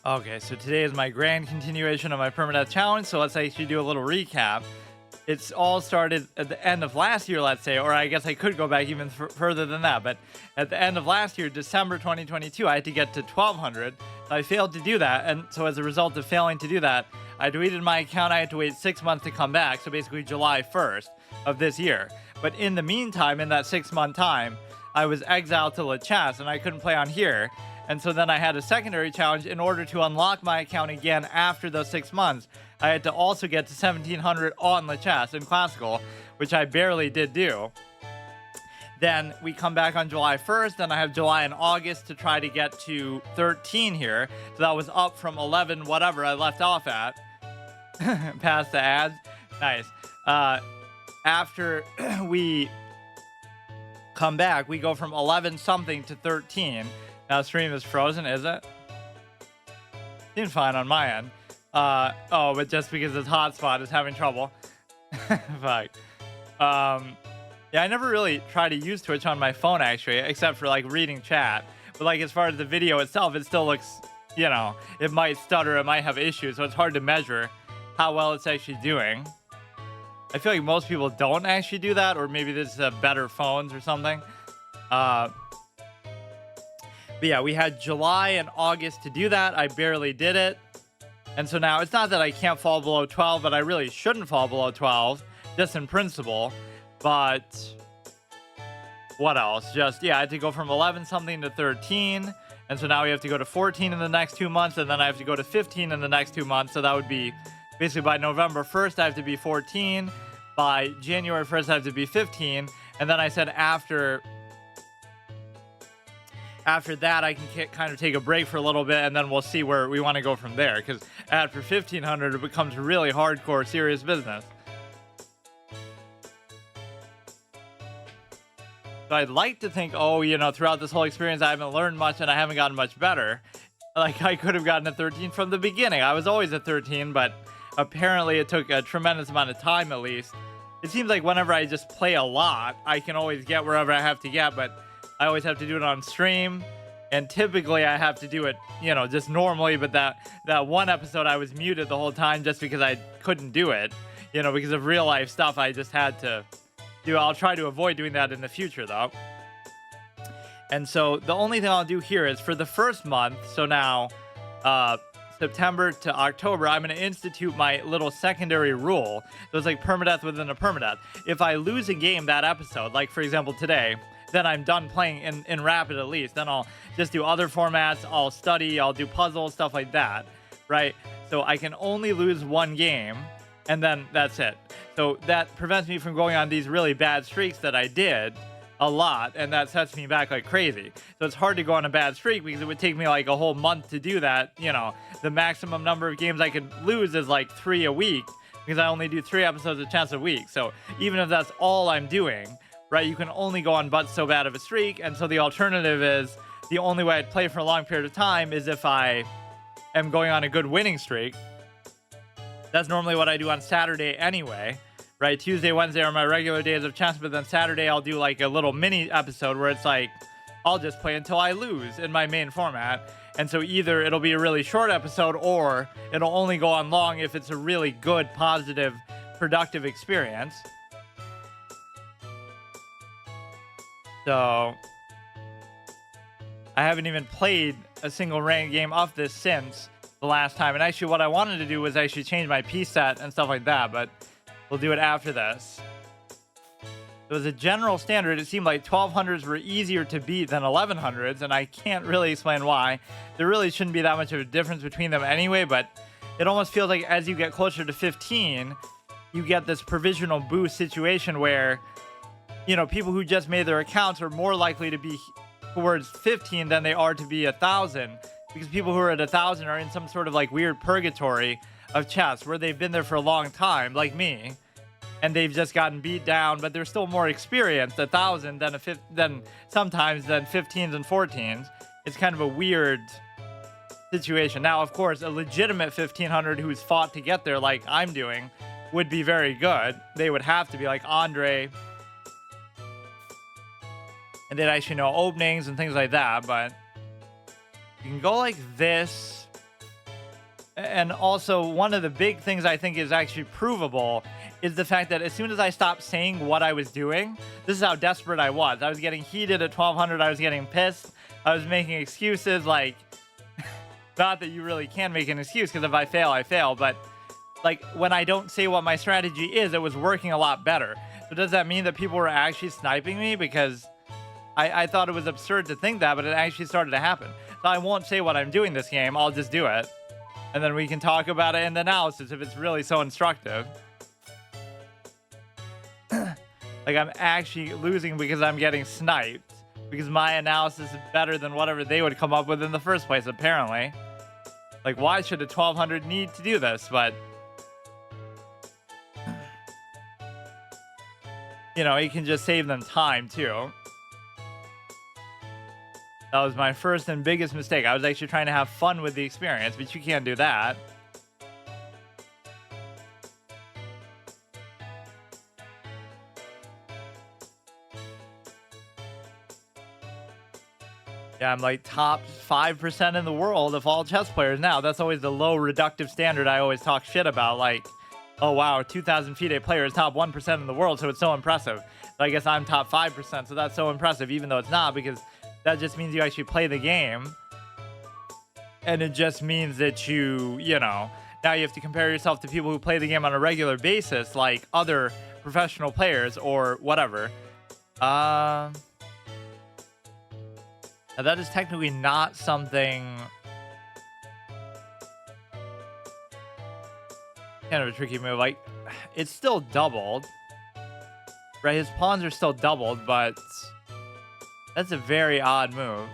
Okay, so today is my grand continuation of my permadeath challenge. So let's actually do a little recap. It's all started at the end of last year, let's say, or I guess I could go back even further than that. But at the end of last year, December 2022, I had to get to 1,200. So I failed to do that. And so as a result of failing to do that, I deleted my account. I had to wait 6 months to come back. So basically July 1st of this year. But in the meantime, in that 6-month time, I was exiled to Chess and I couldn't play on here. And so then I had a secondary challenge in order to unlock my account again after those 6 months. I had to also get to 1,700 on Chess in Classical, which I barely did do. Then we come back on July 1st, and I have July and August to try to get to 13 here. So that was up from 11, whatever I left off at. Past the ads. Nice. After we come back, we go from 11 something to 13. Now stream is frozen, is it? Seems fine on my end. Oh, but just because this hotspot is having trouble. Fuck. Yeah, I never really try to use Twitch on my phone, actually, except for, like, reading chat. But, like, as far as the video itself, it still looks, you know, it might stutter, it might have issues, so it's hard to measure how well it's actually doing. I feel like most people don't actually do that, or maybe this is better phones or something. But yeah, we had July and August to do that. I barely did it. And so now it's not that I can't fall below 12, but I really shouldn't fall below 12, just in principle. But what else? Just, yeah, I had to go from 11 something to 13. And so now we have to go to 14 in the next 2 months. And then I have to go to 15 in the next 2 months. So that would be basically by November 1st, I have to be 14. By January 1st, I have to be 15. And then I said after that, I can kind of take a break for a little bit, and then we'll see where we want to go from there. Because after 1,500, it becomes really hardcore, serious business. So I'd like to think, oh, you know, throughout this whole experience, I haven't learned much and I haven't gotten much better. Like, I could have gotten a 13 from the beginning. I was always a 13, but apparently it took a tremendous amount of time, at least. It seems like whenever I just play a lot, I can always get wherever I have to get, but I always have to do it on stream, and typically I have to do it, you know, just normally, but that one episode I was muted the whole time just because I couldn't do it, you know, because of real life stuff I just had to do. I'll try to avoid doing that in the future, though. And so the only thing I'll do here is for the first month, so now September to October, I'm going to institute my little secondary rule. So it's like permadeath within a permadeath. If I lose a game that episode, like for example today, then I'm done playing in Rapid at least. Then I'll just do other formats, I'll study, I'll do puzzles, stuff like that, right? So I can only lose one game, and then that's it. So that prevents me from going on these really bad streaks that I did a lot, and that sets me back like crazy. So it's hard to go on a bad streak because it would take me like a whole month to do that. You know, the maximum number of games I could lose is like 3 a week because I only do 3 episodes of Chance a week. So even if that's all I'm doing, right, you can only go on but so bad of a streak. And so the alternative is, the only way I'd play for a long period of time is if I am going on a good winning streak. That's normally what I do on Saturday anyway, right? Tuesday, Wednesday are my regular days of chance, but then Saturday I'll do like a little mini episode where it's like, I'll just play until I lose in my main format. And so either it'll be a really short episode or it'll only go on long if it's a really good, positive, productive experience. So I haven't even played a single ranked game of this since the last time. And actually what I wanted to do was actually change my piece set and stuff like that, but we'll do it after this. It was a general standard. It seemed like 1200s were easier to beat than 1100s, and I can't really explain why. There really shouldn't be that much of a difference between them anyway, but it almost feels like as you get closer to 15, you get this provisional boost situation where, you know, people who just made their accounts are more likely to be towards 15 than they are to be 1,000, because people who are at 1,000 are in some sort of like weird purgatory of chess where they've been there for a long time, like me, and they've just gotten beat down, but they're still more experienced 1,000 than sometimes than 15s and 14s. It's kind of a weird situation. Now, of course, a legitimate 1,500 who's fought to get there, like I'm doing, would be very good. They would have to be like Andre, and they'd actually know openings and things like that. But you can go like this, And also, one of the big things I think is actually provable is the fact that as soon as I stopped saying what I was doing, this is how desperate I was. I was getting heated at 1200. I was getting pissed. I was making excuses. Like, not that you really can make an excuse, because if I fail, I fail. But like, when I don't say what my strategy is, it was working a lot better. So does that mean that people were actually sniping me? Because I thought it was absurd to think that, but it actually started to happen. So I won't say what I'm doing this game. I'll just do it. And then we can talk about it in the analysis if it's really so instructive. Like, I'm actually losing because I'm getting sniped. Because my analysis is better than whatever they would come up with in the first place, apparently. Like, why should a 1200 need to do this? But, you know, it can just save them time, too. That was my first and biggest mistake. I was actually trying to have fun with the experience, but you can't do that. Yeah, I'm like top 5% in the world of all chess players now. That's always the low reductive standard I always talk shit about. Like, oh wow, 2,000 FIDE player is top 1% in the world, so it's so impressive. But I guess I'm top 5%, so that's so impressive, even though it's not, because that just means you actually play the game. And it just means that you know, now you have to compare yourself to people who play the game on a regular basis, like other professional players or whatever. Now that is technically not something... kind of a tricky move. Like, it's still doubled. Right, his pawns are still doubled, but... that's a very odd move.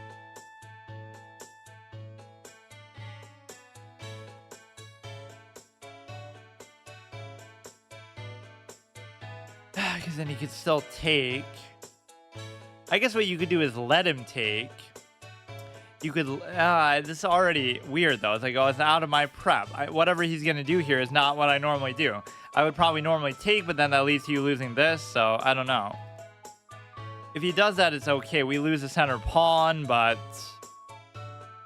Because then he could still take. I guess what you could do is let him take. You could... this is already weird, though. It's like, oh, it's out of my prep. Whatever he's going to do here is not what I normally do. I would probably normally take, but then that leads to you losing this, so I don't know. If he does that, it's okay. We lose the center pawn, but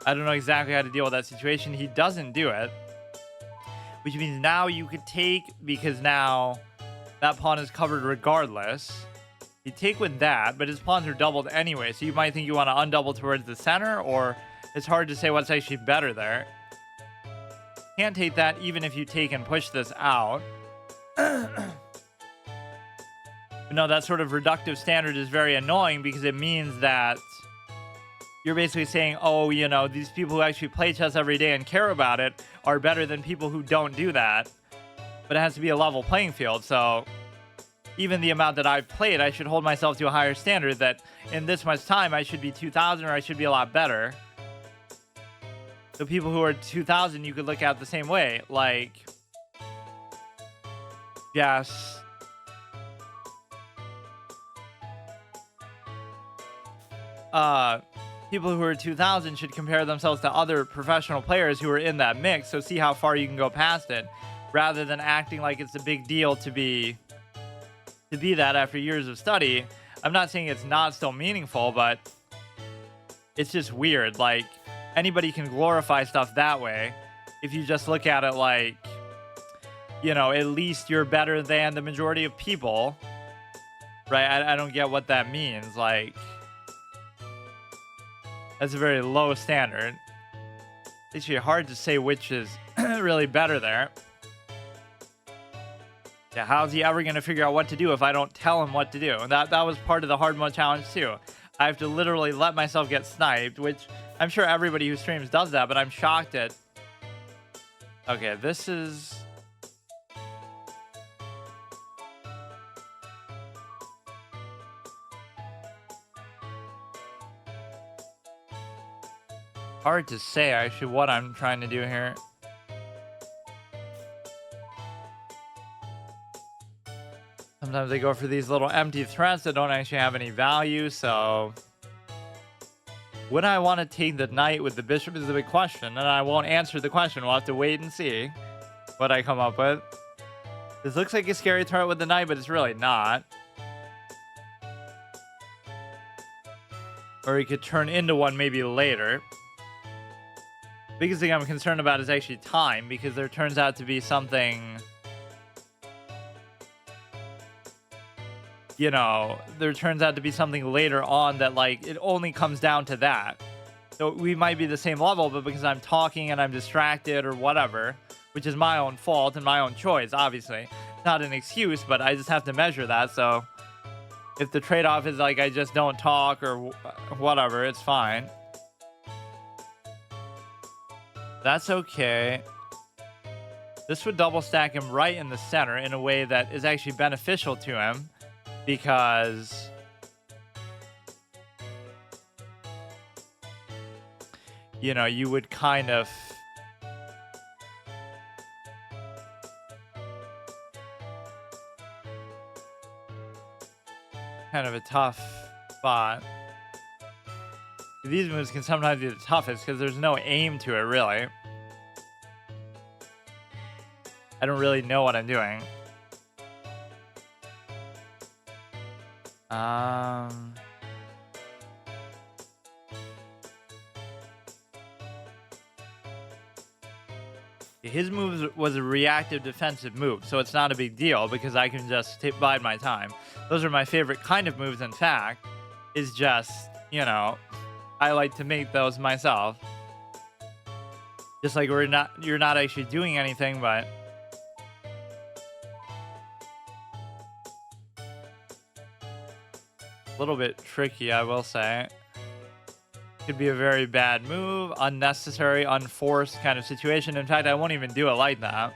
I don't know exactly how to deal with that situation. He doesn't do it, which means now you could take, because now that pawn is covered regardless. You take with that, but his pawns are doubled anyway, so you might think you want to undouble towards the center, or it's hard to say what's actually better there. Can't take that even if you take and push this out. No, that sort of reductive standard is very annoying, because it means that you're basically saying, oh, you know, these people who actually play chess every day and care about it are better than people who don't do that. But it has to be a level playing field, so even the amount that I've played, I should hold myself to a higher standard, that in this much time I should be 2,000 or I should be a lot better. The people who are 2,000 you could look at the same way, like, yes. People who are 2,000 should compare themselves to other professional players who are in that mix, so see how far you can go past it, rather than acting like it's a big deal to be that after years of study. I'm not saying it's not still meaningful, but it's just weird. Like, anybody can glorify stuff that way if you just look at it like, you know, at least you're better than the majority of people, right? I don't get what that means. Like, that's a very low standard. It's actually hard to say which is really better there. Yeah, how's he ever going to figure out what to do if I don't tell him what to do? And that was part of the hard mode challenge too. I have to literally let myself get sniped, which I'm sure everybody who streams does that, but I'm shocked at... Okay, this is... hard to say actually what I'm trying to do here. Sometimes they go for these little empty threats that don't actually have any value, so... would I want to take the knight with the bishop is the big question, and I won't answer the question. We'll have to wait and see what I come up with. This looks like a scary threat with the knight, but it's really not. Or he could turn into one maybe later. biggest thing I'm concerned about is actually time, because there turns out to be something, there turns out to be something later on that, like, it only comes down to that. So we might be the same level, but because I'm talking and I'm distracted or whatever, which is my own fault and my own choice, obviously. It's not an excuse, but I just have to measure that. So if the trade-off is like I just don't talk or whatever, it's fine. That's okay. This would double stack him right in the center in a way that is actually beneficial to him, because you would kind of a tough spot. These moves can sometimes be the toughest because there's no aim to it, really. I don't really know what I'm doing. His move was a reactive defensive move, so it's not a big deal because I can just bide my time. Those are my favorite kind of moves, in fact, is just, I like to make those myself. Just like you're not actually doing anything, but a little bit tricky, I will say. Could be a very bad move, unnecessary, unforced kind of situation. In fact, I won't even do it like that.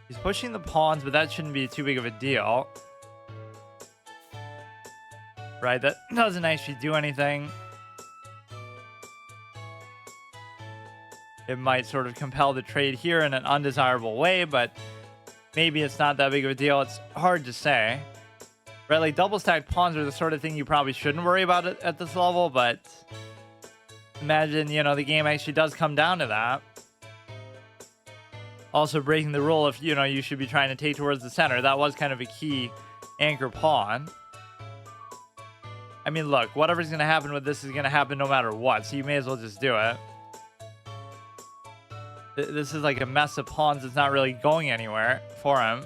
He's pushing the pawns, but that shouldn't be too big of a deal. Right, that doesn't actually do anything. It might sort of compel the trade here in an undesirable way, but maybe it's not that big of a deal. It's hard to say. Right, like double stacked pawns are the sort of thing you probably shouldn't worry about it at this level, but imagine, the game actually does come down to that. Also breaking the rule if, you should be trying to take towards the center. That was kind of a key anchor pawn. I mean, look, whatever's going to happen with this is going to happen no matter what, so you may as well just do it. This is like a mess of pawns that's not really going anywhere for him.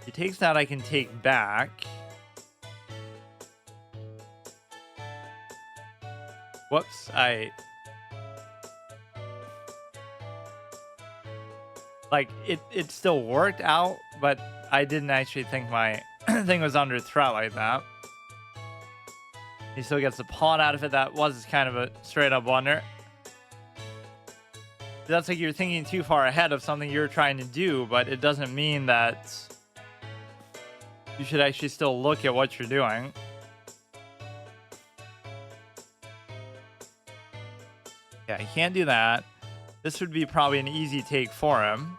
He takes that, I can take back. Whoops, like, it still worked out, but I didn't actually think my thing was under threat like that. He still gets the pawn out of it. That was kind of a straight up blunder. That's like you're thinking too far ahead of something you're trying to do, but it doesn't mean that you should actually still look at what you're doing. Yeah, he can't do that. This would be probably an easy take for him.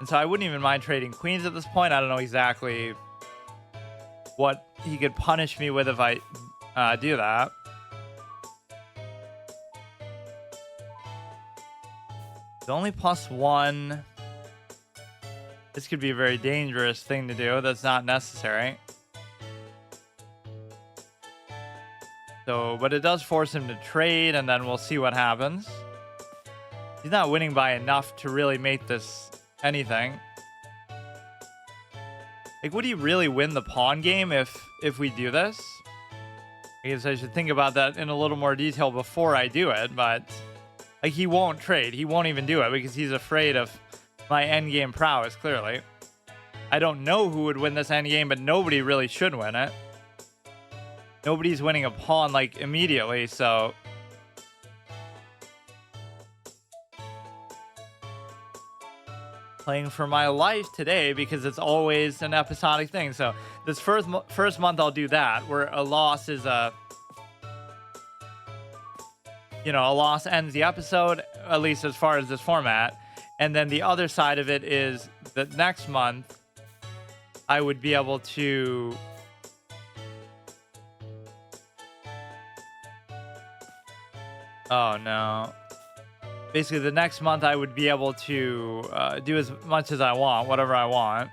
And so I wouldn't even mind trading queens at this point. I don't know exactly what he could punish me with if I do that. It's only +1. This could be a very dangerous thing to do. That's not necessary. So, but it does force him to trade, and then we'll see what happens. He's not winning by enough to really make this anything. Like, would he really win the pawn game if we do this? I guess I should think about that in a little more detail before I do it, but like, he won't trade. He won't even do it because he's afraid of my endgame prowess, clearly. I don't know who would win this endgame, but nobody really should win it. Nobody's winning a pawn, like, immediately, so playing for my life today because it's always an episodic thing. So this first month I'll do that, where a loss is a loss ends the episode, at least as far as this format. And then the other side of it is that next month I would be able to basically the next month I would be able to do as much as I want, whatever I want.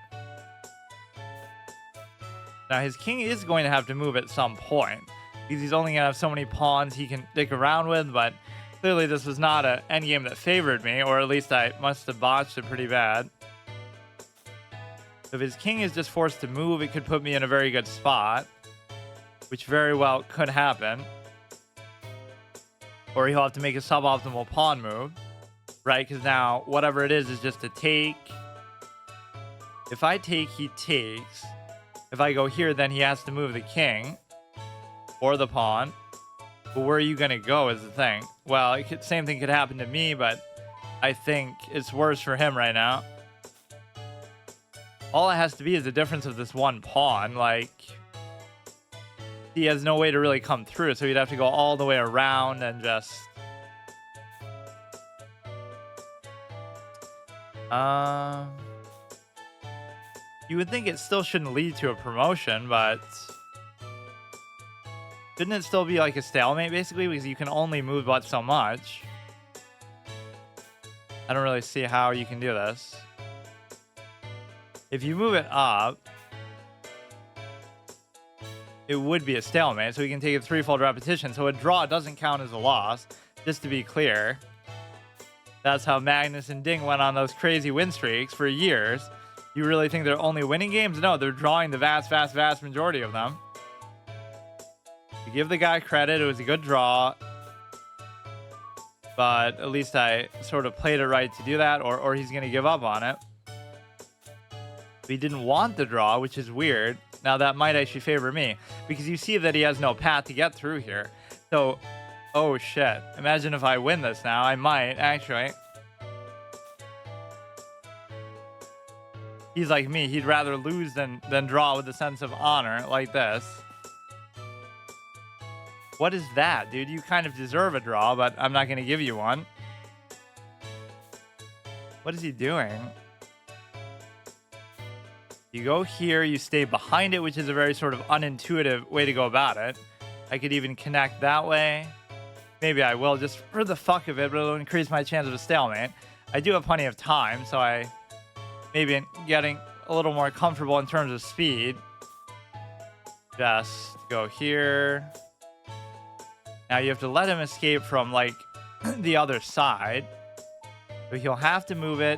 Now, his king is going to have to move at some point, because he's only going to have so many pawns he can dick around with, but clearly this was not an endgame that favored me, or at least I must have botched it pretty bad. If his king is just forced to move, it could put me in a very good spot, which very well could happen. Or he'll have to make a suboptimal pawn move, right? Because now whatever it is just a take. If I take, he takes. If I go here, then he has to move the king or the pawn. But where are you going to go is the thing. Well, same thing could happen to me, but I think it's worse for him right now. All it has to be is the difference of this one pawn. Like, he has no way to really come through, so he'd have to go all the way around and just... You would think it still shouldn't lead to a promotion, but... Shouldn't it still be like a stalemate, basically? Because you can only move but so much. I don't really see how you can do this. If you move it up, it would be a stalemate, so we can take a threefold repetition. So a draw doesn't count as a loss, just to be clear. That's how Magnus and Ding went on those crazy win streaks for years. You really think they're only winning games? No, they're drawing the vast majority of them. To give the guy credit, it was a good draw. But at least I sort of played it right to do that, or he's going to give up on it. He didn't want the draw, which is weird. Now that might actually favor me, because you see that he has no path to get through here. So, oh shit. Imagine if I win this now. I might, actually. He's like me. He'd rather lose than draw with a sense of honor like this. What is that, dude? You kind of deserve a draw, but I'm not going to give you one. What is he doing? You go here, you stay behind it, which is a very sort of unintuitive way to go about it. I could even connect that way. Maybe I will, just for the fuck of it, but it'll increase my chance of a stalemate. I do have plenty of time, so I maybe getting a little more comfortable in terms of speed. Just go here. Now you have to let him escape from, like, the other side. So he'll have to move it.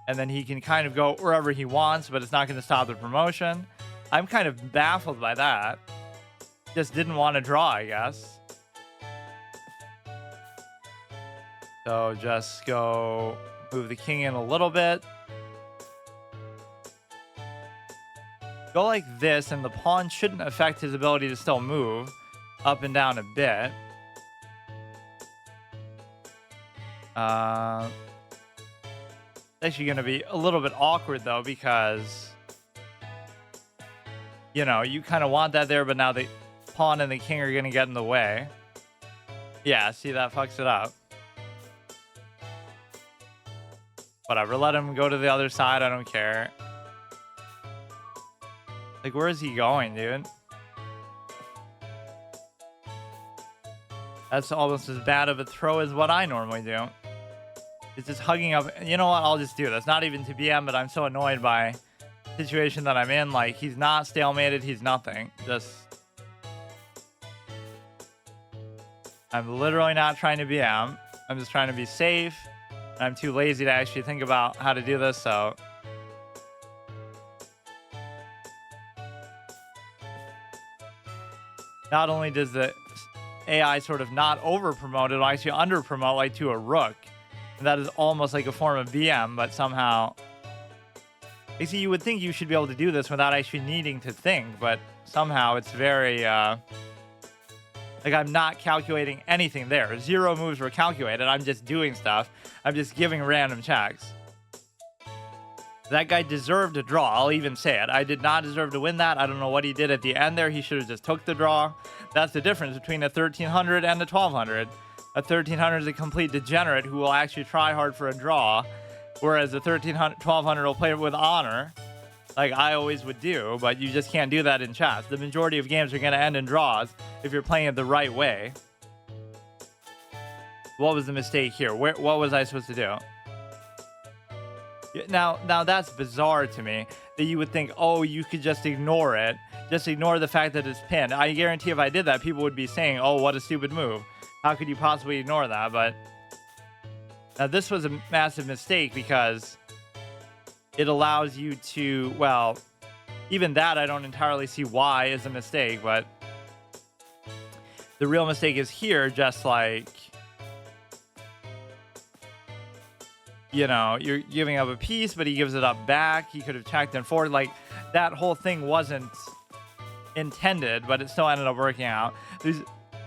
And then he can kind of go wherever he wants, but it's not going to stop the promotion. I'm kind of baffled by that. Just didn't want to draw, I guess. So just go move the king in a little bit. Go like this, and the pawn shouldn't affect his ability to still move up and down a bit. It's actually going to be a little bit awkward, though, because, you know, you kind of want that there, but now the pawn and the king are going to get in the way. Yeah, see, that fucks it up. Whatever, let him go to the other side. I don't care. Like, where is he going, dude? That's almost as bad of a throw as what I normally do. It's just hugging up. You know what? I'll just do this. Not even to BM, but I'm so annoyed by the situation that I'm in. Like, he's not stalemated. He's nothing. Just... I'm literally not trying to BM. I'm just trying to be safe. I'm too lazy to actually think about how to do this, so... Not only does the AI sort of not over-promote, it'll actually under-promote, like, to a rook. And that is almost like a form of BM, but somehow... You see, you would think you should be able to do this without actually needing to think, but somehow it's very... Like, I'm not calculating anything there. 0 moves were calculated. I'm just doing stuff. I'm just giving random checks. That guy deserved a draw. I'll even say it. I did not deserve to win that. I don't know what he did at the end there. He should have just took the draw. That's the difference between a 1300 and a 1200. A 1300 is a complete degenerate who will actually try hard for a draw, whereas a 1200 will play it with honor, like I always would do, but you just can't do that in chess. The majority of games are going to end in draws if you're playing it the right way. What was the mistake here? What was I supposed to do? Now that's bizarre to me that you would think, oh, you could just ignore it, just ignore the fact that it's pinned. I guarantee if I did that, people would be saying, oh, what a stupid move. How could you possibly ignore that? But now this was a massive mistake because it allows you to, well, even that I don't entirely see why is a mistake, but the real mistake is here, just like, you know, you're giving up a piece, but he gives it up back. He could have checked and forward. Like, that whole thing wasn't intended, but it still ended up working out. He's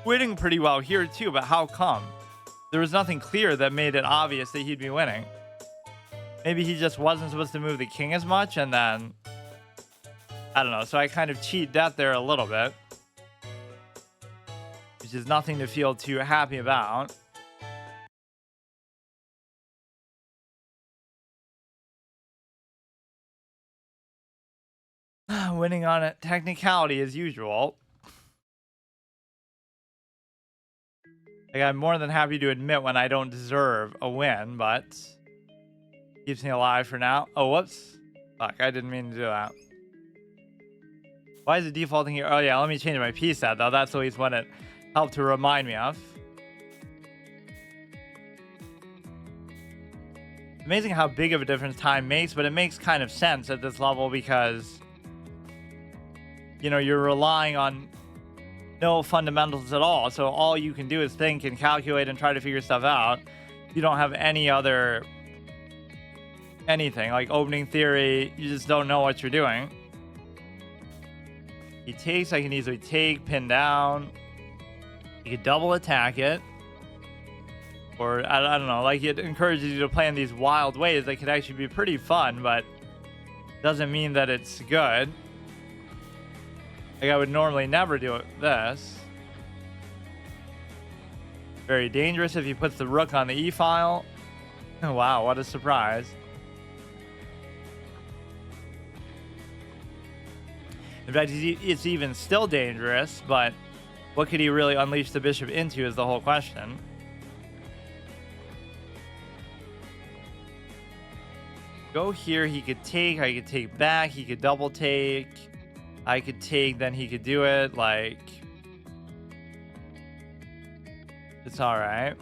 winning pretty well here, too, but how come? There was nothing clear that made it obvious that he'd be winning. Maybe he just wasn't supposed to move the king as much, and then, I don't know. So I kind of cheat death there a little bit, which is nothing to feel too happy about. Winning on a technicality as usual. Like, I'm more than happy to admit when I don't deserve a win, but keeps me alive for now. Oh, whoops. Fuck, I didn't mean to do that. Why is it defaulting here? Oh, yeah, let me change my piece set, though. That's at least what it helped to remind me of. Amazing how big of a difference time makes, but it makes kind of sense at this level because, you know, you're relying on no fundamentals at all. So all you can do is think and calculate and try to figure stuff out. You don't have any other anything like opening theory. You just don't know what you're doing. He takes, I can easily take, pin down. You could double attack it. Or, I don't know, like, it encourages you to play in these wild ways that could actually be pretty fun, but doesn't mean that it's good. Like, I would normally never do this. Very dangerous if he puts the rook on the e-file. Wow, what a surprise. In fact, it's even still dangerous, but what could he really unleash the bishop into is the whole question. Go here, he could take, I could take back, he could double take, I could take, then he could do it, like, it's alright.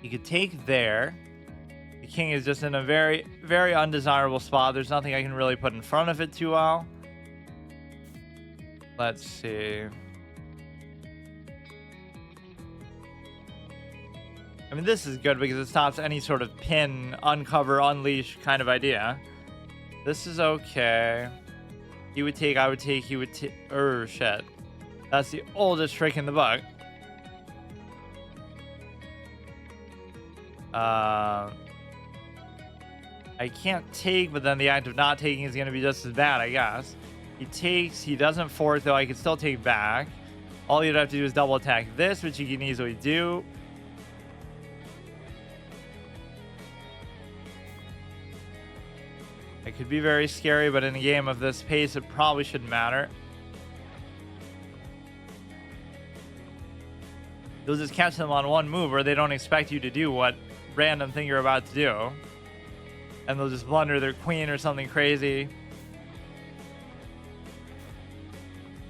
He could take there. The king is just in a very, very undesirable spot. There's nothing I can really put in front of it too well. Let's see. I mean, this is good because it stops any sort of pin, uncover, unleash kind of idea. This is okay. He would take, I would take, he would take. Shit. That's the oldest trick in the book. I can't take, but then the act of not taking is going to be just as bad, I guess. He takes, he doesn't force, though I can still take back. All you'd have to do is double attack this, which you can easily do. It could be very scary, but in a game of this pace, it probably shouldn't matter. You'll just catch them on one move where they don't expect you to do what random thing you're about to do. And they'll just blunder their queen or something crazy.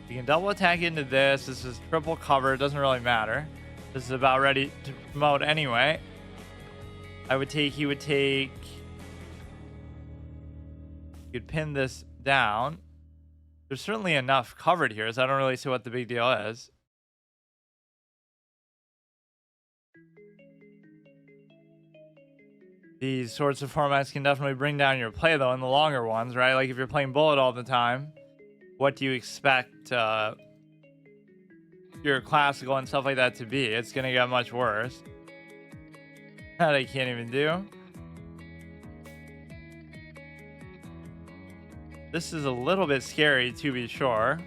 You can double attack into this. This is triple cover. It doesn't really matter. This is about ready to promote anyway. I would take, he would take. You could pin this down. There's certainly enough covered here, so I don't really see what the big deal is. These sorts of formats can definitely bring down your play, though, in the longer ones, right? Like, if you're playing bullet all the time, what do you expect your classical and stuff like that to be? It's going to get much worse. That I can't even do. This is a little bit scary, to be sure.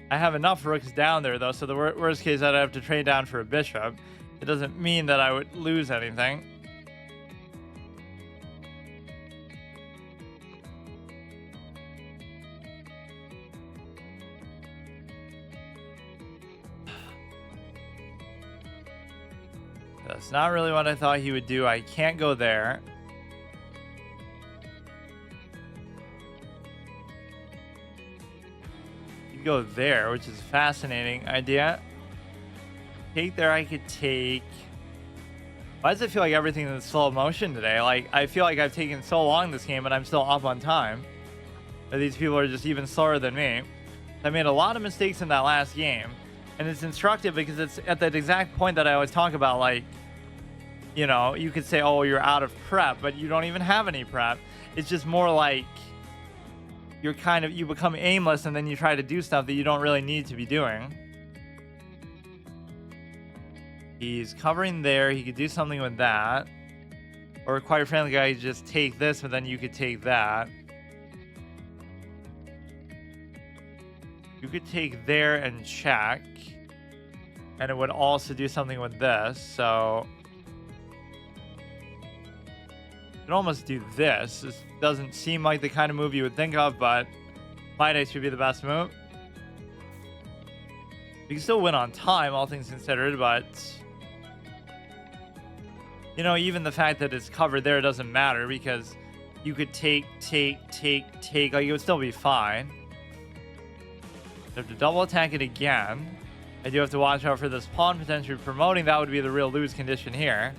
I have enough rooks down there, though, so the worst case, I'd have to trade down for a bishop. It doesn't mean that I would lose anything. That's not really what I thought he would do. I can't go there. go there, which is a fascinating idea. Take there, I could take. Why does it feel like everything is in slow motion today? Like, I feel like I've taken so long this game, but I'm still up on time. But these people are just even slower than me. I made a lot of mistakes in that last game. And it's instructive because it's at that exact point that I always talk about, like, you know, you could say, oh, you're out of prep, but you don't even have any prep. It's just more like you're kind of, you become aimless and then you try to do stuff that you don't really need to be doing. He's covering there. He could do something with that. Or a quite friendly guy could just take this, but then you could take that. You could take there and check. And it would also do something with this. So you could almost do this. This doesn't seem like the kind of move you would think of, but might actually be the best move. You can still win on time, all things considered, but you know, even the fact that it's covered there doesn't matter because you could take, like it would still be fine. So to double attack it again, I do have to watch out for this pawn potentially promoting. That would be the real lose condition here.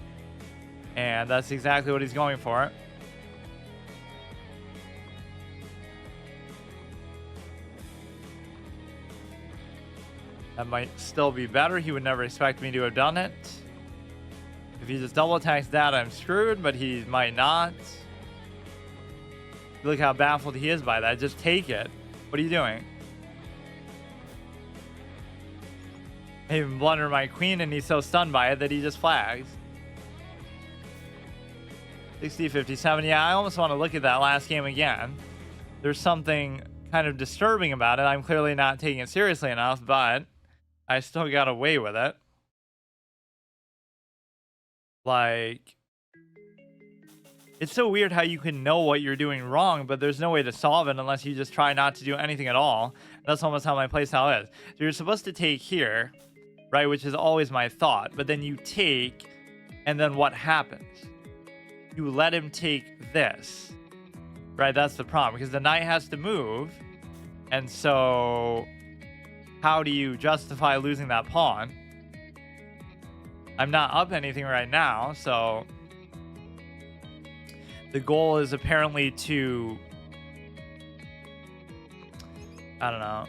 And that's exactly what he's going for. That might still be better. He would never expect me to have done it. If he just double attacks that, I'm screwed, but he might not. Look how baffled he is by that. Just take it. What are you doing? I even blunder my queen, and he's so stunned by it that he just flags. 60, 57. Yeah, I almost want to look at that last game again. There's something kind of disturbing about it. I'm clearly not taking it seriously enough, but I still got away with it. Like, it's so weird how you can know what you're doing wrong, but there's no way to solve it unless you just try not to do anything at all. That's almost how my playstyle is. So you're supposed to take here, right, which is always my thought, but then you take, and then what happens? You let him take this, right? That's the problem, because the knight has to move, and so how do you justify losing that pawn? I'm not up anything right now, so the goal is apparently to, I don't know.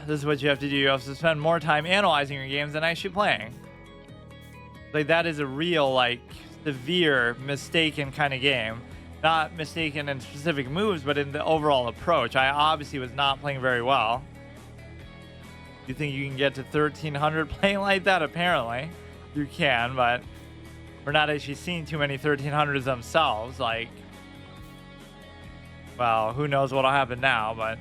This is what you have to do. You have to spend more time analyzing your games than actually playing. Like, that is a real, like, severe mistaken kind of game. Not mistaken in specific moves, but in the overall approach. I obviously was not playing very well. You think you can get to 1300 playing like that? Apparently you can, but we're not actually seeing too many 1300s themselves. Like, well, who knows what'll happen now, but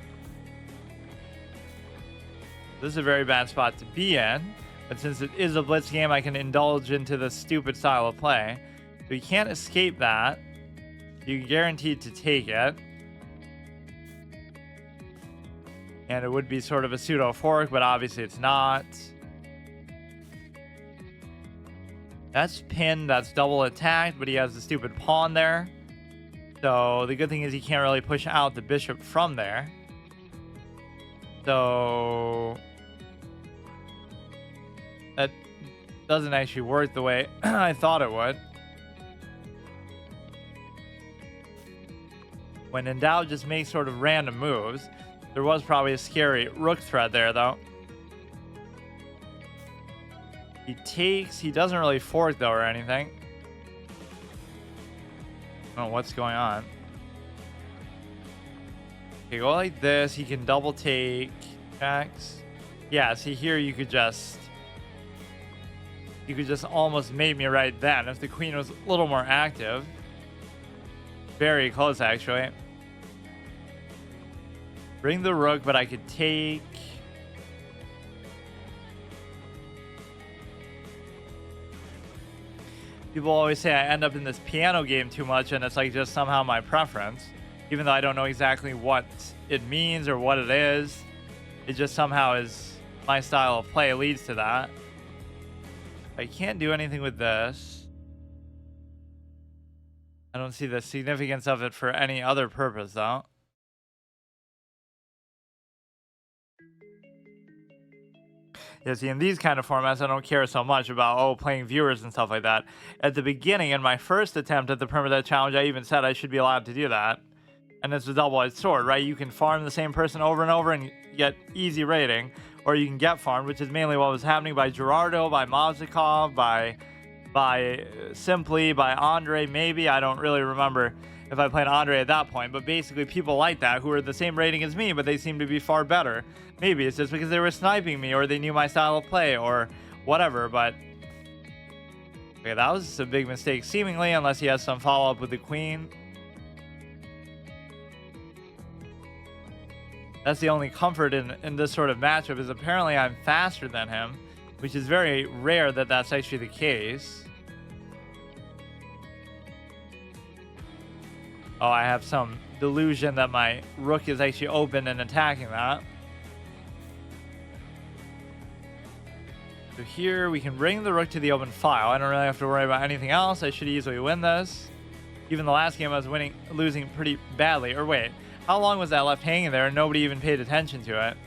this is a very bad spot to be in. But since it is a blitz game, I can indulge into this stupid style of play. So you can't escape that. You're guaranteed to take it. And it would be sort of a pseudo fork, but obviously it's not. That's pinned, that's double attacked, but he has the stupid pawn there. So the good thing is he can't really push out the bishop from there. So that doesn't actually work the way I thought it would. When in doubt, just make sort of random moves. There was probably a scary rook threat there, though. He takes. He doesn't really fork, though, or anything. I don't know what's going on. Okay, go like this. He can double take. Checks. Yeah, see here you could just... You could just almost mate me right then if the queen was a little more active. Very close, actually. Bring the rook, but I could take. People always say I end up in this piano game too much, and it's like just somehow my preference. Even though I don't know exactly what it means or what it is. It just somehow is my style of play leads to that. I can't do anything with this. I don't see the significance of it for any other purpose, though. Yeah, see, in these kind of formats, I don't care so much about, playing viewers and stuff like that. At the beginning, in my first attempt at the permadeath challenge, I even said I should be allowed to do that. And it's a double-edged sword, right? You can farm the same person over and over and get easy rating, or you can get farmed, which is mainly what was happening by Gerardo, by Mozikov, by Simply, by Andre, maybe. I don't really remember if I played Andre at that point, but basically people like that who are the same rating as me, but they seem to be far better. Maybe it's just because they were sniping me, or they knew my style of play, or whatever, but... Okay, that was a big mistake, seemingly, unless he has some follow-up with the queen. That's the only comfort in this sort of matchup, is apparently I'm faster than him, which is very rare that that's actually the case. Oh, I have some delusion that my rook is actually open and attacking that. So here we can bring the rook to the open file. I don't really have to worry about anything else. I should easily win this. Even the last game I was losing pretty badly. Or wait, how long was that left hanging there and nobody even paid attention to it?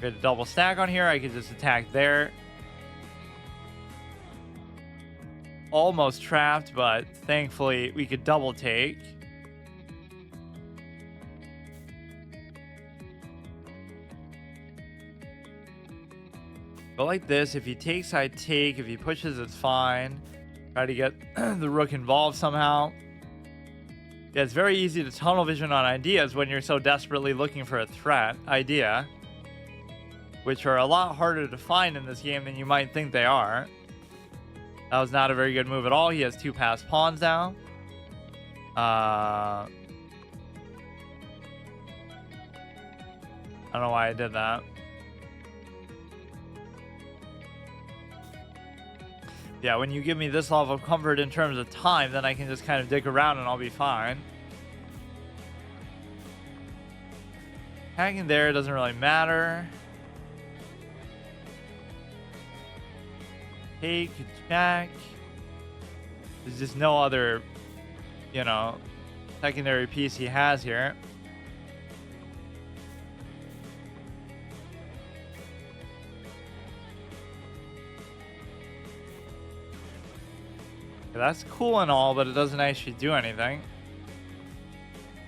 Get a double stack on here. I could just attack there. Almost trapped, but thankfully we could double take. But like this, if he takes, I take. If he pushes, it's fine. Try to get the rook involved somehow. Yeah, it's very easy to tunnel vision on ideas when you're so desperately looking for a threat idea, which are a lot harder to find in this game than you might think they are. That was not a very good move at all. He has 2 passed pawns now. I don't know why I did that. Yeah, when you give me this level of comfort in terms of time, then I can just kind of dig around and I'll be fine. Hanging there doesn't really matter. Take, check. There's just no other, secondary piece he has here. That's cool and all, but it doesn't actually do anything.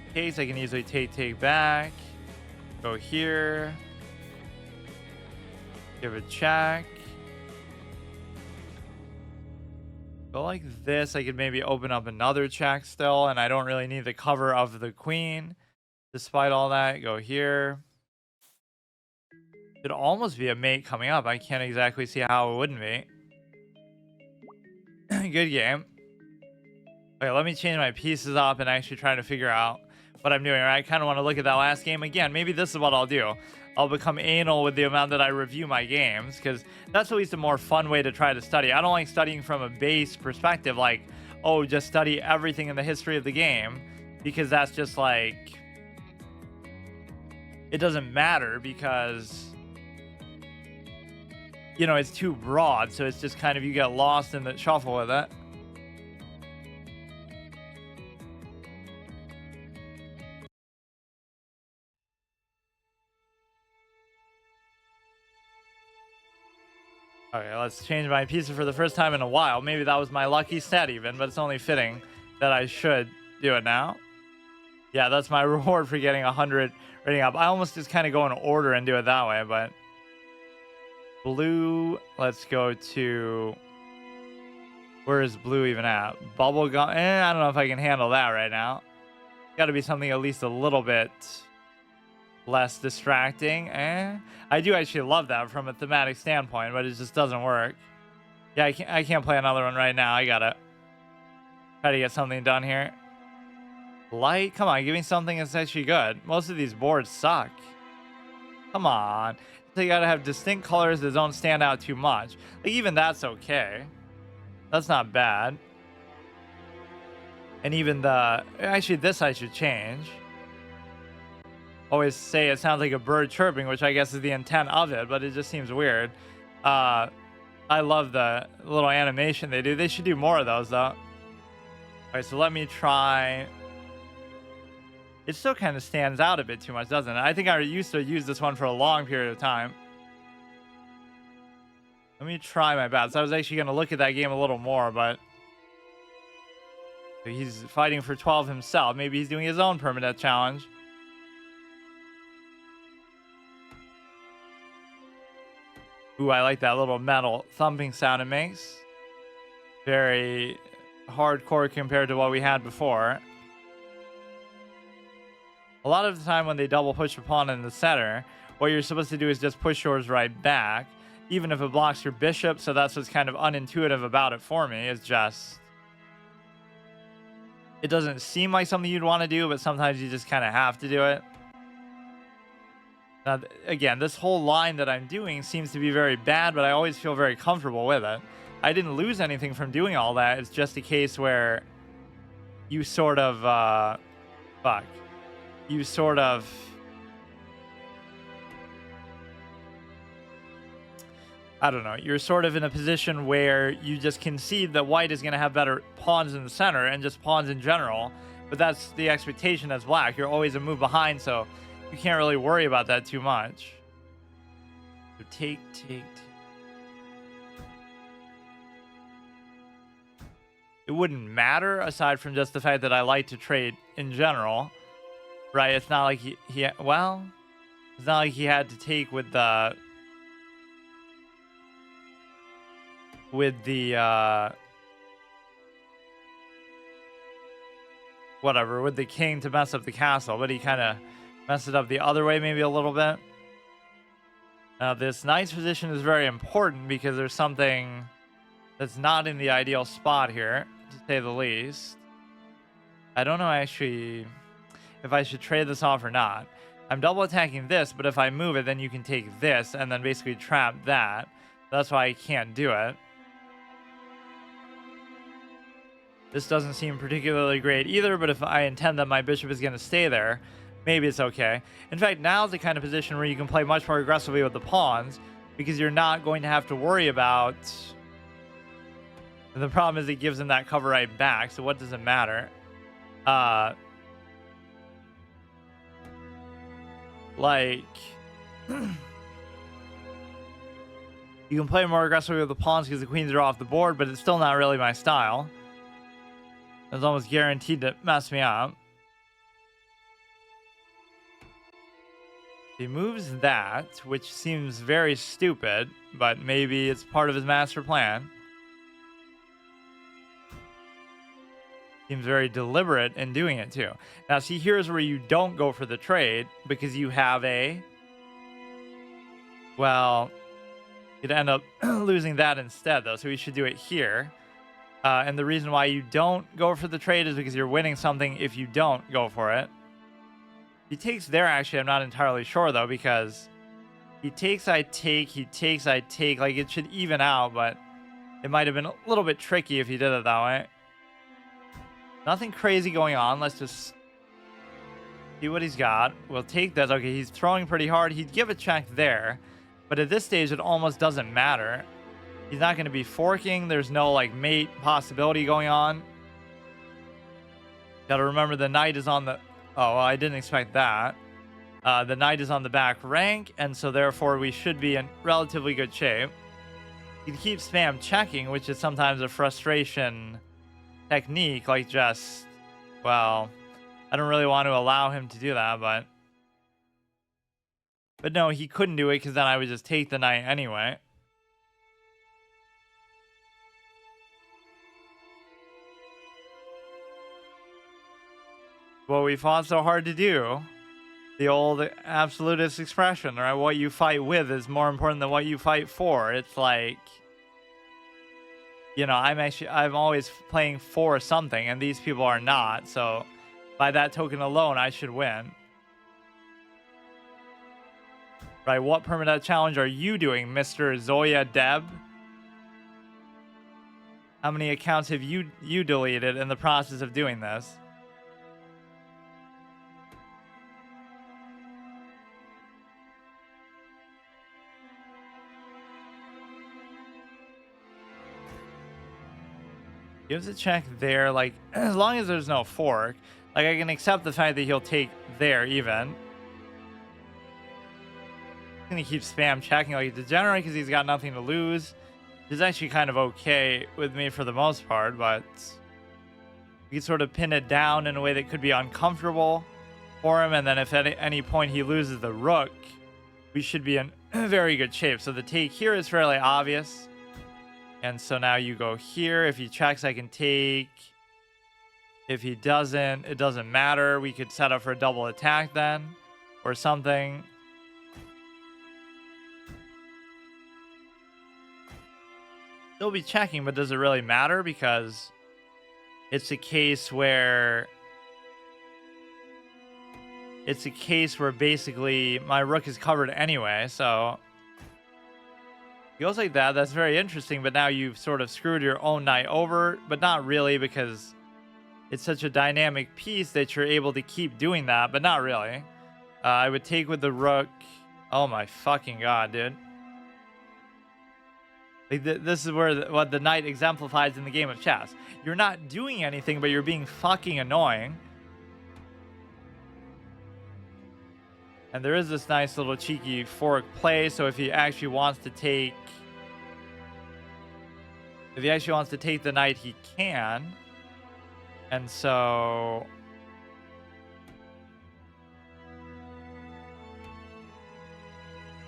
In case I can easily take back. Go here. Give a check. Go like this. I could maybe open up another check still, and I don't really need the cover of the queen. Despite all that, go here. It'd almost be a mate coming up. I can't exactly see how it wouldn't be. Good game. Okay, let me change my pieces up and actually try to figure out what I'm doing. I kind of want to look at that last game again. Maybe this is what I'll do. I'll become anal with the amount that I review my games, because that's at least a more fun way to try to study. I don't like studying from a base perspective, like, oh, just study everything in the history of the game, because that's just like, it doesn't matter, because it's too broad, so it's just kind of, you get lost in the shuffle with it. Okay, let's change my pieces for the first time in a while. Maybe that was my lucky set even, but it's only fitting that I should do it now. Yeah, that's my reward for getting 100 rating up. I almost just kind of go in order and do it that way, but... Blue, let's go to... Where is blue even at? Bubblegum, I don't know if I can handle that right now. Got to be something at least a little bit less distracting. I do actually love that from a thematic standpoint, but it just doesn't work. Yeah, I can't play another one right now. I gotta try to get something done here. Light, come on, give me something that's actually good. Most of these boards suck. Come on. So you gotta have distinct colors that don't stand out too much. Like, even that's okay. That's not bad. And even actually this I should change. Always say it sounds like a bird chirping, which I guess is the intent of it, but it just seems weird. I love the little animation they do. They should do more of those, though. All right, so let me try. It still kind of stands out a bit too much, doesn't it? I think I used to use this one for a long period of time. Let me try my best. I was actually going to look at that game a little more, but he's fighting for 12 himself. Maybe he's doing his own permanent challenge. Ooh, I like that little metal thumping sound it makes. Very hardcore compared to what we had before. A lot of the time when they double push a pawn in the center, what you're supposed to do is just push yours right back, even if it blocks your bishop. So that's what's kind of unintuitive about it for me, is just... it doesn't seem like something you'd want to do, but sometimes you just kind of have to do it. Now, again, this whole line that I'm doing seems to be very bad, but I always feel very comfortable with it. I didn't lose anything from doing all that. It's just a case where you sort of, you sort of... I don't know. You're sort of in a position where you just concede that white is going to have better pawns in the center and just pawns in general. But that's the expectation as black. You're always a move behind, so you can't really worry about that too much. So take. It wouldn't matter aside from just the fact that I like to trade in general. Right? It's not like well, it's not like he had to take with the... whatever, with the king to mess up the castle, but he kind of messed it up the other way maybe a little bit. Now this knight's position is very important because there's something that's not in the ideal spot here, to say the least. I don't know actually if I should trade this off or not. I'm double attacking this, but if I move it, then you can take this and then basically trap that. That's why I can't do it. This doesn't seem particularly great either, but if I intend that my bishop is going to stay there, maybe it's okay. In fact, now's the kind of position where you can play much more aggressively with the pawns, because you're not going to have to worry about... the problem is it gives him that cover right back, so what does it matter? Like... you can play more aggressively with the pawns because the queens are off the board, but it's still not really my style. It's almost guaranteed to mess me up. He moves that, which seems very stupid, but maybe it's part of his master plan. Seems very deliberate in doing it too. Now see, here's where you don't go for the trade, because you have a... well, you'd end up losing that instead though, so we should do it here. And the reason why you don't go for the trade is because you're winning something if you don't go for it. He takes there, actually, I'm not entirely sure, though, because he takes, I take, he takes, I take. Like, it should even out, but it might have been a little bit tricky if he did it that way. Nothing crazy going on. Let's just see what he's got. We'll take this. Okay, he's throwing pretty hard. He'd give a check there, but at this stage, it almost doesn't matter. He's not going to be forking. There's no, like, mate possibility going on. Got to remember the knight is on the... oh, well, I didn't expect that. The knight is on the back rank, and so therefore we should be in relatively good shape. You can keep spam checking, which is sometimes a frustration technique, like just... well, I don't really want to allow him to do that, but... but no, he couldn't do it, because then I would just take the knight anyway. What we fought so hard to do, the old absolutist expression, right? What you fight with is more important than what you fight for. It's like, you know, I'm always playing for something, and these people are not. So by that token alone, I should win. Right? What permanent challenge are you doing, Mr. Zoya Deb? How many accounts have you deleted in the process of doing this? Gives a check there, like, as long as there's no fork. Like, I can accept the fact that he'll take there even. And he keeps spam checking like a degenerate because he's got nothing to lose. Which is actually kind of okay with me for the most part, but you can sort of pin it down in a way that could be uncomfortable for him. And then if at any point he loses the rook, we should be in very good shape. So the take here is fairly obvious. And so now you go here. If he checks, I can take. If he doesn't, it doesn't matter. We could set up for a double attack then or something. Still be checking, but does it really matter? Because it's a case where basically my rook is covered anyway. So it goes like that. That's very interesting. But now you've sort of screwed your own knight over, but not really, because it's such a dynamic piece that you're able to keep doing that, but not really. I would take with the rook. Oh my fucking god, dude. Like this is where what the knight exemplifies in the game of chess. You're not doing anything, but you're being fucking annoying. And there is this nice little cheeky fork play. So if he actually wants to take, the knight, he can. And so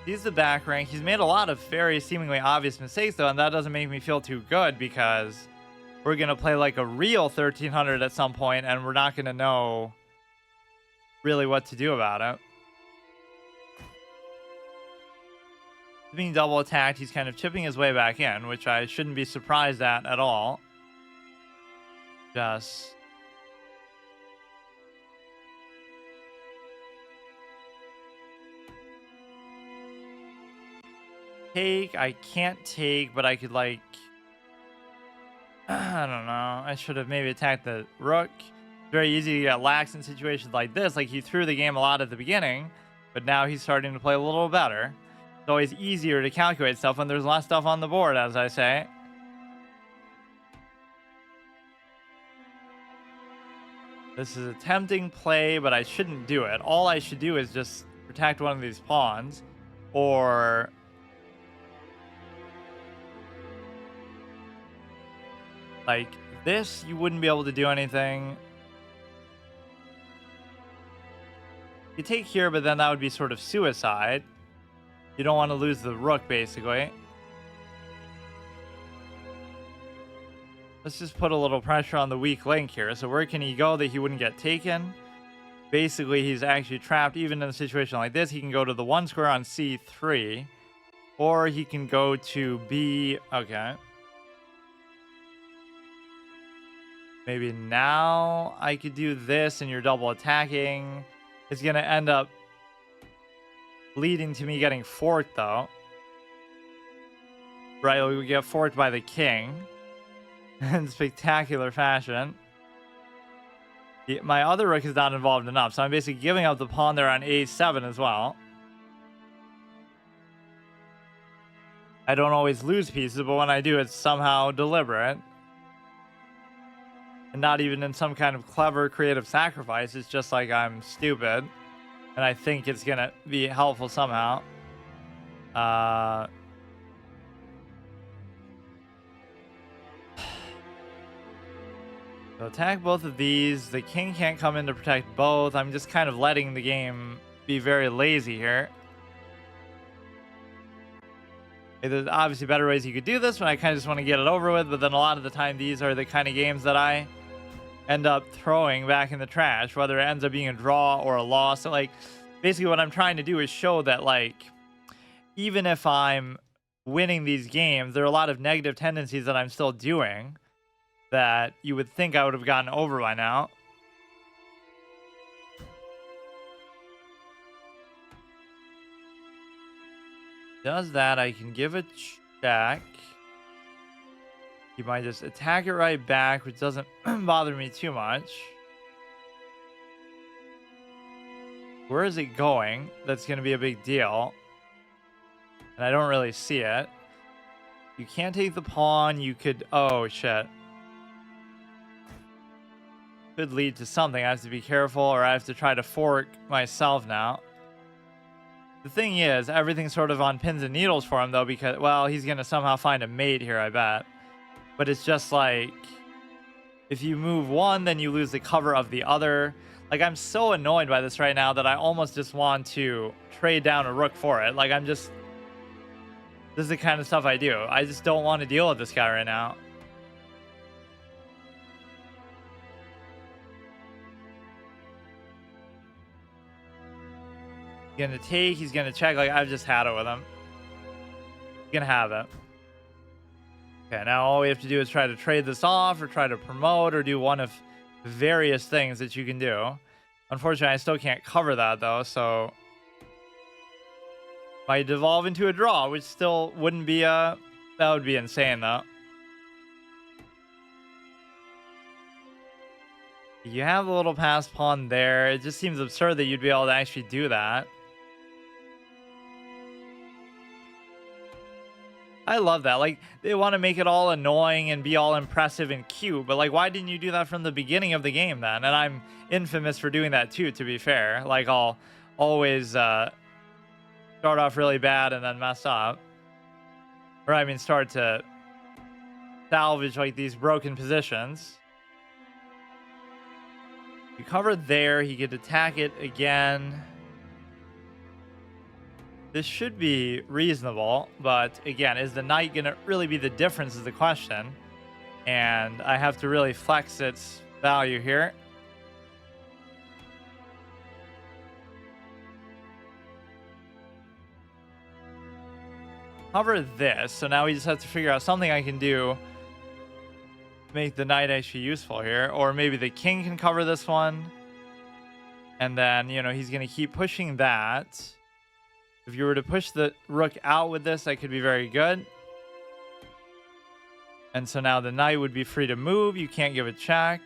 he's the back rank. He's made a lot of very seemingly obvious mistakes, though, and that doesn't make me feel too good because we're going to play like a real 1300 at some point, and we're not going to know really what to do about it. He's being double attacked. He's kind of chipping his way back in, which I shouldn't be surprised at all. Just... take. I can't take, but I could, like, I don't know. I should have maybe attacked the rook. Very easy to get lax in situations like this. Like, he threw the game a lot at the beginning, but now he's starting to play a little better. It's always easier to calculate stuff when there's less stuff on the board, as I say. This is a tempting play, but I shouldn't do it. All I should do is just protect one of these pawns, or... like this, you wouldn't be able to do anything. You take here, but then that would be sort of suicide. You don't want to lose the rook, basically. Let's just put a little pressure on the weak link here. So where can he go that he wouldn't get taken? Basically, he's actually trapped. Even in a situation like this, he can go to the 1 square on c3. Or he can go to b... okay. Maybe now I could do this and you're double attacking. It's going to end up leading to me getting forked, though. Right, we get forked by the king in spectacular fashion. My other rook is not involved enough, so I'm basically giving up the pawn there on a7 as well. I don't always lose pieces, but when I do, it's somehow deliberate. And not even in some kind of clever, creative sacrifice. It's just like I'm stupid. And I think it's going to be helpful somehow. So attack both of these. The king can't come in to protect both. I'm just kind of letting the game be very lazy here. There's obviously better ways you could do this, but I kind of just want to get it over with. But then a lot of the time, these are the kind of games that I end up throwing back in the trash, whether it ends up being a draw or a loss. So, like, basically what I'm trying to do is show that, like, even if I'm winning these games, there are a lot of negative tendencies that I'm still doing that you would think I would have gotten over by now. Does that, I can give a check. He might just attack it right back, which doesn't bother me too much. Where is it going? That's going to be a big deal. And I don't really see it. You can't take the pawn. You could... oh, shit. could lead to something. I have to be careful, or I have to try to fork myself now. The thing is, everything's sort of on pins and needles for him, though, because, well, he's going to somehow find a mate here, I bet. But it's just like, if you move one, then you lose the cover of the other. Like, I'm so annoyed by this right now that I almost just want to trade down a rook for it. Like, this is the kind of stuff I do. I just don't want to deal with this guy right now. He's gonna take, he's gonna check. Like, I've just had it with him. He's gonna have it. Okay, now all we have to do is try to trade this off, or try to promote, or do one of various things that you can do. Unfortunately, I still can't cover that, though, so might devolve into a draw, which still wouldn't be that would be insane, though. You have a little pass pawn there. It just seems absurd that you'd be able to actually do that. I love that. Like, they want to make it all annoying and be all impressive and cute, but like, why didn't you do that from the beginning of the game then? And I'm infamous for doing that too, to be fair. Like, I'll always start off really bad and then mess up. Or I mean, start to salvage like these broken positions. You cover there, he could attack it again. This should be reasonable, but again, is the knight going to really be the difference is the question. And I have to really flex its value here. Cover this, so now we just have to figure out something I can do to make the knight actually useful here. Or maybe the king can cover this one. And then, you know, he's going to keep pushing that. If you were to push the rook out with this, that could be very good. And so now the knight would be free to move. You can't give a check.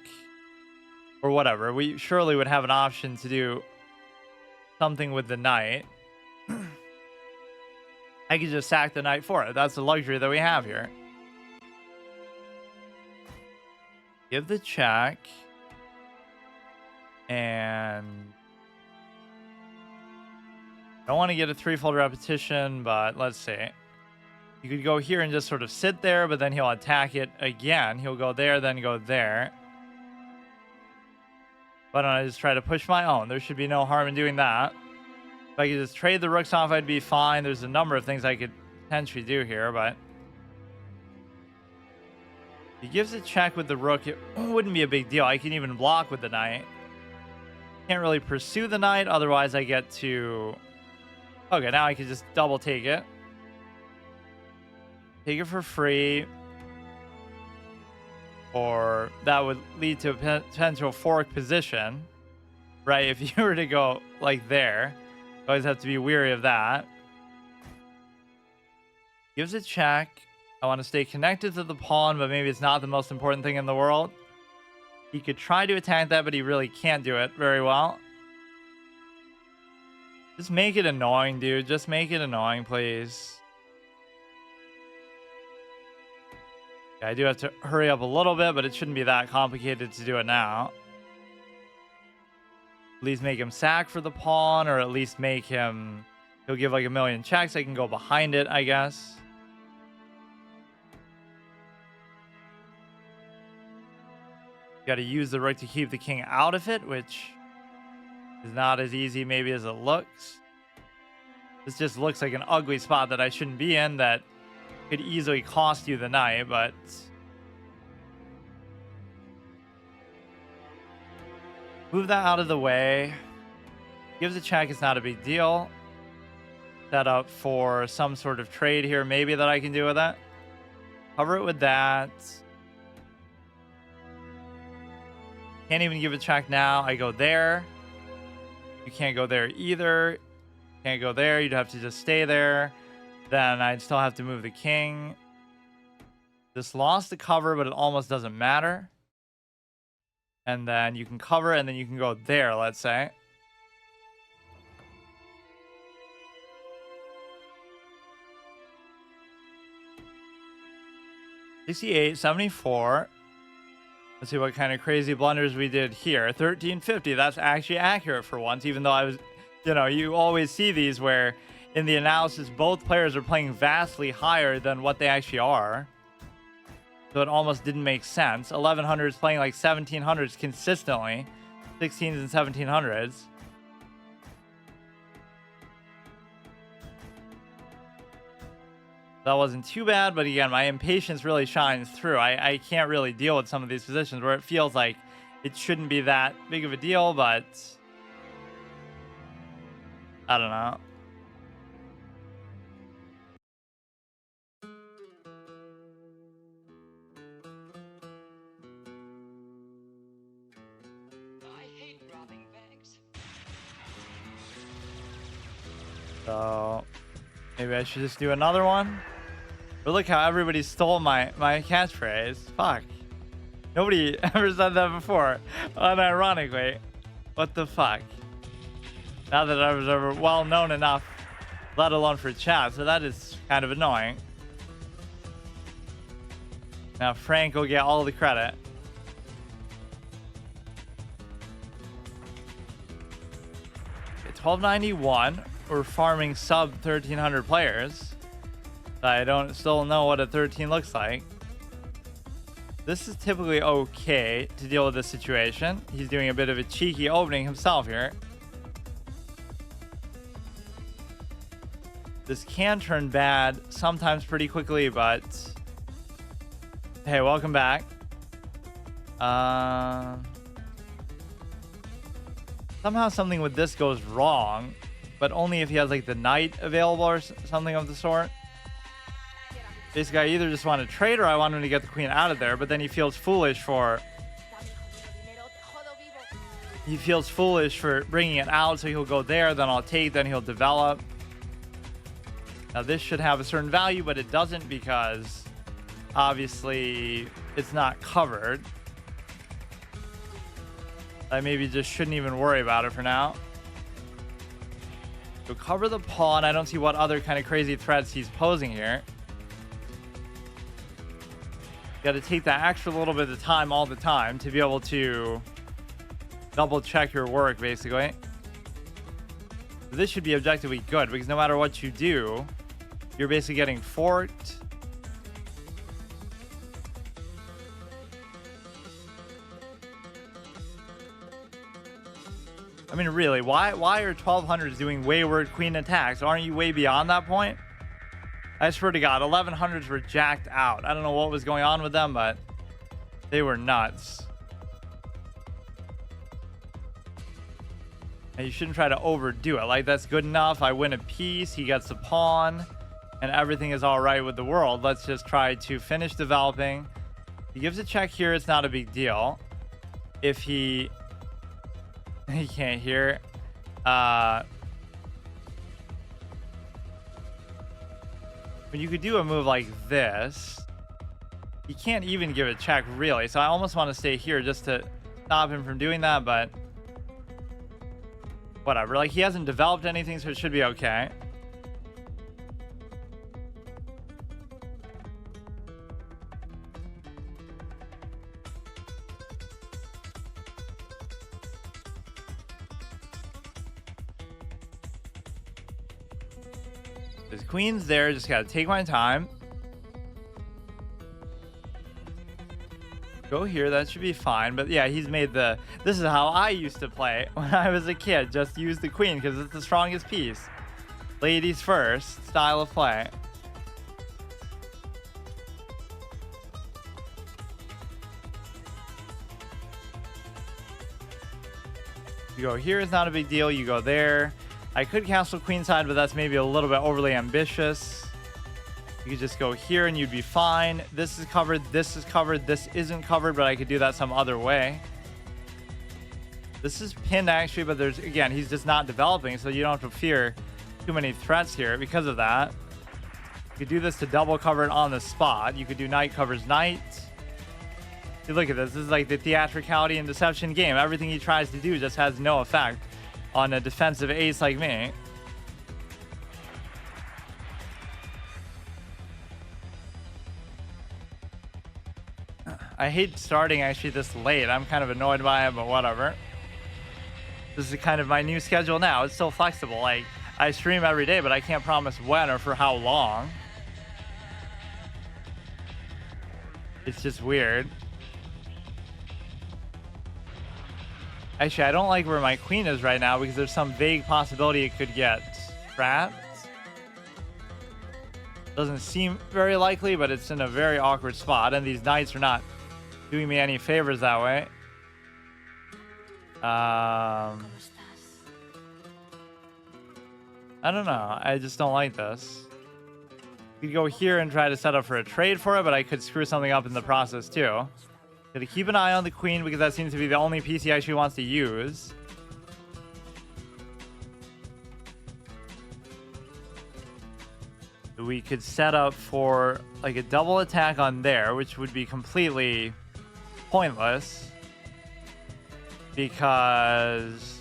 Or whatever. We surely would have an option to do something with the knight. I could just sack the knight for it. That's the luxury that we have here. Give the check. And I don't want to get a threefold repetition, but let's see. You could go here and just sort of sit there, but then he'll attack it again. He'll go there, then go there. Why don't I just try to push my own? There should be no harm in doing that. If I could just trade the rooks off, I'd be fine. There's a number of things I could potentially do here, but he gives a check with the rook. It wouldn't be a big deal. I can even block with the knight. Can't really pursue the knight, otherwise I get to... Okay, now I can just double take it. Take it for free. Or that would lead to a potential fork position. Right, if you were to go like there. You always have to be wary of that. Gives a check. I want to stay connected to the pawn, but maybe it's not the most important thing in the world. He could try to attack that, but he really can't do it very well. Just make it annoying, dude. Just make it annoying, please. Yeah, I do have to hurry up a little bit, but it shouldn't be that complicated to do it now. At least make him sack for the pawn, or at least make him... He'll give like a million checks. I can go behind it, I guess. Got to use the rook to keep the king out of it, which is not as easy maybe as it looks. This just looks like an ugly spot that I shouldn't be in, that could easily cost you the knight, but... Move that out of the way. Gives a check, it's not a big deal. Set up for some sort of trade here, maybe, that I can do with that. Cover it with that. Can't even give a check now. I go there. You can't go there either. Can't go there. You'd have to just stay there. Then I'd still have to move the king. This lost the cover, but it almost doesn't matter. And then you can cover, and then you can go there, let's say. $68, $74. Let's see what kind of crazy blunders we did here. 1350. That's actually accurate for once, even though I was, you always see these where in the analysis, both players are playing vastly higher than what they actually are. So it almost didn't make sense. 1100s playing like 1700s consistently. 16s and 1700s. That wasn't too bad, but again, my impatience really shines through. I can't really deal with some of these positions where it feels like it shouldn't be that big of a deal, but I don't know. So maybe I should just do another one. But look how everybody stole my catchphrase. Fuck. Nobody ever said that before. Unironically. What the fuck? Not that I was ever well known enough, let alone for chat. So that is kind of annoying. Now Frank will get all the credit. Okay, 1291. We're farming sub 1300 players. I don't still know what a 13 looks like. This is typically okay to deal with this situation. He's doing a bit of a cheeky opening himself here. This can turn bad sometimes pretty quickly, but hey, welcome back. Somehow something with this goes wrong, but only if he has like the knight available or something of the sort. Basically, I either just want to trade or I want him to get the queen out of there, but then he feels foolish for bringing it out, so he'll go there, then I'll take, then he'll develop. Now this should have a certain value, but it doesn't because obviously it's not covered. I maybe just shouldn't even worry about it for now. So cover the pawn. I don't see what other kind of crazy threats he's posing here. Got to take that extra little bit of time all the time to be able to double check your work, basically. This should be objectively good because no matter what you do, you're basically getting forked. I mean, really, why are 1200s doing wayward queen attacks? Aren't you way beyond that point? I swear to God, 1100s were jacked out. I don't know what was going on with them, but they were nuts. And you shouldn't try to overdo it. Like, that's good enough. I win a piece. He gets a pawn. And everything is all right with the world. Let's just try to finish developing. He gives a check here. It's not a big deal. If he can't hear. But you could do a move like this. He can't even give a check, really. So I almost want to stay here just to stop him from doing that, but whatever. Like, he hasn't developed anything, so it should be okay. His queen's there, just gotta take my time. Go here, that should be fine. But yeah, he's made the... This is how I used to play when I was a kid. Just use the queen because it's the strongest piece. Ladies first, style of play. You go here is not a big deal. You go there. I could castle queenside, but that's maybe a little bit overly ambitious. You could just go here and you'd be fine. This is covered. This is covered. This isn't covered, but I could do that some other way. This is pinned actually, but there's, again, he's just not developing, so you don't have to fear too many threats here because of that. You could do this to double cover it on the spot. You could do knight covers knight. See, look at this. This is like the theatricality and deception game. Everything he tries to do just has no effect on a defensive ace like me. I hate starting actually this late. I'm kind of annoyed by it, but whatever. This is kind of my new schedule now. It's still flexible. Like, I stream every day, but I can't promise when or for how long. It's just weird. Actually, I don't like where my queen is right now because there's some vague possibility it could get trapped. Doesn't seem very likely, but it's in a very awkward spot, and these knights are not doing me any favors that way. I don't know. I just don't like this. We could go here and try to set up for a trade for it, but I could screw something up in the process too. Gotta keep an eye on the queen because that seems to be the only piece he actually wants to use. We could set up for like a double attack on there, which would be completely pointless because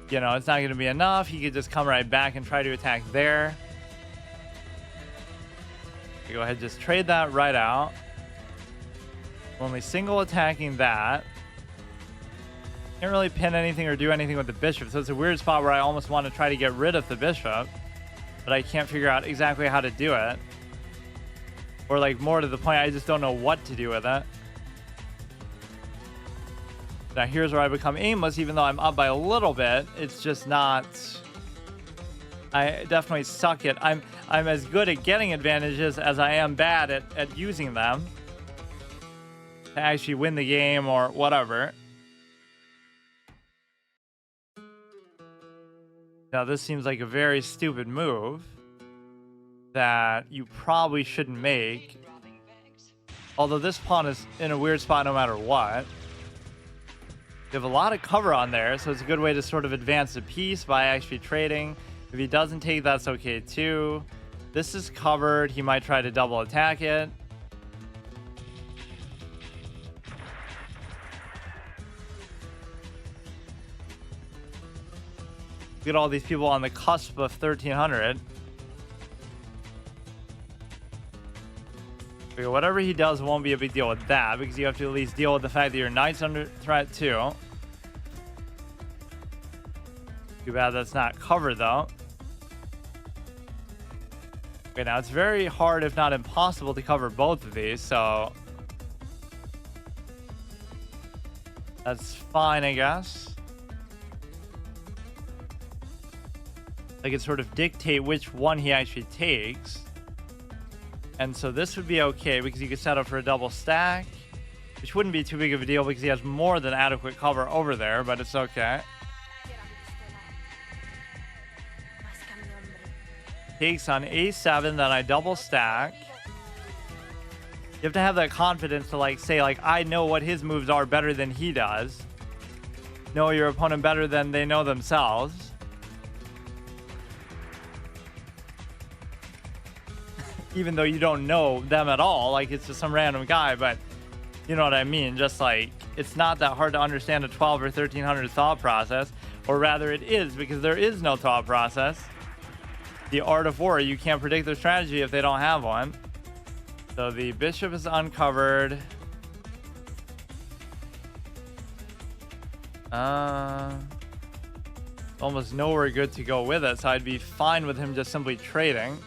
you know, it's not going to be enough. He could just come right back and try to attack there. Go ahead, just trade that right out. Only single attacking that. Can't really pin anything or do anything with the bishop, so it's a weird spot where I almost want to try to get rid of the bishop, but I can't figure out exactly how to do it. Or like more to the point, I just don't know what to do with it. Now here's where I become aimless, even though I'm up by a little bit. It's just not... I definitely suck at... I'm as good at getting advantages as I am bad at using them to actually win the game or whatever. Now this seems like a very stupid move that you probably shouldn't make. Although this pawn is in a weird spot no matter what. You have a lot of cover on there, so it's a good way to sort of advance the piece by actually trading. If he doesn't take, that's okay too. This is covered. He might try to double attack it. Look at all these people on the cusp of 1300. Okay, whatever he does won't be a big deal with that, because you have to at least deal with the fact that your knight's under threat too. Too bad that's not covered though. Okay, now it's very hard, if not impossible, to cover both of these, so that's fine, I guess. I could sort of dictate which one he actually takes. And so this would be okay because you could set up for a double stack, which wouldn't be too big of a deal because he has more than adequate cover over there, but it's okay. Takes on a7, then I double stack. You have to have that confidence to like say like, I know what his moves are better than he does. Know your opponent better than they know themselves. Even though you don't know them at all, like it's just some random guy, but you know what I mean? Just like, it's not that hard to understand a 12 or 1300 thought process, or rather it is, because there is no thought process. The art of war, you can't predict their strategy if they don't have one. So the bishop is uncovered. Almost nowhere good to go with it, so I'd be fine with him just simply trading.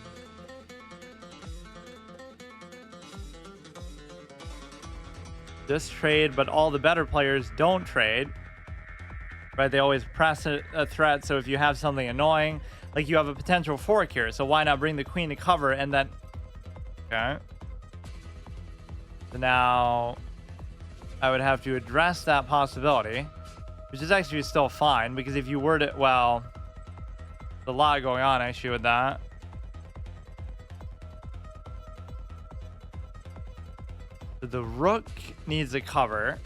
Just trade, but all the better players don't trade. Right? They always press a threat, so if you have something annoying, like you have a potential fork here, so why not bring the queen to cover and then... Okay. So now I would have to address that possibility, which is actually still fine, because if you were to... Well, there's a lot going on actually with that. So the rook needs a cover.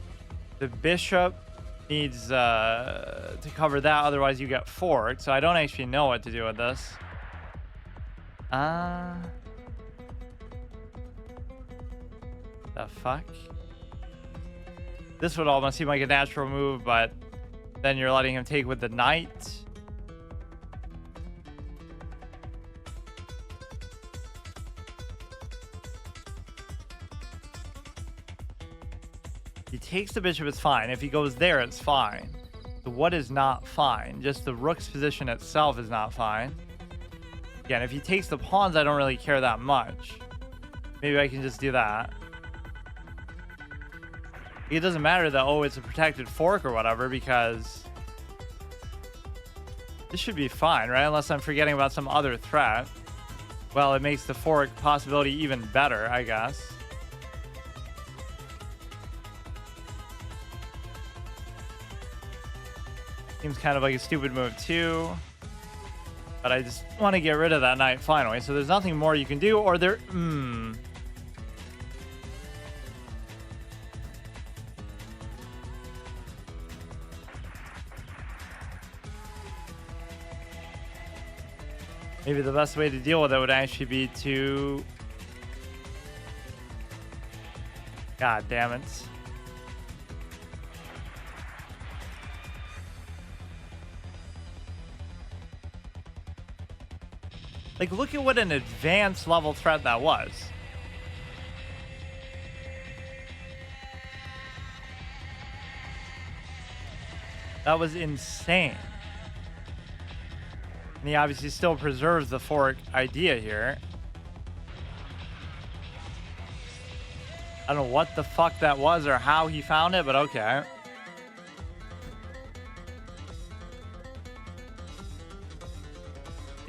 The bishop needs to cover that, otherwise you get forked. So I don't actually know what to do with this. The fuck? This would almost seem like a natural move, but then you're letting him take with the knight. He takes the bishop, it's fine. If he goes there, it's fine. So what is not fine? Just the rook's position itself is not fine. Again, if he takes the pawns, I don't really care that much. Maybe I can just do that. It doesn't matter that, oh, it's a protected fork or whatever, because this should be fine, right? Unless I'm forgetting about some other threat. Well, it makes the fork possibility even better, I guess. Seems kind of like a stupid move too. But I just want to get rid of that knight finally. So there's nothing more you can do, or there... Maybe the best way to deal with it would actually be to... God damn it. Like, look at what an advanced level threat that was. That was insane. And he obviously still preserves the fork idea here. I don't know what the fuck that was or how he found it, but okay.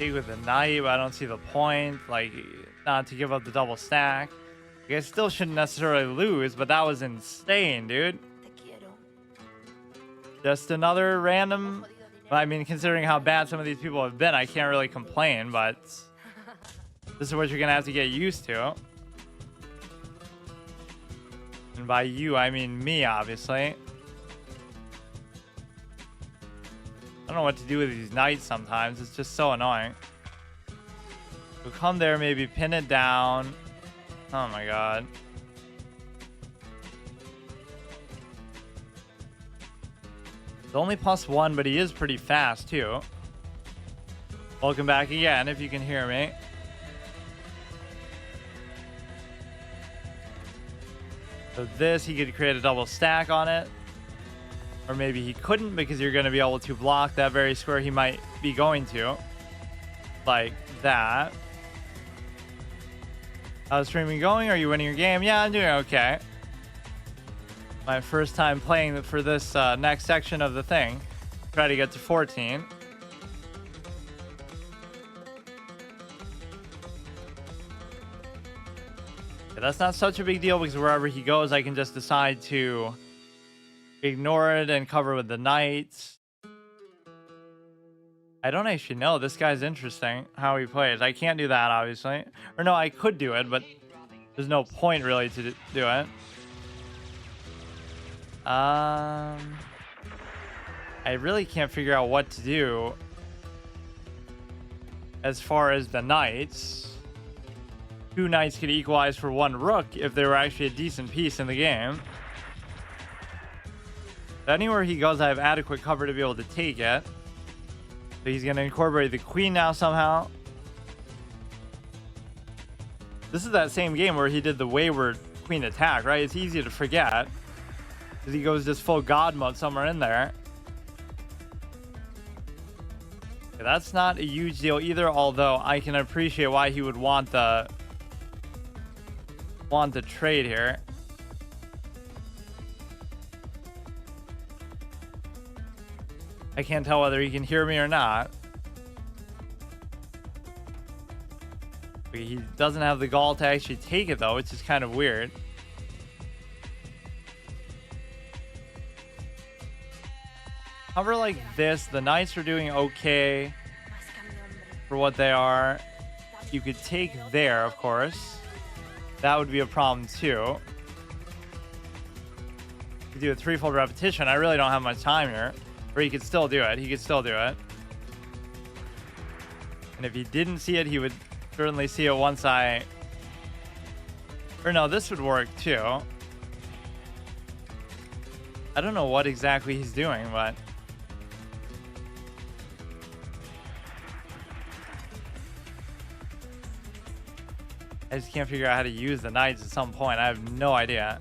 With the knight, but I don't see the point. Like, not to give up the double stack. Like, I still shouldn't necessarily lose, but that was insane, dude. Just another random... I mean, considering how bad some of these people have been, I can't really complain, but this is what you're gonna have to get used to. And by you, I mean me, obviously. I don't know what to do with these knights sometimes. It's just so annoying. We'll come there, maybe pin it down. Oh my god. It's only +1, but he is pretty fast too. Welcome back again, if you can hear me. So this, he could create a double stack on it. Or maybe he couldn't, because you're going to be able to block that very square he might be going to. Like that. How's streaming going? Are you winning your game? Yeah, I'm doing okay. My first time playing for this next section of the thing. Try to get to 14. Yeah, that's not such a big deal, because wherever he goes, I can just decide to ignore it and cover with the knights. I don't actually know. This guy's interesting, how he plays. I can't do that, obviously. Or no, I could do it, but there's no point really to do it. I really can't figure out what to do as far as the knights. 2 knights could equalize for 1 rook if they were actually a decent piece in the game. Anywhere he goes, I have adequate cover to be able to take it. So he's going to incorporate the queen now somehow. This is that same game where he did the wayward queen attack, right? It's easy to forget, because he goes just full god mode somewhere in there. Okay, that's not a huge deal either, although I can appreciate why he would want the trade here. I can't tell whether he can hear me or not. He doesn't have the gall to actually take it though, which is kind of weird. Cover like this, the knights are doing okay for what they are. You could take there, of course. That would be a problem too. You do a 3-fold repetition. I really don't have much time here. Or he could still do it. He could still do it. And if he didn't see it, he would certainly see it once I... Or no, this would work too. I don't know what exactly he's doing, but... I just can't figure out how to use the knights at some point. I have no idea.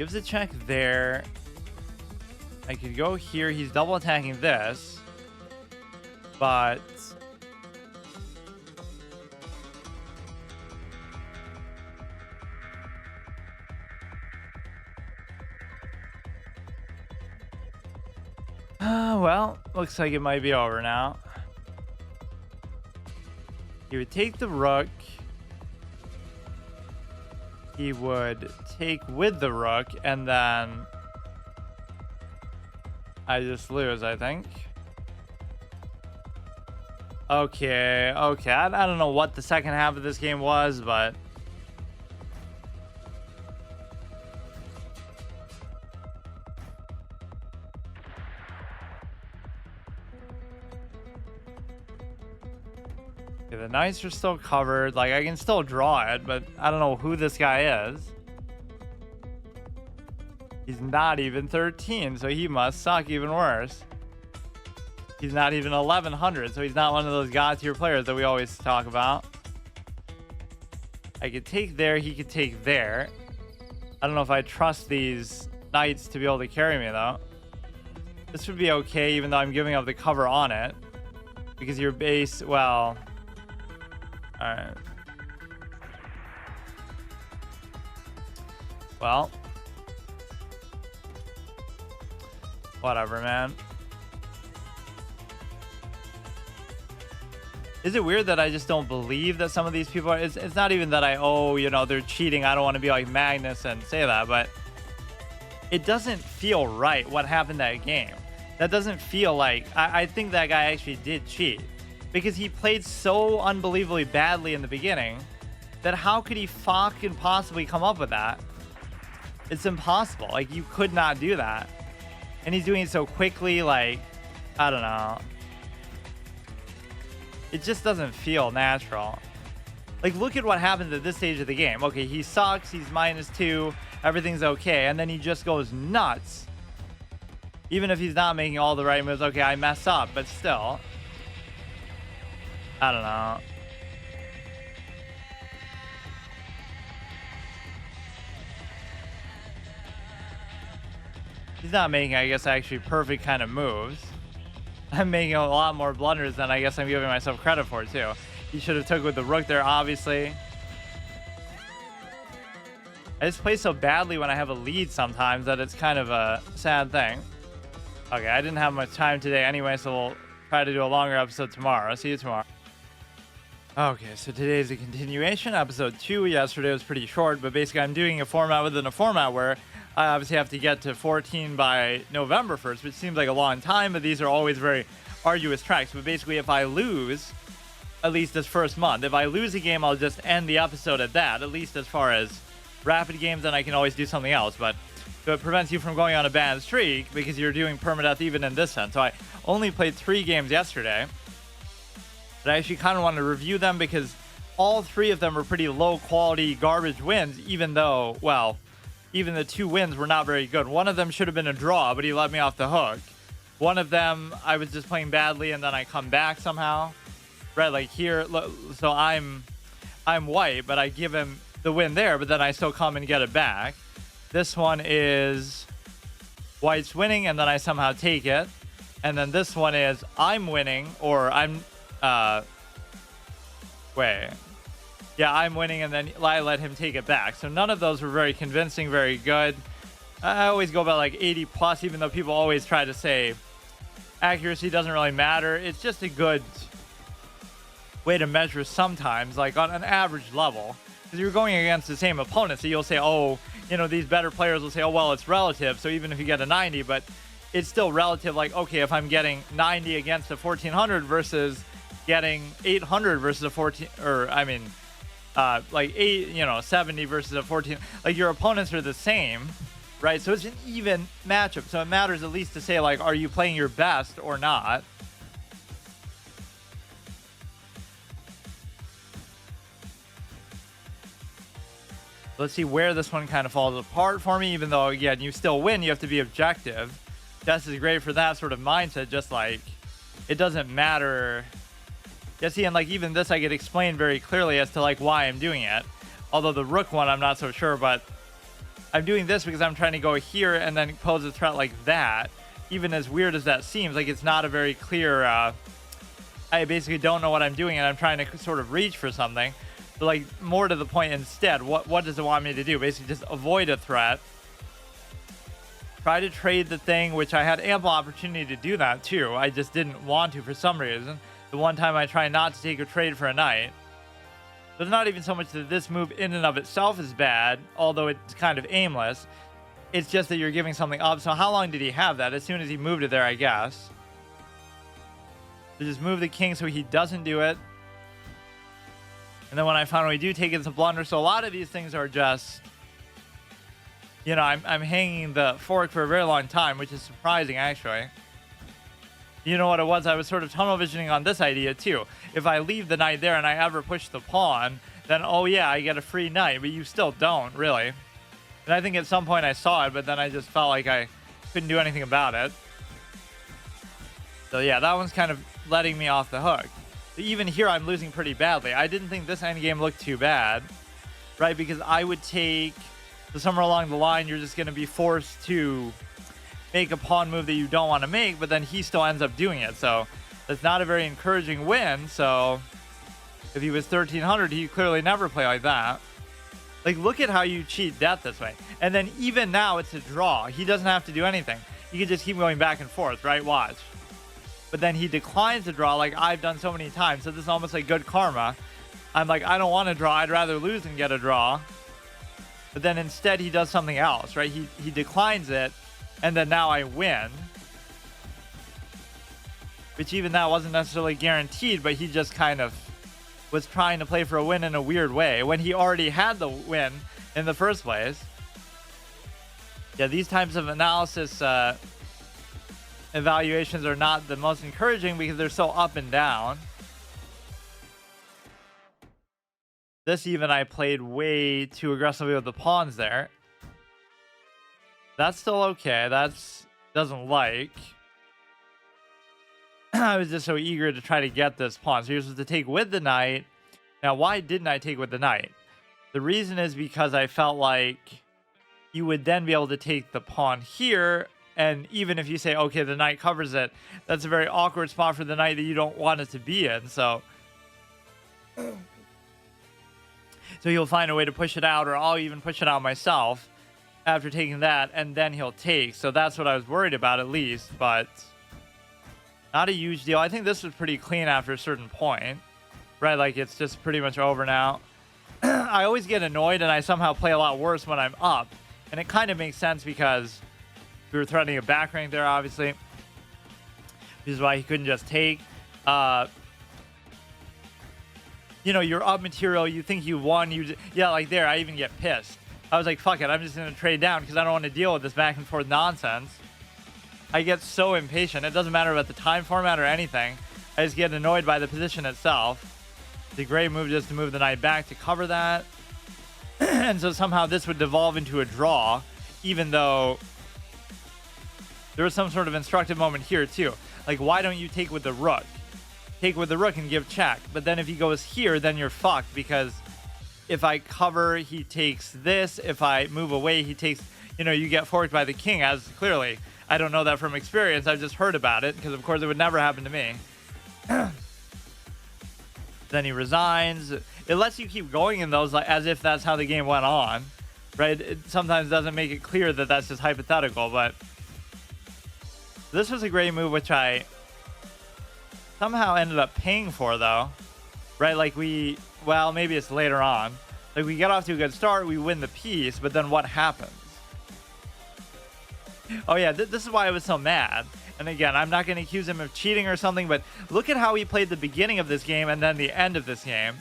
Gives a check there. I could go here. He's double attacking this. But well, looks like it might be over now. He would take the rook. He would take with the rook, and then I just lose, I think. Okay. I don't know what the second half of this game was, but okay, the knights are still covered. Like, I can still draw it, but I don't know who this guy is. He's not even 13, so he must suck even worse. He's not even 1100, so he's not one of those god tier players that we always talk about. I could take there, he could take there. I don't know if I trust these knights to be able to carry me, though. This would be okay, even though I'm giving up the cover on it. Because your base, well... Alright. Well. Whatever, man. Is it weird that I just don't believe that some of these people are... It's not even that they're cheating. I don't want to be like Magnus and say that, but it doesn't feel right what happened that game. That doesn't feel like... I think that guy actually did cheat because he played so unbelievably badly in the beginning that how could he fucking possibly come up with that? It's impossible. Like, you could not do that. And he's doing it so quickly, like, I don't know. It just doesn't feel natural. Like, look at what happens at this stage of the game. Okay, he sucks. He's -2. Everything's okay. And then he just goes nuts. Even if he's not making all the right moves. Okay, I mess up. But still. I don't know. He's not making, I guess, actually perfect kind of moves. I'm making a lot more blunders than I guess I'm giving myself credit for, too. He should have took with the rook there, obviously. I just play so badly when I have a lead sometimes that it's kind of a sad thing. Okay, I didn't have much time today anyway, so we'll try to do a longer episode tomorrow. See you tomorrow. Okay, so today is a continuation. Episode 2 yesterday was pretty short, but basically I'm doing a format within a format where I obviously have to get to 14 by November 1st, which seems like a long time, but these are always very arduous tracks. But basically, if I lose, at least this first month, if I lose a game, I'll just end the episode at that, at least as far as rapid games, then I can always do something else. But so it prevents you from going on a bad streak because you're doing permadeath even in this sense. So I only played 3 games yesterday, but I actually kind of want to review them because all 3 of them were pretty low quality garbage wins, even though, well, even the 2 wins were not very good. One of them should have been a draw, but he let me off the hook. One of them, I was just playing badly, and then I come back somehow. Right, like here, so I'm white, but I give him the win there, but then I still come and get it back. This one is white's winning, and then I somehow take it. And then this one is I'm winning, or I'm... wait... Yeah, I'm winning, and then I let him take it back. So none of those were very convincing, very good. I always go about like 80 plus, even though people always try to say accuracy doesn't really matter. It's just a good way to measure sometimes, like on an average level. Because you're going against the same opponent, so you'll say, oh, these better players will say, oh, well, it's relative. So even if you get a 90, but it's still relative. Like, okay, if I'm getting 90 against a 1400 versus getting 800 versus a 14, or I mean... like 70 versus a 14, like your opponents are the same, right? So it's an even matchup, so it matters at least to say, like, are you playing your best or not? Let's see where this one kind of falls apart for me, even though, again, you still win. You have to be objective. Chess is great for that sort of mindset, just like it doesn't matter. Yeah, see, and like even this I could explain very clearly as to like why I'm doing it. Although the rook one I'm not so sure, but I'm doing this because I'm trying to go here and then pose a threat like that. Even as weird as that seems, like it's not a very clear, I basically don't know what I'm doing and I'm trying to sort of reach for something. But like more to the point instead, what does it want me to do? Basically just avoid a threat. Try to trade the thing, which I had ample opportunity to do that too. I just didn't want to for some reason. The one time I try not to take a trade for a knight. But it's not even so much that this move in and of itself is bad, although it's kind of aimless. It's just that you're giving something up. So how long did he have that? As soon as he moved it there, I guess. So just move the king so he doesn't do it. And then when I finally do take it, it's a blunder. So a lot of these things are just, you know, I'm hanging the fork for a very long time, which is surprising, actually. You know what it was? I was sort of tunnel visioning on this idea, too. If I leave the knight there and I ever push the pawn, then, oh, yeah, I get a free knight. But you still don't, really. And I think at some point I saw it, but then I just felt like I couldn't do anything about it. So, yeah, that one's kind of letting me off the hook. But even here, I'm losing pretty badly. I didn't think this endgame looked too bad, right? Because I would take... So somewhere along the line, you're just going to be forced to make a pawn move that you don't want to make, but then he still ends up doing it. So that's not a very encouraging win. So if he was 1300, he'd clearly never play like that. Like, look at how you cheat death this way. And then even now, it's a draw. He doesn't have to do anything. He can just keep going back and forth, right? Watch. But then he declines to draw like I've done so many times. So this is almost like good karma. I'm like, I don't want to draw. I'd rather lose than get a draw. But then instead he does something else, right? He declines it, and then now I win. Which even that wasn't necessarily guaranteed, but he just kind of was trying to play for a win in a weird way when he already had the win in the first place. Yeah, these types of analysis evaluations are not the most encouraging because they're so up and down. This even I played way too aggressively with the pawns there. That's still okay. That's doesn't like. I was just so eager to try to get this pawn. So you're supposed to take with the knight. Now, why didn't I take with the knight? The reason is because I felt like you would then be able to take the pawn here. And even if you say, okay, the knight covers it, that's a very awkward spot for the knight that you don't want it to be in. So he'll find a way to push it out, or I'll even push it out myself after taking that, and then he'll take. So that's what I was worried about, at least, but not a huge deal. I think this was pretty clean after a certain point, right? Like, it's just pretty much over now. I always get annoyed, and I somehow play a lot worse when I'm up, and it kind of makes sense because we were threatening a back rank there, obviously. This is why he couldn't just take. You know, you're up material, you think you won, yeah, like there, I even get pissed. I was like, fuck it, I'm just going to trade down because I don't want to deal with this back and forth nonsense. I get so impatient. It doesn't matter about the time format or anything. I just get annoyed by the position itself. It's a great move just to move the knight back to cover that. And so somehow this would devolve into a draw, even though there was some sort of instructive moment here too. Like, why don't you take with the rook? Take with the rook and give check. But then if he goes here, then you're fucked, because if I cover, he takes this. If I move away, he takes, you know, you get forked by the king, as clearly. I don't know that from experience. I've just heard about it, because of course it would never happen to me. Then he resigns. It lets you keep going in those, like, as if that's how the game went on, right? It sometimes doesn't make it clear that that's just hypothetical, but this was a great move, which I somehow ended up paying for, though, right? Like, well, maybe it's later on. Like, we get off to a good start, we win the piece, but then what happens? Oh yeah, this is why I was so mad. And again, I'm not going to accuse him of cheating or something, but look at how he played the beginning of this game and then the end of this game.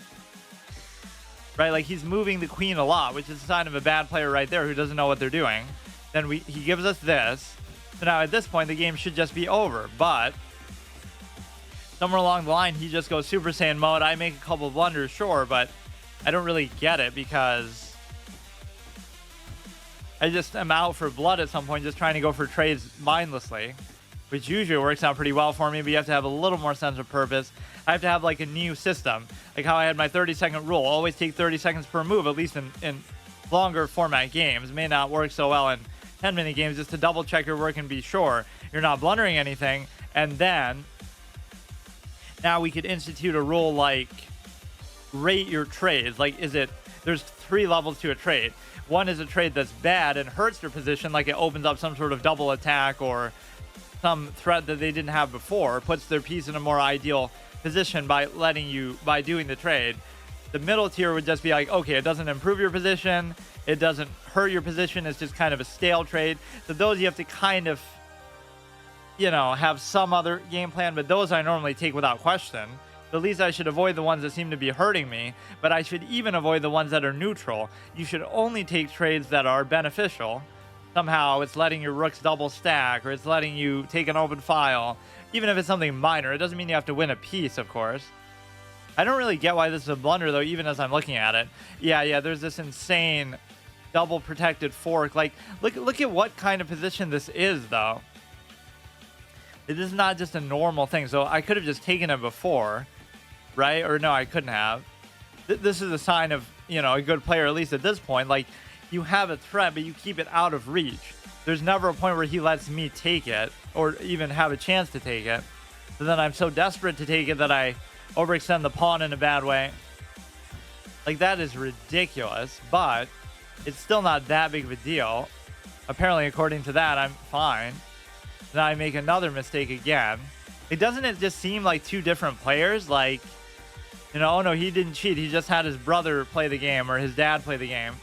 Right, like, he's moving the queen a lot, which is a sign of a bad player right there who doesn't know what they're doing. Then he gives us this. So now at this point, the game should just be over, but somewhere along the line, he just goes Super Saiyan mode. I make a couple of blunders, sure, but I don't really get it because I just am out for blood at some point, just trying to go for trades mindlessly, which usually works out pretty well for me, but you have to have a little more sense of purpose. I have to have like a new system, like how I had my 30-second rule. Always take 30 seconds per move, at least in longer format games may not work so well in 10-minute games, just to double check your work and be sure you're not blundering anything. And then now we could institute a rule like rate your trades. Like, there's 3 levels to a trade. One is a trade that's bad and hurts their position, like it opens up some sort of double attack or some threat that they didn't have before, puts their piece in a more ideal position by doing the trade. The middle tier would just be like, okay, it doesn't improve your position, it doesn't hurt your position, it's just kind of a stale trade. So those you have to kind of, have some other game plan, but those I normally take without question. At least I should avoid the ones that seem to be hurting me, but I should even avoid the ones that are neutral. You should only take trades that are beneficial. Somehow it's letting your rooks double stack, or it's letting you take an open file. Even if it's something minor, it doesn't mean you have to win a piece, of course. I don't really get why this is a blunder, though, even as I'm looking at it. Yeah, there's this insane double protected fork. Like, look at what kind of position this is, though. It is not just a normal thing. So I could have just taken it before, right? Or no, I couldn't have. This is a sign of, a good player, at least at this point. Like, you have a threat, but you keep it out of reach. There's never a point where he lets me take it or even have a chance to take it. So then I'm so desperate to take it that I overextend the pawn in a bad way. Like, that is ridiculous, but it's still not that big of a deal. Apparently, according to that, I'm fine. Then I make another mistake again. Doesn't it just seem like 2 different players? Like, oh no, he didn't cheat. He just had his brother play the game or his dad play the game.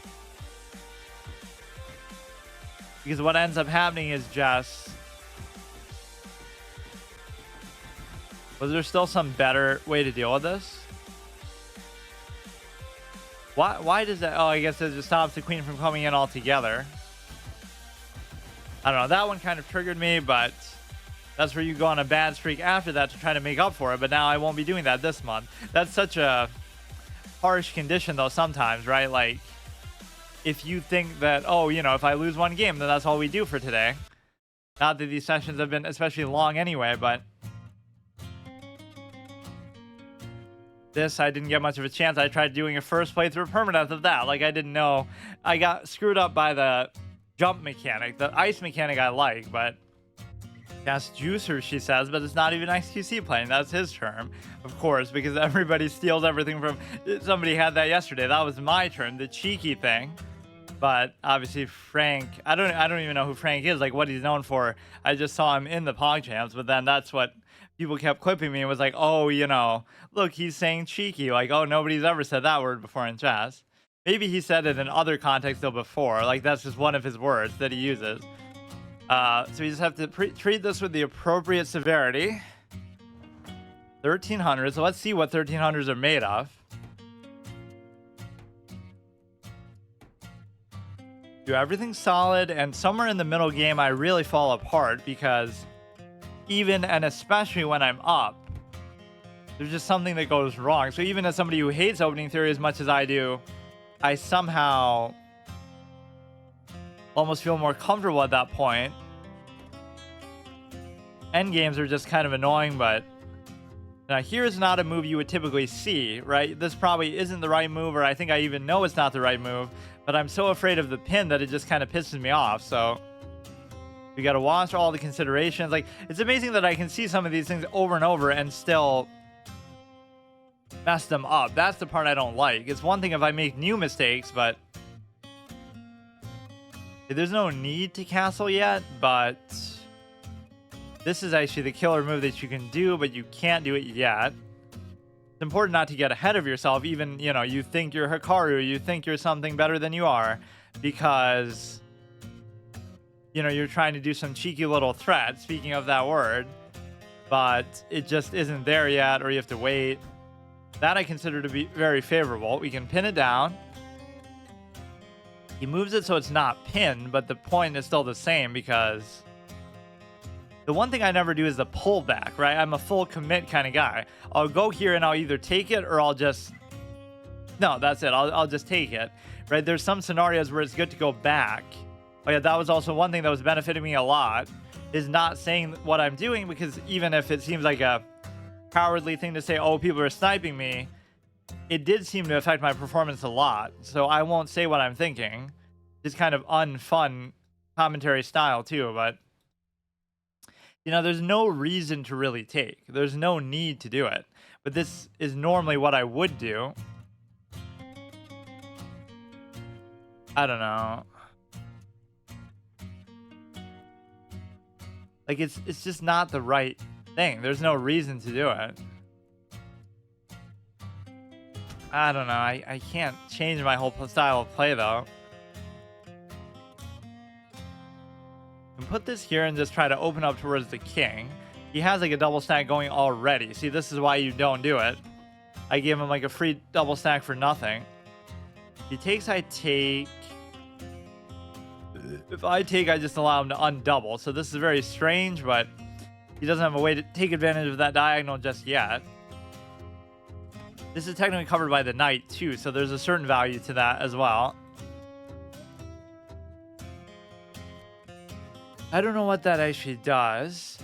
Because what ends up happening is just... Was there still some better way to deal with this? Why does that... Oh, I guess it just stops the queen from coming in altogether. I don't know. That one kind of triggered me, but that's where you go on a bad streak after that to try to make up for it. But now I won't be doing that this month. That's such a harsh condition, though, sometimes, right? Like, if you think that, oh, if I lose one game, then that's all we do for today. Not that these sessions have been especially long anyway, but this, I didn't get much of a chance. I tried doing a first playthrough permadeath of that. Like, I didn't know. I got screwed up by the jump mechanic. The ice mechanic I like, but cast juicer, she says, but it's not even XQC playing. That's his term, of course, because everybody steals everything from... Somebody had that yesterday. That was my term, the cheeky thing. But obviously Frank, I don't even know who Frank is, like what he's known for. I just saw him in the PogChamps, but then that's what people kept clipping me and was like, oh, look, he's saying cheeky. Like, oh, nobody's ever said that word before in chess. Maybe he said it in other contexts though before. Like, that's just one of his words that he uses. So you just have to treat this with the appropriate severity. 1300. So let's see what 1300s are made of. Do everything solid, and somewhere in the middle game I really fall apart, because even and especially when I'm up, there's just something that goes wrong. So even as somebody who hates opening theory as much as I do, I somehow almost feel more comfortable at that point. Endgames are just kind of annoying, but now here's not a move you would typically see, right? This probably isn't the right move, or I think I even know it's not the right move, but I'm so afraid of the pin that it just kind of pisses me off. So we got to watch all the considerations. Like, it's amazing that I can see some of these things over and over and still mess them up. That's the part I don't like. It's one thing if I make new mistakes, but there's no need to castle yet, but this is actually the killer move that you can do, but you can't do it yet. It's important not to get ahead of yourself, even, you think you're Hikaru, you think you're something better than you are, because, you're trying to do some cheeky little threat, speaking of that word, but it just isn't there yet, or you have to wait. That I consider to be very favorable. We can pin it down. He moves it so it's not pinned, but the point is still the same, because the one thing I never do is the pullback, right? I'm a full commit kind of guy. I'll go here and I'll either take it or I'll just... No, that's it. I'll just take it, right? There's some scenarios where it's good to go back. Like, that was also one thing that was benefiting me a lot, is not saying what I'm doing, because even if it seems like a cowardly thing to say, oh, people are sniping me, it did seem to affect my performance a lot. So I won't say what I'm thinking. It's kind of unfun commentary style too, but there's no reason to really take. There's no need to do it. But this is normally what I would do. I don't know. Like it's just not the right thing. There's no reason to do it. I don't know. I can't change my whole style of play though. And put this here and just try to open up towards the king. He has like a double stack going already. See, this is why you don't do it. I gave him like a free double stack for nothing. He takes, I take. If I take, I just allow him to undouble. So this is very strange, but he doesn't have a way to take advantage of that diagonal just yet. This is technically covered by the knight too, so there's a certain value to that as well. I don't know what that actually does.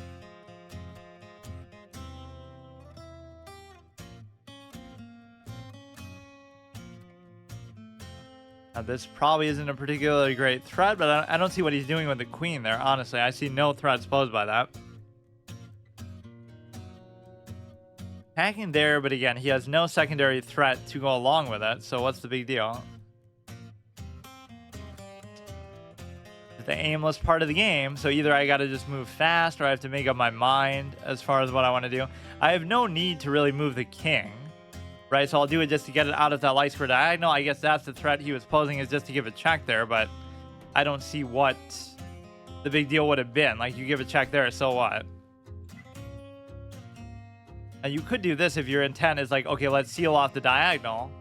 Now, this probably isn't a particularly great threat, but I don't see what he's doing with the queen there, honestly. I see no threats posed by that. Attacking there, but again, he has no secondary threat to go along with it, so what's the big deal? It's the aimless part of the game, so either I gotta just move fast or I have to make up my mind as far as what I want to do. I have no need to really move the king. Right, so I'll do it just to get it out of that light square diagonal. I guess that's the threat he was posing, is just to give a check there, but I don't see what the big deal would have been. Like, you give a check there, so what? Now, you could do this if your intent is like, okay, let's seal off the diagonal.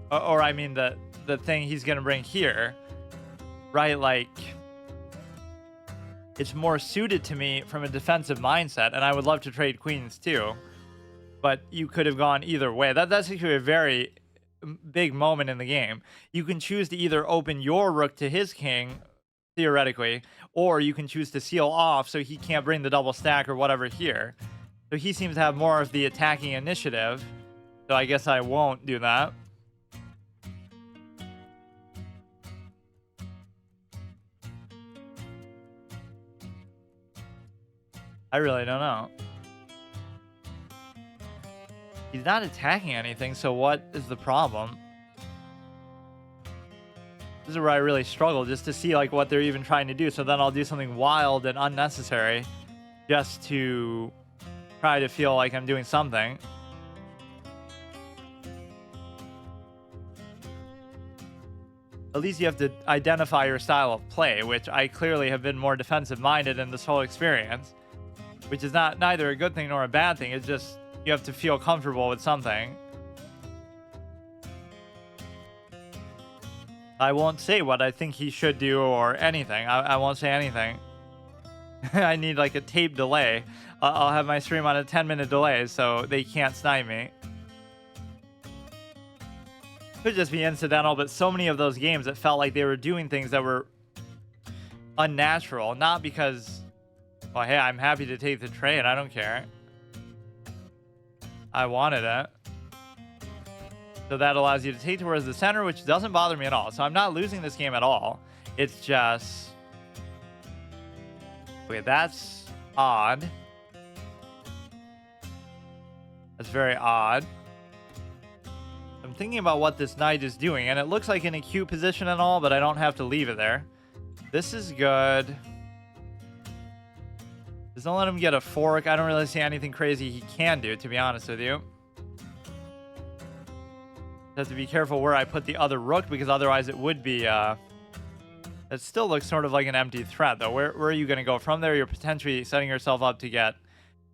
Or I mean, the thing he's going to bring here. Right, like, it's more suited to me from a defensive mindset, and I would love to trade queens too. But you could have gone either way. That's actually a very big moment in the game. You can choose to either open your rook to his king, theoretically, or you can choose to seal off so he can't bring the double stack or whatever here. So he seems to have more of the attacking initiative. So I guess I won't do that. I really don't know. He's not attacking anything, so what is the problem? This is where I really struggle, just to see like what they're even trying to do. So then I'll do something wild and unnecessary just to try to feel like I'm doing something. At least you have to identify your style of play, which I clearly have been more defensive minded in this whole experience, which is neither a good thing nor a bad thing. It's just you have to feel comfortable with something. I won't say what I think he should do or anything. I won't say anything. I need like a tape delay. I'll have my stream on a 10-minute delay so they can't snipe me. Could just be incidental, but so many of those games, it felt like they were doing things that were unnatural. Not because, well, hey, I'm happy to take the trade. I don't care. I wanted it. So that allows you to take towards the center, which doesn't bother me at all. So I'm not losing this game at all. It's just... okay, that's odd. That's very odd. I'm thinking about what this knight is doing, and it looks like an acute position and all, but I don't have to leave it there. This is good. Just don't let him get a fork. I don't really see anything crazy he can do, to be honest with you. Have to be careful where I put the other rook, because otherwise it would be... it still looks sort of like an empty threat, though. Where are you going to go from there? You're potentially setting yourself up to get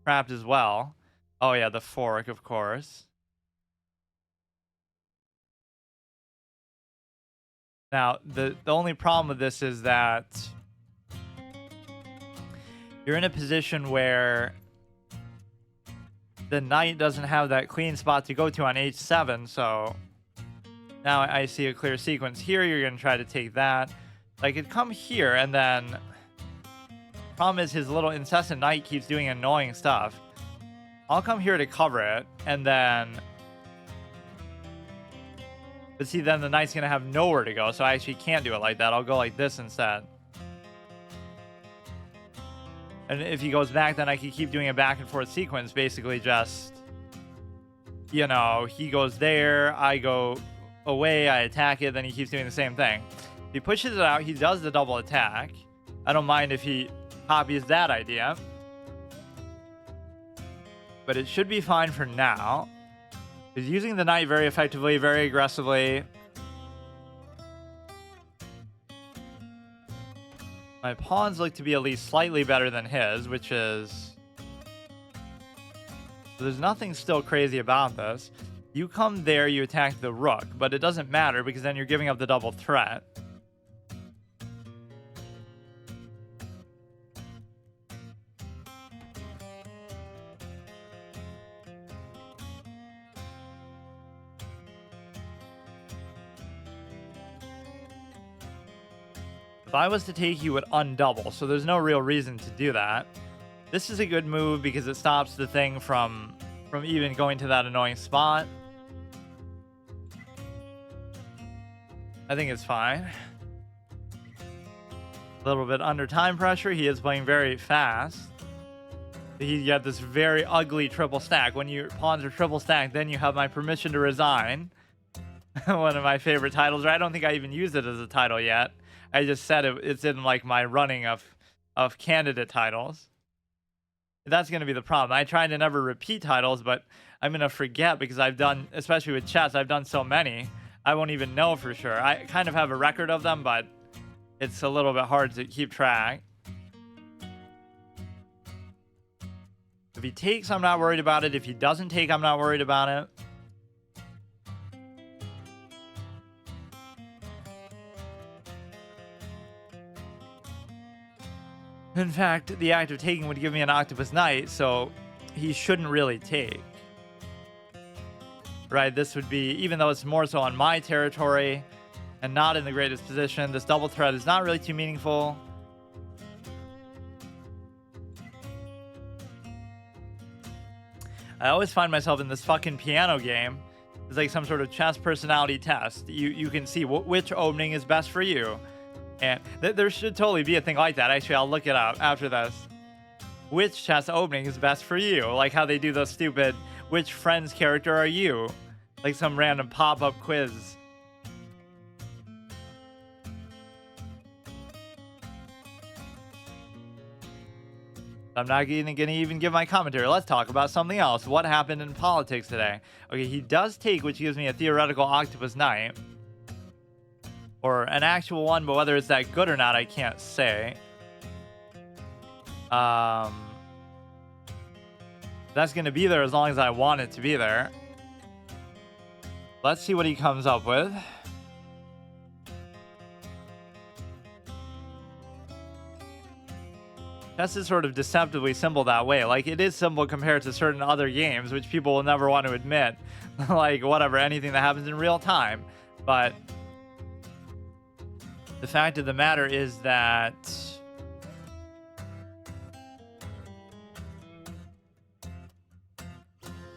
trapped as well. Oh, yeah, the fork, of course. Now, the only problem with this is that you're in a position where the knight doesn't have that clean spot to go to on h7, so now I see a clear sequence here. You're going to try to take that. I could come here, and then problem is his little incessant knight keeps doing annoying stuff. I'll come here to cover it, and then But see, then the knight's gonna have nowhere to go, so I actually can't do it like that. I'll go like this instead. And if he goes back, then I can keep doing a back and forth sequence, basically just, you know, he goes there, I go away, I attack it, then he keeps doing the same thing. If he pushes it out, he does the double attack. I don't mind if he copies that idea. But it should be fine for now. He's using the knight very effectively, very aggressively. My pawns look to be at least slightly better than his, which is... There's nothing still crazy about this. You come there, you attack the rook, but it doesn't matter because then you're giving up the double threat. If I was to take, he would undouble, so there's no real reason to do that. This is a good move because it stops the thing from even going to that annoying spot. I think it's fine. A little bit under time pressure. He is playing very fast. He got this very ugly triple stack. When your pawns are triple stacked, then you have my permission to resign. One of my favorite titles. I don't think I even used it as a title yet. I just said it's in like my running of candidate titles. That's going to be the problem. I try to never repeat titles, but I'm going to forget because I've done, especially with chess, I've done so many. I won't even know for sure. I kind of have a record of them, but it's a little bit hard to keep track. If he takes, I'm not worried about it. If he doesn't take, I'm not worried about it. In fact, the act of taking would give me an octopus knight, so he shouldn't really take. Right, this would be, even though it's more so on my territory and not in the greatest position, this double threat is not really too meaningful. I always find myself in this fucking piano game. It's like some sort of chess personality test. You can see which opening is best for you. And there should totally be a thing like that. Actually, I'll look it up after this. Which chess opening is best for you? Like how they do those stupid, which friend's character are you? Like some random pop-up quiz. I'm not gonna even give my commentary. Let's talk about something else. What happened in politics today? Okay, he does take, which gives me a theoretical octopus knight. Or an actual one, but whether it's that good or not, I can't say. That's going to be there as long as I want it to be there. Let's see what he comes up with. Chess is sort of deceptively simple that way. Like, it is simple compared to certain other games, which people will never want to admit. Like, whatever, anything that happens in real time. But the fact of the matter is that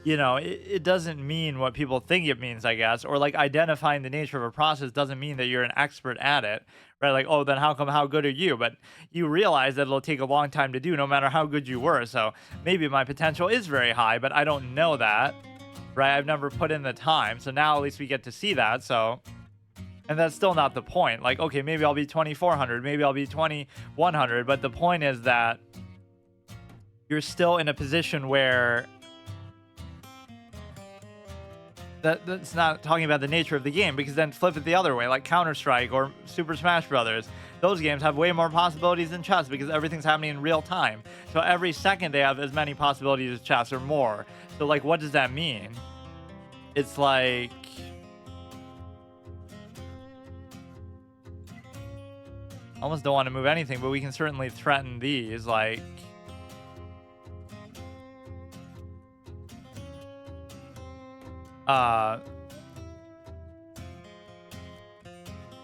you know, it doesn't mean what people think it means, I guess. Or like identifying the nature of a process doesn't mean that you're an expert at it, right? Like, oh, then how good are you? But you realize that it'll take a long time to do no matter how good you were. So maybe my potential is very high, but I don't know that, right? I've never put in the time. So now at least we get to see that. So... And that's still not the point. Like, okay, maybe I'll be 2,400, maybe I'll be 2,100, but the point is that you're still in a position where that's not talking about the nature of the game, because then flip it the other way, like Counter-Strike or Super Smash Brothers. Those games have way more possibilities than chess because everything's happening in real time. So every second they have as many possibilities as chess or more. So like, what does that mean? It's like... almost don't want to move anything, but we can certainly threaten these, like...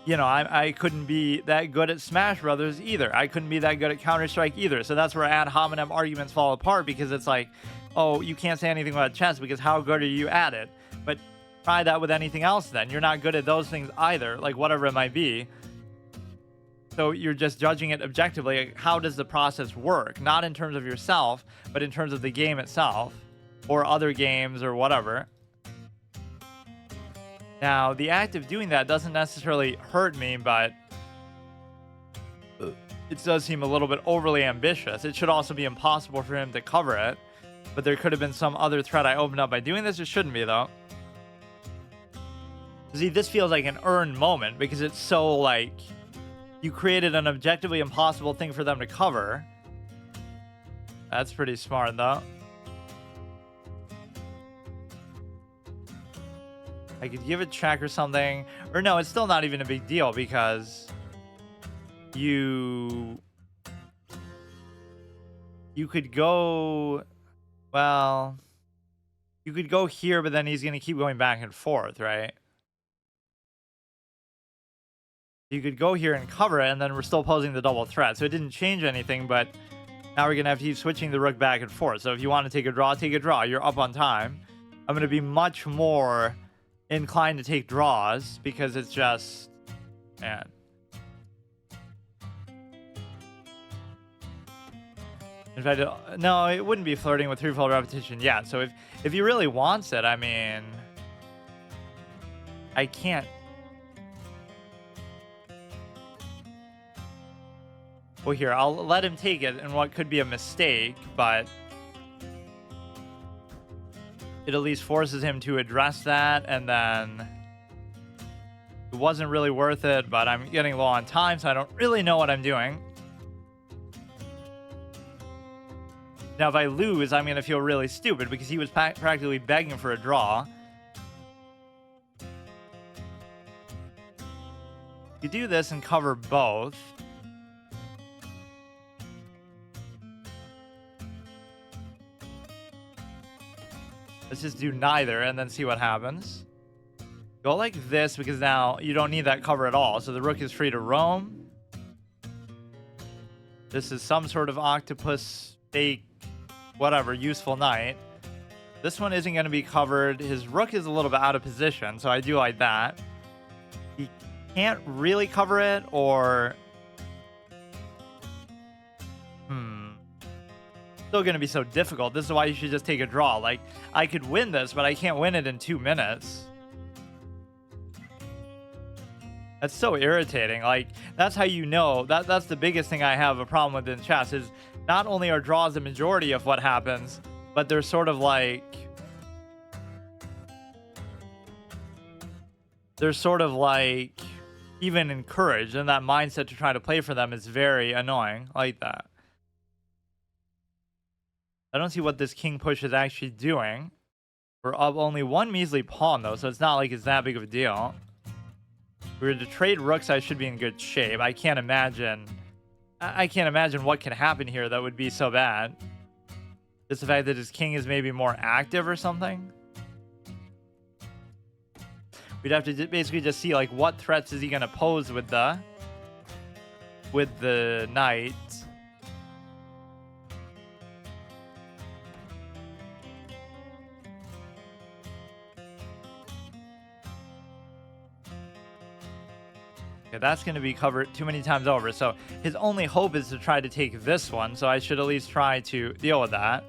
you know, I couldn't be that good at Smash Brothers either. I couldn't be that good at Counter-Strike either. So that's where ad hominem arguments fall apart, because it's like, oh, you can't say anything about chess because how good are you at it? But try that with anything else then. You're not good at those things either, like whatever it might be. So you're just judging it objectively. Like, how does the process work? Not in terms of yourself, but in terms of the game itself or other games or whatever. Now, the act of doing that doesn't necessarily hurt me, but it does seem a little bit overly ambitious. It should also be impossible for him to cover it, but there could have been some other thread I opened up by doing this. It shouldn't be, though. See, this feels like an earned moment because it's so, like, you created an objectively impossible thing for them to cover. That's pretty smart, though. I could give it check or something. Or no, it's still not even a big deal because you could go, well, you could go here, but then he's going to keep going back and forth, right? You could go here and cover it, and then we're still posing the double threat. So it didn't change anything, but now we're going to have to keep switching the rook back and forth. So if you want to take a draw, take a draw. You're up on time. I'm going to be much more inclined to take draws because it's just, man. In fact, no, it wouldn't be flirting with threefold repetition yet. So if he really wants it, I mean, I can't. Well, here, I'll let him take it in what could be a mistake, but it at least forces him to address that, and then it wasn't really worth it, but I'm getting low on time, so I don't really know what I'm doing. Now, if I lose, I'm going to feel really stupid because he was practically begging for a draw. You do this and cover both. Let's just do neither and then see what happens. Go like this because now you don't need that cover at all. So the rook is free to roam. This is some sort of octopus, fake, whatever, useful knight. This one isn't going to be covered. His rook is a little bit out of position, so I do like that. He can't really cover it, or still going to be so difficult. This is why you should just take a draw. Like, I could win this, but I can't win it in 2 minutes. That's so irritating. Like, that's how you know. That's the biggest thing I have a problem with in chess is not only are draws the majority of what happens, but they're sort of like, even encouraged, and that mindset to try to play for them is very annoying. I like that. I don't see what this king push is actually doing. We're up only one measly pawn, though, so it's not like it's that big of a deal. If we were to trade rooks, I should be in good shape. I can't imagine what can happen here that would be so bad. Just the fact that his king is maybe more active or something. We'd have to basically just see, like, what threats is he going to pose with the knight. Okay, that's going to be covered too many times over. So his only hope is to try to take this one. So I should at least try to deal with that.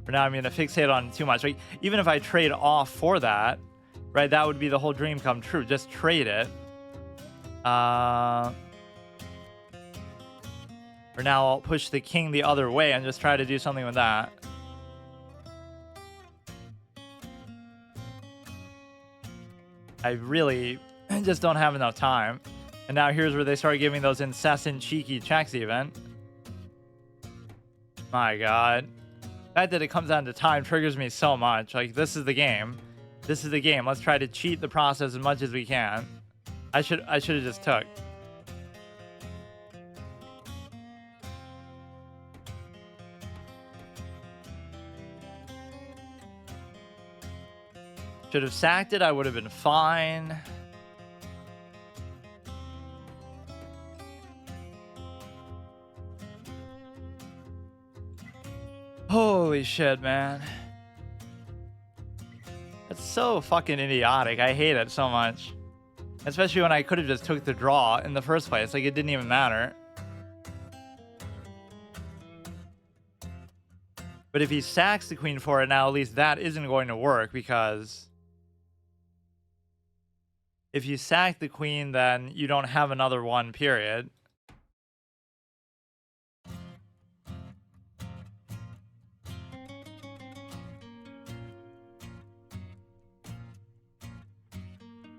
For now, I'm going to fixate on too much. Like, even if I trade off for that, right, that would be the whole dream come true. Just trade it. For now, I'll push the king the other way and just try to do something with that. I really just don't have enough time. And now here's where they start giving those incessant cheeky checks even. My God. The fact that it comes down to time triggers me so much. Like, this is the game. This is the game. Let's try to cheat the process as much as we can. I should have just took. Should have sacked it. I would have been fine. Holy shit, man. so fucking idiotic. I hate it so much. Especially when I could have just took the draw in the first place. Like, it didn't even matter. But if he sacks the queen for it now, at least that isn't going to work, because if you sack the queen, then you don't have another one, period.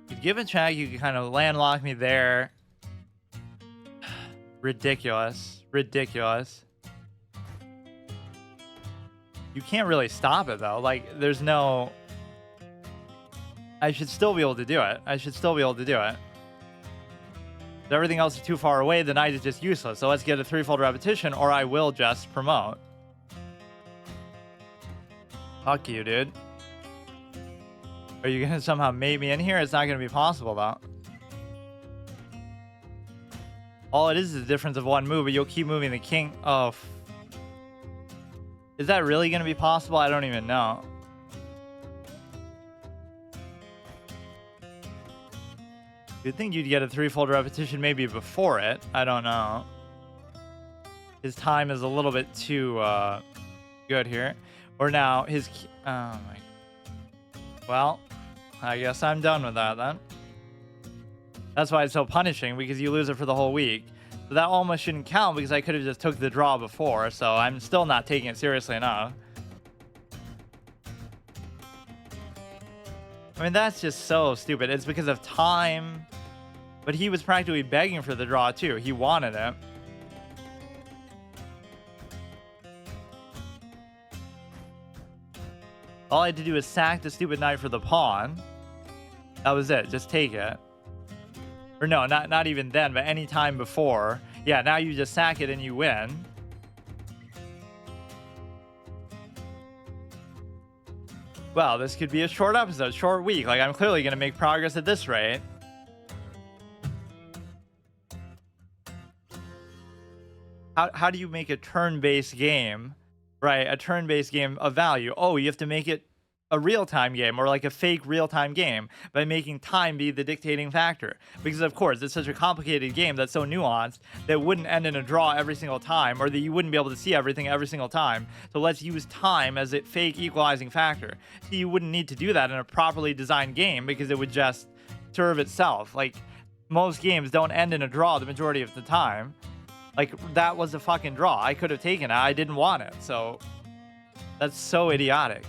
You give a check, you can kind of landlock me there. Ridiculous. Ridiculous. You can't really stop it, though. Like, there's no... I should still be able to do it. I should still be able to do it. If everything else is too far away, the knight is just useless. So let's get a threefold repetition, or I will just promote. Fuck you, dude. Are you gonna somehow mate me in here? It's not gonna be possible, though. All it is the difference of one move, but you'll keep moving the king. Oh, is that really gonna be possible? I don't even know. You'd think you'd get a threefold repetition maybe before it. I don't know. His time is a little bit too good here. Or now his... Oh my... Well, I guess I'm done with that then. That's why it's so punishing, because you lose it for the whole week. So that almost shouldn't count, because I could have just took the draw before. So I'm still not taking it seriously enough. I mean, that's just so stupid. It's because of time. But he was practically begging for the draw, too. He wanted it. All I had to do was sack the stupid knight for the pawn. That was it. Just take it. Or no, not even then, but any time before. Yeah, now you just sack it and you win. Well, this could be a short episode, short week. Like, I'm clearly going to make progress at this rate. How do you make a turn-based game, right? A turn-based game of value. Oh, you have to make it a real-time game, or like a fake real-time game, by making time be the dictating factor. Because of course, it's such a complicated game that's so nuanced that it wouldn't end in a draw every single time, or that you wouldn't be able to see everything every single time. So let's use time as a fake equalizing factor. So you wouldn't need to do that in a properly designed game, because it would just serve itself. Like, most games don't end in a draw the majority of the time. Like, that was a fucking draw. I could have taken it. I didn't want it. So that's so idiotic.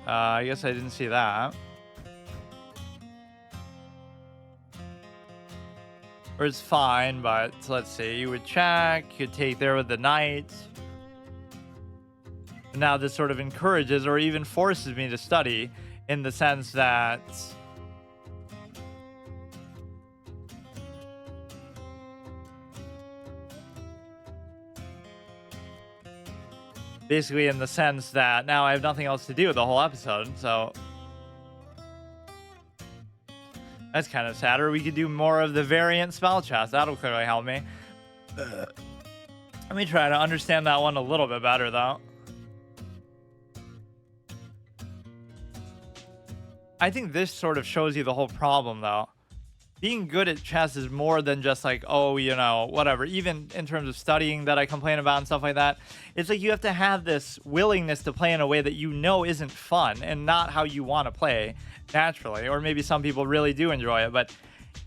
I guess I didn't see that. Or it's fine, but let's see. You would check. You could take there with the knight. Now this sort of encourages or even forces me to study, in the sense that... Basically in the sense that now I have nothing else to do the whole episode, so... That's kind of sad. Or we could do more of the variant spell chest. That'll clearly help me. Let me try to understand that one a little bit better, though. I think this sort of shows you the whole problem, though. Being good at chess is more than just like, oh, you know, whatever. Even in terms of studying that I complain about and stuff like that, it's like you have to have this willingness to play in a way that you know isn't fun and not how you want to play naturally. Or maybe some people really do enjoy it, but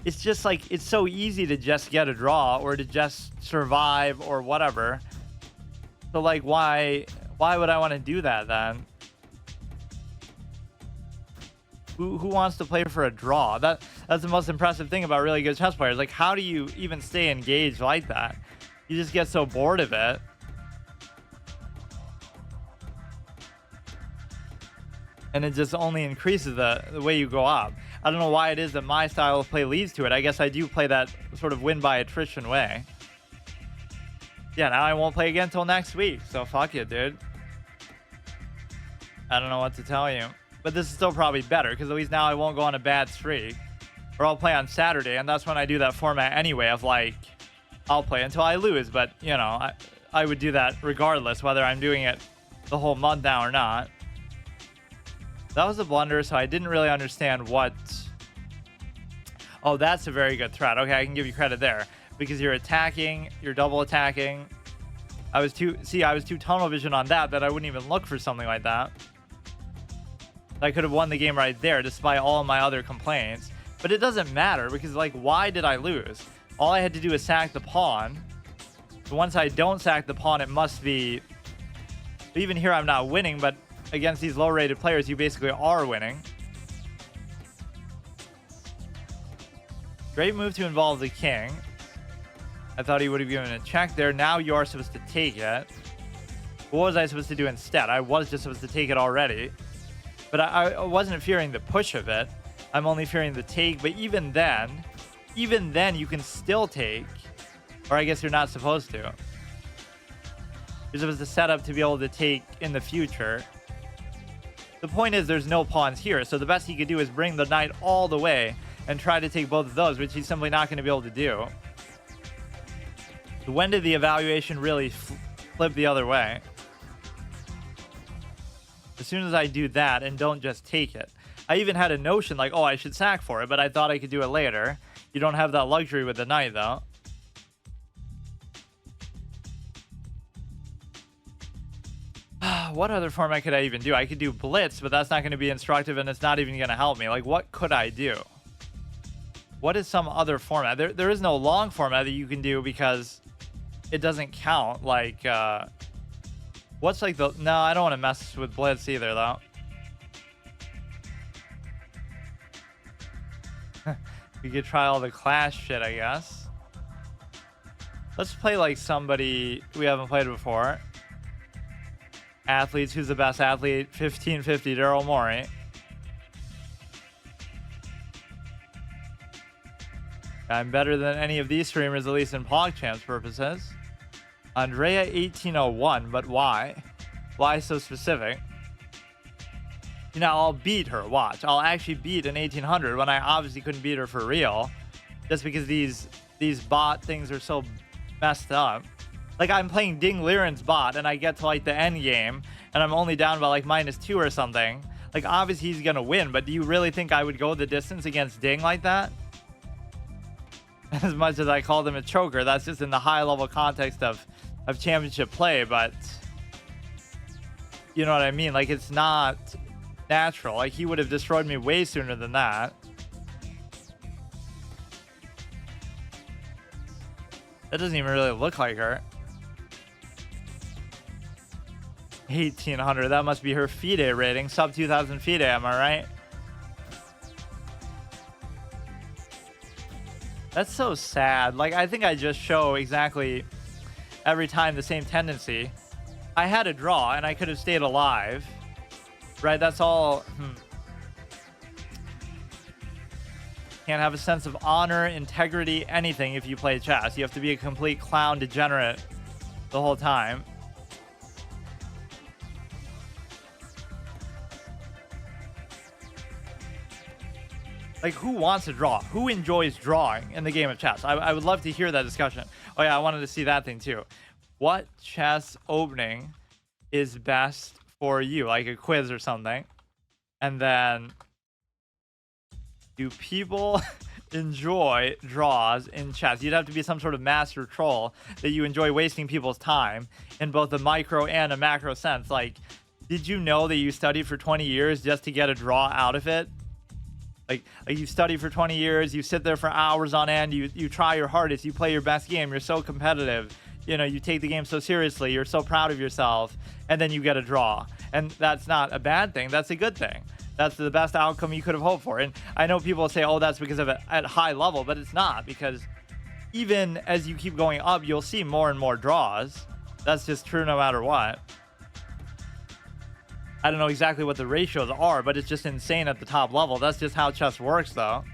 it's just like, it's so easy to just get a draw or to just survive or whatever. So like, why would I want to do that then? Who wants to play for a draw? That's the most impressive thing about really good chess players. Like, how do you even stay engaged like that? You just get so bored of it. And it just only increases the way you go up. I don't know why it is that my style of play leads to it. I guess I do play that sort of win by attrition way. Yeah, now I won't play again until next week. So fuck it, dude. I don't know what to tell you. But this is still probably better, because at least now I won't go on a bad streak. Or I'll play on Saturday, and that's when I do that format anyway of, like, I'll play until I lose. But, you know, I would do that regardless, whether I'm doing it the whole month now or not. That was a blunder, so I didn't really understand what... Oh, that's a very good threat. Okay, I can give you credit there. Because you're attacking, you're double attacking. I was too tunnel vision on that I wouldn't even look for something like that. I could have won the game right there despite all of my other complaints. But it doesn't matter because, like, why did I lose? All I had to do is sack the pawn. So once I don't sack the pawn, it must be... Even here, I'm not winning, but against these low-rated players, you basically are winning. Great move to involve the king. I thought he would have given a check there. Now you are supposed to take it. What was I supposed to do instead? I was just supposed to take it already. But I wasn't fearing the push of it. I'm only fearing the take. But even then you can still take. Or I guess you're not supposed to. You're supposed to set up to be able to take in the future. The point is there's no pawns here. So the best he could do is bring the knight all the way and try to take both of those, which he's simply not going to be able to do. So when did the evaluation really flip the other way? As soon as I do that and don't just take it. I even had a notion like, oh, I should sack for it, but I thought I could do it later. You don't have that luxury with the knight, though. What other format could I even do? I could do blitz, but that's not going to be instructive, and it's not even going to help me. Like, what could I do? What is some other format? There is no long format that you can do because it doesn't count. Like, what's like the... No, I don't want to mess with blitz either, though. We could try all the clash shit, I guess. Let's play like somebody we haven't played before. Athletes. Who's the best athlete? 1550, Daryl Morey. I'm better than any of these streamers, at least in PogChamp's purposes. Andrea 1801, but why? Why so specific? You know, I'll beat her. Watch. I'll actually beat an 1800 when I obviously couldn't beat her for real. Just because these bot things are so messed up. Like, I'm playing Ding Liren's bot, and I get to, like, the end game, and I'm only down by, like, -2 or something. Like, obviously he's gonna win, but do you really think I would go the distance against Ding like that? As much as I called him a choker, that's just in the high-level context of championship play, but... You know what I mean? Like, it's not natural. Like, he would have destroyed me way sooner than that. That doesn't even really look like her. 1800, that must be her FIDE rating. Sub 2000 FIDE, am I right? That's so sad. Like, I think I just show exactly every time the same tendency. I had a draw and I could have stayed alive. Right, that's all. Can't have a sense of honor, integrity, anything if you play chess. You have to be a complete clown degenerate the whole time. Like, who wants to draw? Who enjoys drawing in the game of chess? I would love to hear that discussion. Oh yeah, I wanted to see that thing too. What chess opening is best for you? Like a quiz or something. And then, do people enjoy draws in chess? You'd have to be some sort of master troll that you enjoy wasting people's time in both the micro and a macro sense. Like, did you know that you studied for 20 years just to get a draw out of it? Like you study for 20 years, you sit there for hours on end, you try your hardest, you play your best game, you're so competitive, you know, you take the game so seriously, you're so proud of yourself, and then you get a draw. And that's not a bad thing, that's a good thing. That's the best outcome you could have hoped for. And I know people say, oh, that's because of it at high level, but it's not, because even as you keep going up, you'll see more and more draws. That's just true no matter what. I don't know exactly what the ratios are, but it's just insane at the top level. That's just how chess works, though.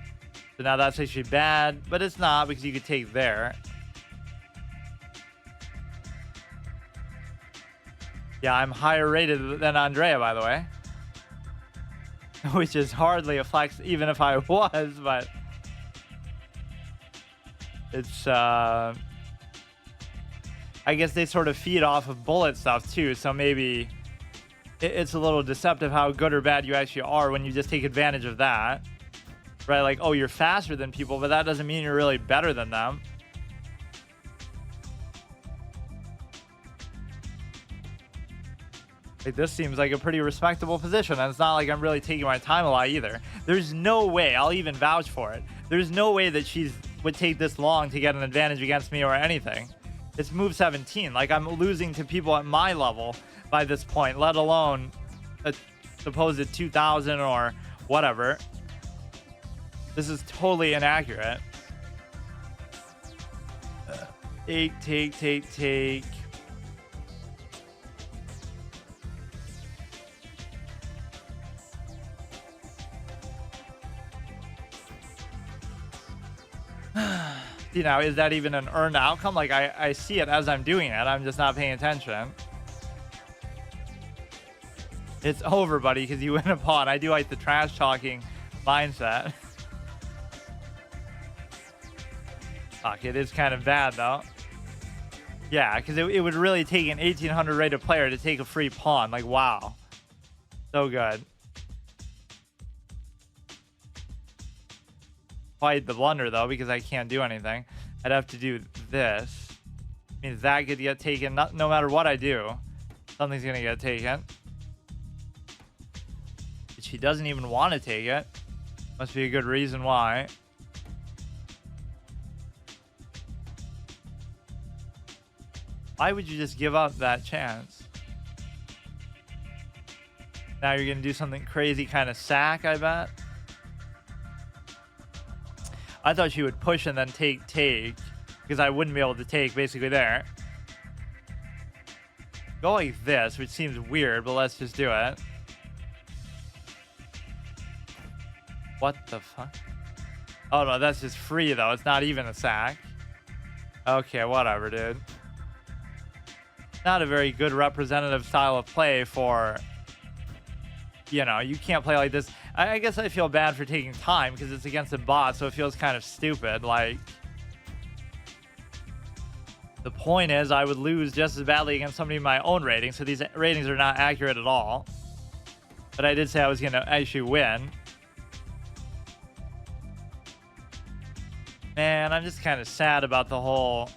So now that's actually bad, but it's not because you could take there. Yeah, I'm higher rated than Andrea, by the way. Which is hardly a flex, even if I was, but... It's, I guess they sort of feed off of bullet stuff, too, so maybe... it's a little deceptive how good or bad you actually are when you just take advantage of that, right? Like, oh, you're faster than people, but that doesn't mean you're really better than them. Like, this seems like a pretty respectable position, and it's not like I'm really taking my time a lot either. There's no way, I'll even vouch for it, there's no way that she would take this long to get an advantage against me or anything. It's move 17. Like, I'm losing to people at my level by this point, let alone a supposed 2000 or whatever. This is totally inaccurate. Take. You know, is that even an earned outcome? Like, I see it as I'm doing it. I'm just not paying attention. It's over, buddy, because you win a pawn. I do like the trash talking mindset. Fuck, it is kind of bad, though. Yeah, because it would really take an 1800 rated player to take a free pawn. Like, wow. So good. Fight the blunder, though, because I can't do anything. I'd have to do this. Means that could get taken no matter what I do. Something's going to get taken. But she doesn't even want to take it. Must be a good reason why. Why would you just give up that chance? Now you're going to do something crazy, kind of sack, I bet. I thought she would push and then take, because I wouldn't be able to take basically there. Go like this, which seems weird, but let's just do it. What the fuck? Oh no, that's just free though. It's not even a sack. Okay, whatever, dude. Not a very good representative style of play for, you know, you can't play like this. I guess I feel bad for taking time because it's against a bot, so it feels kind of stupid. Like, the point is I would lose just as badly against somebody in my own rating, so these ratings are not accurate at all. But I did say I was going to actually win. Man, I'm just kind of sad about the whole...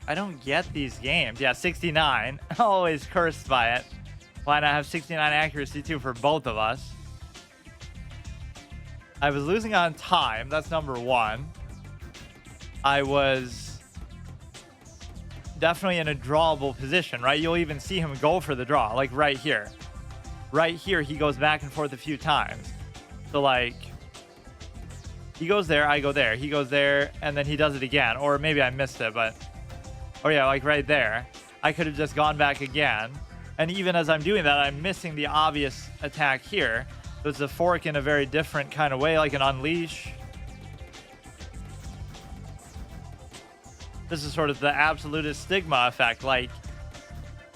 I don't get these games. Yeah, 69. Always cursed by it. Why not have 69 accuracy too for both of us? I was losing on time. That's number one. I was definitely in a drawable position, right? You'll even see him go for the draw, like right here. Right here, he goes back and forth a few times. So, like, he goes there, I go there. He goes there, and then he does it again. Or maybe I missed it, but... Oh yeah, like right there. I could have just gone back again. And even as I'm doing that, I'm missing the obvious attack here. So it's a fork in a very different kind of way, like an unleash. This is sort of the absolutist stigma effect. Like,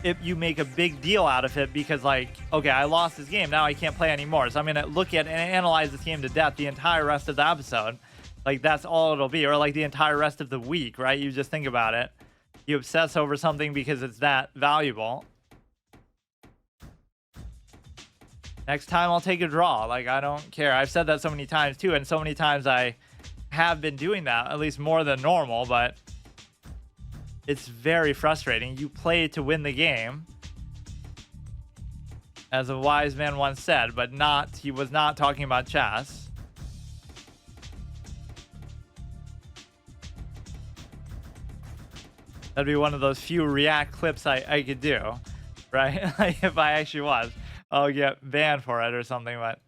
if you make a big deal out of it because, like, okay, I lost this game, now I can't play anymore. So I'm going to look at and analyze this game to death the entire rest of the episode. Like, that's all it'll be. Or like the entire rest of the week, right? You just think about it. You obsess over something because it's that valuable. Next time I'll take a draw. Like, I don't care. I've said that so many times too, and so many times I have been doing that, at least more than normal, but it's very frustrating. You play to win the game, as a wise man once said, but he was not talking about chess. That'd be one of those few React clips I could do, right? Like, if I actually was. I'll get banned for it or something, but...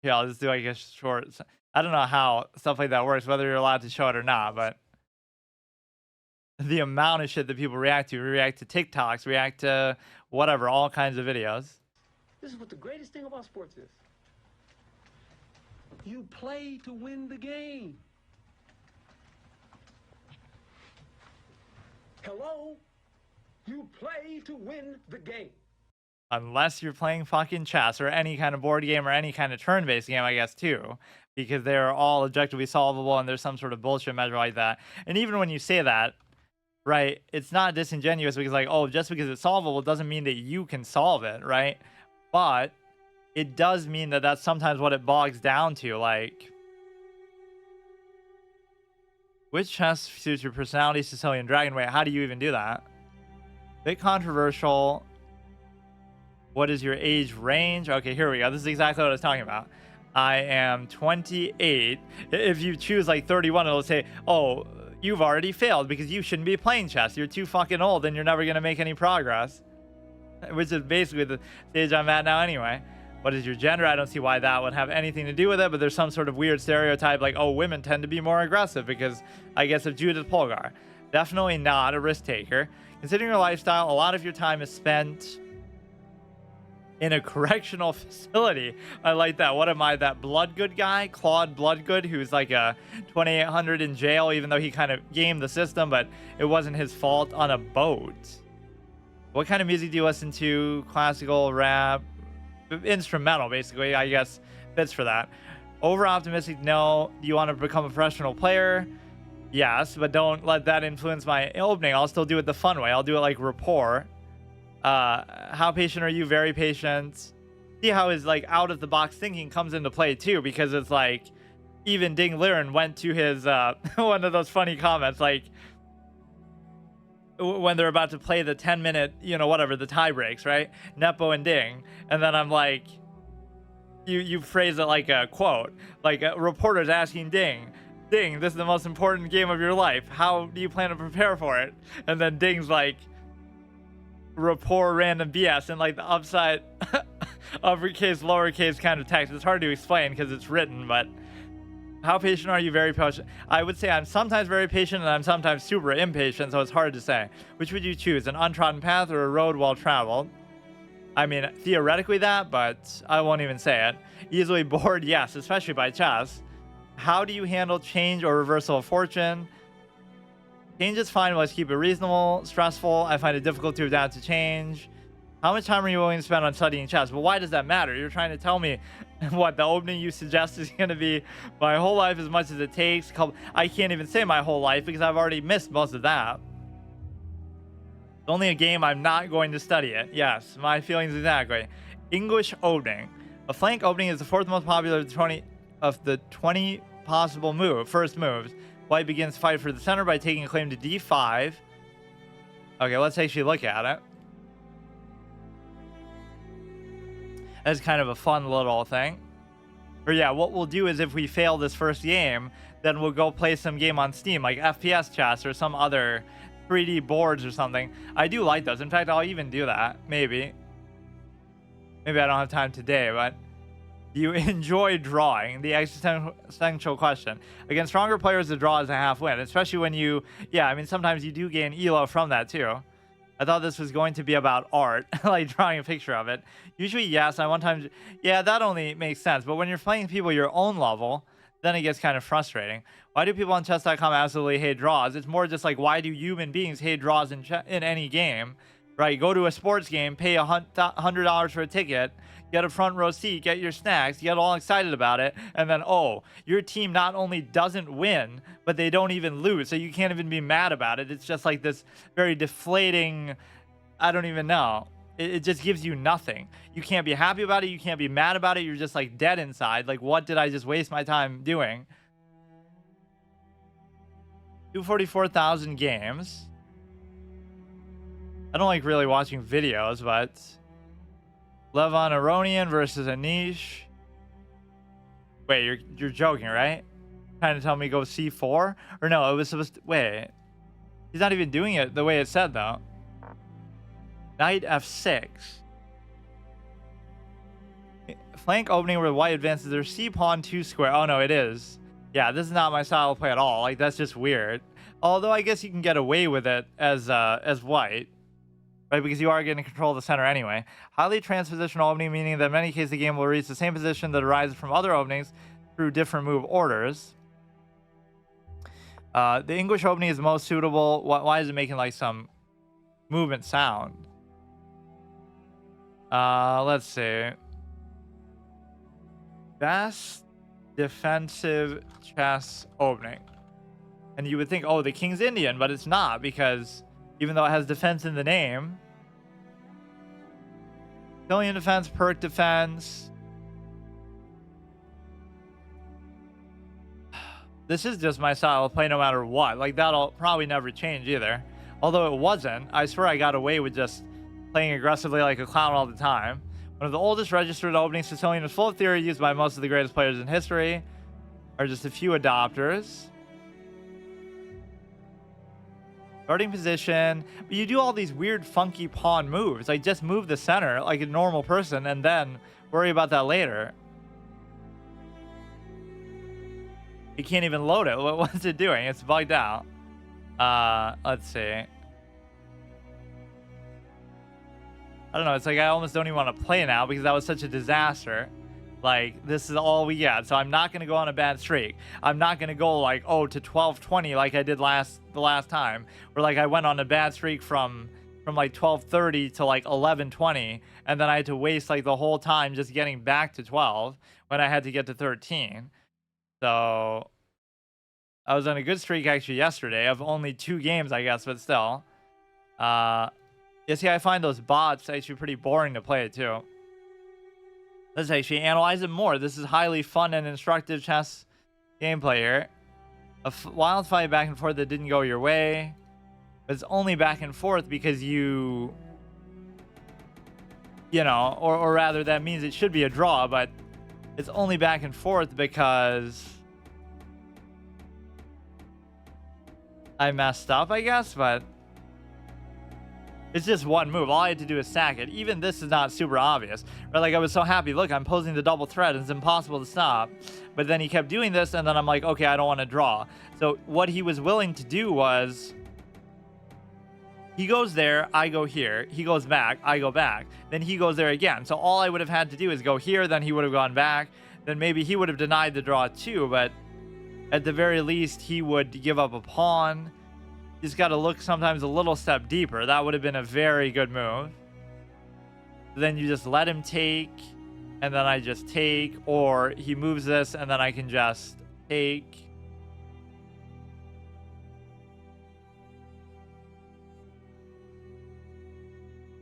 Yeah, I'll just do like a short... I don't know how stuff like that works, whether you're allowed to show it or not, but... The amount of shit that people react to TikToks, react to whatever, all kinds of videos. This is what the greatest thing about sports is. You play to win the game. Hello? You play to win the game. Unless you're playing fucking chess or any kind of board game or any kind of turn-based game, I guess, too. Because they're all objectively solvable and there's some sort of bullshit measure like that. And even when you say that, right? It's not disingenuous because like, oh, just because it's solvable doesn't mean that you can solve it, right? But it does mean that that's sometimes what it bogs down to. Like, which chess suits your personality, Sicilian Dragon? Wait, how do you even do that? Bit controversial. What is your age range? Okay, here we go. This is exactly what I was talking about. I am 28. If you choose like 31, it'll say, oh, you've already failed because you shouldn't be playing chess. You're too fucking old and you're never going to make any progress. Which is basically the stage I'm at now anyway. What is your gender? I don't see why that would have anything to do with it, but there's some sort of weird stereotype like, oh, women tend to be more aggressive because I guess of Judith Polgar. Definitely not a risk taker. Considering your lifestyle, a lot of your time is spent in a correctional facility. I like that. What am I, that Bloodgood guy? Claude Bloodgood, who's like a 2800 in jail, even though he kind of gamed the system, but it wasn't his fault, on a boat. What kind of music do you listen to? Classical, rap, instrumental, basically, I guess fits for that. Over optimistic, no. Do you want to become a professional player? Yes, but don't let that influence my opening. I'll still do it the fun way. I'll do it like rapport. How patient are you? Very patient. See how his like out of the box thinking comes into play too, because it's like even Ding Liren went to his one of those funny comments like when they're about to play the 10-minute, you know, whatever, the tie breaks, right? Nepo and Ding. And then I'm like, you phrase it like a quote, like a reporter's asking Ding, this is the most important game of your life. How do you plan to prepare for it? And then Ding's like, rapport random BS, and like the upside uppercase, lowercase kind of text. It's hard to explain because it's written, but how patient are you? Very patient. I would say I'm sometimes very patient and I'm sometimes super impatient, so it's hard to say. Which would you choose, an untrodden path or a road well traveled? I mean, theoretically that, but I won't even say it. Easily bored, yes, especially by chess. How do you handle change or reversal of fortune? Change is fine, but let's keep it reasonable. Stressful, I find it difficult to adapt to change. How much time are you willing to spend on studying chess? Well, why does that matter? You're trying to tell me what the opening you suggest is going to be my whole life as much as it takes. I can't even say my whole life because I've already missed most of that. It's only a game, I'm not going to study it. Yes, my feelings exactly. English opening. A flank opening is the fourth most popular of the 20 possible first moves. White begins to fight for the center by taking a claim to d5. Okay, let's actually look at it. That's kind of a fun little thing. Or yeah, what we'll do is if we fail this first game, then we'll go play some game on Steam, like FPS chess or some other 3D boards or something. I do like those. In fact, I'll even do that. Maybe I don't have time today, but do you enjoy drawing? The existential question. Against stronger players, the draw is a half win, especially when you, yeah, I mean, sometimes you do gain elo from that too. I thought this was going to be about art, like drawing a picture of it. Usually, yes. I one time, yeah, that only makes sense. But when you're playing people your own level, then it gets kind of frustrating. Why do people on chess.com absolutely hate draws? It's more just like, why do human beings hate draws in any game, right? Go to a sports game, pay $100 for a ticket, get a front row seat, get your snacks, get all excited about it, and then, oh, your team not only doesn't win, but they don't even lose, so you can't even be mad about it. It's just like this very deflating, I don't even know. It just gives you nothing. You can't be happy about it, you can't be mad about it, you're just like dead inside. Like, what did I just waste my time doing? 244,000 games. I don't like really watching videos, but Levon Aronian versus Anish. Wait, you're joking, right? Trying to tell me go c4? Or no, it was supposed to... Wait. He's not even doing it the way it said, though. Knight f6. Flank opening where white advances their c pawn 2 square. Oh, no, it is. Yeah, this is not my style of play at all. Like, that's just weird. Although I guess you can get away with it as white. Right, because you are getting control of the center anyway. Highly transpositional opening, meaning that in many cases the game will reach the same position that arises from other openings through different move orders. The English opening is the most suitable. Why is it making like some movement sound? Let's see. Best defensive chess opening. And you would think, oh, the king's Indian, but it's not, because even though it has defense in the name, Civilian defense, perk defense. This is just my style of play no matter what. Like, that'll probably never change either. Although it wasn't. I swear I got away with just playing aggressively like a clown all the time. One of the oldest registered opening Sicilian is full of theory used by most of the greatest players in history. Are just a few adopters. Starting position. But you do all these weird funky pawn moves. Like, just move the center like a normal person and then worry about that later. You can't even load it. What's it doing? It's bugged out. Let's see. I don't know. It's like I almost don't even want to play now because that was such a disaster. Like, this is all we get. So I'm not going to go on a bad streak. I'm not going to go like, oh, to 12:20 like I did the last time. Where like I went on a bad streak from like 12:30 to like 11:20. And then I had to waste like the whole time just getting back to 12 when I had to get to 13. So I was on a good streak actually yesterday of only 2 games, I guess, but still. Yeah, see, I find those bots actually pretty boring to play too. Let's actually analyze it more. This is highly fun and instructive chess gameplay here. A wild fight back and forth that didn't go your way. But it's only back and forth because you know, or rather that means it should be a draw, but it's only back and forth because I messed up, I guess, but it's just one move. All I had to do is sack it. Even this is not super obvious, right? Like, I was so happy. Look, I'm posing the double threat. It's impossible to stop. But then he kept doing this, and then I'm like, okay, I don't want to draw. So what he was willing to do was he goes there, I go here. He goes back, I go back. Then he goes there again. So all I would have had to do is go here, then he would have gone back. Then maybe he would have denied the draw too, but at the very least, he would give up a pawn. He's got to look sometimes a little step deeper. That would have been a very good move. Then you just let him take, and then I just take, or he moves this, and then I can just take.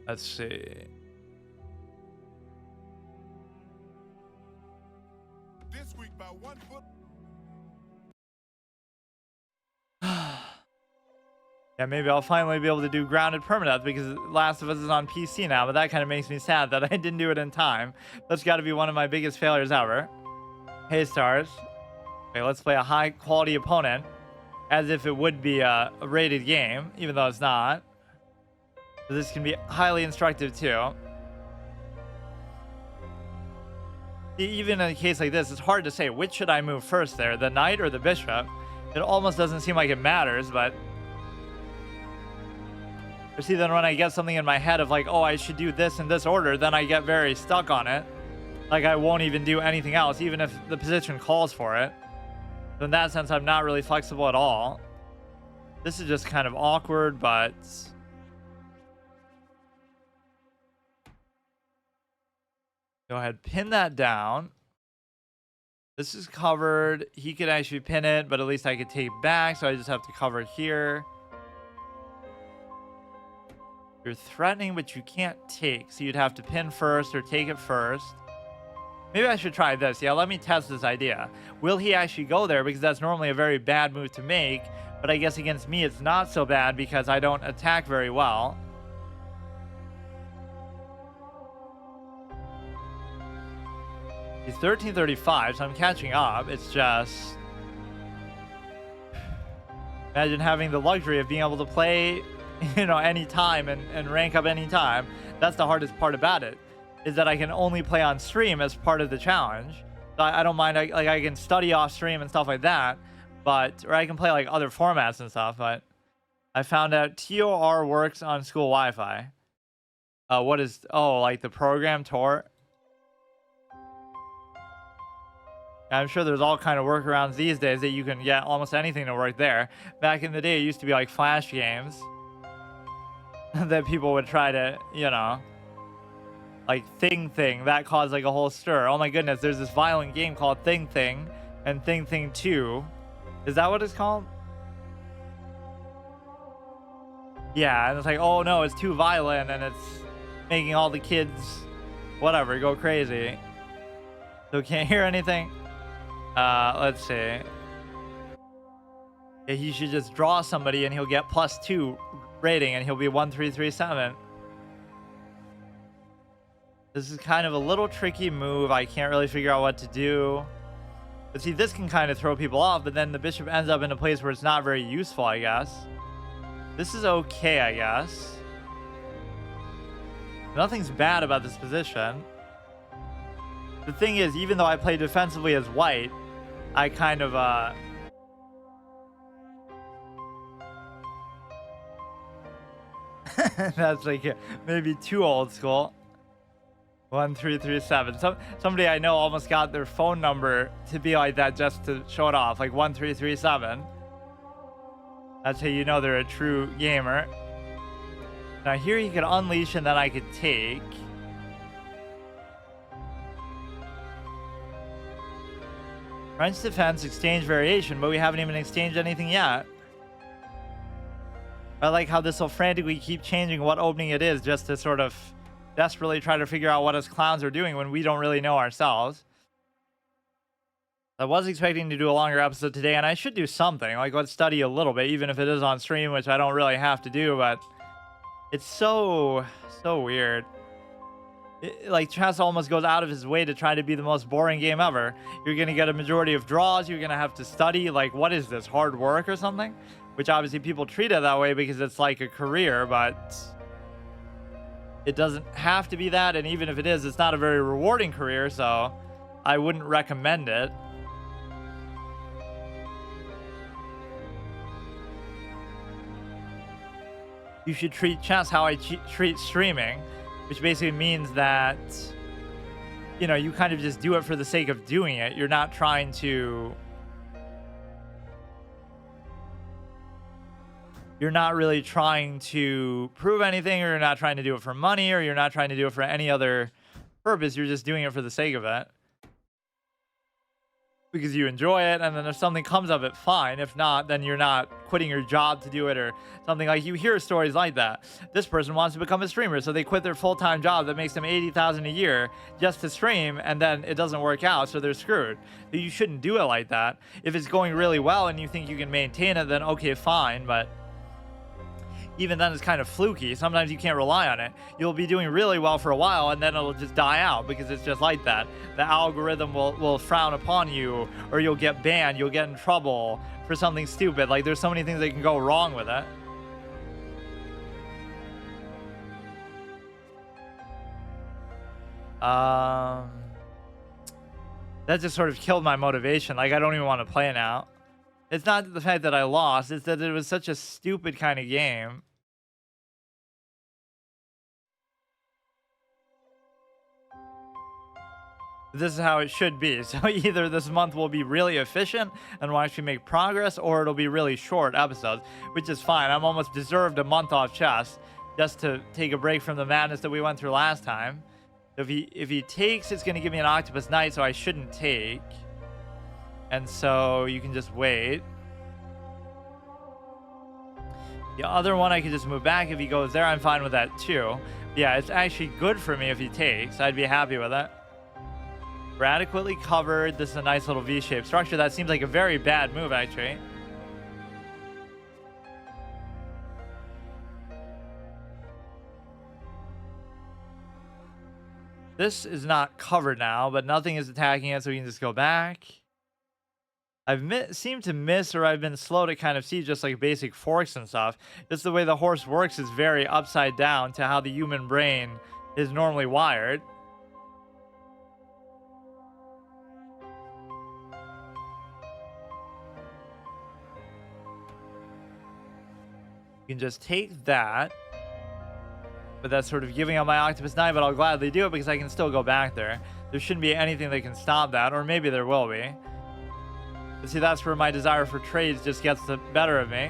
Let's see. This week by 1 foot. Yeah, maybe I'll finally be able to do grounded permadeath because Last of Us is on PC now, but that kind of makes me sad that I didn't do it in time. That's got to be one of my biggest failures ever. Hey, stars. Okay, let's play a high quality opponent as if it would be a rated game, even though it's not. So this can be highly instructive too. Even in a case like this, it's hard to say which should I move first there, the knight or the bishop. It almost doesn't seem like it matters, but or see, then when I get something in my head of like, oh, I should do this in this order, then I get very stuck on it. Like, I won't even do anything else, even if the position calls for it. So in that sense, I'm not really flexible at all. This is just kind of awkward, but go ahead, pin that down. This is covered. He could actually pin it, but at least I could take back, so I just have to cover here. You're threatening, but you can't take, so you'd have to pin first or take it first. Maybe I should try this. Yeah, let me test this idea. Will he actually go there? Because that's normally a very bad move to make, but I guess against me it's not so bad because I don't attack very well. He's 1335, so I'm catching up. It's just, imagine having the luxury of being able to play, you know, anytime and rank up anytime. That's the hardest part about it, is that I can only play on stream as part of the challenge. So I don't mind, like, I can study off stream and stuff like that, but, or I can play like other formats and stuff, but I found out TOR works on school Wi-Fi. What is, oh, like the program Tor? I'm sure there's all kind of workarounds these days that you can get almost anything to work there. Back in the day, it used to be like Flash games that people would try to, you know, like Thing, that caused like a whole stir. Oh my goodness, there's this violent game called Thing and Thing 2. Is that what it's called? Yeah, and it's like, oh no, it's too violent and it's making all the kids, whatever, go crazy. So can't hear anything. Let's see. Yeah, he should just draw somebody and he'll get +2 rating and he'll be 1337. This is kind of a little tricky move. I can't really figure out what to do. But see, this can kind of throw people off, but then the bishop ends up in a place where it's not very useful, I guess. This is okay, I guess. Nothing's bad about this position. The thing is, even though I play defensively as white, I kind of, that's like maybe too old school. 1337. Somebody I know almost got their phone number to be like that just to show it off, like 1337. That's how you know they're a true gamer. Now here you could unleash and then I could take. French defense, exchange variation, but we haven't even exchanged anything yet. I like how this will frantically keep changing what opening it is just to sort of desperately try to figure out what us clowns are doing when we don't really know ourselves. I was expecting to do a longer episode today, and I should do something. Like, let's study a little bit, even if it is on stream, which I don't really have to do, but it's so weird. Like, chess almost goes out of his way to try to be the most boring game ever. You're going to get a majority of draws. You're going to have to study. Like, what is this, hard work or something? Which obviously people treat it that way because it's like a career, but it doesn't have to be that. And even if it is, it's not a very rewarding career, so I wouldn't recommend it. You should treat chess how I treat streaming, which basically means that, you know, you kind of just do it for the sake of doing it. You're not trying to... You're not really trying to prove anything, or you're not trying to do it for money, or you're not trying to do it for any other purpose. You're just doing it for the sake of it. Because you enjoy it, and then if something comes of it, fine. If not, then you're not quitting your job to do it or something. Like, you hear stories like that. This person wants to become a streamer, so they quit their full-time job that makes them $80,000 a year just to stream, and then it doesn't work out, so they're screwed. You shouldn't do it like that. If it's going really well and you think you can maintain it, then okay, fine, but even then it's kind of fluky. Sometimes you can't rely on it. You'll be doing really well for a while and then it'll just die out because it's just like that. The algorithm will frown upon you, or you'll get banned, you'll get in trouble for something stupid. Like, there's so many things that can go wrong with it. That just sort of killed my motivation. Like, I don't even want to play now. It's not the fact that I lost, it's that it was such a stupid kind of game. This is how it should be. So either this month will be really efficient and will actually make progress, or it'll be really short episodes, which is fine. I'm almost deserved a month off chess just to take a break from the madness that we went through last time. If he takes, it's going to give me an octopus knight, so I shouldn't take. And so you can just wait. The other one I could just move back. If he goes there, I'm fine with that too. Yeah, it's actually good for me if he takes. I'd be happy with it. We're adequately covered. This is a nice little V-shaped structure. That seems like a very bad move, actually. This is not covered now, but nothing is attacking it, so we can just go back. I've seemed to miss, or I've been slow to kind of see just like basic forks and stuff. Just the way the horse works is very upside down to how the human brain is normally wired. You can just take that. But that's sort of giving up my octopus knight, but I'll gladly do it because I can still go back there. There shouldn't be anything that can stop that, or maybe there will be. But see, that's where my desire for trades just gets the better of me.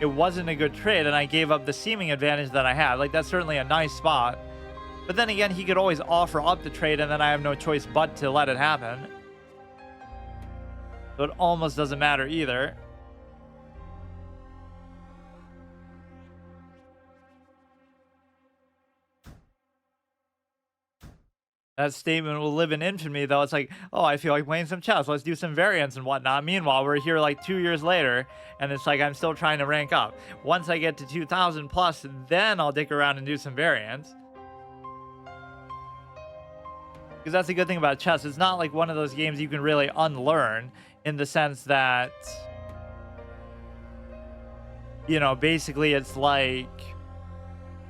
It wasn't a good trade, and I gave up the seeming advantage that I had. Like, that's certainly a nice spot. But then again, he could always offer up the trade, and then I have no choice but to let it happen. So it almost doesn't matter either. That statement will live in infamy, though. It's like, oh, I feel like playing some chess. Let's do some variants and whatnot. Meanwhile, we're here like 2 years later, and it's like I'm still trying to rank up. Once I get to 2,000 plus, then I'll dick around and do some variants. Because that's the good thing about chess. It's not like one of those games you can really unlearn, in the sense that, you know, basically it's like,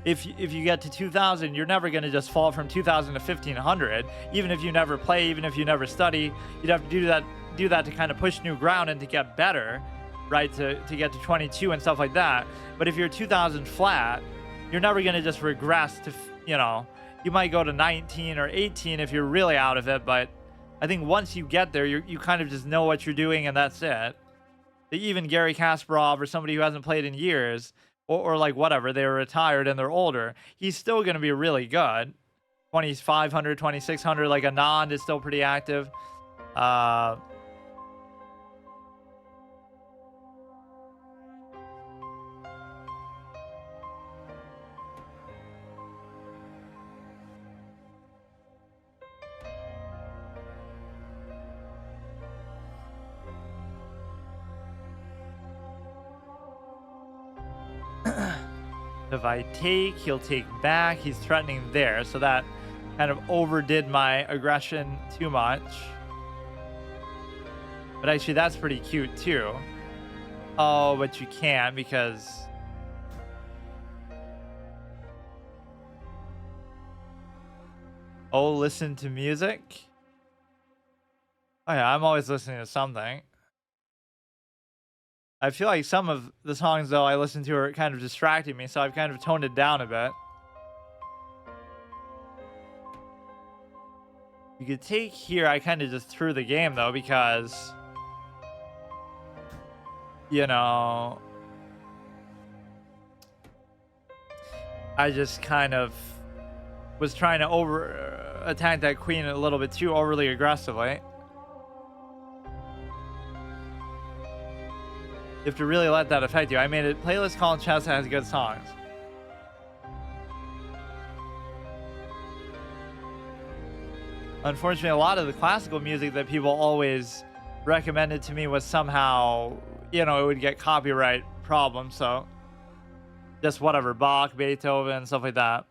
if you get to 2000, you're never going to just fall from 2000 to 1500. Even if you never play, even if you never study, you'd have to do that to kind of push new ground and to get better, right? To get to 22 and stuff like that. But if you're 2000 flat, you're never going to just regress to, you know, you might go to 19 or 18 if you're really out of it. But I think once you get there, you kind of just know what you're doing, and that's it. Even Gary Kasparov, or somebody who hasn't played in years, or like whatever, they were retired and they're older, he's still going to be really good. 2500, 2600, like Anand is still pretty active. If I take, he'll take back. He's threatening there, so that kind of overdid my aggression too much. But actually, that's pretty cute too. Oh, but you can't, because oh, listen to music. Oh yeah, I'm always listening to something. I feel like some of the songs, though, I listen to are kind of distracting me, so I've kind of toned it down a bit. You could take here. I kind of just threw the game, though, because, you know, I just kind of was trying to attack that queen a little bit too overly aggressively. You have to really let that affect you. I made a playlist called Chess that has good songs. Unfortunately, a lot of the classical music that people always recommended to me was somehow, you know, it would get copyright problems. So just whatever, Bach, Beethoven, stuff like that.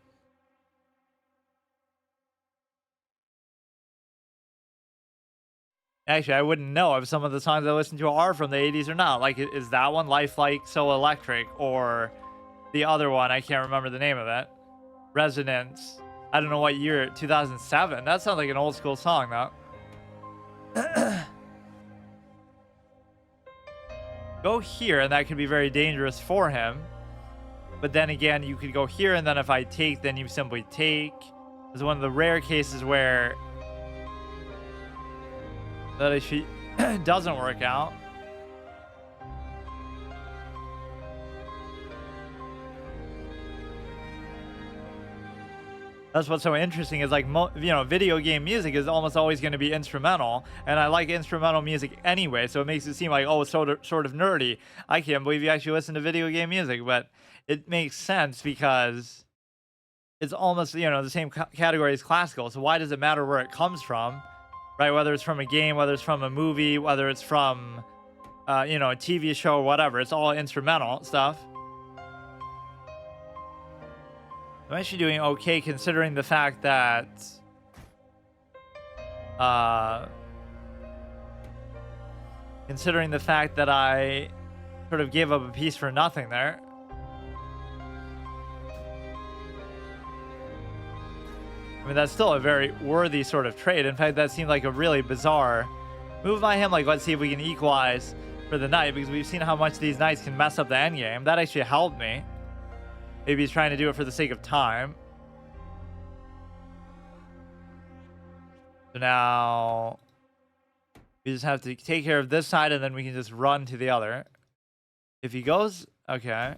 Actually, I wouldn't know if some of the songs I listen to are from the 80s or not. Like, is that one Lifelike So Electric? Or the other one, I can't remember the name of it. Resonance. I don't know what year, 2007. That sounds like an old school song, though. Go here, and that could be very dangerous for him. But then again, you could go here, and then if I take, then you simply take. It's one of the rare cases where that actually doesn't work out. That's what's so interesting is, like, you know, video game music is almost always going to be instrumental, and I like instrumental music anyway, so it makes it seem like, oh, it's sort of nerdy. I can't believe you actually listen to video game music, but it makes sense because it's almost, you know, the same category as classical. So why does it matter where it comes from? Right, whether it's from a game, whether it's from a movie, whether it's from, you know, a TV show or whatever. It's all instrumental stuff. I'm actually doing okay considering the fact that, I sort of gave up a piece for nothing there. I mean, that's still a very worthy sort of trade. In fact, that seemed like a really bizarre move by him. Like, let's see if we can equalize for the knight, because we've seen how much these knights can mess up the endgame. That actually helped me. Maybe he's trying to do it for the sake of time. So now we just have to take care of this side, and then we can just run to the other. If he goes, okay.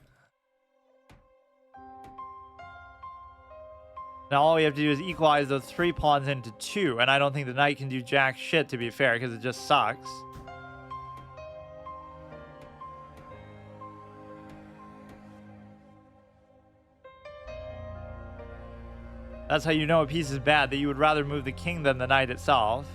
Now all we have to do is equalize those 3 pawns into 2, and I don't think the knight can do jack shit, to be fair, because it just sucks. That's how you know a piece is bad, that you would rather move the king than the knight itself.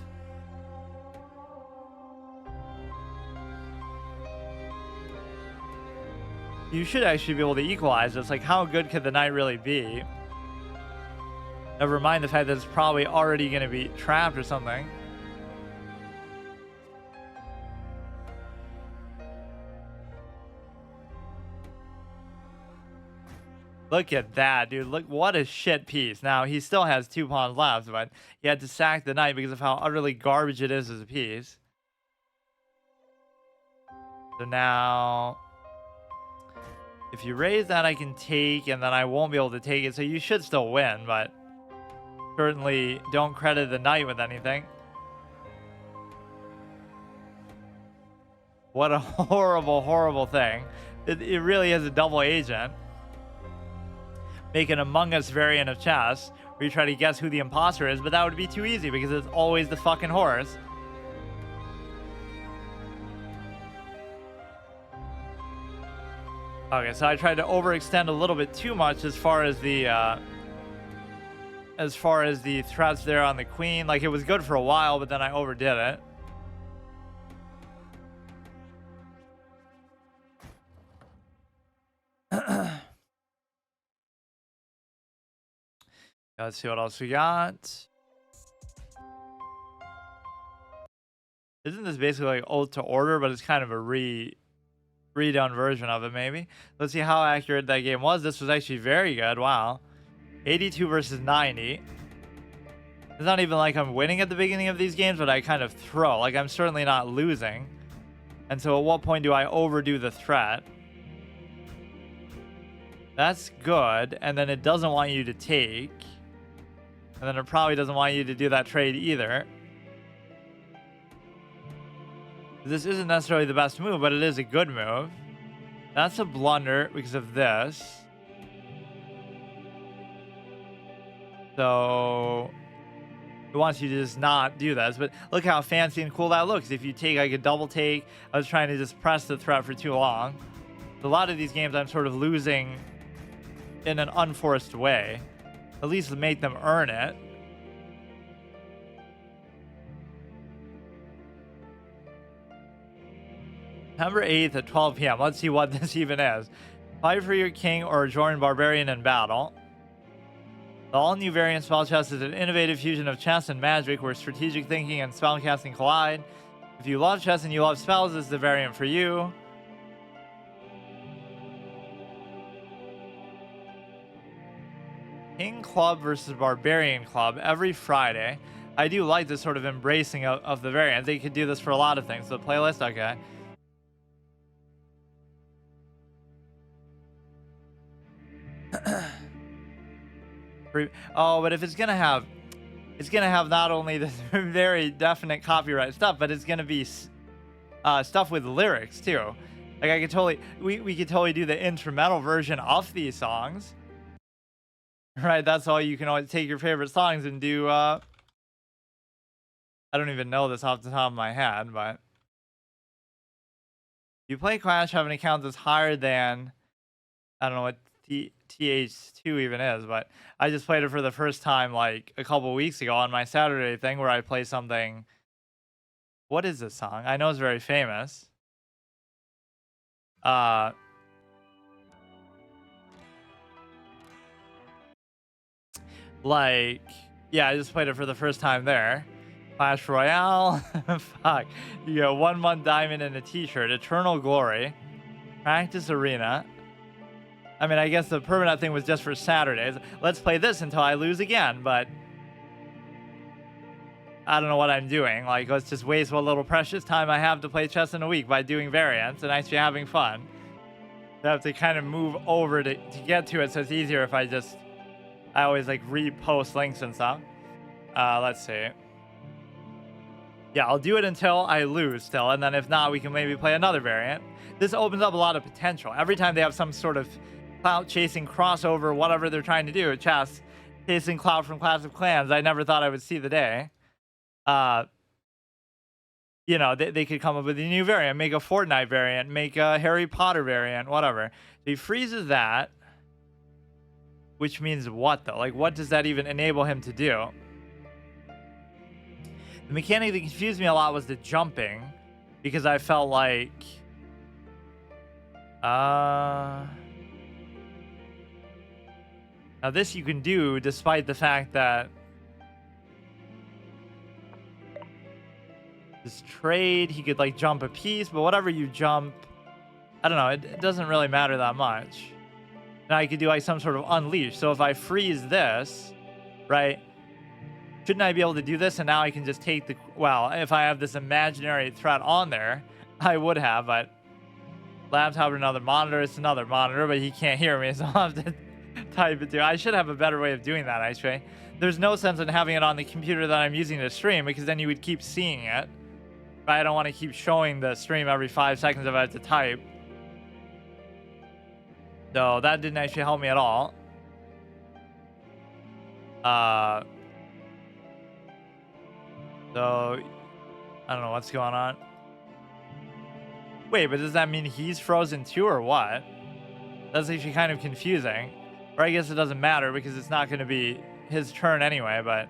You should actually be able to equalize this. Like, how good could the knight really be? Never mind the fact that it's probably already going to be trapped or something. Look at that, dude. Look, what a shit piece. Now, he still has 2 pawns left, but he had to sack the knight because of how utterly garbage it is as a piece. So now, if you raise that, I can take, and then I won't be able to take it. So you should still win, but certainly don't credit the knight with anything. What a horrible, horrible thing. It really is a double agent. Make an Among Us variant of chess where you try to guess who the imposter is, but that would be too easy because it's always the fucking horse. Okay, so I tried to overextend a little bit too much as far as the threats there on the queen. Like, it was good for a while, but then I overdid it. Let's see what else we got. Isn't this basically like Ode to Order, but it's kind of a redone version of it, maybe? Let's see how accurate that game was. This was actually very good. Wow. 82 versus 90. It's not even like I'm winning at the beginning of these games, but I kind of throw. Like, I'm certainly not losing. And so at what point do I overdo the threat? That's good. And then it doesn't want you to take. And then it probably doesn't want you to do that trade either. This isn't necessarily the best move, but it is a good move. That's a blunder because of this. So it wants you to just not do this. But look how fancy and cool that looks. If you take, I could double take. I was trying to just press the threat for too long. A lot of these games I'm sort of losing in an unforced way. At least make them earn it. September 8th at 12 p.m. Let's see what this even is. Fight for your king or join barbarian in battle. The all-new variant spell chess is an innovative fusion of chess and magic where strategic thinking and spellcasting collide. If you love chess and you love spells, this is the variant for you. King Club versus Barbarian Club every Friday. I do like this sort of embracing of the variant. They could do this for a lot of things. The playlist, okay. Oh, but if it's gonna have not only this very definite copyright stuff, but it's gonna be stuff with lyrics too. Like, I could totally, we could totally do the instrumental version of these songs. Right, that's all. You can always take your favorite songs and do, I don't even know this off the top of my head, but you play Clash, have an account that's higher than, I don't know what TH2 even is, but I just played it for the first time like a couple weeks ago on my Saturday thing where I play something. What is this song? I know it's very famous. Like, yeah, I just played it for the first time there. Clash Royale. Fuck. You get 1 month diamond and a t-shirt. Eternal Glory. Practice Arena. I mean, I guess the permanent thing was just for Saturdays. Let's play this until I lose again, but I don't know what I'm doing. Like, let's just waste what little precious time I have to play chess in a week by doing variants and actually having fun. I have to kind of move over to get to it, so it's easier if I always like repost links and stuff. Let's see. Yeah, I'll do it until I lose still, and then if not, we can maybe play another variant. This opens up a lot of potential. Every time they have some sort of clout chasing crossover, whatever they're trying to do, chess chasing clout from Clash of Clans, I never thought I would see the day. You know, they could come up with a new variant, make a Fortnite variant, make a Harry Potter variant, whatever. So he freezes that. Which means what, though? Like, what does that even enable him to do? The mechanic that confused me a lot was the jumping, because I felt like... Now this you can do despite the fact that... This trade, he could, like, jump a piece, but whatever you jump... I don't know, it doesn't really matter that much. Now you could do, like, some sort of unleash. So if I freeze this, right... Shouldn't I be able to do this? And now I can just take the... Well, if I have this imaginary threat on there, I would have, but... Laptop or another monitor, it's another monitor, but he can't hear me, so I'll have to type it too. I should have a better way of doing that, actually. There's no sense in having it on the computer that I'm using to stream, because then you would keep seeing it. But I don't want to keep showing the stream every 5 seconds if I have to type. So that didn't actually help me at all. So, I don't know what's going on. Wait, but does that mean he's frozen too, or what? That's actually kind of confusing. Or I guess it doesn't matter, because it's not going to be his turn anyway, but...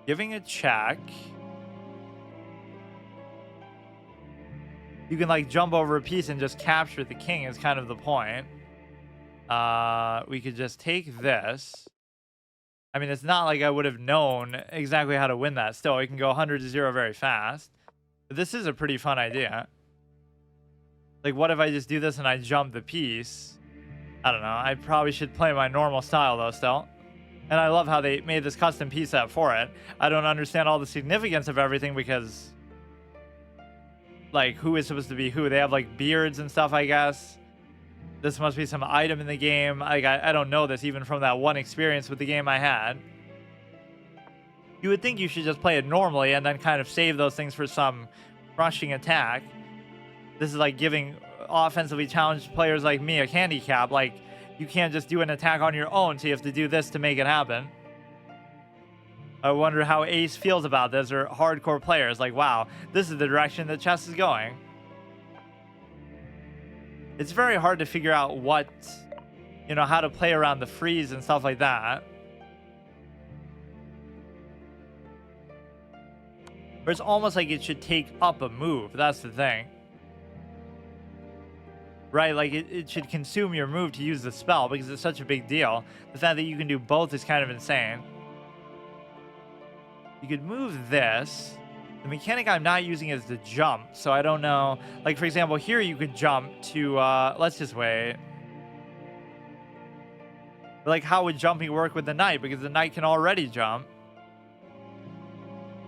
Giving a check. You can, like, jump over a piece and just capture the king is kind of the point. We could just take this. I mean, it's not like I would have known exactly how to win that. Still, we can go 100-0 very fast. But this is a pretty fun idea. Like, what if I just do this and I jump the piece? I don't know. I probably should play my normal style, though, still. And I love how they made this custom piece set for it. I don't understand all the significance of everything because... Like, who is supposed to be who? They have, like, beards and stuff, I guess. This must be some item in the game. Like, I don't know this even from that one experience with the game I had. You would think you should just play it normally and then kind of save those things for some crushing attack. This is like giving offensively challenged players like me a handicap. Like, you can't just do an attack on your own, so you have to do this to make it happen. I wonder how Ace feels about this, or hardcore players. Like, wow, this is the direction that chess is going. It's very hard to figure out what, you know, how to play around the freeze and stuff like that. Or it's almost like it should take up a move. That's the thing. Right, like it should consume your move to use the spell because it's such a big deal. The fact that you can do both is kind of insane. You could move this. The mechanic I'm not using is the jump, so I don't know. Like, for example, here you could jump to, let's just wait. But like, how would jumping work with the knight? Because the knight can already jump.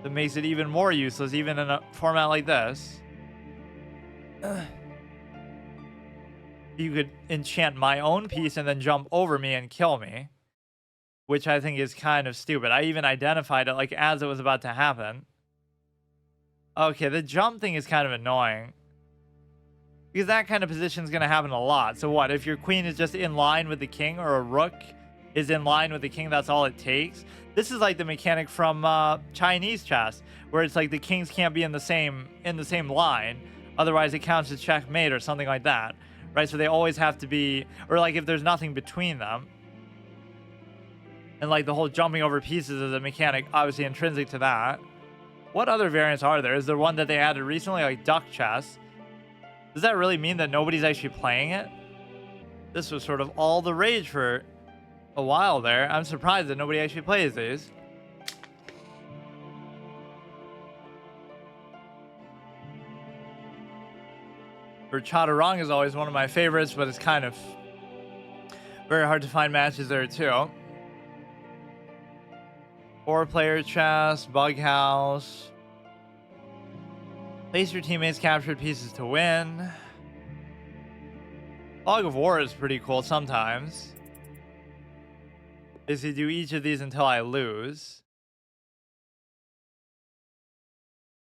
That makes it even more useless, even in a format like this. You could enchant my own piece and then jump over me and kill me. Which I think is kind of stupid. I even identified it, like, as it was about to happen. Okay, the jump thing is kind of annoying. Because that kind of position is going to happen a lot. So what, if your queen is just in line with the king, or a rook is in line with the king, that's all it takes? This is like the mechanic from Chinese chess, where it's like the kings can't be in the same line. Otherwise it counts as checkmate or something like that. Right, so they always have to be, or like if there's nothing between them. And like the whole jumping over pieces is a mechanic obviously intrinsic to that. What other variants are there? Is there one that they added recently, like duck chess? Does that really mean that nobody's actually playing it? This was sort of all the rage for a while there. I'm surprised that nobody actually plays these. Or Chaturanga is always one of my favorites, but it's kind of very hard to find matches there too. 4-player chess, bug house. Place your teammates' captured pieces to win. Fog of War is pretty cool sometimes. Is to do each of these until I lose.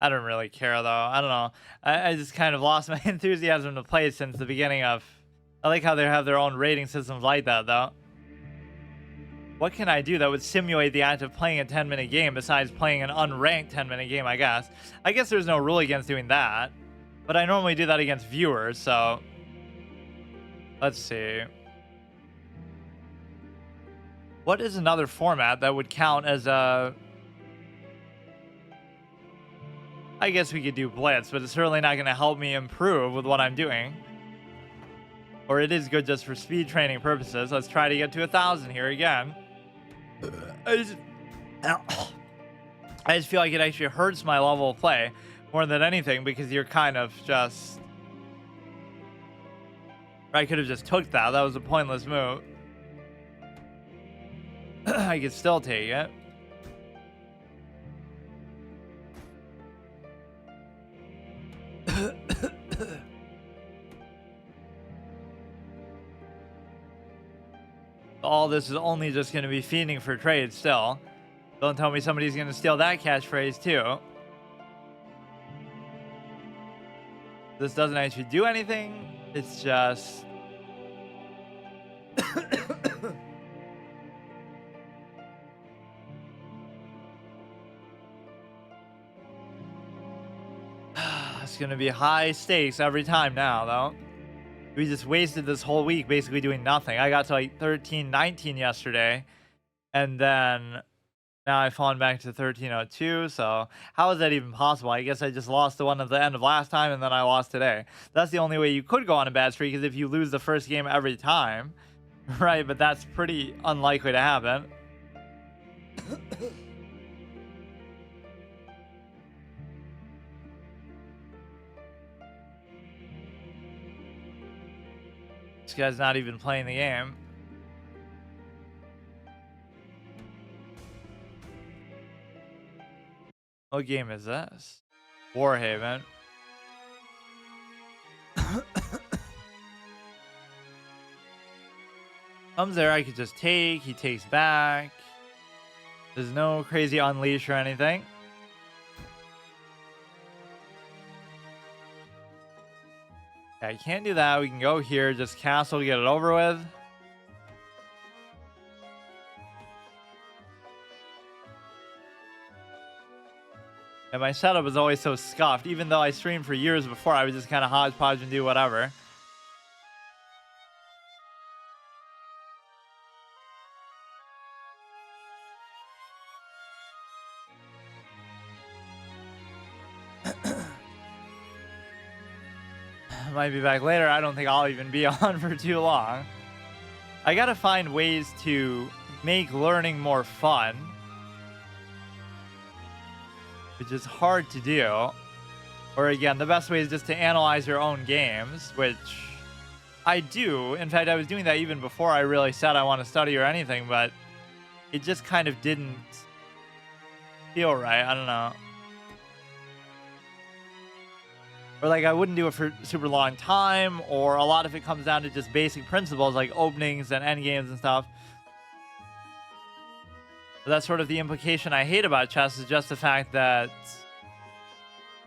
I don't really care though. I don't know. I just kind of lost my enthusiasm to play since the beginning of... I like how they have their own rating systems like that though. What can I do that would simulate the act of playing a 10-minute game besides playing an unranked 10-minute game, I guess? I guess there's no rule against doing that. But I normally do that against viewers, so... Let's see. What is another format that would count as a... I guess we could do Blitz, but it's certainly not going to help me improve with what I'm doing. Or it is good just for speed training purposes. Let's try to get to 1,000 here again. I just feel like it actually hurts my level of play more than anything, because you're kind of just... I could have just took that. That was a pointless move. I could still take it. All this is only just going to be feeding for trade still. Don't tell me somebody's going to steal that catchphrase too. This doesn't actually do anything. It's just... It's going to be high stakes every time now, though. We just wasted this whole week basically doing nothing. I got to like 13-19 yesterday, and then now I've fallen back to 1302. So how is that even possible? I guess I just lost the one at the end of last time, and then I lost today. That's the only way you could go on a bad streak, is if you lose the first game every time, right? But that's pretty unlikely to happen. This guy's not even playing the game. What game is this? Warhaven. Comes there, I could just take. He takes back. There's no crazy unleash or anything. I can't do that. We can go here, just castle, get it over with. And my setup is always so scuffed. Even though I streamed for years before, I would just kind of hodgepodge and do whatever. Might be back later. I don't think I'll even be on for too long. I gotta find ways to make learning more fun, which is hard to do. Or again, the best way is just to analyze your own games, which I do. In fact, I was doing that even before I really said I want to study or anything, but it just kind of didn't feel right. I don't know. Or like I wouldn't do it for super long time, or a lot of it comes down to just basic principles like openings and endgames and stuff. But that's sort of the implication I hate about chess, is just the fact that,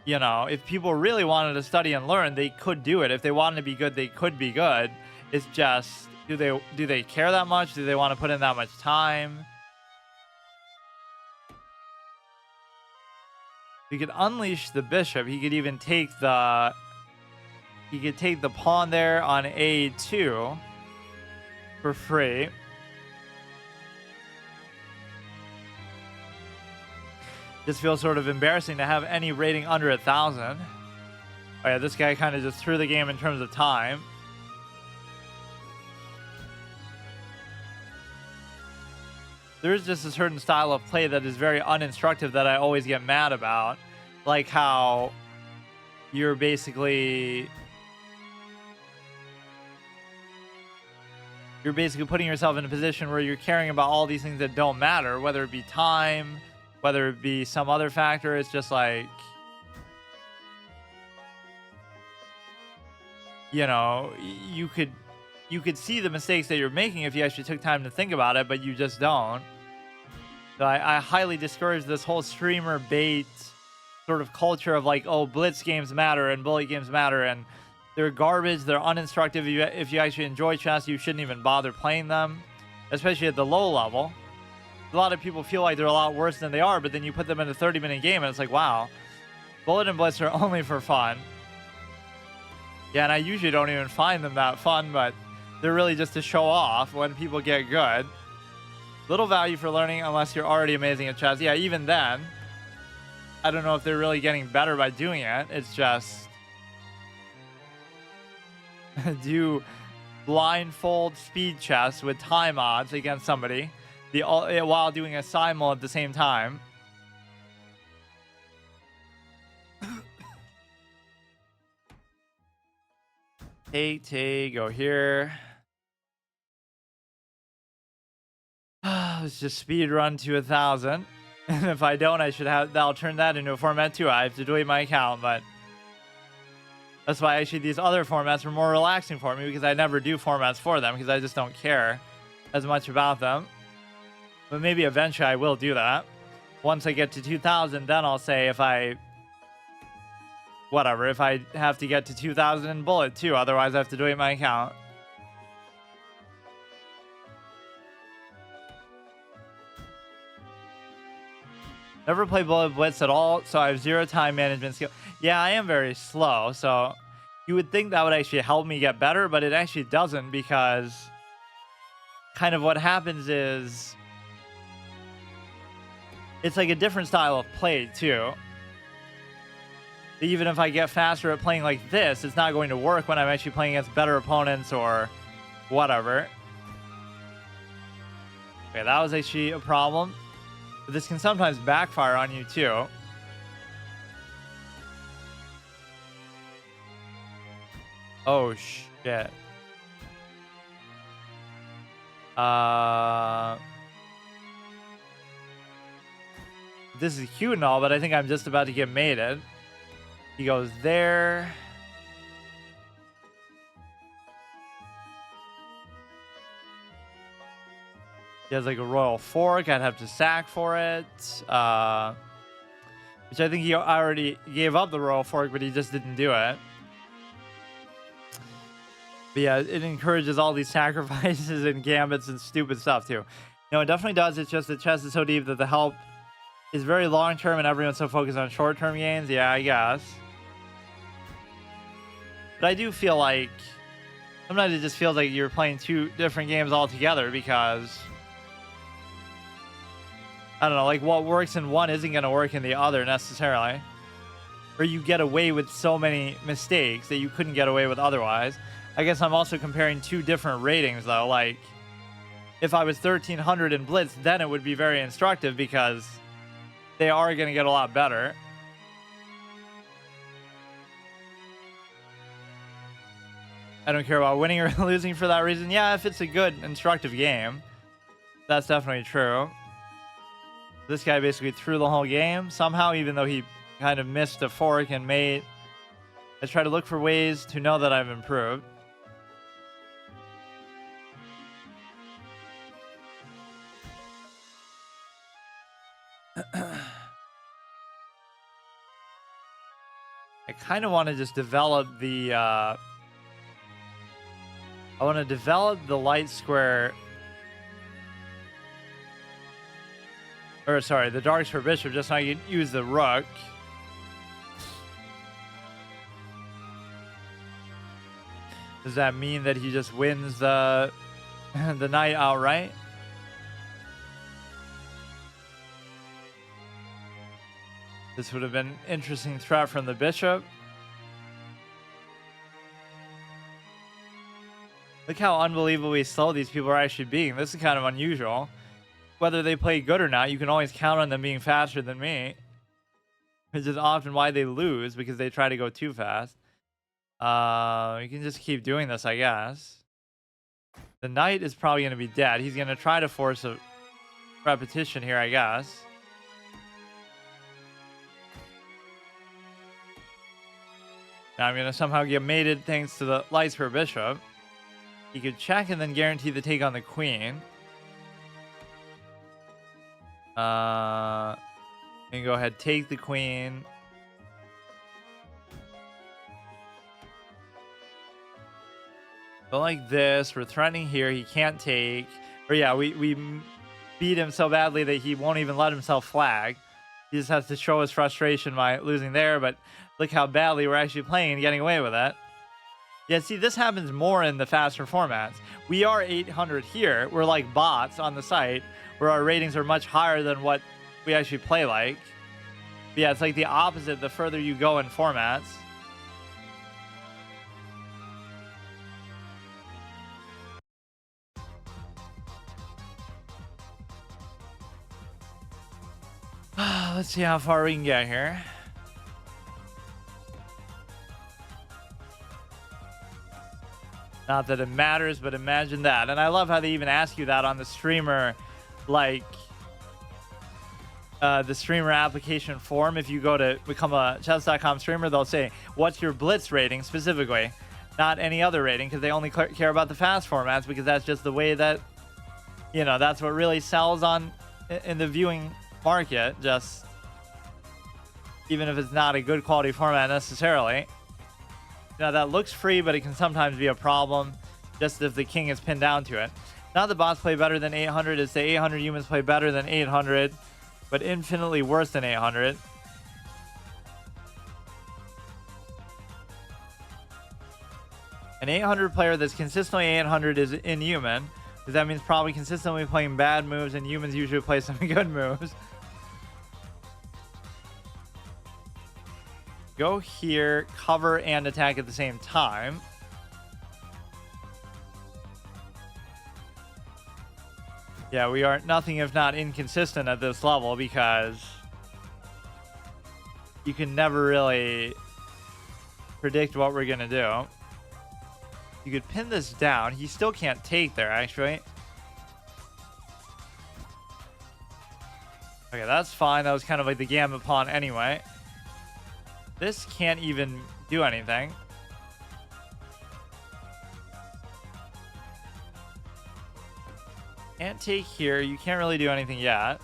you know, if people really wanted to study and learn, they could do it. If they wanted to be good, they could be good. It's just, do they care that much? Do they want to put in that much time? He could unleash the bishop. He could even take the... He could take the pawn there on A2 for free. Just feels sort of embarrassing to have any rating under 1,000. Oh yeah, this guy kind of just threw the game in terms of time. There's just a certain style of play that is very uninstructive that I always get mad about. Like how you're basically putting yourself in a position where you're caring about all these things that don't matter, whether it be time, whether it be some other factor. It's just like, you know, you could see the mistakes that you're making if you actually took time to think about it, but you just don't. So I highly discourage this whole streamer bait sort of culture of like, oh, blitz games matter and bullet games matter, and they're garbage, they're uninstructive. If you actually enjoy chess, you shouldn't even bother playing them, especially at the low level. A lot of people feel like they're a lot worse than they are, but then you put them in a 30-minute game and it's like, wow, bullet and blitz are only for fun. Yeah, and I usually don't even find them that fun, but They're really just to show off when people get good. Little value for learning unless you're already amazing at chess. Yeah, even then, I don't know if they're really getting better by doing it. It's just do blindfold speed chess with time odds against somebody while doing a simul at the same time. Take, go here. Let's just speed run to 1,000. And if I don't, I'll turn that into a format too. I have to delete my account, but that's why actually these other formats were more relaxing for me, because I never do formats for them because I just don't care as much about them. But maybe eventually I will do that. Once I get to 2,000, then I'll say if I have to get to 2,000 in bullet too, otherwise I have to delete my account. Never play bullet blitz at all, so I have 0 time management skill. Yeah, I am very slow, so you would think that would actually help me get better, but it actually doesn't, because kind of what happens is it's like a different style of play too. Even if I get faster at playing like this, it's not going to work when I'm actually playing against better opponents or whatever. Okay, that was actually a problem. But this can sometimes backfire on you too. Oh shit. This is cute and all, but I think I'm just about to get mated. He goes there. He has like a royal fork. I'd have to sack for it. Which I think he already gave up the royal fork, but he just didn't do it. But yeah, it encourages all these sacrifices and gambits and stupid stuff too. No, it definitely does. It's just that chess is so deep that the help is very long term and everyone's so focused on short term gains. Yeah, I guess. But I do feel like sometimes it just feels like you're playing two different games altogether, because I don't know, like what works in one isn't going to work in the other necessarily. Or you get away with so many mistakes that you couldn't get away with otherwise. I guess I'm also comparing two different ratings though. Like if I was 1300 in Blitz, then it would be very instructive because they are going to get a lot better. I don't care about winning or losing for that reason. Yeah, if it's a good, instructive game, that's definitely true. This guy basically threw the whole game somehow, even though he kind of missed a fork and mate. I try to look for ways to know that I've improved. I kind of want to just develop the I want to develop the light square, or sorry, the dark square bishop, just so I can use the rook. Does that mean that he just wins the the knight outright? This would have been an interesting threat from the bishop. Look how unbelievably slow these people are actually being. This is kind of unusual. Whether they play good or not, you can always count on them being faster than me. Which is often why they lose, because they try to go too fast. You can just keep doing this, I guess. The knight is probably going to be dead. He's going to try to force a repetition here, I guess. Now I'm going to somehow get mated thanks to the light square bishop. He could check and then guarantee the take on the queen. And go ahead, take the queen. Go like this. We're threatening here. He can't take. Or yeah, we beat him so badly that he won't even let himself flag. He just has to show his frustration by losing there. But look how badly we're actually playing and getting away with it. Yeah, see, this happens more in the faster formats. We are 800 here. We're like bots on the site where our ratings are much higher than what we actually play like. But yeah, it's like the opposite the further you go in formats. Let's see how far we can get here. Not that it matters, but imagine that. And I love how they even ask you that on the streamer, like, the streamer application form. If you go to become a chess.com streamer, they'll say, what's your blitz rating specifically? Not any other rating, because they only care about the fast formats, because that's just the way that, you know, that's what really sells on in the viewing market. Just even if it's not a good quality format necessarily. Now that looks free, but it can sometimes be a problem just if the king is pinned down to it. Not the bots play better than 800, it's the 800 humans play better than 800, but infinitely worse than 800. An 800 player that's consistently 800 is inhuman, because that means probably consistently playing bad moves, and humans usually play some good moves. Go here, cover and attack at the same time. Yeah, we are nothing if not inconsistent at this level, because you can never really predict what we're going to do. You could pin this down. He still can't take there, actually. Okay, that's fine. That was kind of like the gambit pawn anyway. This can't even do anything. Can't take here. You can't really do anything yet.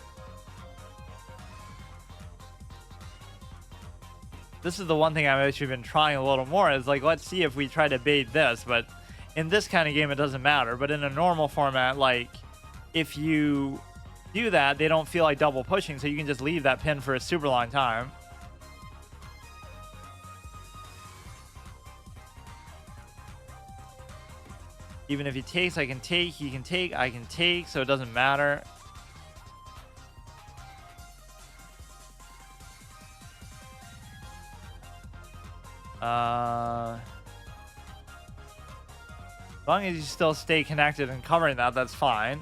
This is the one thing I've actually been trying a little more, is like, let's see if we try to bait this. But in this kind of game, it doesn't matter. But in a normal format, like, if you do that, they don't feel like double pushing. So you can just leave that pin for a super long time. Even if he takes, I can take, he can take, I can take, so it doesn't matter. As long as you still stay connected and covering that, that's fine.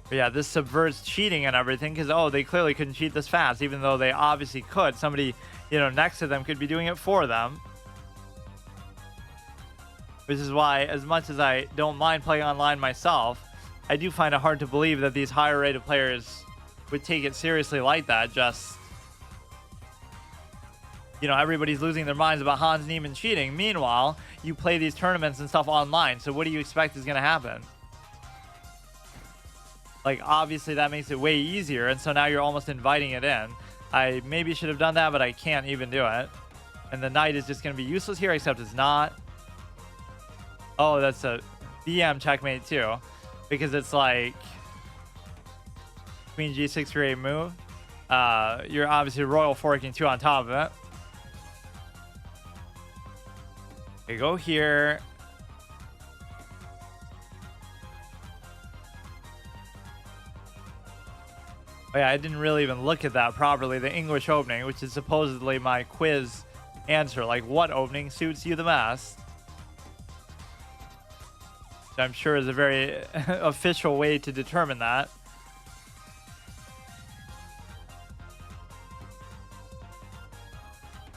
But yeah, this subverts cheating and everything, because, oh, they clearly couldn't cheat this fast, even though they obviously could. Somebody, you know, next to them could be doing it for them. Which is why, as much as I don't mind playing online myself, I do find it hard to believe that these higher rated players would take it seriously like that. Just, you know, everybody's losing their minds about Hans Niemann cheating. Meanwhile, you play these tournaments and stuff online, so what do you expect is going to happen? Like, obviously that makes it way easier, and so now you're almost inviting it in. I maybe should have done that, but I can't even do it. And the knight is just going to be useless here, except it's not. Oh, that's a BM checkmate too, because it's like queen g6 for a move. You're obviously royal forking two on top of it. Okay, go here. Oh yeah, I didn't really even look at that properly. The English opening, which is supposedly my quiz answer. Like, what opening suits you the best? I'm sure is a very official way to determine that.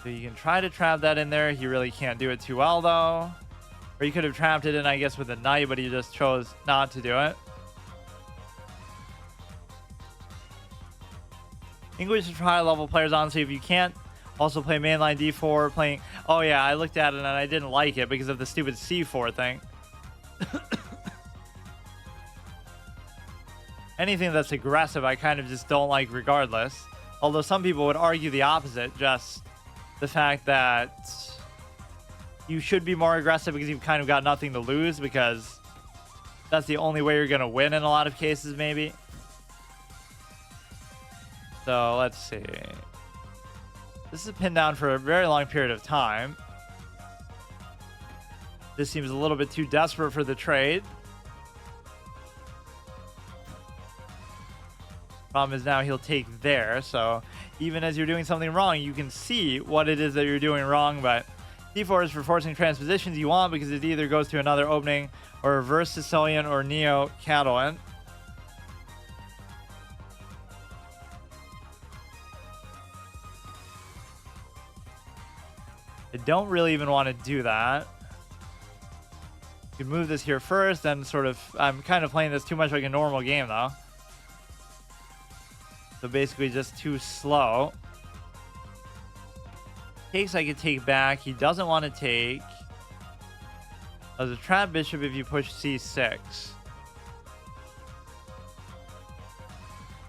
So you can try to trap that in there. He really can't do it too well, though. Or you could have trapped it in, I guess, with a knight, but he just chose not to do it. English is for high level players, honestly. If you can't also play mainline d4, playing... Oh yeah, I looked at it and I didn't like it because of the stupid c4 thing. Anything that's aggressive, I kind of just don't like regardless. Although some people would argue the opposite, just the fact that you should be more aggressive because you've kind of got nothing to lose, because that's the only way you're going to win in a lot of cases, maybe. So let's see. This is pinned down for a very long period of time. This seems a little bit too desperate for the trade. Problem is now he'll take there, so even as you're doing something wrong, you can see what it is that you're doing wrong, but D4 is for forcing transpositions you want because it either goes to another opening or reverse Sicilian or Neo-Catalan. I don't really even want to do that. You can move this here first, then sort of... I'm kind of playing this too much like a normal game, though. So basically just too slow. Takes I could take back. He doesn't want to take. There's a trap bishop if you push c6.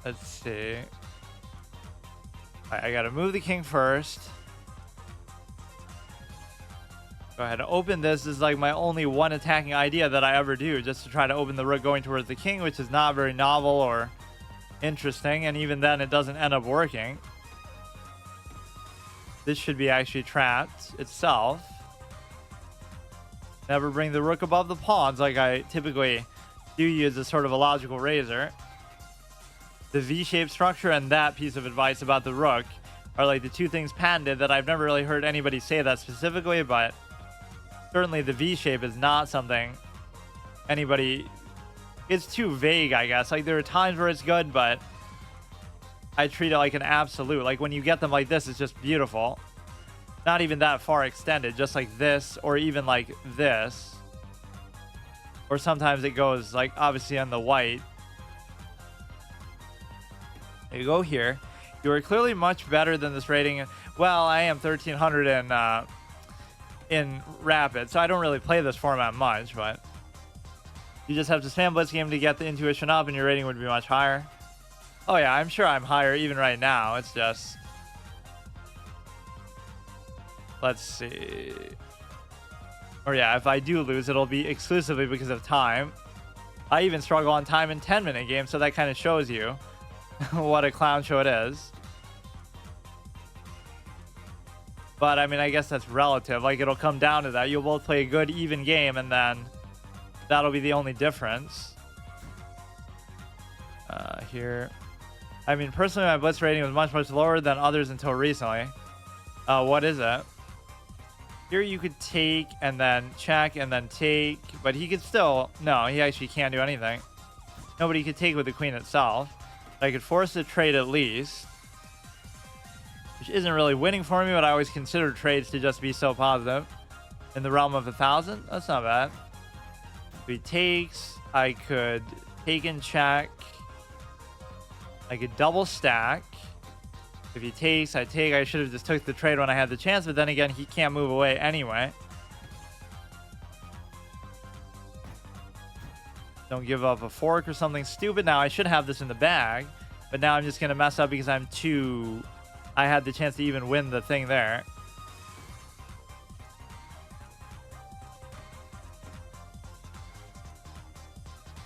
Let's see. I gotta move the king first. Go ahead and open this. This is like my only one attacking idea that I ever do, just to try to open the rook going towards the king, which is not very novel or interesting, and even then it doesn't end up working. This should be actually trapped itself. Never bring the rook above the pawns like I typically do use as sort of a logical razor. The V-shaped structure and that piece of advice about the rook are like the two things patented that I've never really heard anybody say that specifically, but certainly the V-shape is not something anybody... It's too vague, I guess. Like, there are times where it's good, but I treat it like an absolute. Like, when you get them like this, it's just beautiful. Not even that far extended, just like this, or even like this. Or sometimes it goes, like, obviously on the white. You go here. You are clearly much better than this rating. Well, I am 1300 in Rapid, so I don't really play this format much, but... You just have to spam Blitzgame to get the intuition up, and your rating would be much higher. Oh yeah, I'm sure I'm higher even right now. It's just... Let's see... Or yeah, if I do lose, it'll be exclusively because of time. I even struggle on time in 10-minute games, so that kind of shows you what a clown show it is. But, I mean, I guess that's relative. Like, it'll come down to that. You'll both play a good, even game, and then... That'll be the only difference. Here. I mean, personally, my blitz rating was much, much lower than others until recently. What is it? Here you could take and then check and then take. But he could still... No, he actually can't do anything. Nobody could take with the queen itself. But I could force the trade at least. Which isn't really winning for me, but I always consider trades to just be so positive. In the realm of 1,000? That's not bad. If he takes, I could take and check. I could double stack. If he takes, I take. I should have just took the trade when I had the chance, but then again, he can't move away anyway. Don't give up a fork or something stupid. Now, I should have this in the bag, but now I'm just going to mess up because I'm too... I had the chance to even win the thing there.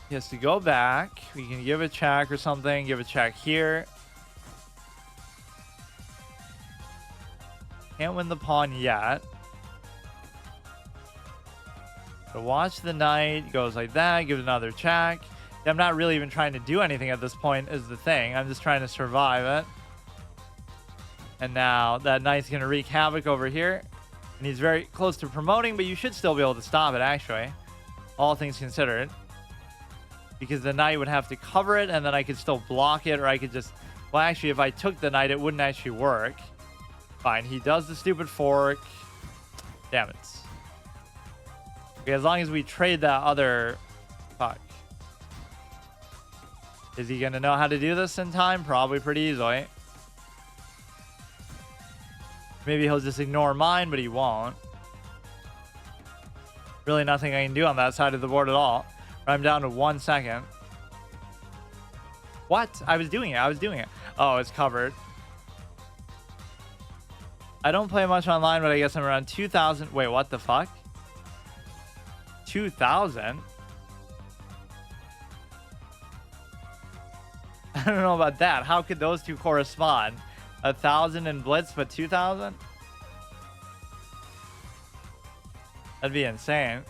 He has to go back. We can give a check or something. Give a check here. Can't win the pawn yet. So watch the knight. Goes like that. Give another check. I'm not really even trying to do anything at this point is the thing. I'm just trying to survive it. And now that knight's going to wreak havoc over here. And he's very close to promoting, but you should still be able to stop it, actually. All things considered. Because the knight would have to cover it, and then I could still block it, or I could just... Well, actually, if I took the knight, it wouldn't actually work. Fine, he does the stupid fork. Damn it. Okay, as long as we trade that other... Fuck. Is he going to know how to do this in time? Probably pretty easily. Maybe he'll just ignore mine, but he won't. Really nothing I can do on that side of the board at all. I'm down to 1 second. What? I was doing it. Oh, it's covered. I don't play much online, but I guess I'm around 2,000. Wait, what the fuck? 2,000? I don't know about that. How could those two correspond? 1,000 in Blitz, but 2,000? That'd be insane.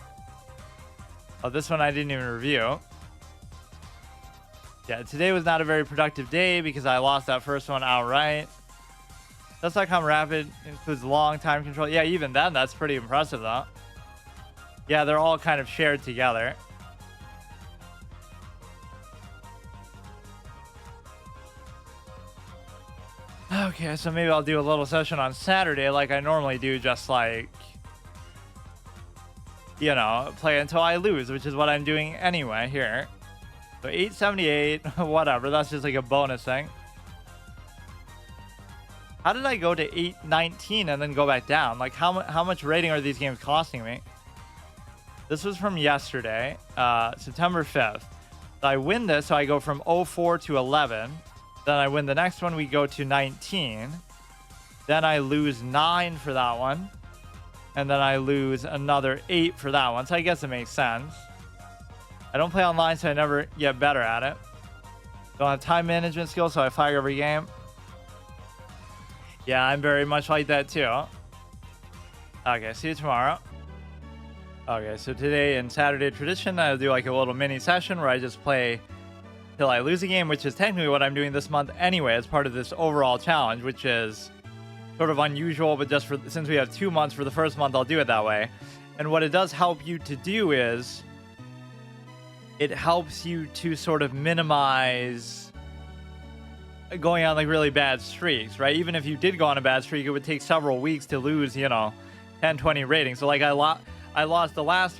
Oh, this one I didn't even review. Yeah, today was not a very productive day because I lost that first one outright. That's.com Rapid includes long time control. Yeah, even then, that's pretty impressive, though. Yeah, they're all kind of shared together. Okay, so maybe I'll do a little session on Saturday like I normally do, just like, you know, play until I lose, which is what I'm doing anyway here. So 878, whatever, that's just like a bonus thing. How did I go to 819 and then go back down? Like, how much rating are these games costing me? This was from yesterday, September 5th. So I win this, so I go from 04 to 11. Then I win the next one, we go to 19. Then I lose 9 for that one. And then I lose another 8 for that one. So I guess it makes sense. I don't play online, so I never get better at it. Don't have time management skills, so I flag every game. Yeah, I'm very much like that too. Okay, see you tomorrow. Okay, so today in Saturday tradition, I'll do like a little mini session where I just play till I lose a game, which is technically what I'm doing this month anyway as part of this overall challenge, which is sort of unusual, but just for since we have 2 months for the first month, I'll do it that way. And what it does help you to do is it helps you to sort of minimize going on like really bad streaks, right? Even if you did go on a bad streak, it would take several weeks to lose, you know, 10, 20 ratings. So like I lost the last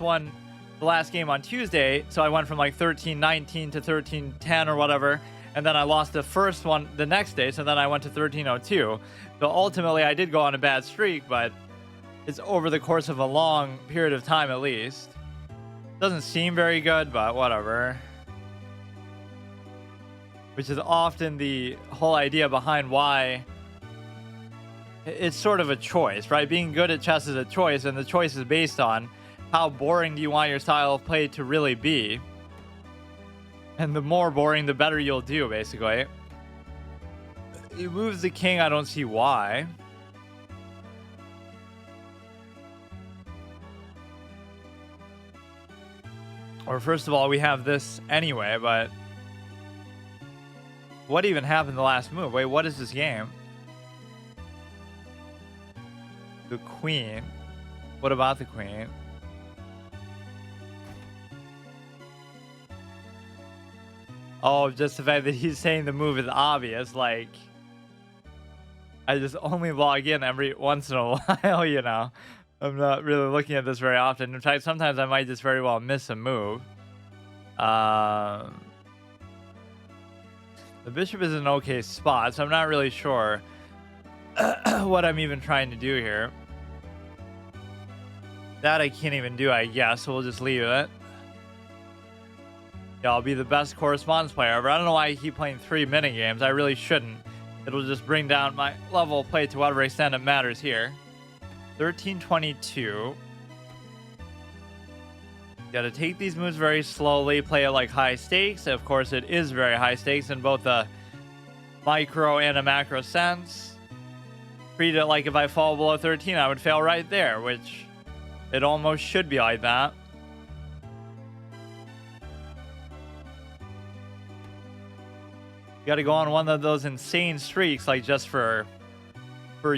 game on Tuesday, so I went from like 13-19 to 13-10 or whatever, and then I lost the first one the next day, so then I went to 13-02. So ultimately I did go on a bad streak, but it's over the course of a long period of time at least. Doesn't seem very good, but whatever. Which is often the whole idea behind why it's sort of a choice, right? Being good at chess is a choice, and the choice is based on how boring do you want your style of play to really be. And the more boring, the better you'll do, basically. He moves the king, I don't see why. Or first of all, we have this anyway, but what even happened in the last move? Wait, what is this game? The queen. What about the queen? Oh, just the fact that he's saying the move is obvious. Like, I just only log in every once in a while, you know. I'm not really looking at this very often. In fact, sometimes I might just very well miss a move. The bishop is in an okay spot, so I'm not really sure what I'm even trying to do here. That I can't even do, I guess, so we'll just leave it. Yeah, I'll be the best correspondence player ever. I don't know why I keep playing 3 mini games. I really shouldn't. It'll just bring down my level of play to whatever extent it matters here. 1322. Gotta take these moves very slowly, play it like high stakes. Of course, it is very high stakes in both a micro and a macro sense. Treat it like if I fall below 13, I would fail right there, which it almost should be like that. You gotta go on one of those insane streaks, like just for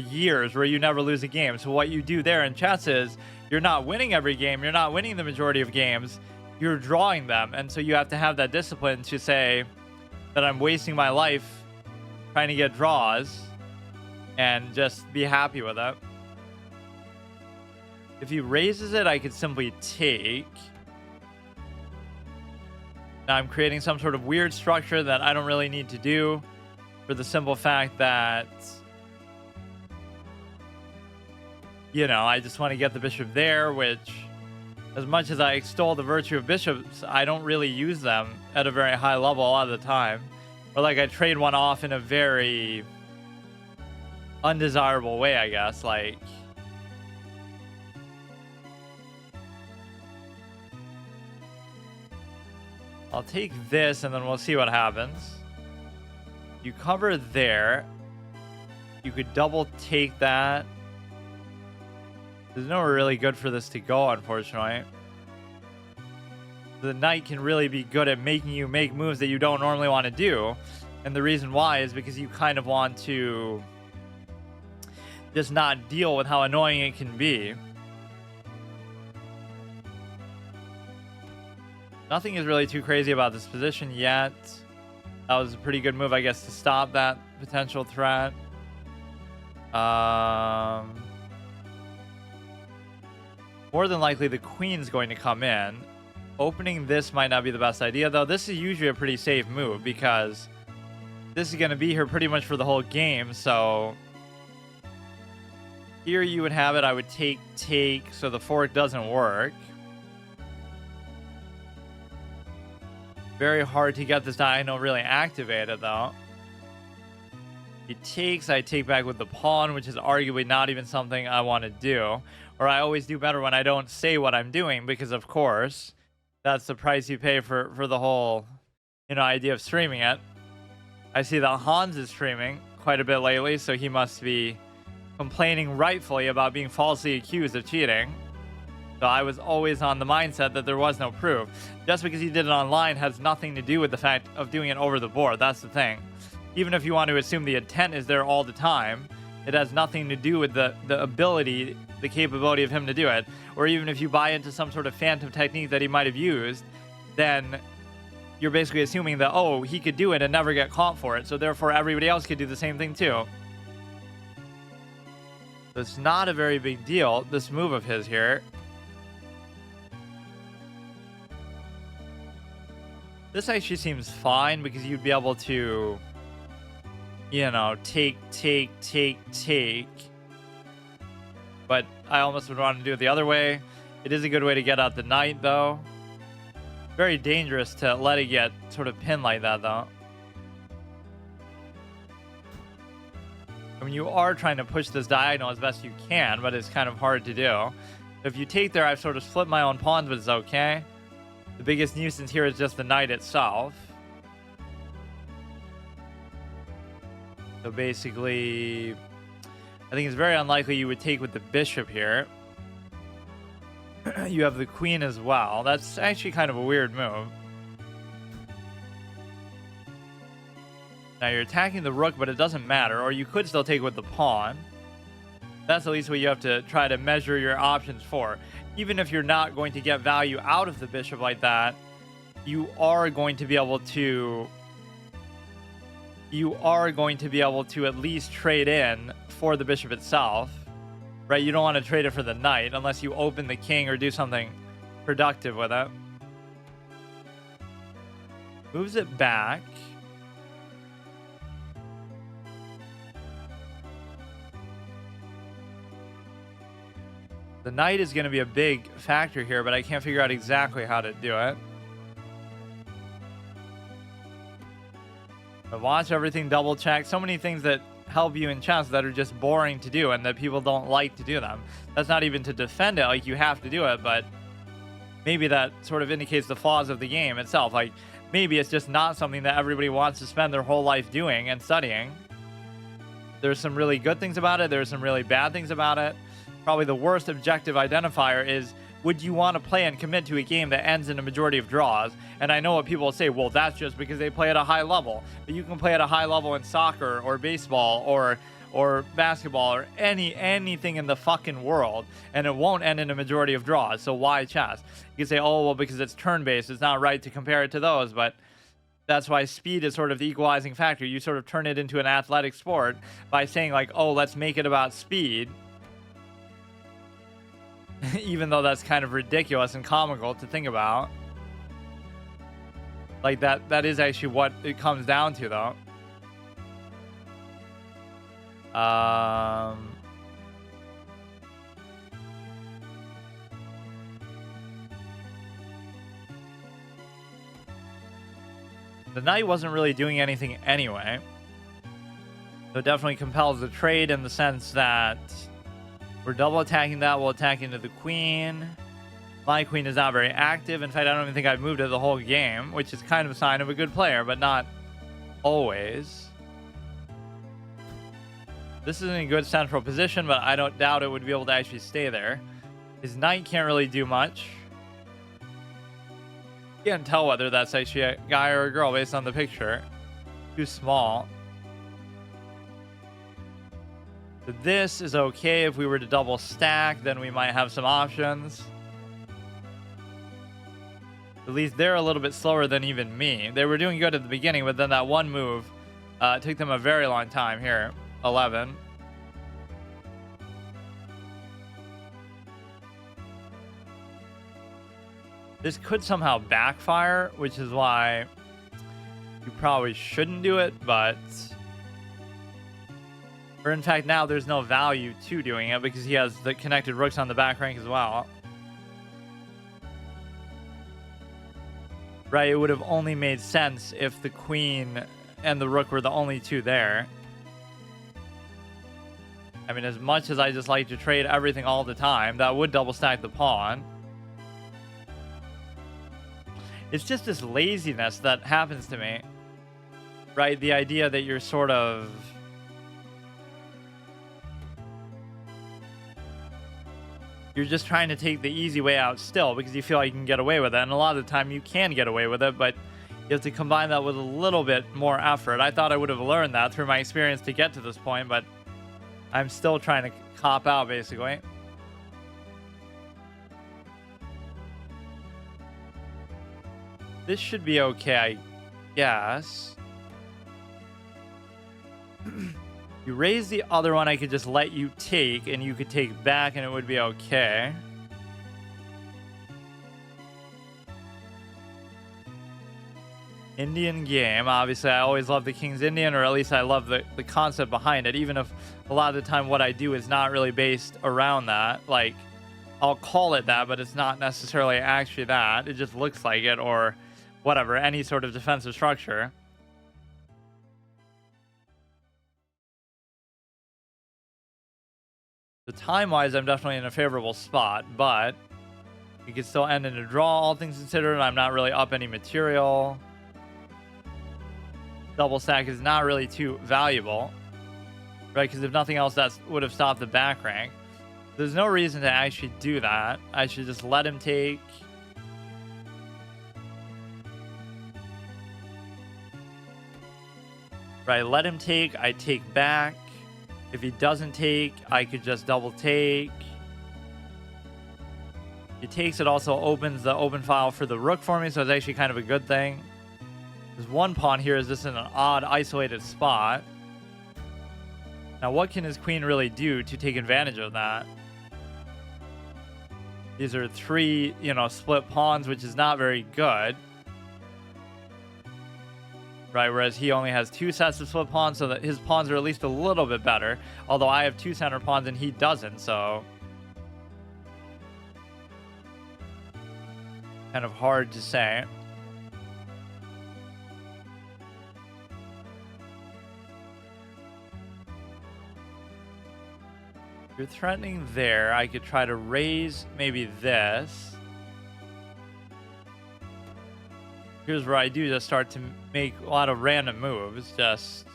years, where you never lose a game. So what you do there in chess is you're not winning every game, you're not winning the majority of games, you're drawing them. And so you have to have that discipline to say that I'm wasting my life trying to get draws and just be happy with it. If he raises it, I could simply take. Now I'm creating some sort of weird structure that I don't really need to do, for the simple fact that, you know, I just want to get the bishop there, which, as much as I extol the virtue of bishops, I don't really use them at a very high level a lot of the time. Or like I trade one off in a very undesirable way, I guess. Like, I'll take this and then we'll see what happens. You cover there. You could double take that. There's nowhere really good for this to go, unfortunately. The knight can really be good at making you make moves that you don't normally want to do. And the reason why is because you kind of want to just not deal with how annoying it can be. Nothing is really too crazy about this position yet. That was a pretty good move, I guess, to stop that potential threat. More than likely, the queen's going to come in. Opening this might not be the best idea, though. This is usually a pretty safe move because this is going to be here pretty much for the whole game. So here you would have it. I would take, so the fork doesn't work. Very hard to get this diagonal really activated, though. He takes, I take back with the pawn, which is arguably not even something I want to do. Or I always do better when I don't say what I'm doing, because of course, that's the price you pay for the whole, idea of streaming it. I see that Hans is streaming quite a bit lately, so he must be complaining rightfully about being falsely accused of cheating. So I was always on the mindset that there was no proof. Just because he did it online has nothing to do with the fact of doing it over the board. That's the thing. Even if you want to assume the intent is there all the time, it has nothing to do with the ability, the capability of him to do it. Or even if you buy into some sort of phantom technique that he might have used, then you're basically assuming that, oh, he could do it and never get caught for it. So therefore everybody else could do the same thing too. So it's not a very big deal, this move of his here. This actually seems fine because you'd be able to, take. But I almost would want to do it the other way. It is a good way to get out the knight, though. Very dangerous to let it get sort of pinned like that, though. I mean, you are trying to push this diagonal as best you can, but it's kind of hard to do. If you take there, I've sort of flipped my own pawns, but it's okay. The biggest nuisance here is just the knight itself. So basically, I think it's very unlikely you would take with the bishop here. You have the queen as well. That's actually kind of a weird move. Now you're attacking the rook, but it doesn't matter. Or you could still take with the pawn. That's at least what you have to try to measure your options for. Even if you're not going to get value out of the bishop like that, you are going to be able to at least trade in for the bishop itself, right? You don't want to trade it for the knight unless you open the king or do something productive with it. Moves it back. The knight is going to be a big factor here, but I can't figure out exactly how to do it. But watch everything double check. So many things that help you in chess that are just boring to do and that people don't like to do them. That's not even to defend it, like you have to do it, but maybe that sort of indicates the flaws of the game itself. Like maybe it's just not something that everybody wants to spend their whole life doing and studying. There's some really good things about it. There's some really bad things about it. Probably the worst objective identifier is, would you want to play and commit to a game that ends in a majority of draws? And I know what people will say, well, that's just because they play at a high level. But you can play at a high level in soccer or baseball or basketball or anything in the fucking world, and it won't end in a majority of draws. So why chess? You can say, oh, well, because it's turn-based, it's not right to compare it to those, but that's why speed is sort of the equalizing factor. You sort of turn it into an athletic sport by saying like, oh, let's make it about speed. Even though that's kind of ridiculous and comical to think about. Like that is actually what it comes down to, though. The knight wasn't really doing anything anyway. So it definitely compels the trade in the sense that we're double attacking that while attacking to the queen. My queen is not very active. In fact, I don't even think I've moved it the whole game, which is kind of a sign of a good player, but not always. This is in a good central position, but I don't doubt it would be able to actually stay there. His knight can't really do much. Can't tell whether that's actually a guy or a girl based on the picture. Too small. So this is okay. If we were to double stack, then we might have some options. At least they're a little bit slower than even me. They were doing good at the beginning, but then that one move took them a very long time here. 11. This could somehow backfire, which is why you probably shouldn't do it, but... Or in fact, now there's no value to doing it because he has the connected rooks on the back rank as well. Right, it would have only made sense if the queen and the rook were the only two there. I mean, as much as I just like to trade everything all the time, that would double stack the pawn. It's just this laziness that happens to me, right? The idea that you're sort of... You're just trying to take the easy way out still because you feel like you can get away with it. And a lot of the time you can get away with it, but you have to combine that with a little bit more effort. I thought I would have learned that through my experience to get to this point, but I'm still trying to cop out, basically. This should be okay, I guess. You raise the other one, I could just let you take, and you could take back, and it would be okay. Indian game. Obviously, I always love the King's Indian, or at least I love the concept behind it, even if a lot of the time what I do is not really based around that. Like, I'll call it that, but it's not necessarily actually that. It just looks like it, or whatever, any sort of defensive structure. So time-wise, I'm definitely in a favorable spot, but you could still end in a draw, all things considered. I'm not really up any material. Double stack is not really too valuable, right? Because if nothing else, that would have stopped the back rank. There's no reason to actually do that. I should just let him take. Right, let him take, I take back. If he doesn't take, I could just double take. If he takes, it also opens the open file for the rook for me, so it's actually kind of a good thing. There's one pawn here is just in an odd, isolated spot. Now, what can his queen really do to take advantage of that? These are three, split pawns, which is not very good. Right, whereas he only has two sets of split pawns, so that his pawns are at least a little bit better. Although I have two center pawns and he doesn't, so... kind of hard to say. You're threatening there. I could try to raise maybe this. Here's where I do just start to make a lot of random moves, just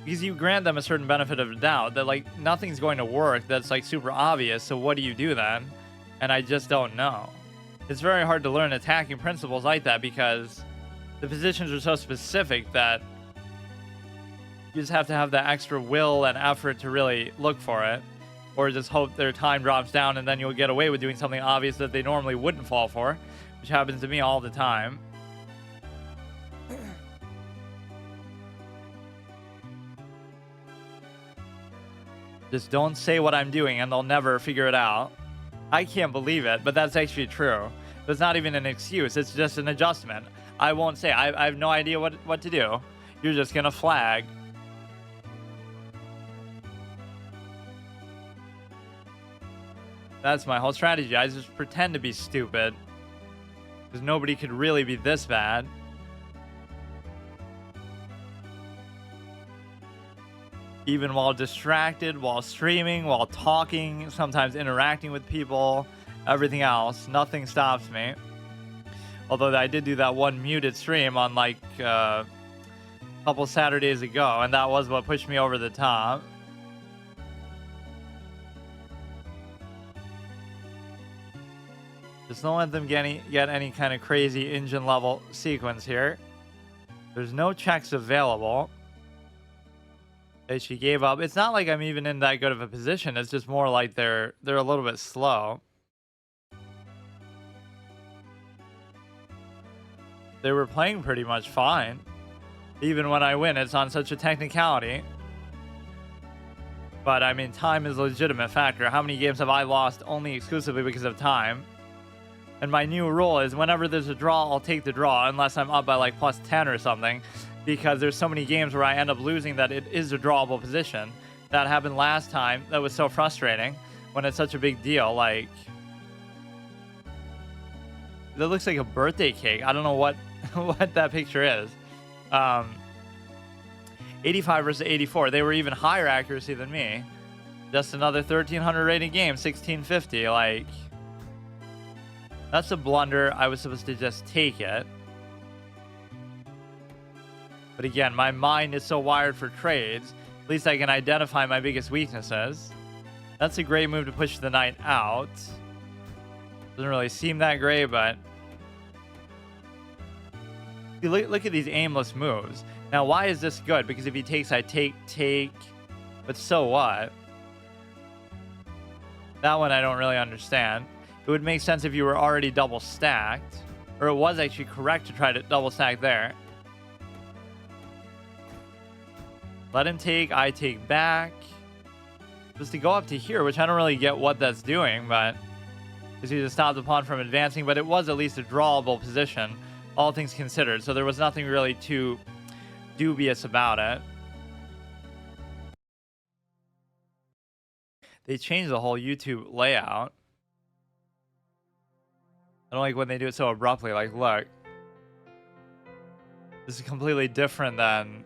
because you grant them a certain benefit of the doubt that like nothing's going to work that's like super obvious. So what do you do then? And I just don't know. It's very hard to learn attacking principles like that because the positions are so specific that you just have to have that extra will and effort to really look for it, or just hope their time drops down and then you'll get away with doing something obvious that they normally wouldn't fall for, which happens to me all the time. Just don't say what I'm doing and they'll never figure it out. I can't believe it, but that's actually true. It's not even an excuse. It's just an adjustment. I won't say. I have no idea what to do. You're just going to flag. That's my whole strategy. I just pretend to be stupid. Because nobody could really be this bad. Even while distracted, while streaming, while talking, sometimes interacting with people, everything else, nothing stops me. Although I did do that one muted stream on like a couple Saturdays ago, and that was what pushed me over the top. Just don't let them get any kind of crazy engine level sequence here. There's no checks available. She gave up. It's not like I'm even in that good of a position. It's just more like they're a little bit slow. They were playing pretty much fine. Even when I win, it's on such a technicality. But I mean, time is a legitimate factor. How many games have I lost only exclusively because of time? And my new rule is whenever there's a draw, I'll take the draw unless I'm up by like plus 10 or something. Because there's so many games where I end up losing that it is a drawable position. That happened last time. That was so frustrating when it's such a big deal. Like, that looks like a birthday cake. I don't know what what that picture is. 85 versus 84. They were even higher accuracy than me. Just another 1300 rated game, 1650. Like, that's a blunder. I was supposed to just take it. But again, my mind is so wired for trades. At least I can identify my biggest weaknesses. That's a great move to push the knight out. Doesn't really seem that great, but look at these aimless moves. Now, why is this good? Because if he takes, I take. But so what? That one I don't really understand. It would make sense if you were already double stacked. Or it was actually correct to try to double stack there. Let him take, I take back. Just to go up to here, which I don't really get what that's doing, but is to stop the pawn from advancing, but it was at least a drawable position, all things considered. So there was nothing really too dubious about it. They changed the whole YouTube layout. I don't like when they do it so abruptly. Like, look. This is completely different than...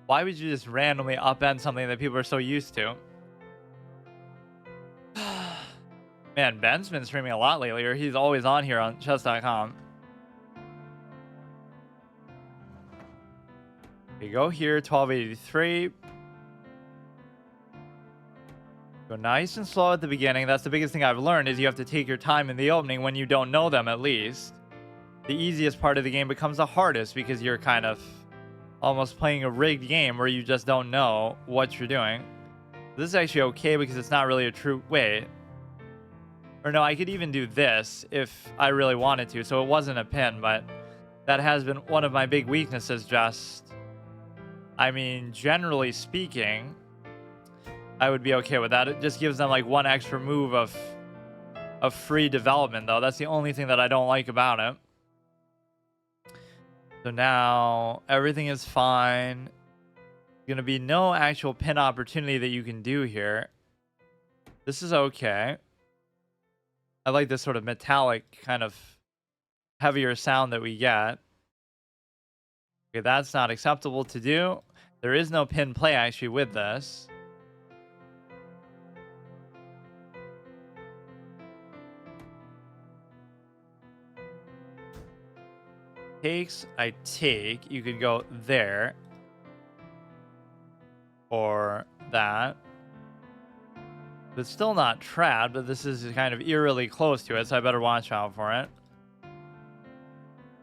Why would you just randomly upend something that people are so used to? Man, Ben's been streaming a lot lately, or he's always on here on chess.com. We go here, 1283. Go nice and slow at the beginning. That's the biggest thing I've learned, is you have to take your time in the opening when you don't know them, at least. The easiest part of the game becomes the hardest because you're kind of almost playing a rigged game where you just don't know what you're doing. This is actually okay because it's not really a true... Wait. Or no, I could even do this if I really wanted to. So it wasn't a pin, but that has been one of my big weaknesses. Just, I mean, generally speaking, I would be okay with that. It just gives them like one extra move of free development, though. That's the only thing that I don't like about it. So now everything is fine. There's going to be no actual pin opportunity that you can do here. This is okay. I like this sort of metallic kind of heavier sound that we get. Okay, that's not acceptable to do. There is no pin play actually with this. Takes, I take. You could go there. Or that. It's still not trapped, but this is kind of eerily close to it, so I better watch out for it.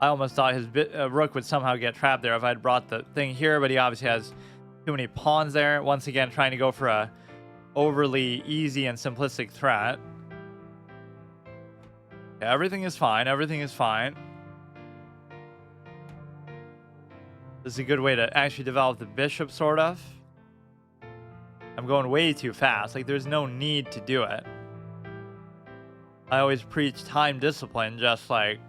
I almost thought his rook would somehow get trapped there if I'd brought the thing here, but he obviously has too many pawns there. Once again, trying to go for a overly easy and simplistic threat. Yeah, everything is fine. Everything is fine. This is a good way to actually develop the bishop, sort of. I'm going way too fast. Like, there's no need to do it. I always preach time discipline, just like...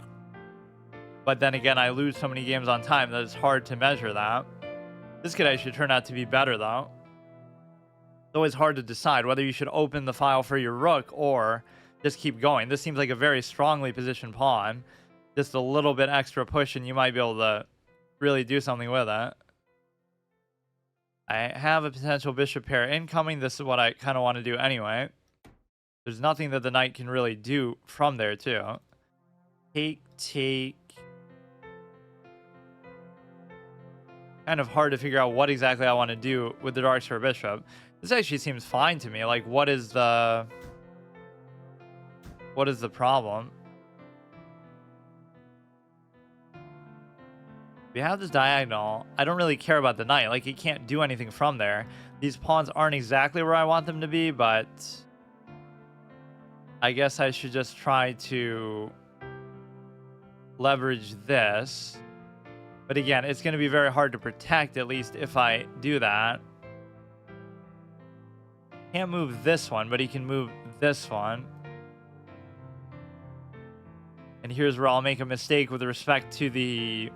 But then again, I lose so many games on time that it's hard to measure that. This could actually turn out to be better, though. It's always hard to decide whether you should open the file for your rook or just keep going. This seems like a very strongly positioned pawn. Just a little bit extra push and you might be able to really do something with it. I have a potential bishop pair incoming. This is what I kind of want to do anyway. There's nothing that the knight can really do from there, too. Take. Kind of hard to figure out what exactly I want to do with the dark square bishop. This actually seems fine to me. Like, what is the... What is the problem? We have this diagonal. I don't really care about the knight. Like, he can't do anything from there. These pawns aren't exactly where I want them to be, but I guess I should just try to leverage this. But again, it's going to be very hard to protect, at least if I do that. Can't move this one, but he can move this one. And here's where I'll make a mistake with respect to the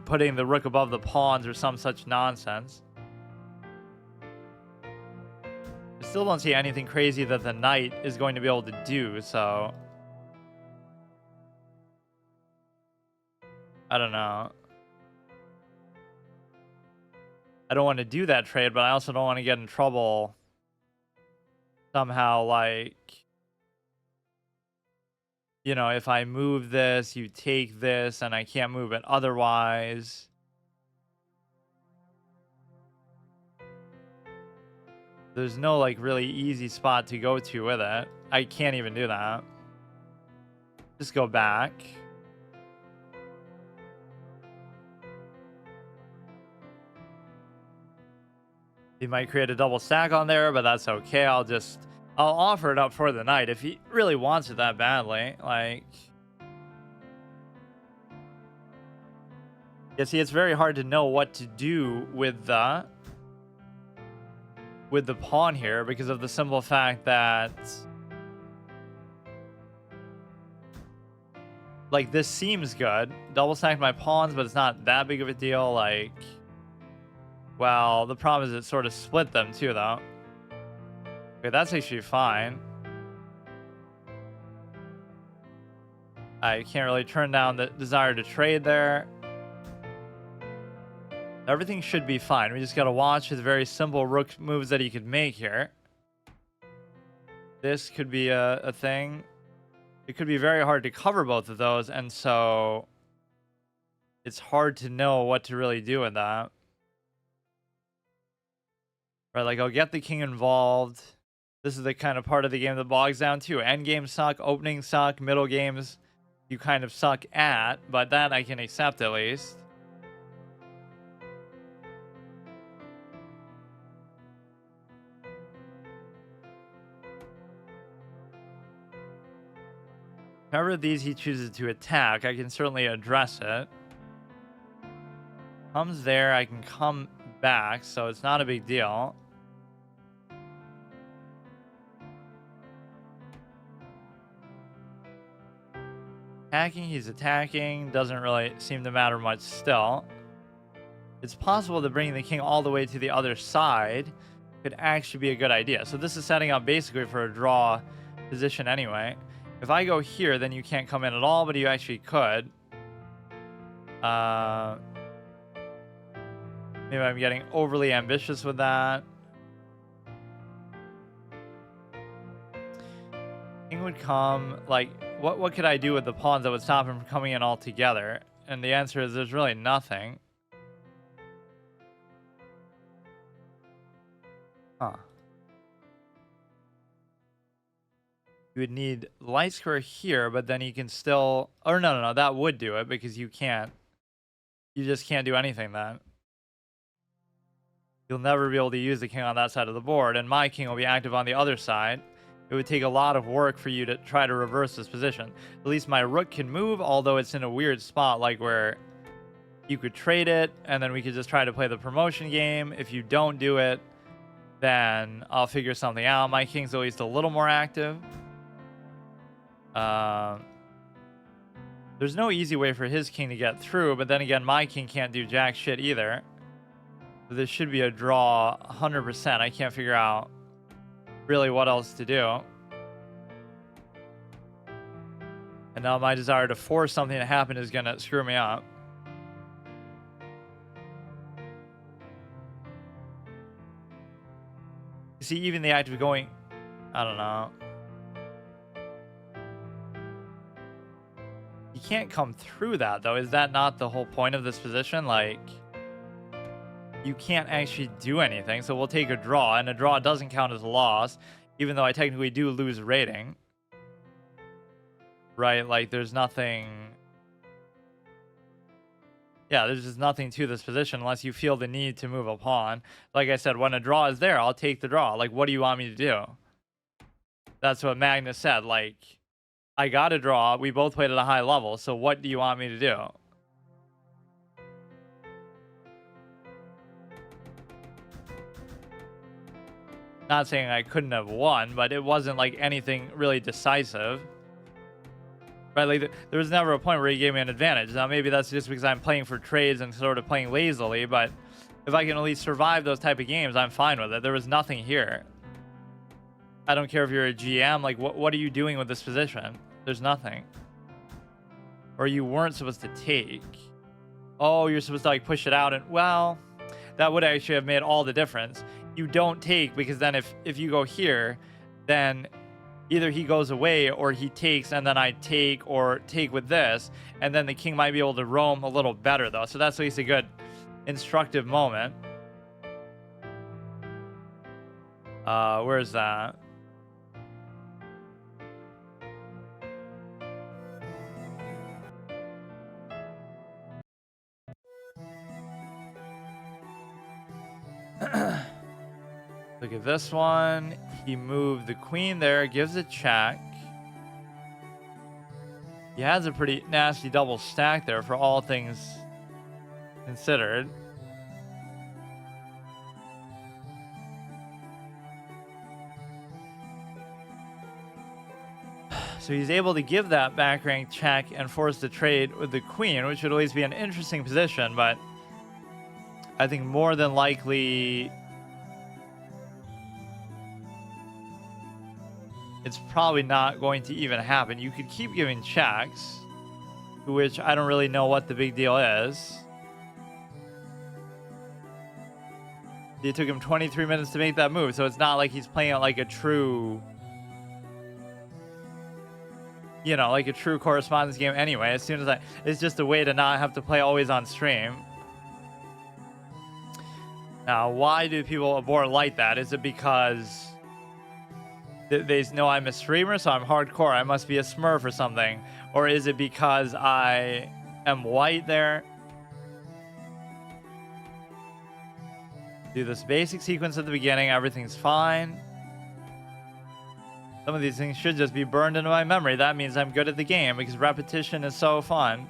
putting the rook above the pawns or some such nonsense. I still don't see anything crazy that the knight is going to be able to do, so I don't know. I don't want to do that trade, but I also don't want to get in trouble somehow, like, you know, if I move this, you take this, and I can't move it otherwise. There's no, like, really easy spot to go to with it. I can't even do that. Just go back. He might create a double stack on there, but that's okay. I'll offer it up for the knight if he really wants it that badly. Like, yeah, see, it's very hard to know what to do with the pawn here because of the simple fact that, like, this seems good. Double stack my pawns, but it's not that big of a deal. Like, well, the problem is it sort of split them too, though. Okay, that's actually fine. I can't really turn down the desire to trade there. Everything should be fine. We just got to watch his very simple rook moves that he could make here. This could be a thing. It could be very hard to cover both of those, and so it's hard to know what to really do with that. Right, like, I'll get the king involved. This is the kind of part of the game that bogs down too. End games suck, openings suck, middle games you kind of suck at, but that I can accept at least. However of these he chooses to attack, I can certainly address it. Comes there, I can come back, so it's not a big deal. Attacking, he's attacking. Doesn't really seem to matter much still. It's possible that bringing the king all the way to the other side could actually be a good idea. So this is setting up basically for a draw position anyway. If I go here, then you can't come in at all, but you actually could. Maybe I'm getting overly ambitious with that. King would come, like, what could I do with the pawns that would stop him from coming in altogether? And the answer is there's really nothing. Huh. You would need light square here, but then you can still... Or no, that would do it because you can't. You just can't do anything then. You'll never be able to use the king on that side of the board, and my king will be active on the other side. It would take a lot of work for you to try to reverse this position. At least my rook can move, although it's in a weird spot, like where you could trade it, and then we could just try to play the promotion game. If you don't do it, then I'll figure something out. My king's at least a little more active. There's no easy way for his king to get through, but then again, my king can't do jack shit either. So this should be a draw 100%. I can't figure out really what else to do. And now my desire to force something to happen is going to screw me up. You see, even the act of going... I don't know. You can't come through that, though. Is that not the whole point of this position? Like, you can't actually do anything, so we'll take a draw, and a draw doesn't count as a loss. even though I technically do lose rating. Right? Like, there's nothing... Yeah, there's just nothing to this position unless you feel the need to move a pawn. Like I said, when a draw is there, I'll take the draw. Like, what do you want me to do? That's what Magnus said. Like, I got a draw. We both played at a high level. So what do you want me to do? Not saying I couldn't have won, but it wasn't like anything really decisive. Right, like there was never a point where he gave me an advantage. Now maybe that's just because I'm playing for trades and sort of playing lazily, but if I can at least survive those type of games, I'm fine with it. There was nothing here. I don't care if you're a GM, like what are you doing with this position? There's nothing. Or you weren't supposed to take. Oh, you're supposed to like push it out, and well, that would actually have made all the difference. You don't take, because then if you go here, then either he goes away or he takes and then I take, or take with this, and then the king might be able to roam a little better though. So that's at least a good instructive moment. Where's that? Look at this one. He moved the queen there, gives a check. He has a pretty nasty double stack there for all things considered. So he's able to give that back rank check and force the trade with the queen, which would always be an interesting position, but I think more than likely it's probably not going to even happen. You could keep giving checks, to which I don't really know what the big deal is. It took him 23 minutes to make that move, so it's not like he's playing it like a true, you know, like a true correspondence game anyway. As soon as it's just a way to not have to play always on stream. Now, why do people abort like that? Is it because they know I'm a streamer, so I'm hardcore, I must be a smurf or something? Or is it because I am white there? Do this basic sequence at the beginning, everything's fine. Some of these things should just be burned into my memory. That means I'm good at the game, because repetition is so fun.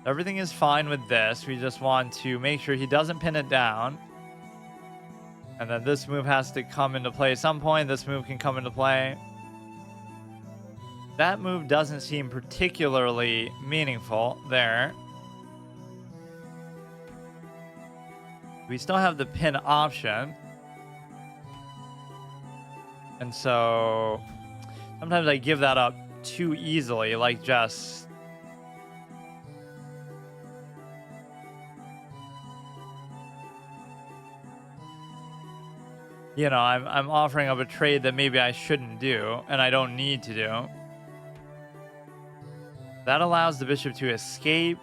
Everything is fine with this. We just want to make sure he doesn't pin it down. And then this move has to come into play at some point. This move can come into play. That move doesn't seem particularly meaningful there. We still have the pin option. And so sometimes I give that up too easily, like just... You know, I'm offering up a trade that maybe I shouldn't do, and I don't need to do. That allows the bishop to escape.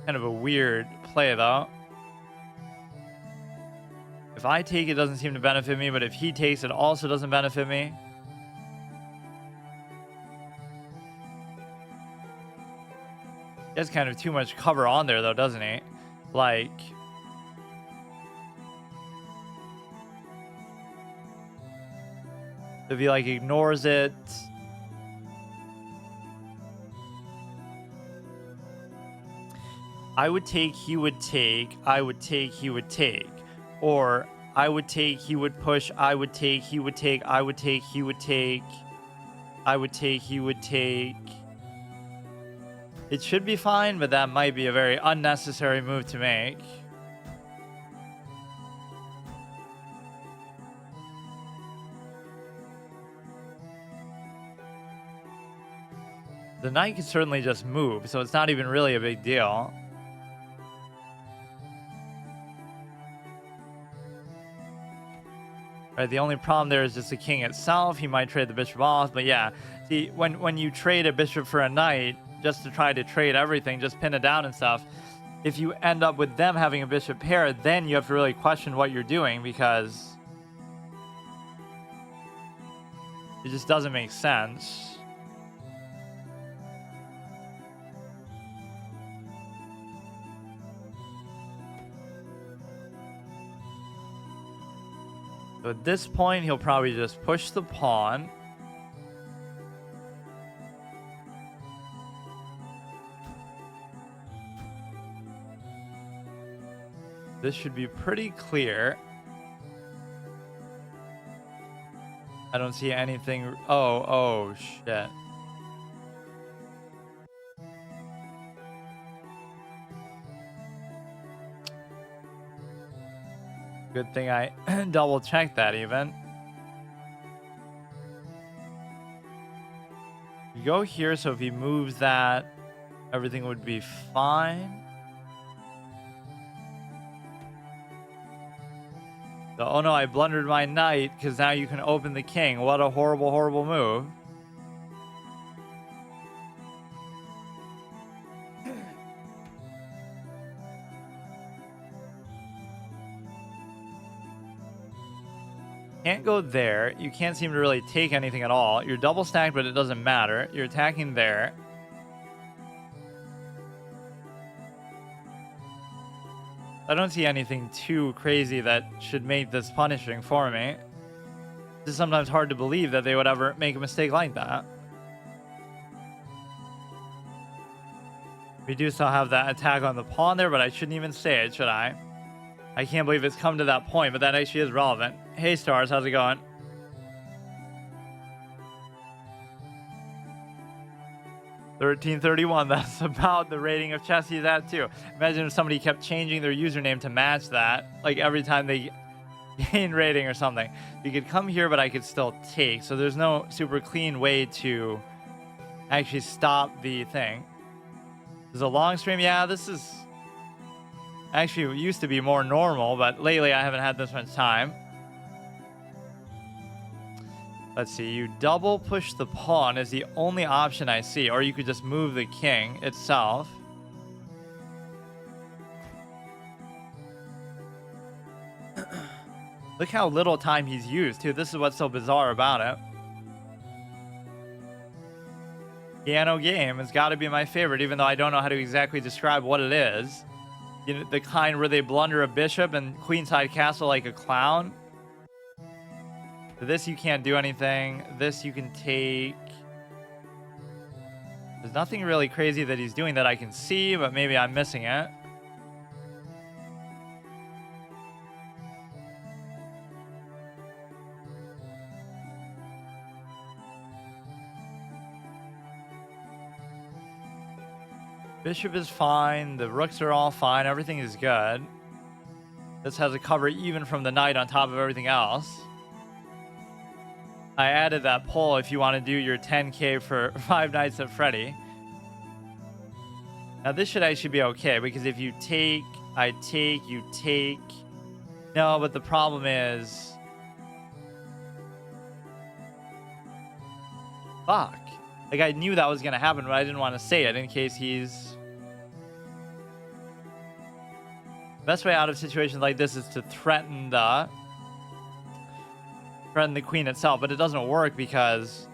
Kind of a weird play, though. If I take, it doesn't seem to benefit me, but if he takes, it also doesn't benefit me. He has kind of too much cover on there, though, doesn't he? Like... if he like ignores it, I would take, he would take, I would take, he would take, or I would take, he would push, I would take, he would take, I would take, he would take, I would take, he would take. It should be fine, but that might be a very unnecessary move to make. The knight can certainly just move, so it's not even really a big deal. Right, the only problem there is just the king itself. He might trade the bishop off, but yeah. See, when you trade a bishop for a knight, just to try to trade everything, just pin it down and stuff, if you end up with them having a bishop pair, then you have to really question what you're doing, because it just doesn't make sense. So at this point, he'll probably just push the pawn. This should be pretty clear. I don't see anything. Oh, shit. Good thing I double checked that even. You go here, so if he moves that, everything would be fine. So, oh no, I blundered my knight, because now you can open the king. What a horrible, horrible move. Can't go there. You can't seem to really take anything at all. You're double stacked, but it doesn't matter. You're attacking there. I don't see anything too crazy that should make this punishing for me. It's sometimes hard to believe that they would ever make a mistake like that. We do still have that attack on the pawn there, but I shouldn't even say it, should I? I can't believe it's come to that point, but that actually is relevant. Hey, Stars, how's it going? $13.31, that's about the rating of chess he's at too. Imagine if somebody kept changing their username to match that, like every time they gain rating or something. You could come here, but I could still take, so there's no super clean way to actually stop the thing. There's a long stream. Yeah, this is actually used to be more normal, but lately I haven't had this much time. Let's see, you double push the pawn is the only option I see, or you could just move the king itself. Look how little time he's used, too. This is what's so bizarre about it. Piano game has got to be my favorite, even though I don't know how to exactly describe what it is. You know, the kind where they blunder a bishop and queenside castle like a clown. This you can't do anything. This you can take. There's nothing really crazy that he's doing that I can see, but maybe I'm missing it. Bishop is fine. The rooks are all fine. Everything is good. This has a cover even from the knight on top of everything else. I added that poll if you want to do your 10K for 5 Nights at Freddy. Now this should actually be okay, because if you take, I take, you take. No, but the problem is... Fuck. Like, I knew that was going to happen, but I didn't want to say it in case he's... Best way out of situations like this is to threaten the queen itself, but it doesn't work because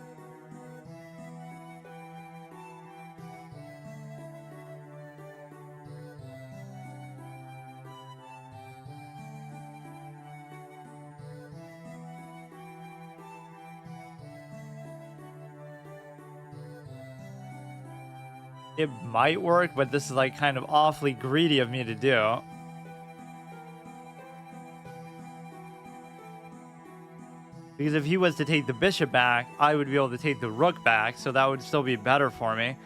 it might work, but this is like kind of awfully greedy of me to do. Because if he was to take the bishop back, I would be able to take the rook back, so that would still be better for me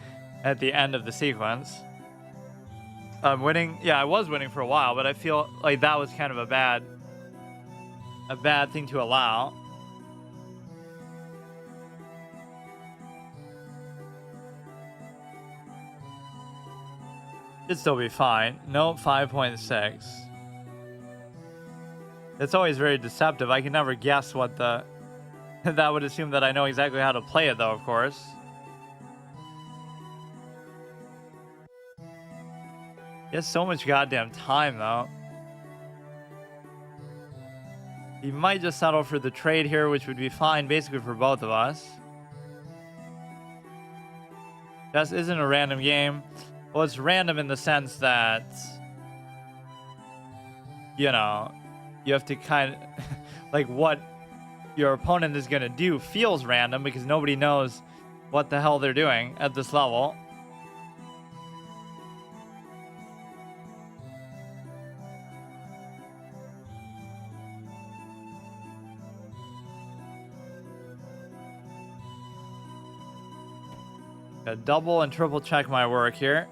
at the end of the sequence. I'm winning. Yeah, I was winning for a while, but I feel like that was kind of a bad thing to allow. It'd still be fine. Nope, 5.6. It's always very deceptive. I can never guess what the... That would assume that I know exactly how to play it, though, of course. He has so much goddamn time, though. He might just settle for the trade here, which would be fine, basically, for both of us. Chess isn't a random game. Well, it's random in the sense that, you know, you have to kind of, like, what your opponent is going to do feels random because nobody knows what the hell they're doing at this level. Gotta double and triple check my work here.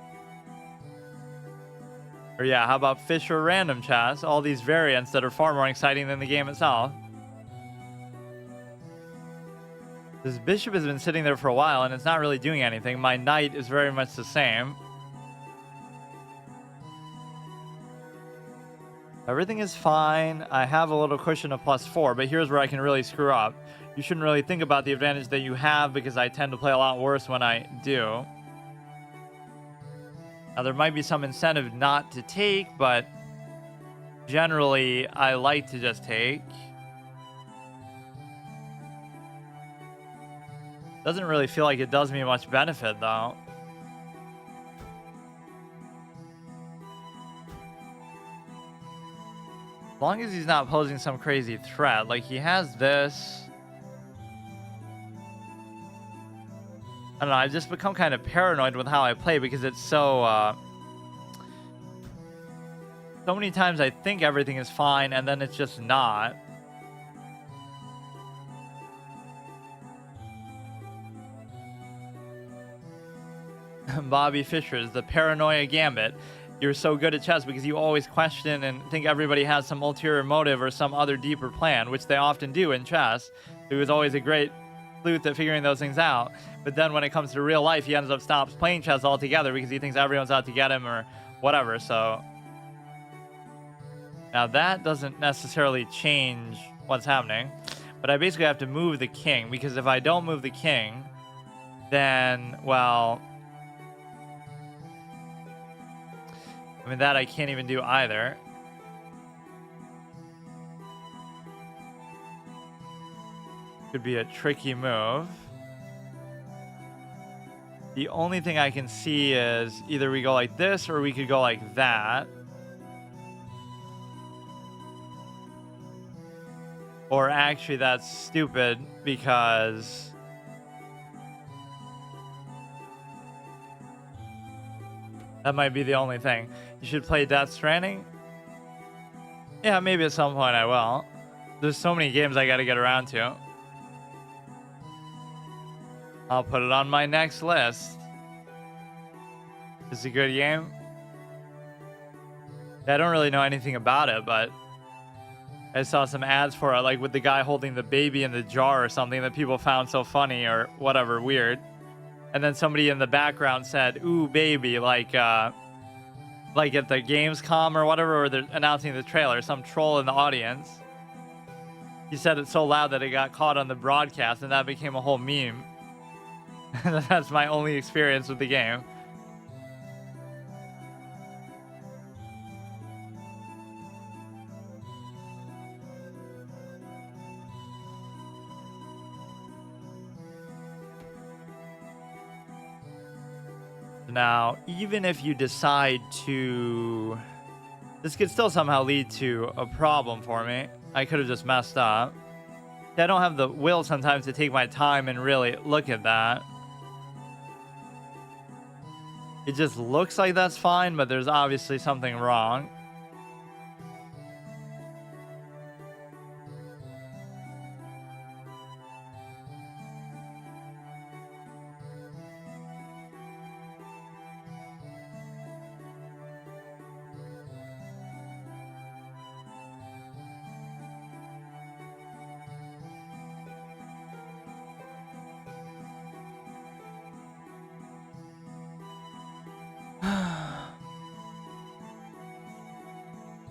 Or yeah, how about fish or random chess? All these variants that are far more exciting than the game itself. This bishop has been sitting there for a while and it's not really doing anything. My knight is very much the same. Everything is fine. I have a little cushion of +4, but here's where I can really screw up. You shouldn't really think about the advantage that you have because I tend to play a lot worse when I do. Now, there might be some incentive not to take, but generally, I like to just take. Doesn't really feel like it does me much benefit, though. As long as he's not posing some crazy threat. Like, he has this. I don't know, I've just become kind of paranoid with how I play because it's so many times I think everything is fine and then it's just not. Bobby Fischer's the paranoia gambit. You're so good at chess because you always question and think everybody has some ulterior motive or some other deeper plan, which they often do in chess. He was always a great sleuth at figuring those things out. But then when it comes to real life, he ends up stops playing chess altogether because he thinks everyone's out to get him or whatever. So now that doesn't necessarily change what's happening. But I basically have to move the king because if I don't move the king, then, well, I mean, that I can't even do either. Could be a tricky move. The only thing I can see is either we go like this or we could go like that. Or actually, that's stupid because that might be the only thing. You should play Death Stranding? Yeah, maybe at some point I will. There's so many games I gotta get around to. I'll put it on my next list. It's a good game. I don't really know anything about it, but I saw some ads for it, like with the guy holding the baby in the jar or something that people found so funny or whatever, weird. And then somebody in the background said, "Ooh, baby," like at the Gamescom or whatever, where they're announcing the trailer. Some troll in the audience. He said it so loud that it got caught on the broadcast, and that became a whole meme. That's my only experience with the game. Now, even if you decide to... This could still somehow lead to a problem for me. I could have just messed up. I don't have the will sometimes to take my time and really look at that. It just looks like that's fine, but there's obviously something wrong.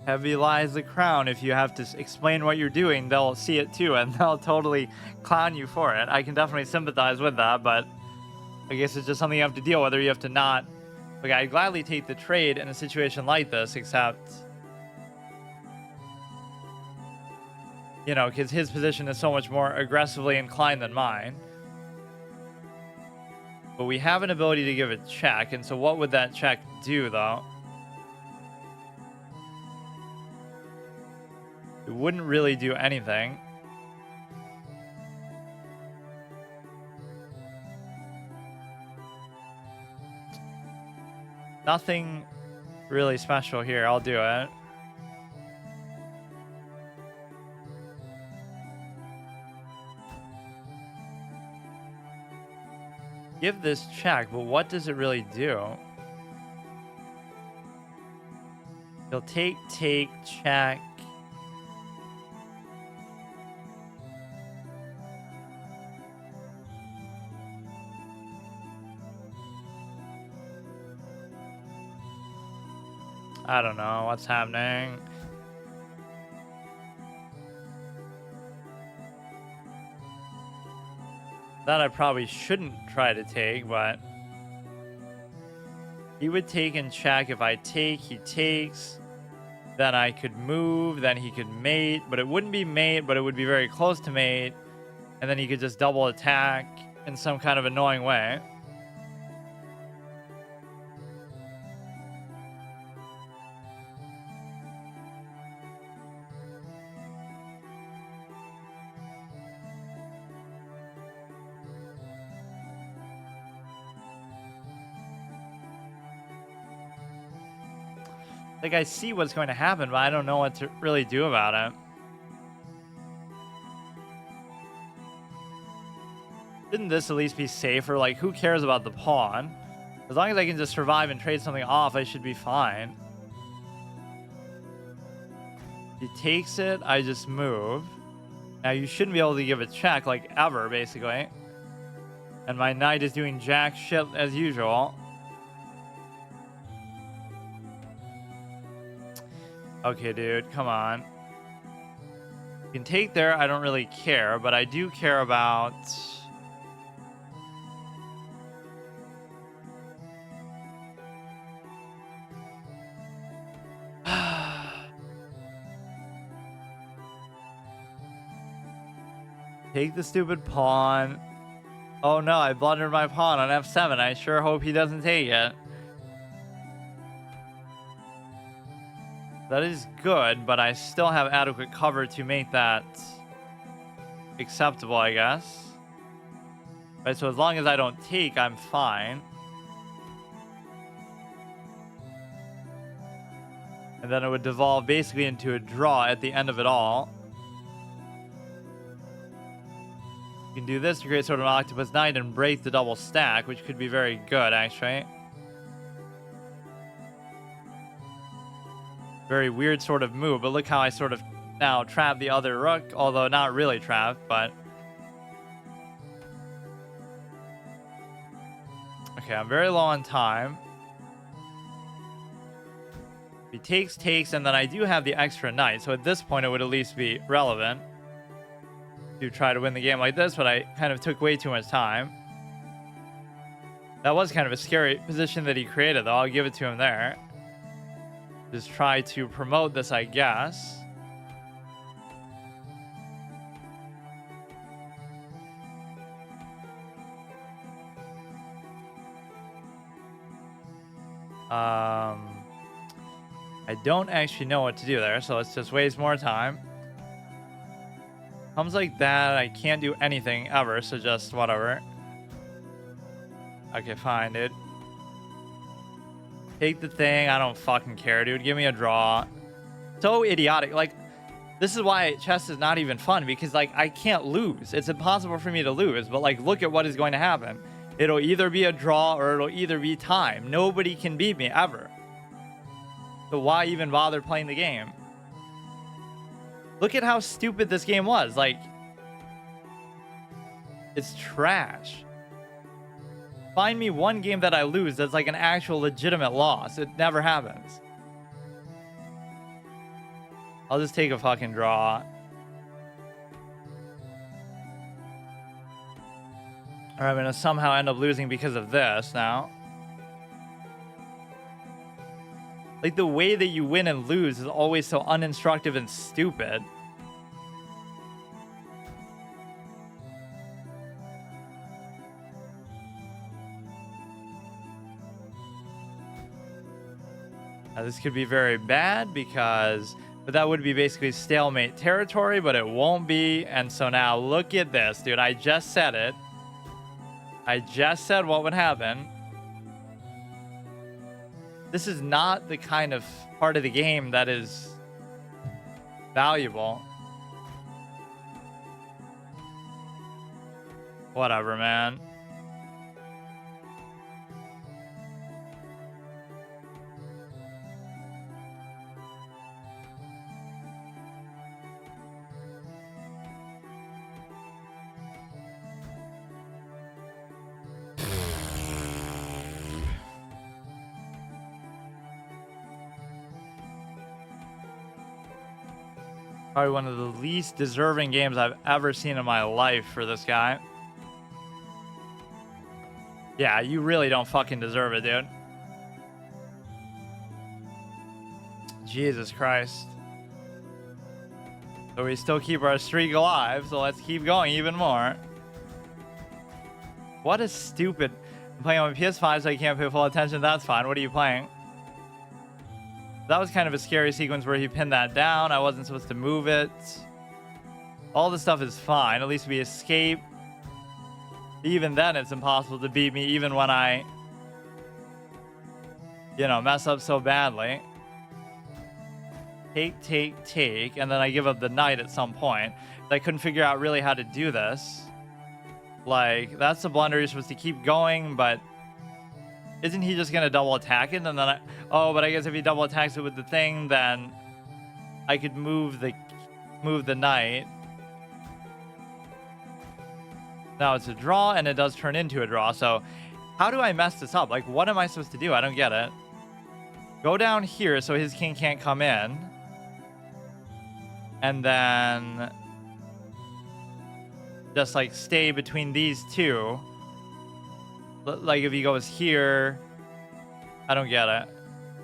Heavy lies the crown. If you have to explain what you're doing, they'll see it too, and they'll totally clown you for it. I can definitely sympathize with that, but I guess it's just something you have to deal with, or you have to not Like, I'd gladly take the trade in a situation like this, except, you know, because his position is so much more aggressively inclined than mine. But we have an ability to give a check, and so what would that check do, though? It wouldn't really do anything. Nothing really special here. I'll do it. Give this check, but what does it really do? He'll take, check. I don't know what's happening. That I probably shouldn't try to take, but he would take and check. If I take, he takes. Then I could move, then he could mate, but it wouldn't be mate, but it would be very close to mate. And then he could just double attack in some kind of annoying way. Like, I see what's going to happen, but I don't know what to really do about it. Shouldn't this at least be safer? Like, who cares about the pawn? As long as I can just survive and trade something off, I should be fine. He takes it, I just move. Now, you shouldn't be able to give a check, like, ever, basically. And my knight is doing jack shit as usual. Okay, dude, come on. You can take there, I don't really care, but I do care about... Take the stupid pawn. Oh no, I blundered my pawn on f7. I sure hope he doesn't take it. That is good, but I still have adequate cover to make that acceptable, I guess. Right, so as long as I don't take, I'm fine. And then it would devolve basically into a draw at the end of it all. You can do this to create sort of an octopus knight and break the double stack, which could be very good, actually. Very weird sort of move, but look how I sort of now trap the other rook, although not really trapped, but... Okay, I'm very low on time. He takes, and then I do have the extra knight, so at this point it would at least be relevant to try to win the game like this, but I kind of took way too much time. That was kind of a scary position that he created, though. I'll give it to him there. Just try to promote this, I guess. I don't actually know what to do there, so let's just waste more time. Comes like that, I can't do anything ever, so just whatever. Okay, fine, dude. Take the thing, I don't fucking care, dude. Give me a draw. So idiotic. Like, this is why chess is not even fun, because, like, I can't lose. It's impossible for me to lose, but, like, look at what is going to happen. It'll either be a draw or it'll either be time. Nobody can beat me, ever. So why even bother playing the game? Look at how stupid this game was. Like, it's trash. Find me one game that I lose that's like an actual legitimate loss. It never happens. I'll just take a fucking draw. Or I'm going to somehow end up losing because of this now. Like, the way that you win and lose is always so uninstructive and stupid. Now, this could be very bad because, but that would be basically stalemate territory, but it won't be. And so now look at this, dude. I just said it. I just said what would happen. This is not the kind of part of the game that is valuable. Whatever, man. Probably one of the least deserving games I've ever seen in my life for this guy. Yeah, you really don't fucking deserve it, dude. Jesus Christ. So we still keep our streak alive, so let's keep going even more. What a stupid... I'm playing on my PS5, so I can't pay full attention. That's fine. What are you playing? That was kind of a scary sequence where he pinned that down. I wasn't supposed to move it. All this stuff is fine. At least we escape. Even then, it's impossible to beat me, even when I, you know, mess up so badly. Take, and then I give up the knight at some point. I couldn't figure out really how to do this. Like, that's the blunder. You're supposed to keep going, but isn't he just going to double attack it? And then oh, but I guess if he double attacks it with the thing, then I could move the knight. Now it's a draw, and it does turn into a draw. So how do I mess this up? Like, what am I supposed to do? I don't get it. Go down here so his king can't come in. And then just, like, stay between these two. Like, if he goes here, I don't get it.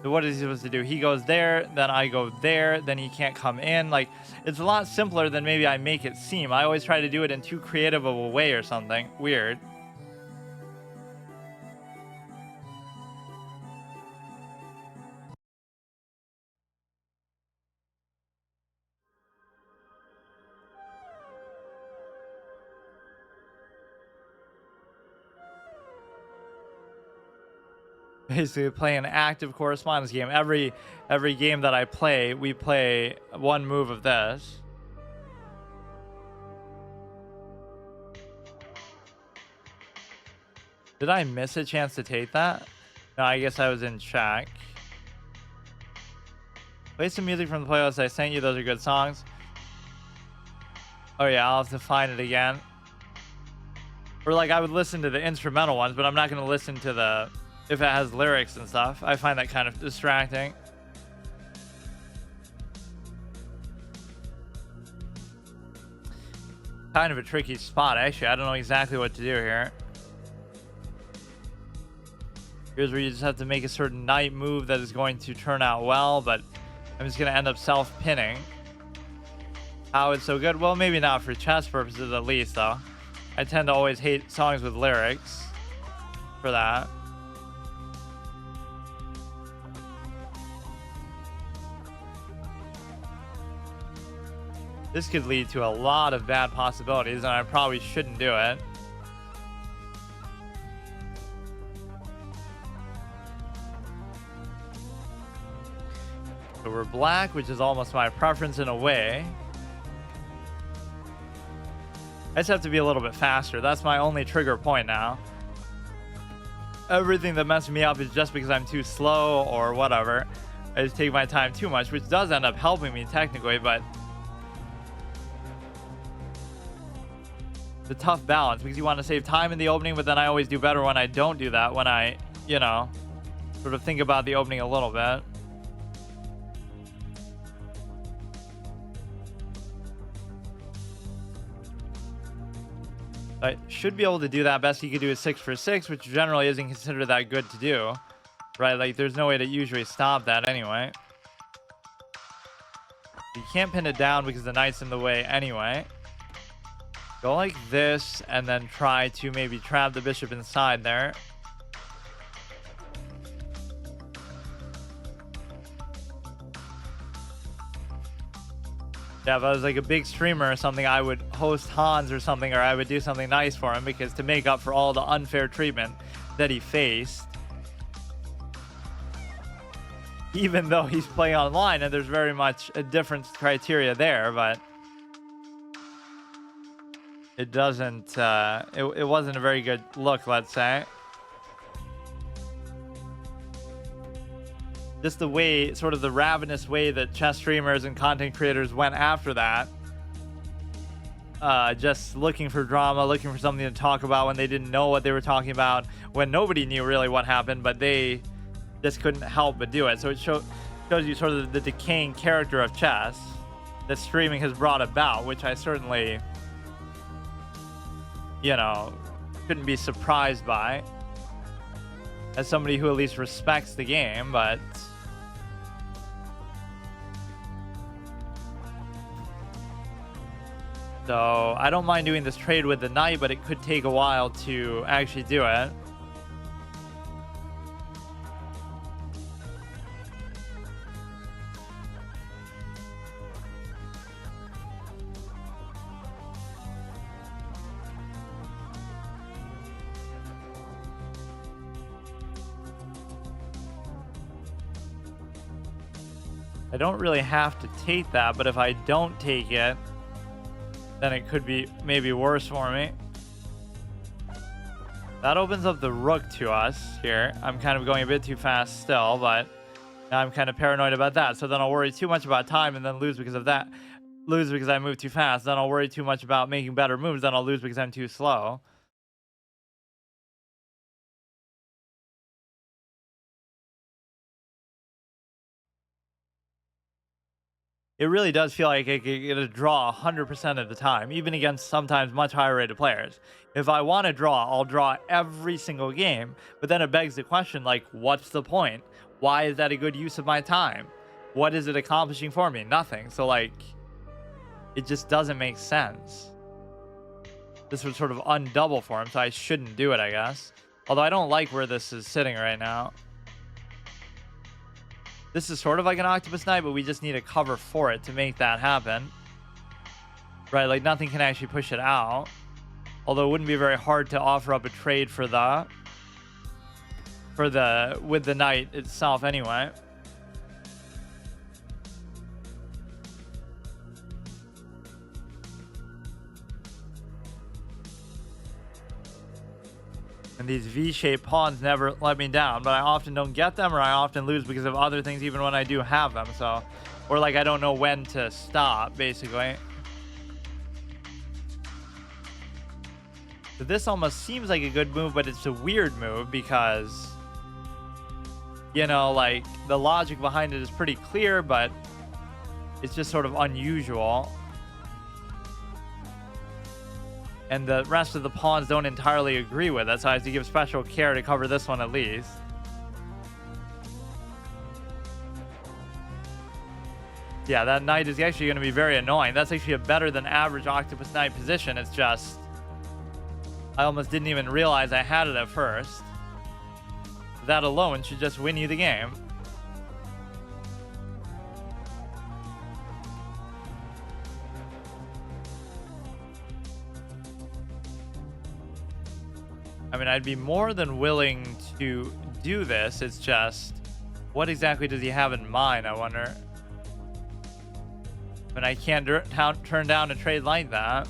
So what is he supposed to do? He goes there, then I go there, then he can't come in. Like, it's a lot simpler than maybe I make it seem. I always try to do it in too creative of a way or something. Weird. Basically play an active correspondence game. Every game that I play, we play one move of this. Did I miss a chance to take that? No, I guess I was in check. Play some music from the playlist I sent you. Those are good songs. Oh yeah, I'll have to find it again. Or, like, I would listen to the instrumental ones, but I'm not going to listen to the... if it has lyrics and stuff. I find that kind of distracting. Kind of a tricky spot, actually. I don't know exactly what to do here. Here's where you just have to make a certain knight move that is going to turn out well, but I'm just going to end up self-pinning. How it's so good? Well, maybe not for chess purposes at least, though. I tend to always hate songs with lyrics for that. This could lead to a lot of bad possibilities, and I probably shouldn't do it. So we're black, which is almost my preference in a way. I just have to be a little bit faster. That's my only trigger point now. Everything that messes me up is just because I'm too slow or whatever. I just take my time too much, which does end up helping me technically, but it's a tough balance because you want to save time in the opening, but then I always do better when I don't do that, when I, you know, sort of think about the opening a little bit. I should be able to do that. Best you could do is 6 for 6, which generally isn't considered that good to do. Right, like there's no way to usually stop that anyway. You can't pin it down because the knight's in the way anyway. Go like this and then try to maybe trap the bishop inside there. Yeah, if I was like a big streamer or something, I would host Hans or something, or I would do something nice for him, because to make up for all the unfair treatment that he faced, even though he's playing online and there's very much a different criteria there, but it doesn't, it wasn't a very good look, let's say. Just the way, sort of the ravenous way that chess streamers and content creators went after that. Just looking for drama, looking for something to talk about when they didn't know what they were talking about, when nobody knew really what happened, but they just couldn't help but do it. So it shows you sort of the decaying character of chess that streaming has brought about, which I certainly, you know, couldn't be surprised by as somebody who at least respects the game, but so I don't mind doing this trade with the knight, but it could take a while to actually do it. I don't really have to take that, but if I don't take it, then it could be maybe worse for me. That opens up the rook to us here. I'm kind of going a bit too fast still, but now I'm kind of paranoid about that. So then I'll worry too much about time and then lose because of that. Lose because I move too fast. Then I'll worry too much about making better moves. Then I'll lose because I'm too slow. It really does feel like I could get a draw 100% of the time, even against sometimes much higher rated players. If I want to draw, I'll draw every single game, but then it begs the question, like, what's the point? Why is that a good use of my time? What is it accomplishing for me? Nothing. So, like, it just doesn't make sense. This would sort of undouble for him, so I shouldn't do it, I guess. Although I don't like where this is sitting right now. This is sort of like an octopus knight, but we just need a cover for it to make that happen. Right, like nothing can actually push it out. Although it wouldn't be very hard to offer up a trade for with the knight itself anyway. And these V-shaped pawns never let me down, but I often don't get them, or I often lose because of other things even when I do have them. So, or like I don't know when to stop, basically. So this almost seems like a good move, but it's a weird move because, you know, like the logic behind it is pretty clear, but it's just sort of unusual. And the rest of the pawns don't entirely agree with it, so I have to give special care to cover this one at least. Yeah, that knight is actually going to be very annoying. That's actually a better than average octopus knight position. It's just, I almost didn't even realize I had it at first. That alone should just win you the game. I mean, I'd be more than willing to do this. It's just, what exactly does he have in mind, I wonder? I mean, I can't turn down a trade like that.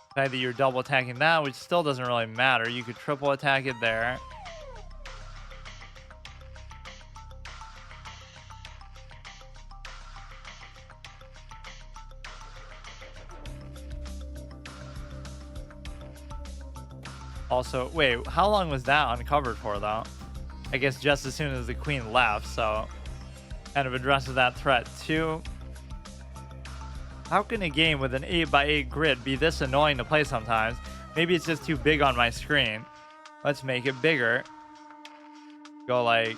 The fact that you're double attacking that, which still doesn't really matter. You could triple attack it there. Also, wait, how long was that uncovered for, though? I guess just as soon as the queen left, so kind of addresses that threat, too. How can a game with an 8x8 grid be this annoying to play sometimes? Maybe it's just too big on my screen. Let's make it bigger. Go like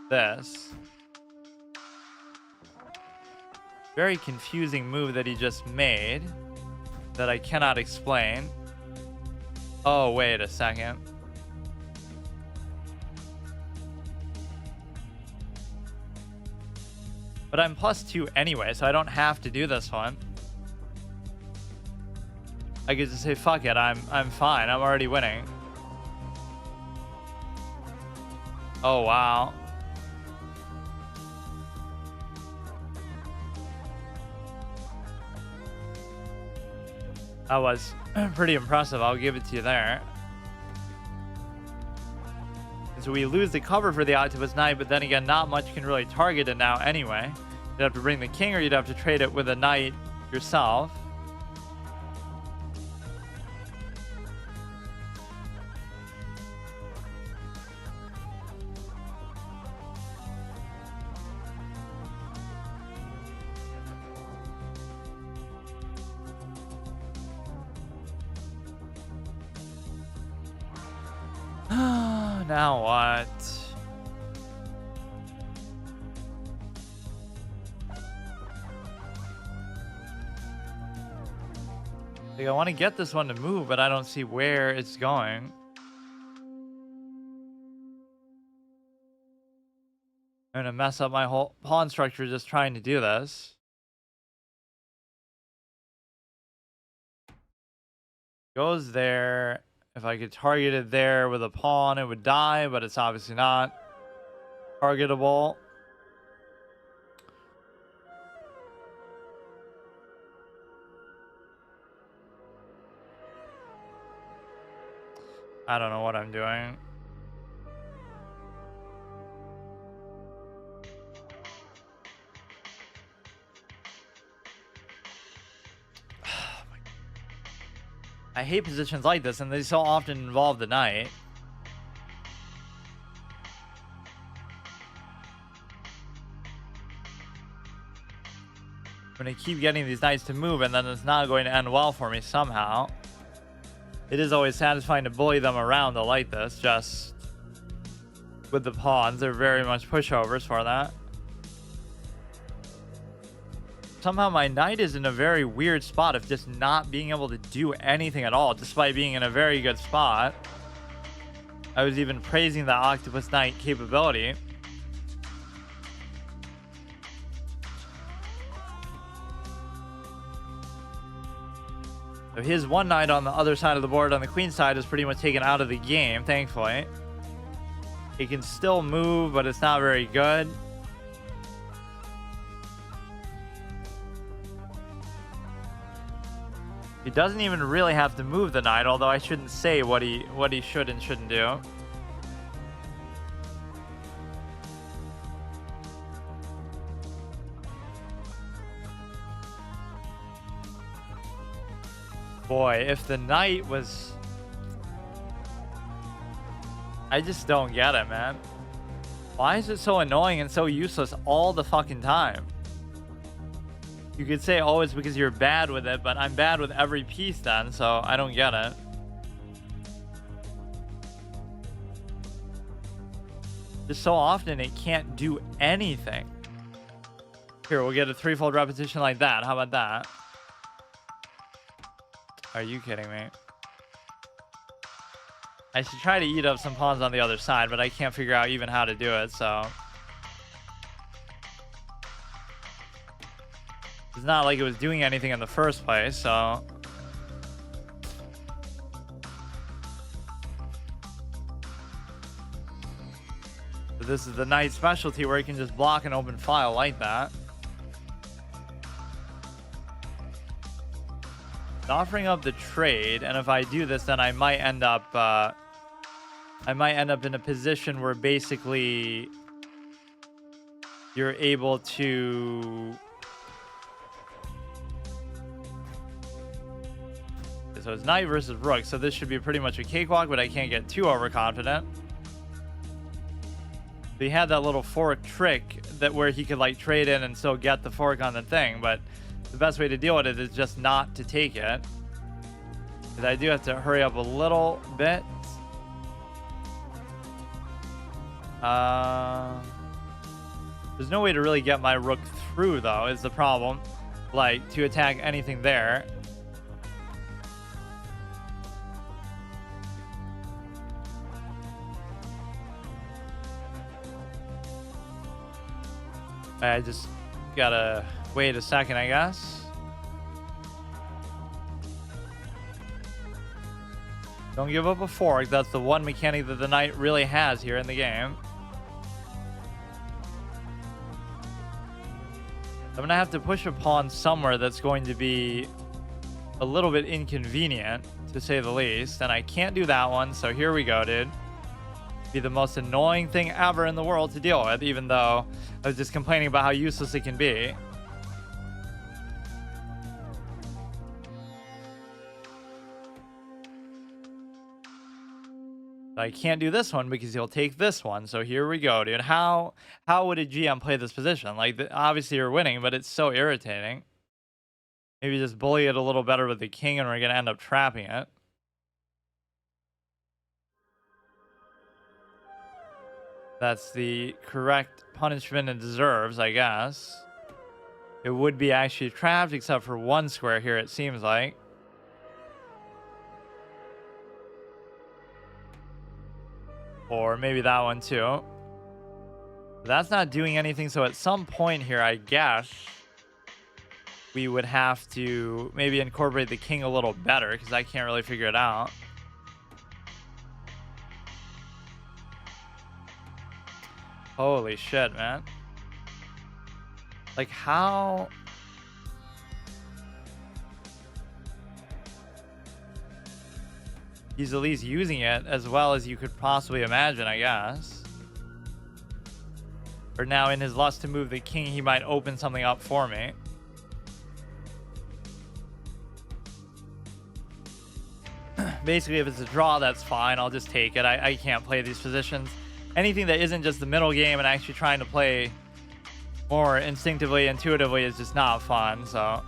this. Very confusing move that he just made that I cannot explain. Oh, wait a second. But I'm +2 anyway, so I don't have to do this one. I could just say, fuck it, I'm fine. I'm already winning. Oh, wow. That was pretty impressive. I'll give it to you there. So we lose the cover for the Octopus Knight, but then again, not much can really target it now anyway. You'd have to bring the king, or you'd have to trade it with a knight yourself. Now what? Like, I want to get this one to move, but I don't see where it's going. I'm gonna mess up my whole pawn structure just trying to do this. Goes there. If I could target it there with a pawn, it would die, but it's obviously not targetable. I don't know what I'm doing. I hate positions like this, and they so often involve the knight. I'm going to keep getting these knights to move, and then it's not going to end well for me somehow. It is always satisfying to bully them around though, like this, just with the pawns. They're very much pushovers for that. Somehow my knight is in a very weird spot of just not being able to do anything at all, despite being in a very good spot. I was even praising the Octopus Knight capability. So his one knight on the other side of the board on the queen side is pretty much taken out of the game, thankfully. He can still move, but it's not very good. He doesn't even really have to move the knight, although I shouldn't say what he should and shouldn't do. Boy, if the knight was... I just don't get it, man. Why is it so annoying and so useless all the fucking time? You could say, oh, it's because you're bad with it, but I'm bad with every piece then, so I don't get it. Just so often it can't do anything. Here, we'll get a threefold repetition like that. How about that? Are you kidding me? I should try to eat up some pawns on the other side, but I can't figure out even how to do it, so... It's not like it was doing anything in the first place, so... But this is the knight's specialty where he can just block an open file like that. It's offering up the trade, and if I do this, then I might end up... in a position where basically... You're able to... So it's knight versus rook, so this should be pretty much a cakewalk, but I can't get too overconfident. He had that little fork trick that where he could like trade in and still get the fork on the thing, but the best way to deal with it is just not to take it. Because I do have to hurry up a little bit. There's no way to really get my rook through, though, is the problem. Like, to attack anything there. I just gotta wait a second, I guess. Don't give up a fork. That's the one mechanic that the knight really has here in the game. I'm gonna have to push a pawn somewhere that's going to be a little bit inconvenient, to say the least. And I can't do that one, so here we go, dude. Be the most annoying thing ever in the world to deal with, even though I was just complaining about how useless it can be. I can't do this one because he'll take this one. So here we go, dude. How would a GM play this position? Like, obviously you're winning, but it's so irritating. Maybe just bully it a little better with the king, and we're gonna end up trapping it. That's the correct punishment it deserves, I guess. It would be actually trapped, except for one square here, it seems like. Or maybe that one too. That's not doing anything, so at some point here, I guess, we would have to maybe incorporate the king a little better, because I can't really figure it out. Holy shit, man. Like, how... He's at least using it as well as you could possibly imagine, I guess. Or now, in his lust to move the king, he might open something up for me. Basically, if it's a draw, that's fine. I'll just take it. I can't play these positions. Anything that isn't just the middle game and actually trying to play more instinctively, intuitively is just not fun, so...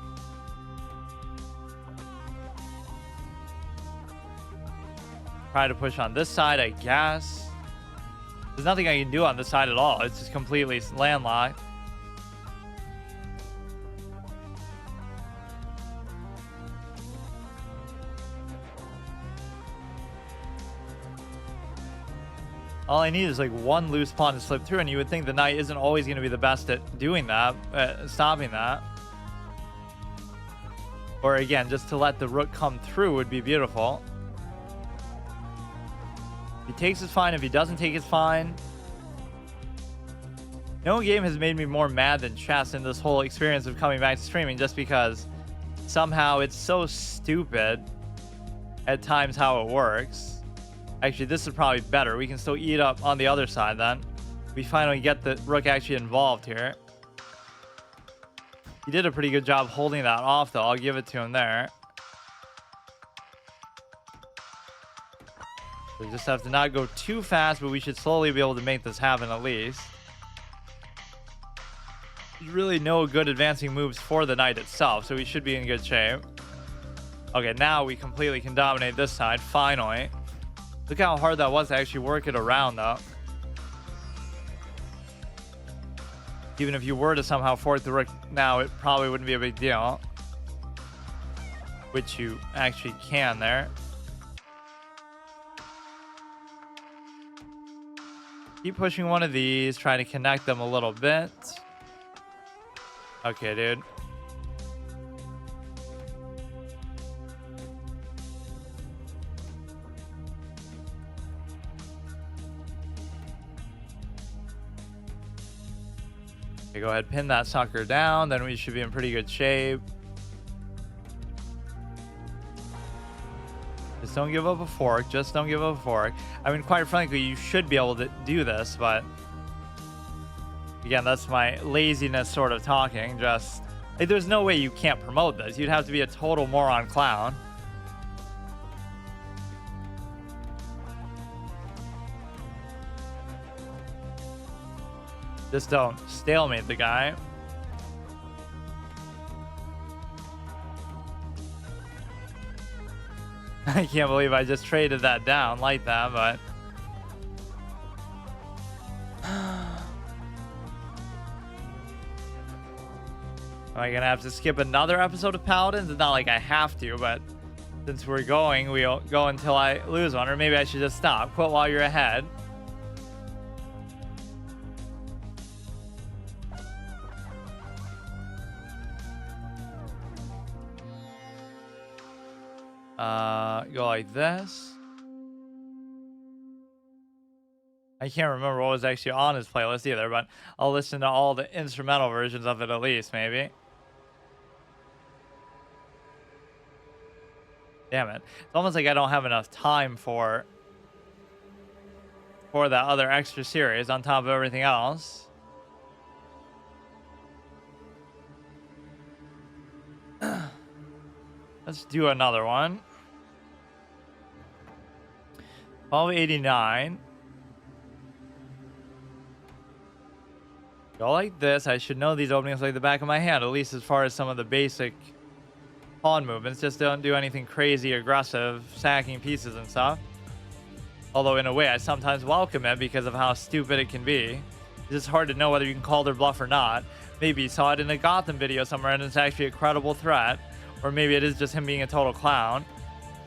Try to push on this side, I guess. There's nothing I can do on this side at all. It's just completely landlocked. All I need is like one loose pawn to slip through, and you would think the knight isn't always going to be the best at doing that, stopping that. Or again, just to let the rook come through would be beautiful. If he takes, it's fine. If he doesn't take, it's fine. No game has made me more mad than chess in this whole experience of coming back to streaming, just because somehow it's so stupid at times how it works. Actually, this is probably better. We can still eat up on the other side then. We finally get the rook actually involved here. He did a pretty good job holding that off, though. I'll give it to him there. We just have to not go too fast, but we should slowly be able to make this happen at least. There's really no good advancing moves for the knight itself, so we should be in good shape. Okay, now we completely can dominate this side, finally. Look how hard that was to actually work it around, though. Even if you were to somehow fork the rook now, it probably wouldn't be a big deal. Which you actually can there. Keep pushing one of these, try to connect them a little bit. Okay, dude. Okay, go ahead, pin that sucker down, then we should be in pretty good shape. Just don't give up a fork. Just don't give up a fork. I mean, quite frankly, you should be able to do this, but again, that's my laziness sort of talking. Just like, there's no way you can't promote this. You'd have to be a total moron clown. Just don't stalemate the guy. I can't believe I just traded that down like that, but... Am I gonna have to skip another episode of Paladins? It's not like I have to, but since we're going, we'll go until I lose one. Or maybe I should just stop. Quit while you're ahead. Go like this. I can't remember what was actually on his playlist either, but I'll listen to all the instrumental versions of it at least, maybe. Damn it. It's almost like I don't have enough time for that other extra series on top of everything else. Let's do another one. 1289. Go like this. I should know these openings like the back of my hand, at least as far as some of the basic pawn movements. Just don't do anything crazy aggressive, sacking pieces and stuff. Although in a way I sometimes welcome it because of how stupid it can be. It's just hard to know whether you can call their bluff or not. Maybe you saw it in a Gotham video somewhere and it's actually a credible threat. Or maybe it is just him being a total clown.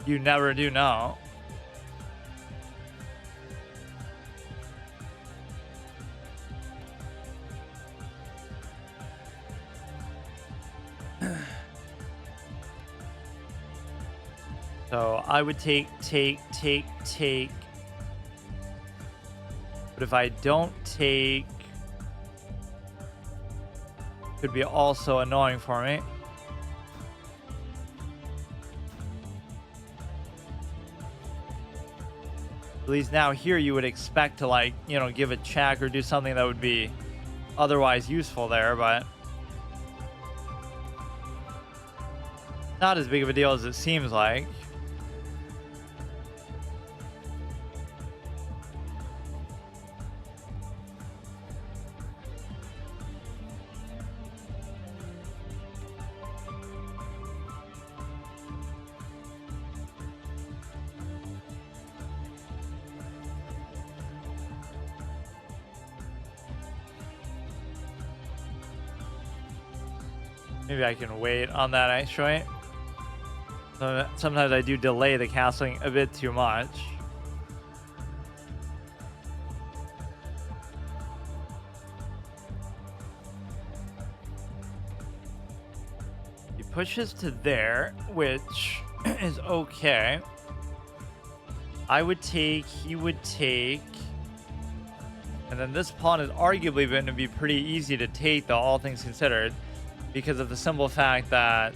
You never do know. So I would take. But if I don't take, could be also annoying for me. At least now here you would expect to, like, you know, give a check or do something that would be otherwise useful there, but not as big of a deal as it seems like. Maybe I can wait on that actually. Sometimes I do delay the castling a bit too much. He pushes to there, which is okay. I would take, he would take. And then this pawn is arguably going to be pretty easy to take though, all things considered. Because of the simple fact that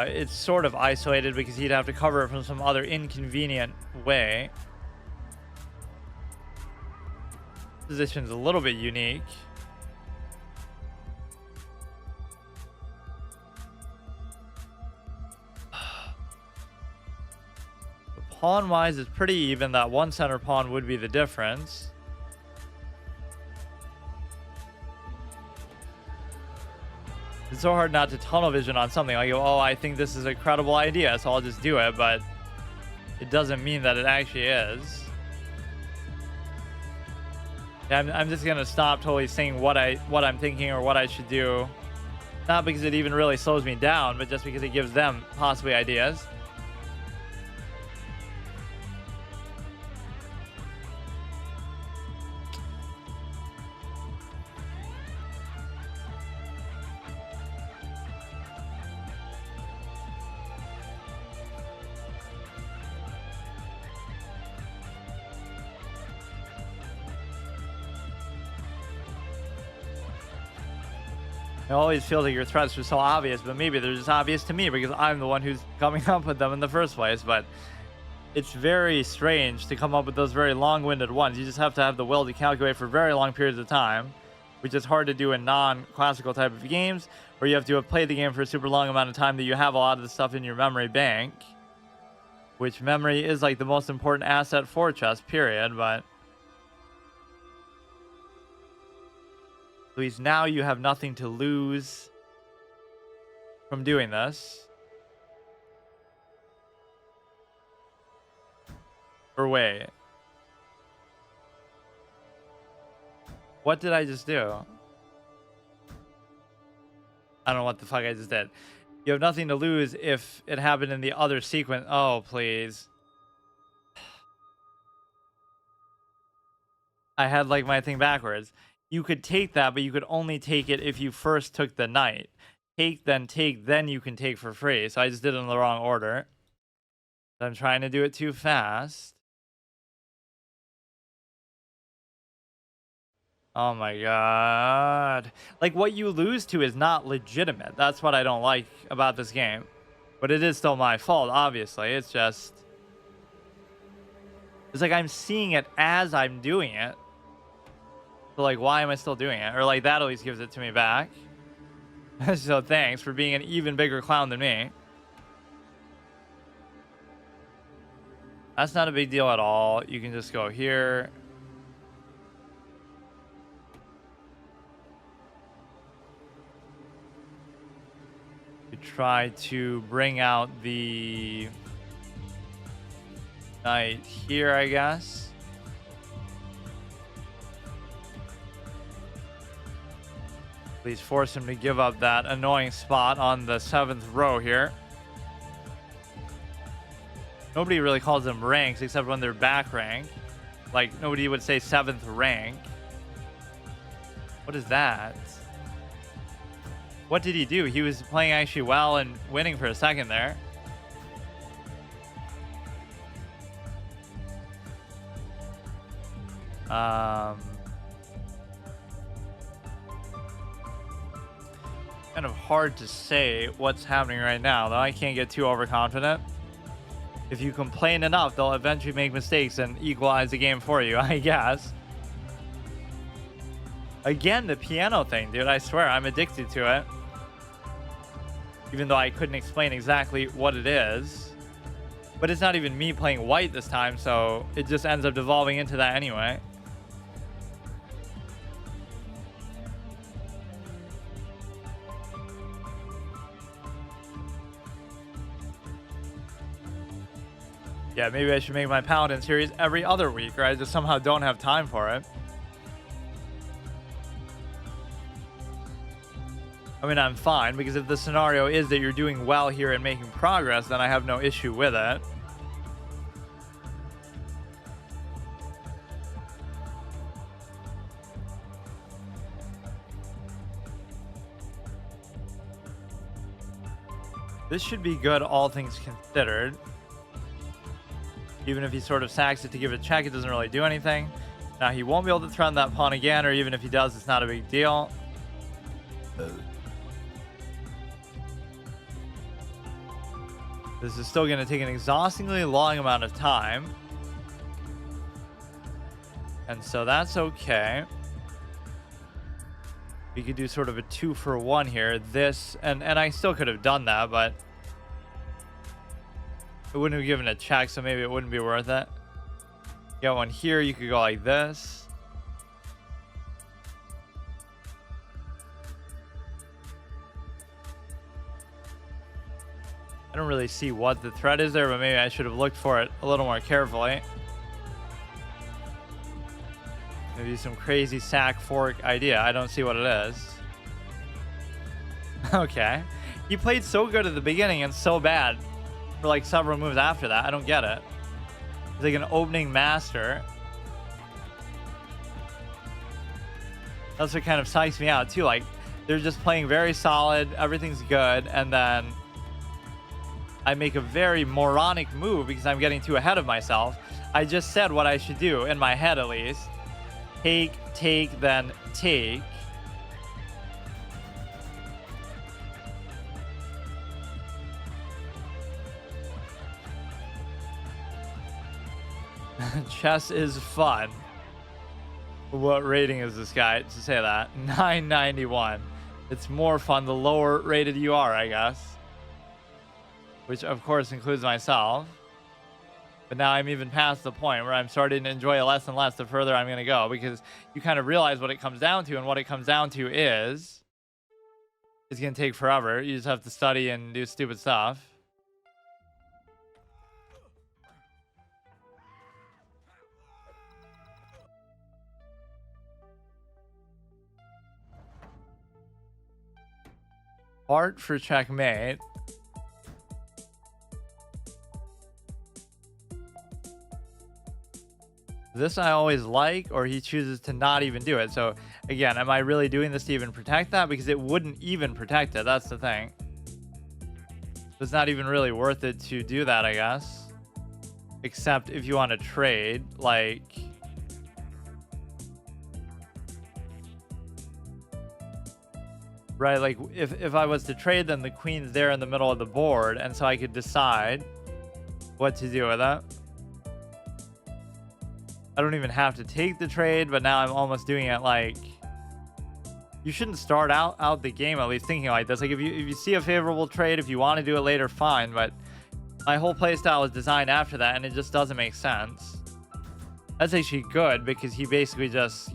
it's sort of isolated because he'd have to cover it from some other inconvenient way. Position's a little bit unique. Pawn-wise, it's pretty even. That one center pawn would be the difference. It's so hard not to tunnel vision on something like, oh, I think this is a credible idea, so I'll just do it, but it doesn't mean that it actually is. Yeah, I'm just gonna stop totally saying what I'm thinking or what I should do. Not because it even really slows me down, but just because it gives them possibly ideas. It always feels like your threats are so obvious, but maybe they're just obvious to me because I'm the one who's coming up with them in the first place. But it's very strange to come up with those very long-winded ones. You just have to have the will to calculate for very long periods of time, which is hard to do in non-classical type of games, where you have to have played the game for a super long amount of time that you have a lot of the stuff in your memory bank, which memory is like the most important asset for chess, period. But Luis, now you have nothing to lose from doing this. Or wait. What did I just do? I don't know what the fuck I just did. You have nothing to lose if it happened in the other sequence. Oh, please. I had like my thing backwards. You could take that, but you could only take it if you first took the knight. Take, then you can take for free. So I just did it in the wrong order. I'm trying to do it too fast. Oh my god. Like, what you lose to is not legitimate. That's what I don't like about this game. But it is still my fault, obviously. It's just... It's like I'm seeing it as I'm doing it. So, like, why am I still doing it? Or, like, that at least gives it to me back. So, thanks for being an even bigger clown than me. That's not a big deal at all. You can just go here. Try to bring out the knight here, I guess. Please force him to give up that annoying spot on the 7th row here. Nobody really calls them ranks except when they're back rank. Like, nobody would say 7th rank. What is that? What did he do? He was playing actually well and winning for a second there. Kind of hard to say what's happening right now, though. I can't get too overconfident. If you complain enough, they'll eventually make mistakes and equalize the game for you, I guess. Again, the piano thing, dude. I swear, I'm addicted to it. Even though I couldn't explain exactly what it is. But it's not even me playing white this time, so it just ends up devolving into that anyway. Yeah, maybe I should make my Paladin series every other week, or I just somehow don't have time for it. I mean, I'm fine, because if the scenario is that you're doing well here and making progress, then I have no issue with it. This should be good, all things considered. Even if he sort of sacks it to give it a check, it doesn't really do anything. Now, he won't be able to threaten that pawn again, or even if he does, it's not a big deal. This is still going to take an exhaustingly long amount of time. And so that's okay. We could do sort of a 2-for-1 here. This, and I still could have done that, but it wouldn't have given a check, so maybe it wouldn't be worth it. Get one here. You could go like this. I don't really see what the threat is there, but maybe I should have looked for it a little more carefully. Maybe some crazy sack fork idea. I don't see what it is. Okay. He played so good at the beginning and so bad for like several moves after that. I don't get it. He's like an opening master. That's what kind of psychs me out too. Like, they're just playing very solid. Everything's good. And then I make a very moronic move because I'm getting too ahead of myself. I just said what I should do, in my head at least. Take, then take. Chess is fun. What rating is this guy to say that? 991. It's more fun the lower rated you are, I guess. Which, of course, includes myself. But now I'm even past the point where I'm starting to enjoy it less and less the further I'm going to go, because you kind of realize what it comes down to, and what it comes down to is it's going to take forever. You just have to study and do stupid stuff. Art for checkmate. This I always like, or he chooses to not even do it. So again, am I really doing this to even protect that? Because it wouldn't even protect it. That's the thing. It's not even really worth it to do that, I guess. Except if you want to trade, like... Right, like if I was to trade, then the queen's there in the middle of the board, and so I could decide what to do with it. I don't even have to take the trade, but now I'm almost doing it like... You shouldn't start out the game at least thinking like this. Like if you see a favorable trade, if you want to do it later, fine, but my whole playstyle is designed after that, and it just doesn't make sense. That's actually good, because he basically just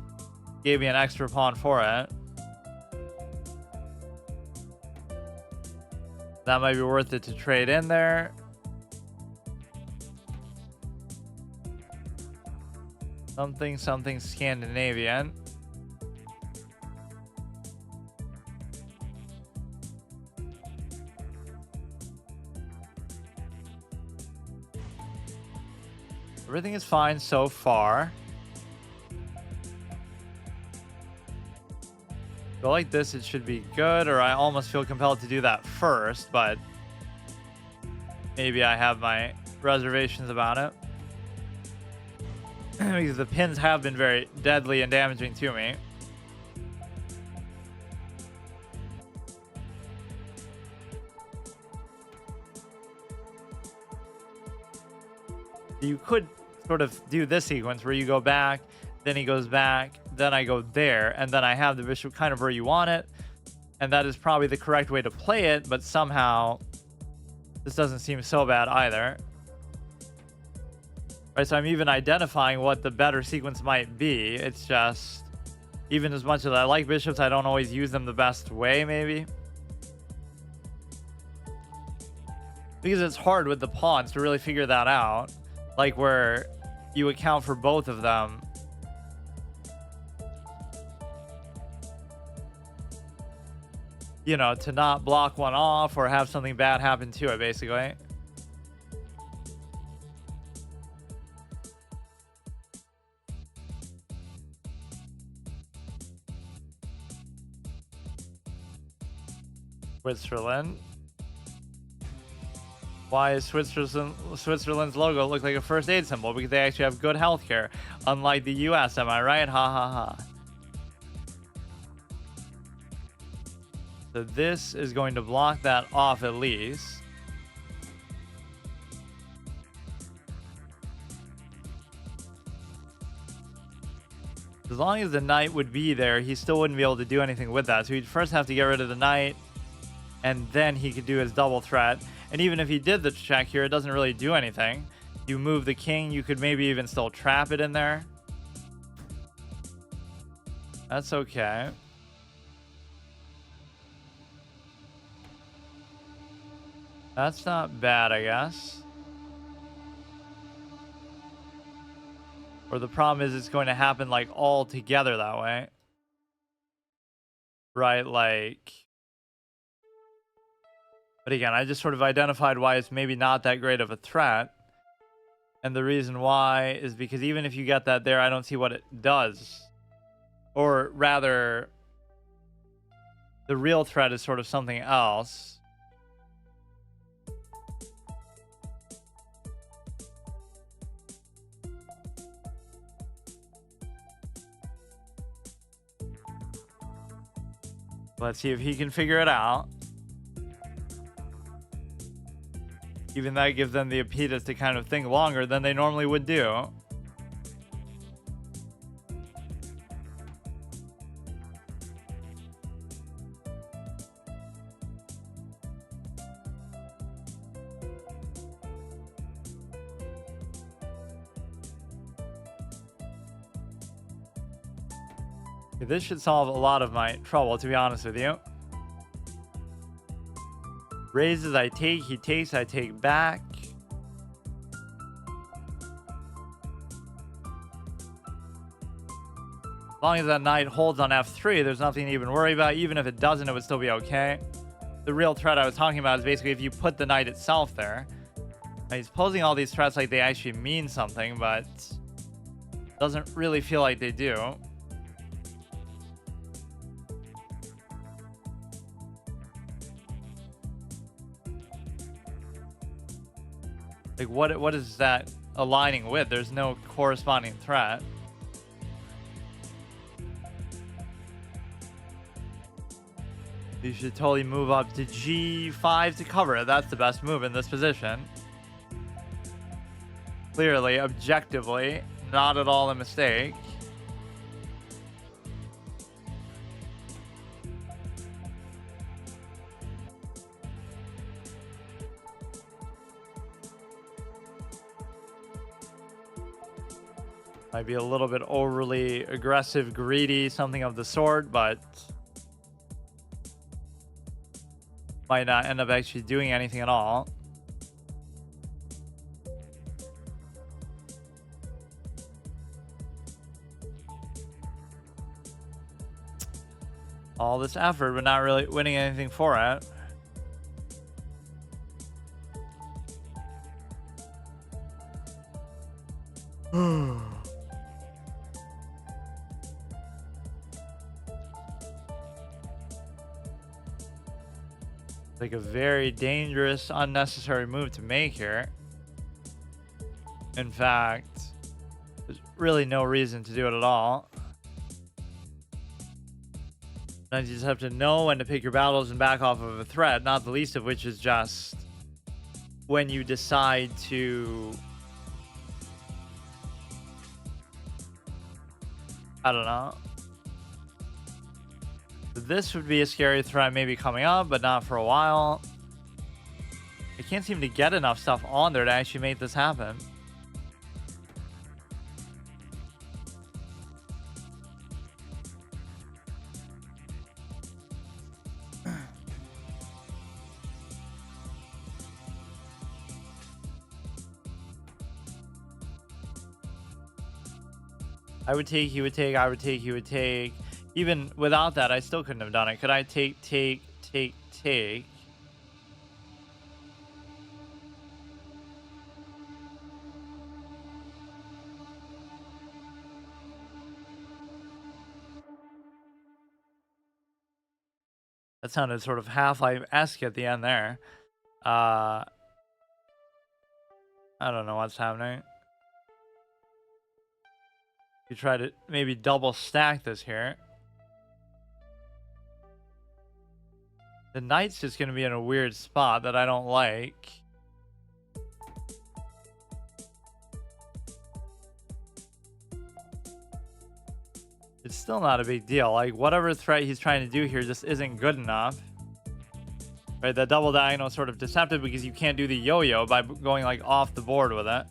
gave me an extra pawn for it. That might be worth it to trade in there. Something Scandinavian. Everything is fine so far. Go like this, it should be good, or I almost feel compelled to do that first, but maybe I have my reservations about it. Because the pins have been very deadly and damaging to me. You could sort of do this sequence where you go back, then he goes back, then I go there, and then I have the bishop kind of where you want it. And that is probably the correct way to play it, but somehow this doesn't seem so bad either. Right, so I'm even identifying what the better sequence might be. It's just, even as much as I like bishops, I don't always use them the best way, maybe. Because it's hard with the pawns to really figure that out. Like where you account for both of them. You know, to not block one off or have something bad happen to it, basically. Switzerland. Why is Switzerland's logo look like a first aid symbol? Because they actually have good healthcare, unlike the US, am I right? Ha ha ha. So this is going to block that off at least. As long as the knight would be there, he still wouldn't be able to do anything with that. So he'd first have to get rid of the knight, and then he could do his double threat. And even if he did the check here, it doesn't really do anything. You move the king, you could maybe even still trap it in there. That's okay. That's not bad, I guess. Or the problem is it's going to happen like all together that way. Right, like... But again, I just sort of identified why it's maybe not that great of a threat. And the reason why is because even if you get that there, I don't see what it does. Or rather, the real threat is sort of something else. Let's see if he can figure it out. Even that gives them the impetus to kind of think longer than they normally would do. This should solve a lot of my trouble, to be honest with you. Raises, I take. He takes, I take back. As long as that knight holds on f3, there's nothing to even worry about. Even if it doesn't, it would still be okay. The real threat I was talking about is basically if you put the knight itself there. Now, he's posing all these threats like they actually mean something, but doesn't really feel like they do. Like, what is that aligning with? There's no corresponding threat. You should totally move up to g5 to cover it. That's the best move in this position. Clearly, objectively, not at all a mistake. Might be a little bit overly aggressive, greedy, something of the sort, but might not end up actually doing anything at all. All this effort, but not really winning anything for it. Like a very dangerous, unnecessary move to make here. In fact, there's really no reason to do it at all. Sometimes you just have to know when to pick your battles and back off of a threat, not the least of which is just when you decide to, I don't know. This would be a scary threat maybe coming up, but not for a while. I can't seem to get enough stuff on there to actually make this happen. I would take, he would take, I would take, he would take. Even without that, I still couldn't have done it. Could I take, take? That sounded sort of Half-Life-esque at the end there. I don't know what's happening. You try to maybe double stack this here. The knight's just going to be in a weird spot that I don't like. It's still not a big deal. Like, whatever threat he's trying to do here just isn't good enough. Right, that double diagonal is sort of deceptive because you can't do the yo-yo by going, like, off the board with it.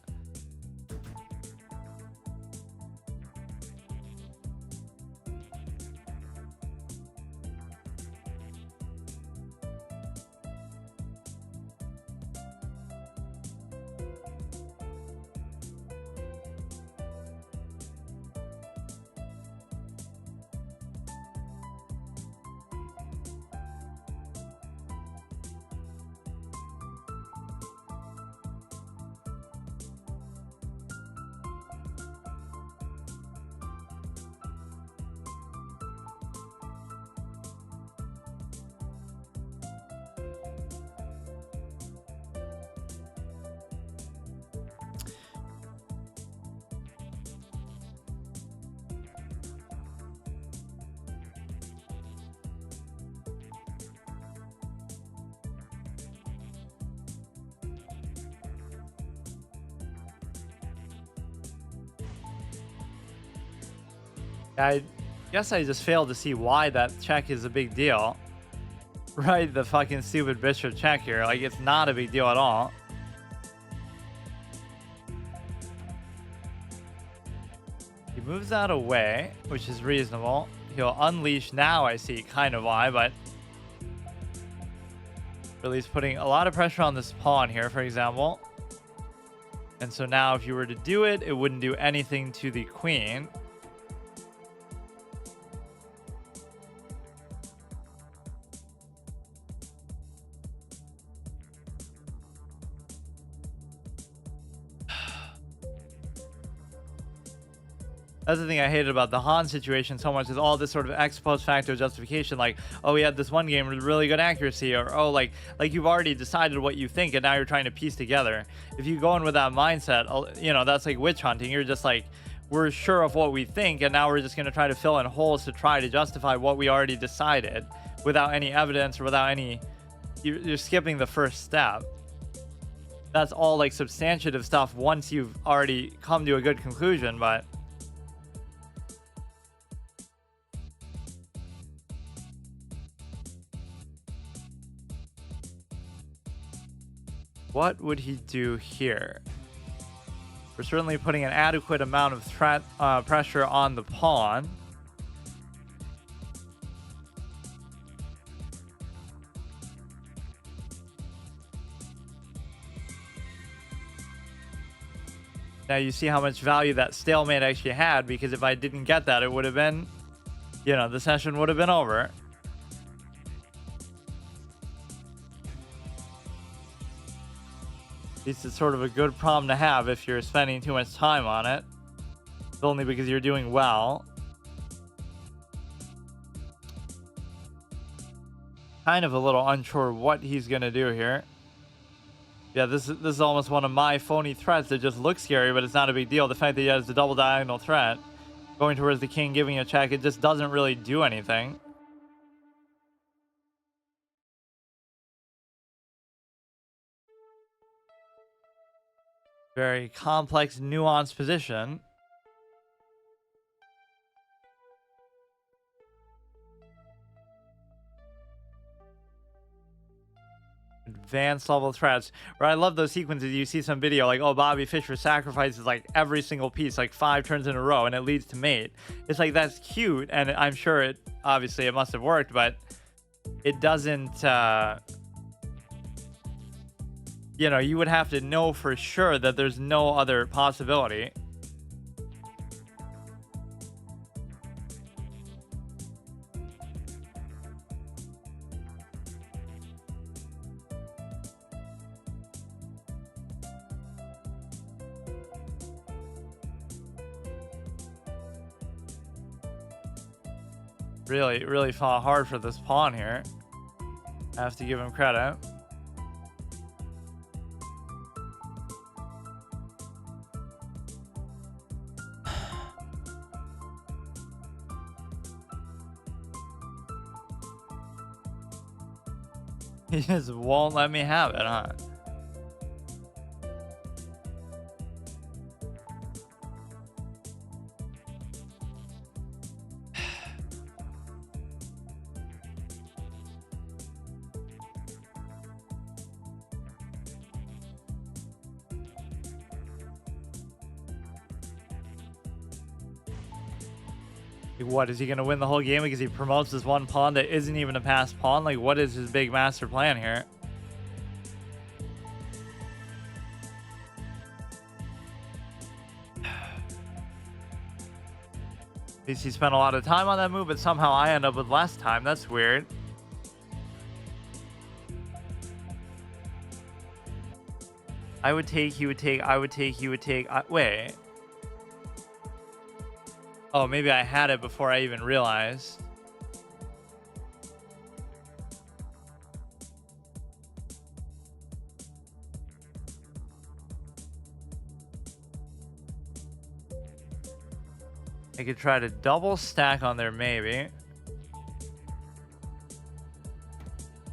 I guess I just failed to see why that check is a big deal. Right, the fucking stupid bishop check here. Like, it's not a big deal at all. He moves that away, which is reasonable. he'll unleash now. I see kind of why, but really is putting a lot of pressure on this pawn here, for example. And so now if you were to do it, it wouldn't do anything to the queen. That's the thing I hated about the Han situation so much, is all this sort of ex post facto justification, like, oh, we had this one game with really good accuracy, or oh, like you've already decided what you think and now you're trying to piece together. If you go in with that mindset, you know, that's like witch hunting. You're just like, we're sure of what we think and now we're just going to try to fill in holes to try to justify what we already decided without any evidence or without any, you're skipping the first step. That's all like substantive stuff once you've already come to a good conclusion. But what would he do here? We're certainly putting an adequate amount of threat pressure on the pawn. Now you see how much value that stalemate actually had, because if I didn't get that, it would have been, you know, the session would have been over. At least it's sort of a good problem to have if you're spending too much time on it. It's only because you're doing well. Kind of a little unsure what he's gonna do here. Yeah, this is almost one of my phony threats that just looks scary, but it's not a big deal. The fact that he has the double diagonal threat going towards the king, giving a check, it just doesn't really do anything. Very complex, nuanced position. Advanced level threats. Where I love those sequences. You see some video like, oh, Bobby Fischer sacrifices like every single piece, like 5 turns in a row, and it leads to mate. It's like, that's cute, and I'm sure it obviously it must have worked, but it doesn't. You know, you would have to know for sure that there's no other possibility. Really fought hard for this pawn here. I have to give him credit. He just won't let me have it, huh? What, is he gonna win the whole game because he promotes this one pawn that isn't even a passed pawn? Like, what is his big master plan here? At least he spent a lot of time on that move, but somehow I end up with less time. That's weird. I would take, he would take, I would take, he would take. Wait. Oh, maybe I had it before I even realized. I could try to double stack on there, maybe.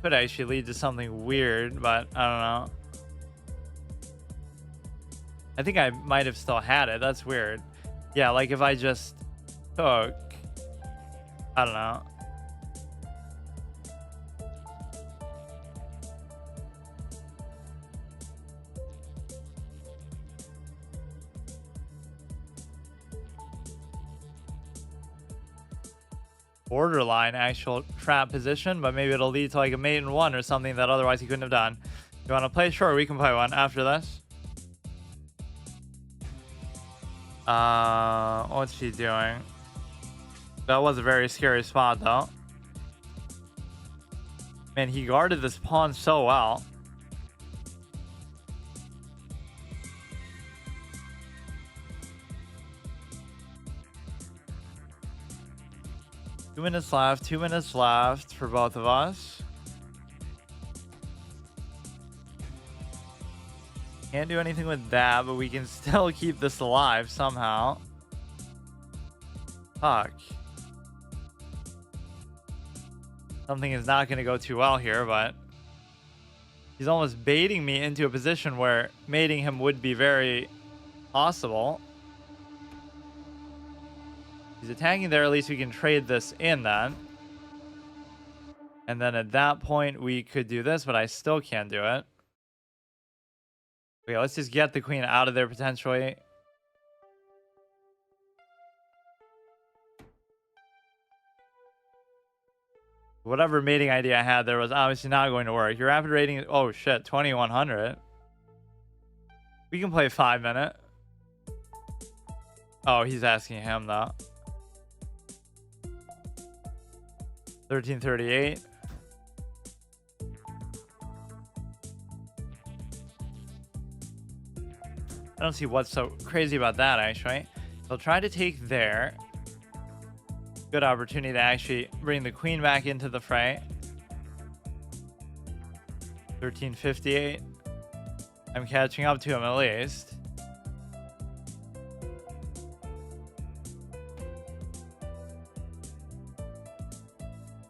Could actually lead to something weird, but I don't know. I think I might have still had it. That's weird. Yeah, like if I just took, I don't know. borderline actual trap position, but maybe it'll lead to like a mate in one or something that otherwise he couldn't have done. You want to play? Sure, we can play one after this. What's she doing? That was a very scary spot, though. Man, he guarded this pawn so well. Two minutes left for both of us. Can't do anything with that, but we can still keep this alive somehow. Fuck. Something is not going to go too well here, but he's almost baiting me into a position where mating him would be very possible. He's attacking there. At least we can trade this in then. And then at that point, we could do this, but I still can't do it. Okay, let's just get the queen out of there potentially. Whatever mating idea I had there was obviously not going to work. Your rapid rating is, oh shit, 2100. We can play 5 minute. Oh, he's asking him though. 1338. I don't see what's so crazy about that actually. He'll try to take there. Good opportunity to actually bring the queen back into the fray. 1358. I'm catching up to him at least.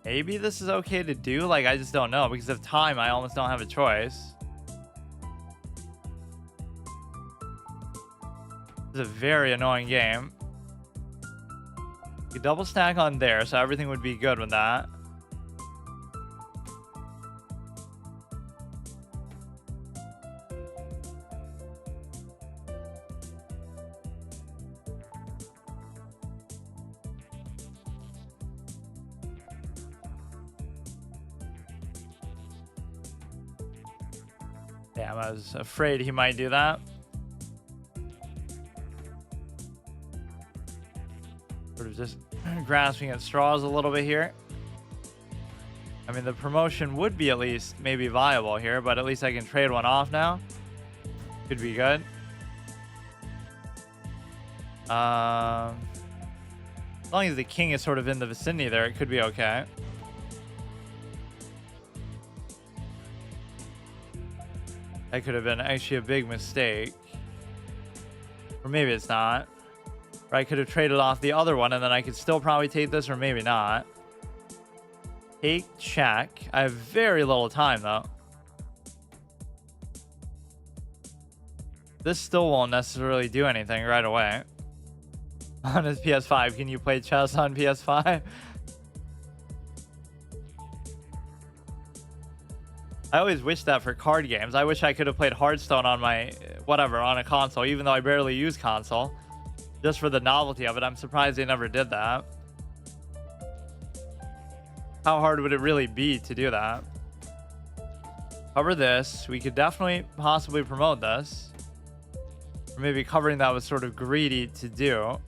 Maybe this is okay to do. Like, I just don't know. Because of time, I almost don't have a choice. This is a very annoying game. You double stack on there, so everything would be good with that. Damn, I was afraid he might do that. Sort of just grasping at straws a little bit here. I mean, the promotion would be at least maybe viable here, but at least I can trade one off now. Could be good. As long as the king is sort of in the vicinity there, it could be okay. That could have been actually a big mistake. Or maybe it's not. Or I could have traded off the other one and then I could still probably take this, or maybe not. Take, check. I have very little time though. This still won't necessarily do anything right away. On his PS5, can you play chess on PS5? I always wish that for card games. I wish I could have played Hearthstone on my, whatever, on a console, even though I barely use console. Just for the novelty of it. I'm surprised they never did that. How hard would it really be to do that? Cover this. We could definitely possibly promote this. Or maybe covering that was sort of greedy to do.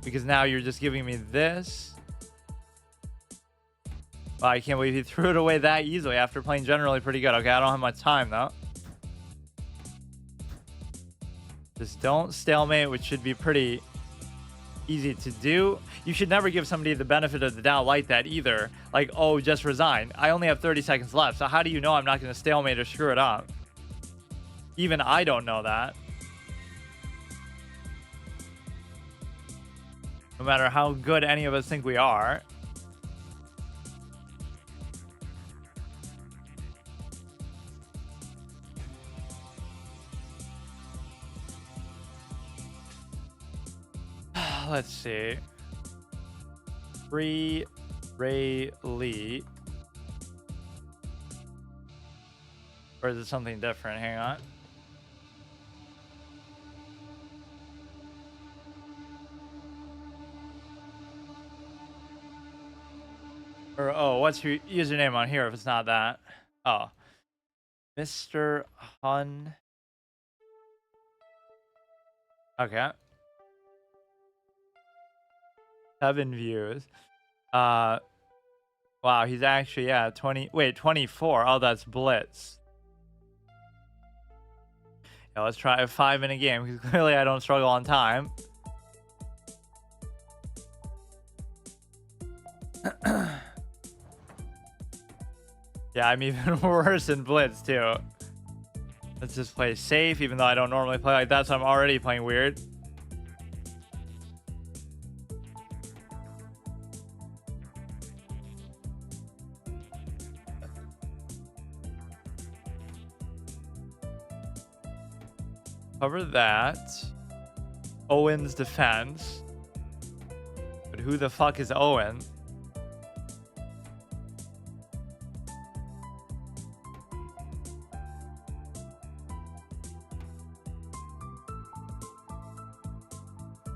Because now you're just giving me this. Wow, I can't believe he threw it away that easily after playing generally pretty good. Okay, I don't have much time though. Just don't stalemate, which should be pretty easy to do. You should never give somebody the benefit of the doubt like that either. Like, oh, just resign. I only have 30 seconds left. So how do you know I'm not going to stalemate or screw it up? Even I don't know that. No matter how good any of us think we are. Let's see. Free Ray Lee. Or is it something different? Hang on. Or, oh, what's your username on here if it's not that? Oh, Mr. Hun. Okay. 7 views. Wow, he's actually, yeah, 20. Wait, 24. Oh, that's Blitz. Yeah, let's try a 5-minute game because clearly I don't struggle on time. Yeah, I'm even worse in Blitz too. Let's just play safe, even though I don't normally play like that, so I'm already playing weird. Cover that. Owen's defense. But who the fuck is Owen?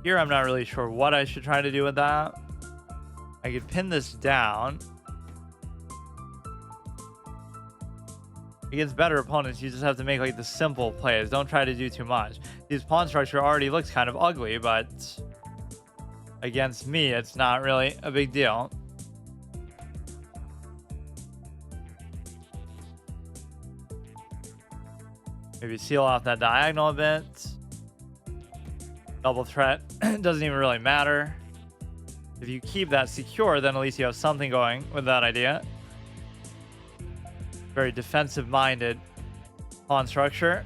Here, I'm not really sure what I should try to do with that. I could pin this down. Against better opponents, you just have to make like the simple plays. Don't try to do too much. His pawn structure already looks kind of ugly, but against me, it's not really a big deal. Maybe seal off that diagonal a bit. Double threat doesn't even really matter. If you keep that secure, then at least you have something going with that idea. Very defensive-minded pawn structure.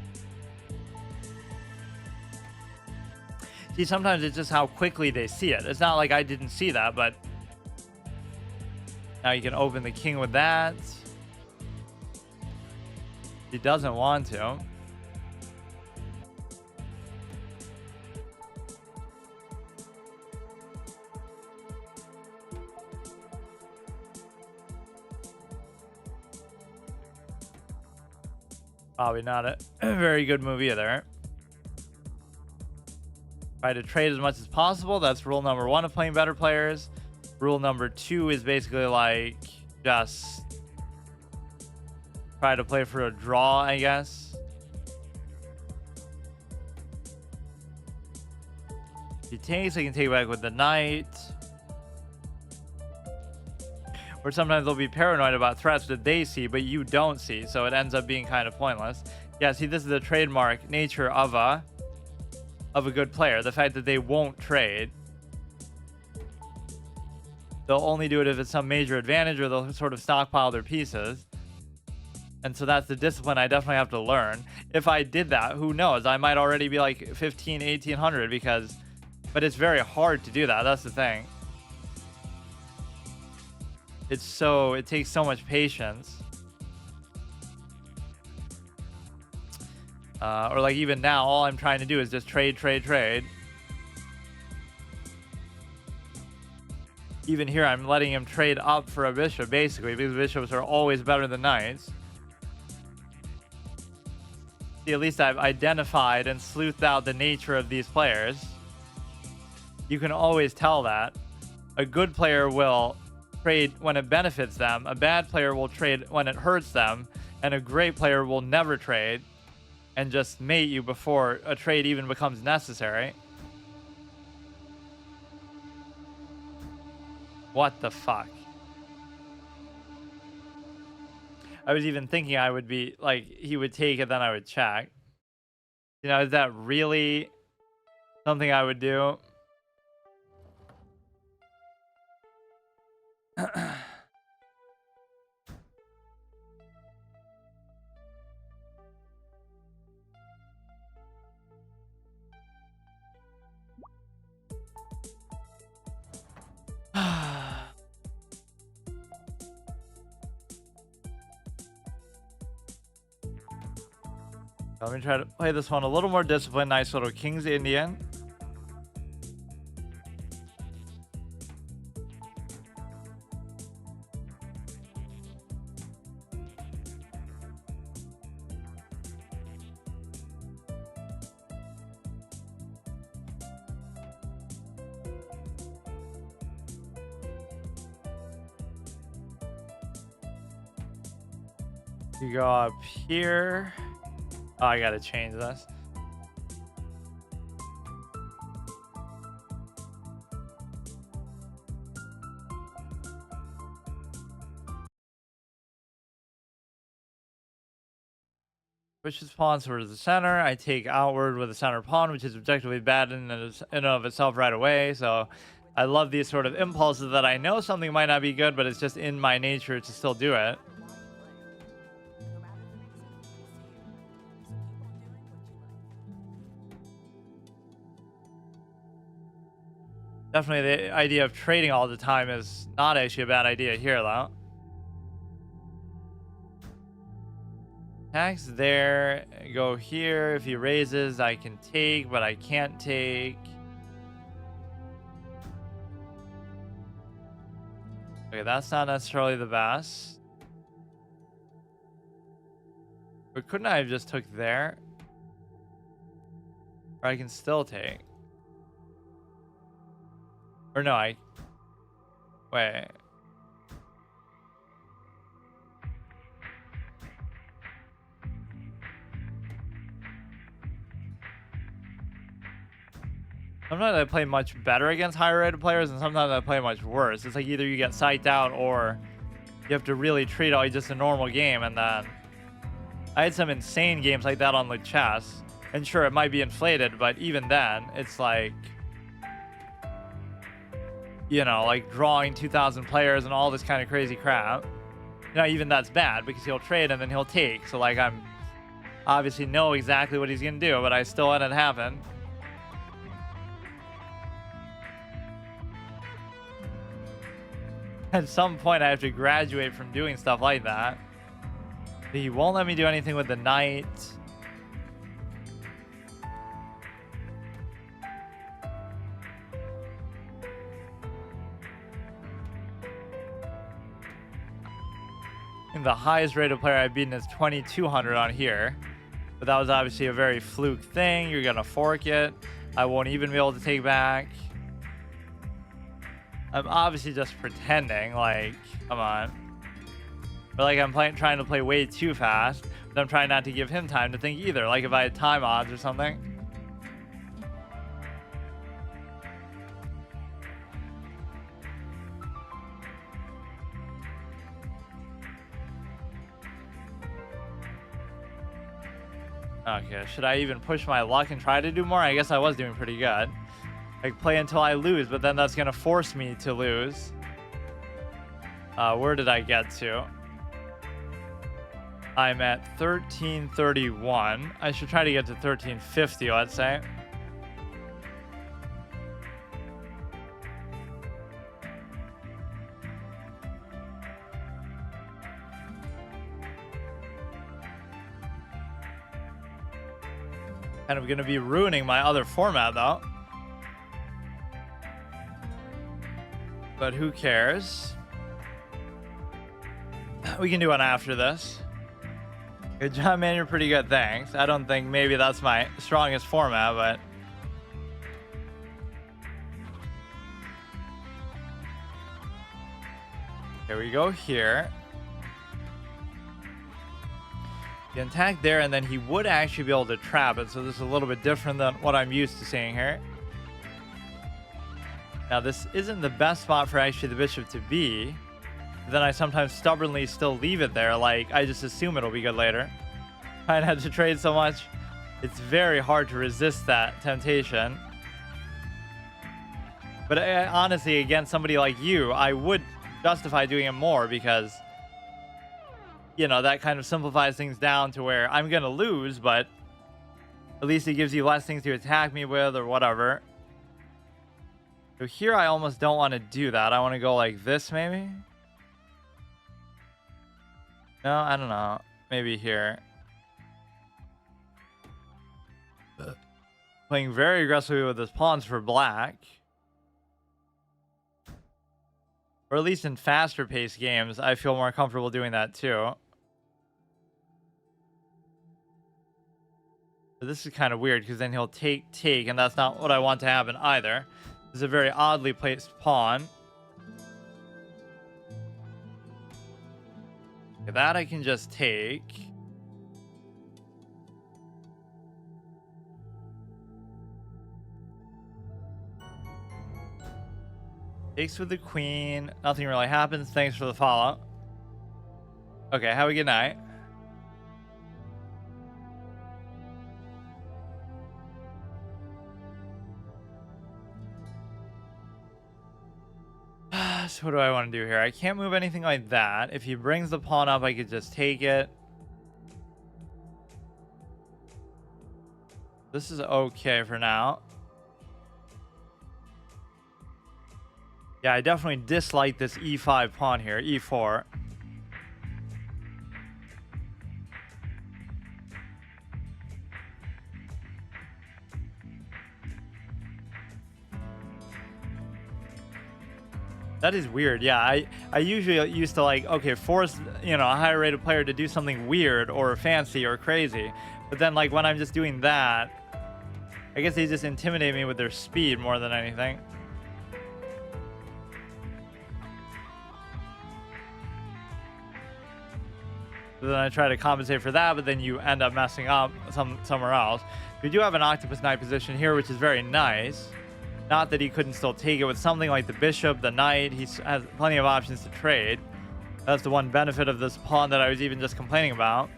See, sometimes it's just how quickly they see it. It's not like I didn't see that, but now you can open the king with that. He doesn't want to. Probably not a very good move either. Try to trade as much as possible. That's rule number 1 of playing better players. Rule number 2 is basically like just try to play for a draw, I guess. If he takes, I can take back with the knight. Or sometimes they'll be paranoid about threats that they see, but you don't see, so it ends up being kind of pointless. Yeah, see, this is the trademark nature of a good player. The fact that they won't trade. They'll only do it if it's some major advantage, or they'll sort of stockpile their pieces. And so that's the discipline I definitely have to learn. If I did that, who knows? I might already be like 15, 1800 because... But it's very hard to do that. That's the thing. It takes so much patience. Or like even now, all I'm trying to do is just trade. Even here, I'm letting him trade up for a bishop, basically, because bishops are always better than knights. See, at least I've identified and sleuthed out the nature of these players. You can always tell that. A good player will trade when it benefits them, a bad player will trade when it hurts them, and a great player will never trade and just mate you before a trade even becomes necessary. What the fuck? I was even thinking I would be like, he would take it, then I would check. You know, is that really something I would do? Let me try to play this one a little more disciplined. Nice little King's Indian. You go up here. Oh, I gotta change this. Pushes pawns towards the center. I take outward with the center pawn, which is objectively bad in and of itself right away. So I love these sort of impulses that I know something might not be good, but it's just in my nature to still do it. Definitely the idea of trading all the time is not actually a bad idea here, though. Attacks there, go here. If he raises, I can take, but I can't take. Okay, that's not necessarily the best. But couldn't I have just took there? Or I can still take. Or no, wait. Sometimes I play much better against higher rated players, and sometimes I play much worse. It's like either you get psyched out or you have to really treat it like just a normal game. And then I had some insane games like that on the chess. And sure, it might be inflated, but even then, it's like, you know, like drawing 2,000 players and all this kind of crazy crap. You know, even that's bad because he'll trade and then he'll take. So like I'm obviously know exactly what he's going to do, but I still let it happen. At some point, I have to graduate from doing stuff like that. But he won't let me do anything with the knight. And the highest rated player I've beaten is 2,200 on here. But that was obviously a very fluke thing. You're going to fork it. I won't even be able to take back. I'm obviously just pretending, like, come on. Or like I'm trying to play way too fast, but I'm trying not to give him time to think either. Like if I had time odds or something. Okay, should I even push my luck and try to do more? I guess I was doing pretty good. Like play until I lose, but then that's gonna force me to lose. Where did I get to? I'm at 1331. I should try to get to 1350, let's say. Kind of gonna be ruining my other format though. But who cares? We can do one after this. Good job, man. You're pretty good. Thanks. I don't think maybe that's my strongest format, but... Here we go here. You can attack there, and then he would actually be able to trap it, so this is a little bit different than what I'm used to seeing here. Now, this isn't the best spot for actually the bishop to be. Then I sometimes stubbornly still leave it there, like I just assume it'll be good later. I had to trade so much. It's very hard to resist that temptation. But honestly, against somebody like you, I would justify doing it more because, you know, that kind of simplifies things down to where I'm going to lose, but at least it gives you less things to attack me with or whatever. So here I almost don't want to do that. I want to go like this maybe. No, I don't know. Maybe here. Playing very aggressively with his pawns for black. Or at least in faster paced games, I feel more comfortable doing that too. But this is kind of weird because then he'll take, and that's not what I want to happen either. This is a very oddly placed pawn. Okay, that I can just take. Takes with the queen. Nothing really happens. Thanks for the follow. Okay, have a good night. So what do I want to do here? I can't move anything like that. If he brings the pawn up, I could just take it. This is okay for now. Yeah, I definitely dislike this e5 pawn here, e4. That is weird. Yeah, I usually used to like, okay, force, a higher rated player to do something weird or fancy or crazy. But then like when I'm just doing that, I guess they just intimidate me with their speed more than anything. So then I try to compensate for that, but then you end up messing up somewhere else. We do have an octopus knight position here, which is very nice. Not that he couldn't still take it with something like the bishop, the knight. He has plenty of options to trade. That's the one benefit of this pawn that I was even just complaining about.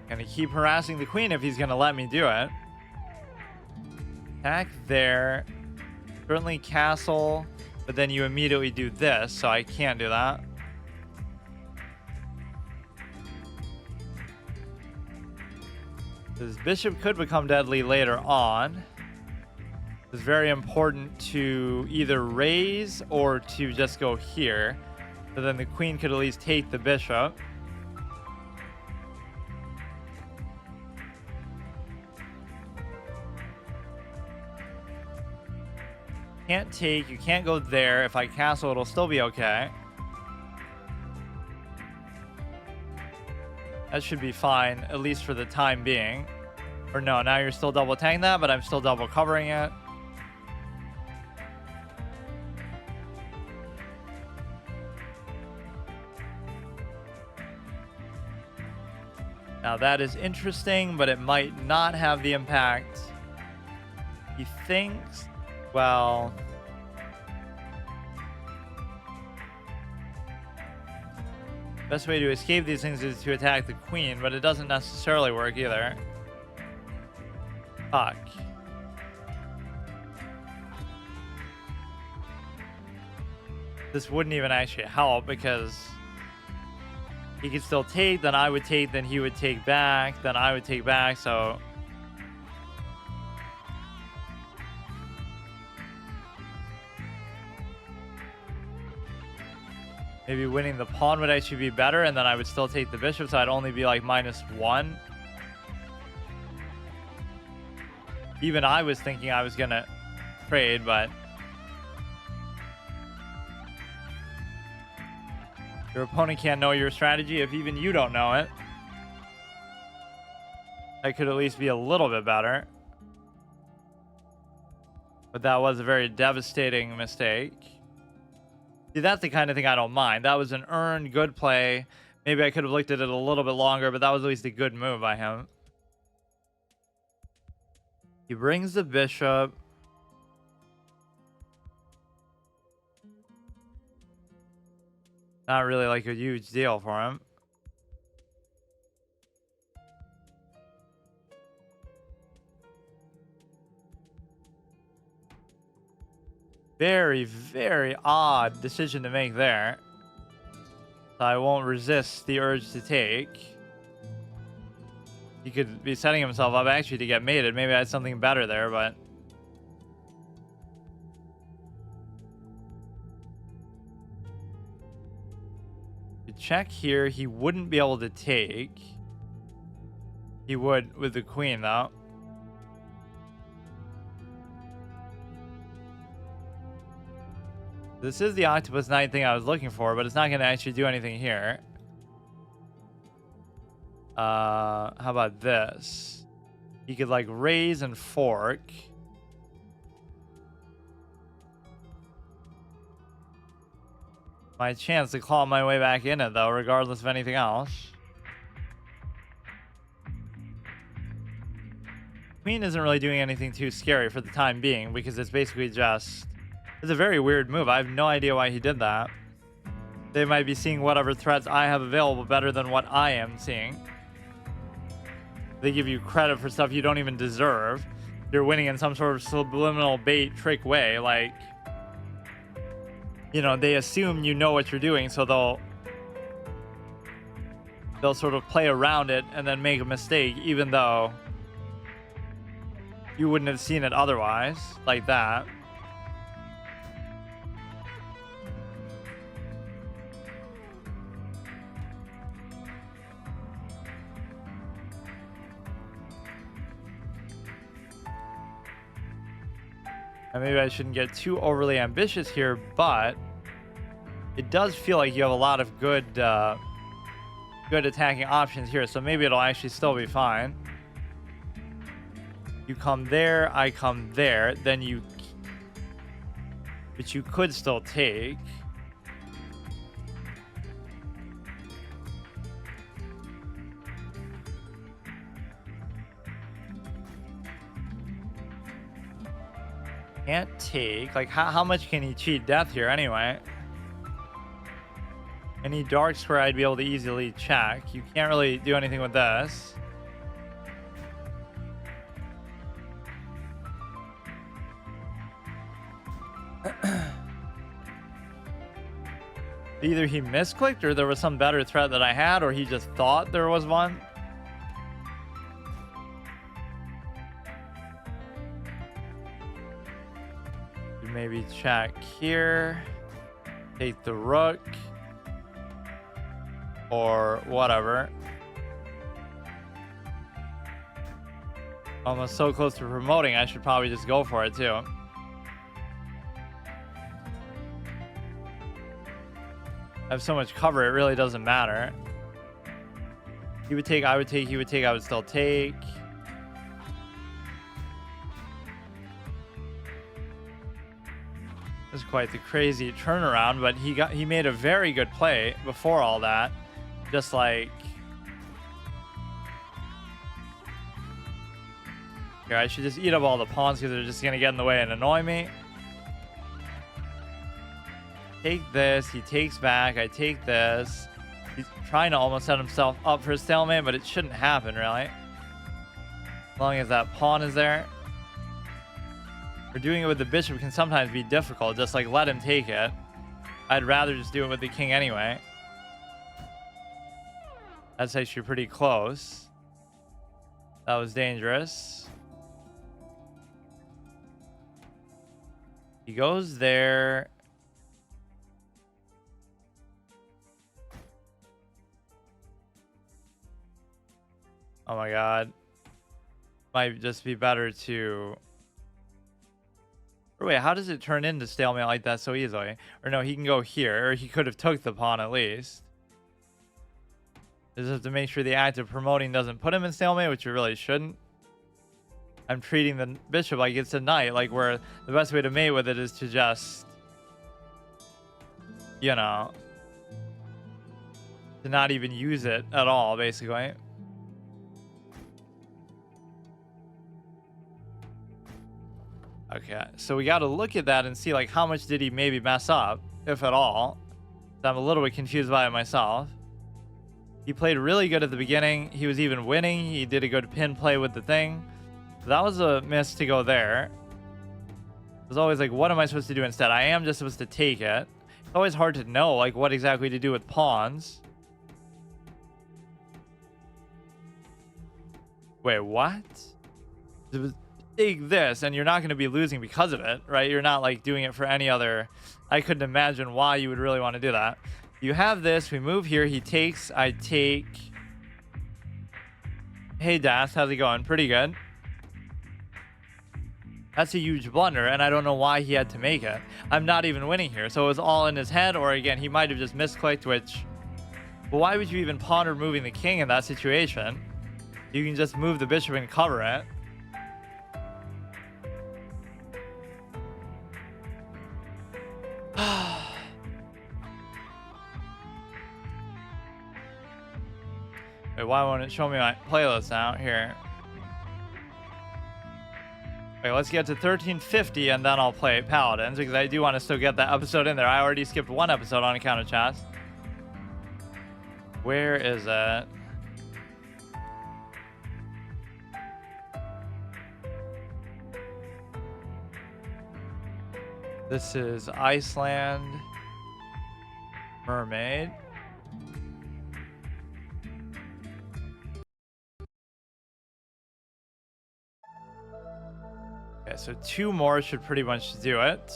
Gonna keep harassing the queen if he's gonna let me do it. Attack there. Certainly castle, but then you immediately do this, so I can't do that. This bishop could become deadly later on. It's very important to either raise or to just go here. So then the queen could at least take the bishop. Can't take, you can't go there. If I castle, it'll still be okay. That should be fine, at least for the time being. Or no, now you're still double attacking that, but I'm still double covering it. Now that is interesting, but it might not have the impact he thinks. Well, best way to escape these things is to attack the queen, but it doesn't necessarily work either. Fuck. This wouldn't even actually help because he could still take, then I would take, then he would take back, then I would take back, so... Maybe winning the pawn would actually be better, and then I would still take the bishop, so I'd only be like -1. Even I was thinking I was gonna trade, but your opponent can't know your strategy if even you don't know it. That could at least be a little bit better. But that was a very devastating mistake. See, that's the kind of thing I don't mind. That was an earned good play. Maybe I could have looked at it a little bit longer, but that was at least a good move by him. He brings the bishop. Not really like a huge deal for him. Very, very odd decision to make there. So I won't resist the urge to take. He could be setting himself up actually to get mated. Maybe I had something better there, but... To check here, he wouldn't be able to take. He would with the queen, though. This is the octopus knight thing I was looking for, but it's not going to actually do anything here. How about this? He could like raise and fork. My chance to claw my way back in it, though, regardless of anything else. Queen isn't really doing anything too scary for the time being because it's basically just... It's a very weird move. I have no idea why he did that. They might be seeing whatever threats I have available better than what I am seeing. They give you credit for stuff you don't even deserve. You're winning in some sort of subliminal bait trick way. Like, you know, they assume you know what you're doing, so they'll sort of play around it and then make a mistake, even though you wouldn't have seen it otherwise, like that. And maybe I shouldn't get too overly ambitious here, but it does feel like you have a lot of good attacking options here, so maybe it'll actually still be fine. You come there, I come there, then you... Which you could still take. Can't take. Like, how much can he cheat death here anyway? Any dark square I'd be able to easily check. You can't really do anything with this. Either he misclicked or there was some better threat that I had, or he just thought there was one. Maybe check here, take the rook, or whatever. Almost so close to promoting, I should probably just go for it too. I have so much cover, it really doesn't matter. He would take, I would take, he would take, I would still take. This is quite the crazy turnaround, but he made a very good play before all that. Just like... Here, I should just eat up all the pawns because they're just going to get in the way and annoy me. Take this, he takes back, I take this. He's trying to almost set himself up for a stalemate, but it shouldn't happen, really. As long as that pawn is there. Or doing it with the bishop can sometimes be difficult. Just like let him take it. I'd rather just do it with the king anyway. That's actually pretty close. That was dangerous. He goes there. Oh my god. Might just be better to... Or wait, how does it turn into stalemate like that so easily? Or no, he can go here, or he could have took the pawn at least. Just have to make sure the act of promoting doesn't put him in stalemate, which it really shouldn't. I'm treating the bishop like it's a knight, like where the best way to mate with it is to just, you know, to not even use it at all, basically. Okay, so we got to look at that and see, like, how much did he maybe mess up, if at all. I'm a little bit confused by it myself. He played really good at the beginning. He was even winning. He did a good pin play with the thing. So that was a miss to go there. It was always like, what am I supposed to do instead? I am just supposed to take it. It's always hard to know, like, what exactly to do with pawns. Wait, what? Take this and you're not going to be losing because of it, right? You're not like doing it for any other... I couldn't imagine why you would really want to do that. You have this, we move here, he takes, I take. Hey Das, how's it going? Pretty good. That's a huge blunder, and I don't know why he had to make it. I'm not even winning here, so it was all in his head, or again, he might have just misclicked, which... Well, why would you even ponder moving the king in that situation? You can just move the bishop and cover it. why won't it show me my playlist out here? Wait, let's get to 1350 and then I'll play Paladins because I do want to still get that episode in there. I already skipped one episode on account of chest. Where is it? This is Iceland Mermaid. Okay, so 2 more should pretty much do it.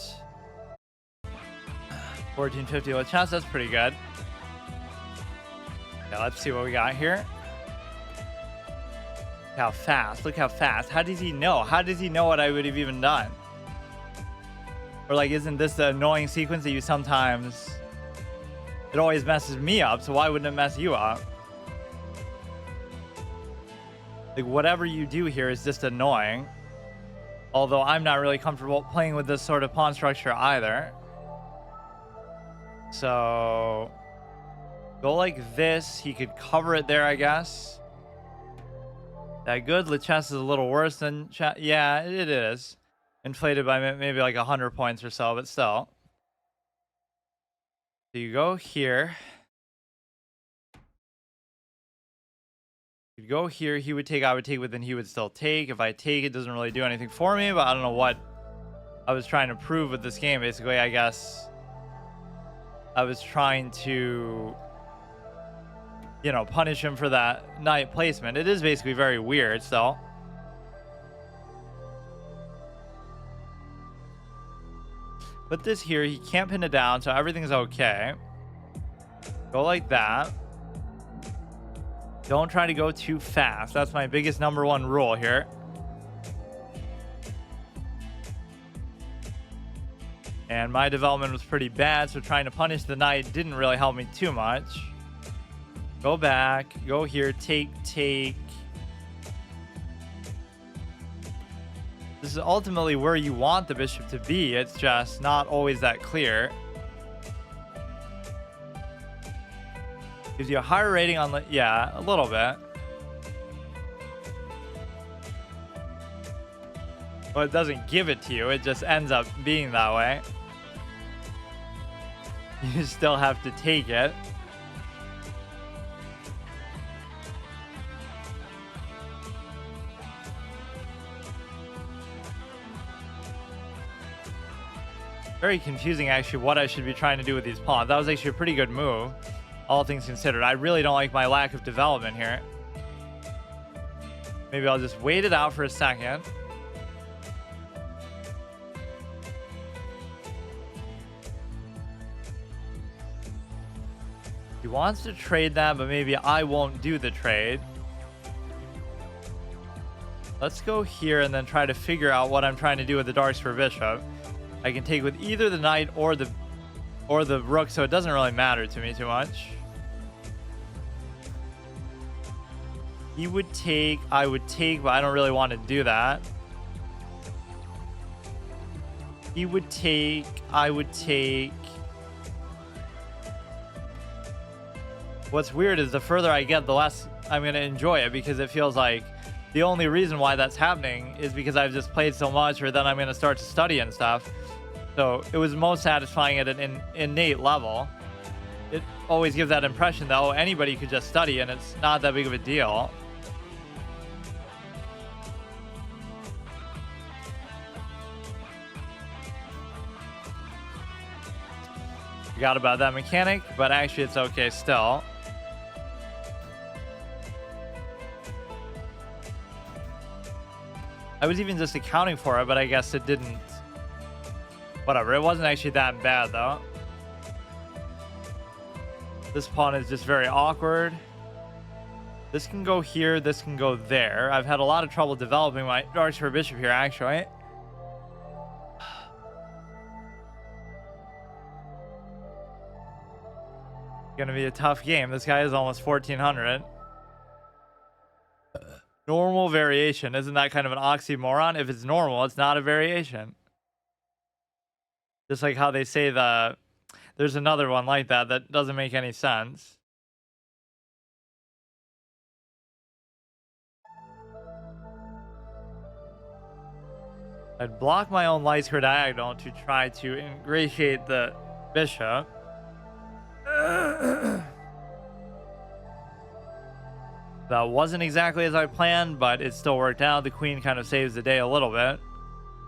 1450 with chance, that's pretty good. Yeah, let's see what we got here. How fast, look how fast. How does he know? How does he know what I would have even done? Or like, isn't this the annoying sequence that you sometimes, it always messes me up, so why wouldn't it mess you up? Like, whatever you do here is just annoying. Although I'm not really comfortable playing with this sort of pawn structure either. So go like this. He could cover it there, I guess. That good. Lichess is a little worse than yeah, it is. Inflated by maybe like 100 points or so, but still. So you go here. You'd go here, he would take, I would take, but then he would still take. If I take, it doesn't really do anything for me, but I don't know what I was trying to prove with this game. Basically, I guess I was trying to, you know, punish him for that knight placement. It is basically very weird still. Put this here, he can't pin it down, so everything's okay. Go like that. Don't try to go too fast. That's my biggest #1 rule here. And my development was pretty bad, so trying to punish the knight didn't really help me too much. Go back. Go here. Take. This is ultimately where you want the bishop to be. It's just not always that clear. Gives you a higher rating on, yeah, a little bit. Well, it doesn't give it to you. It just ends up being that way. You still have to take it. Very confusing, actually, what I should be trying to do with these pawns. That was actually a pretty good move. All things considered, I really don't like my lack of development here. Maybe I'll just wait it out for a second. He wants to trade that, but maybe I won't do the trade. Let's go here and then try to figure out what I'm trying to do with the dark square bishop. I can take with either the knight or the rook, so it doesn't really matter to me too much. He would take, I would take, but I don't really want to do that. He would take, I would take. What's weird is the further I get, the less I'm going to enjoy it, because it feels like the only reason why that's happening is because I've just played so much, or then I'm going to start to study and stuff. So it was most satisfying at an innate level. It always gives that impression that, oh, anybody could just study and it's not that big of a deal. Forgot about that mechanic, but actually it's okay still. I was even just accounting for it, but I guess it didn't. Whatever, it wasn't actually that bad though. This pawn is just very awkward. This can go here, this can go there. I've had a lot of trouble developing my dark square bishop here, actually. Gonna be a tough game. This guy is almost 1400. Normal variation. Isn't that kind of an oxymoron? If it's normal, it's not a variation. Just like how they say there's another one like that doesn't make any sense. I'd block my own light square diagonal to try to ingratiate the bishop. That wasn't exactly as I planned, but it still worked out. The queen kind of saves the day a little bit.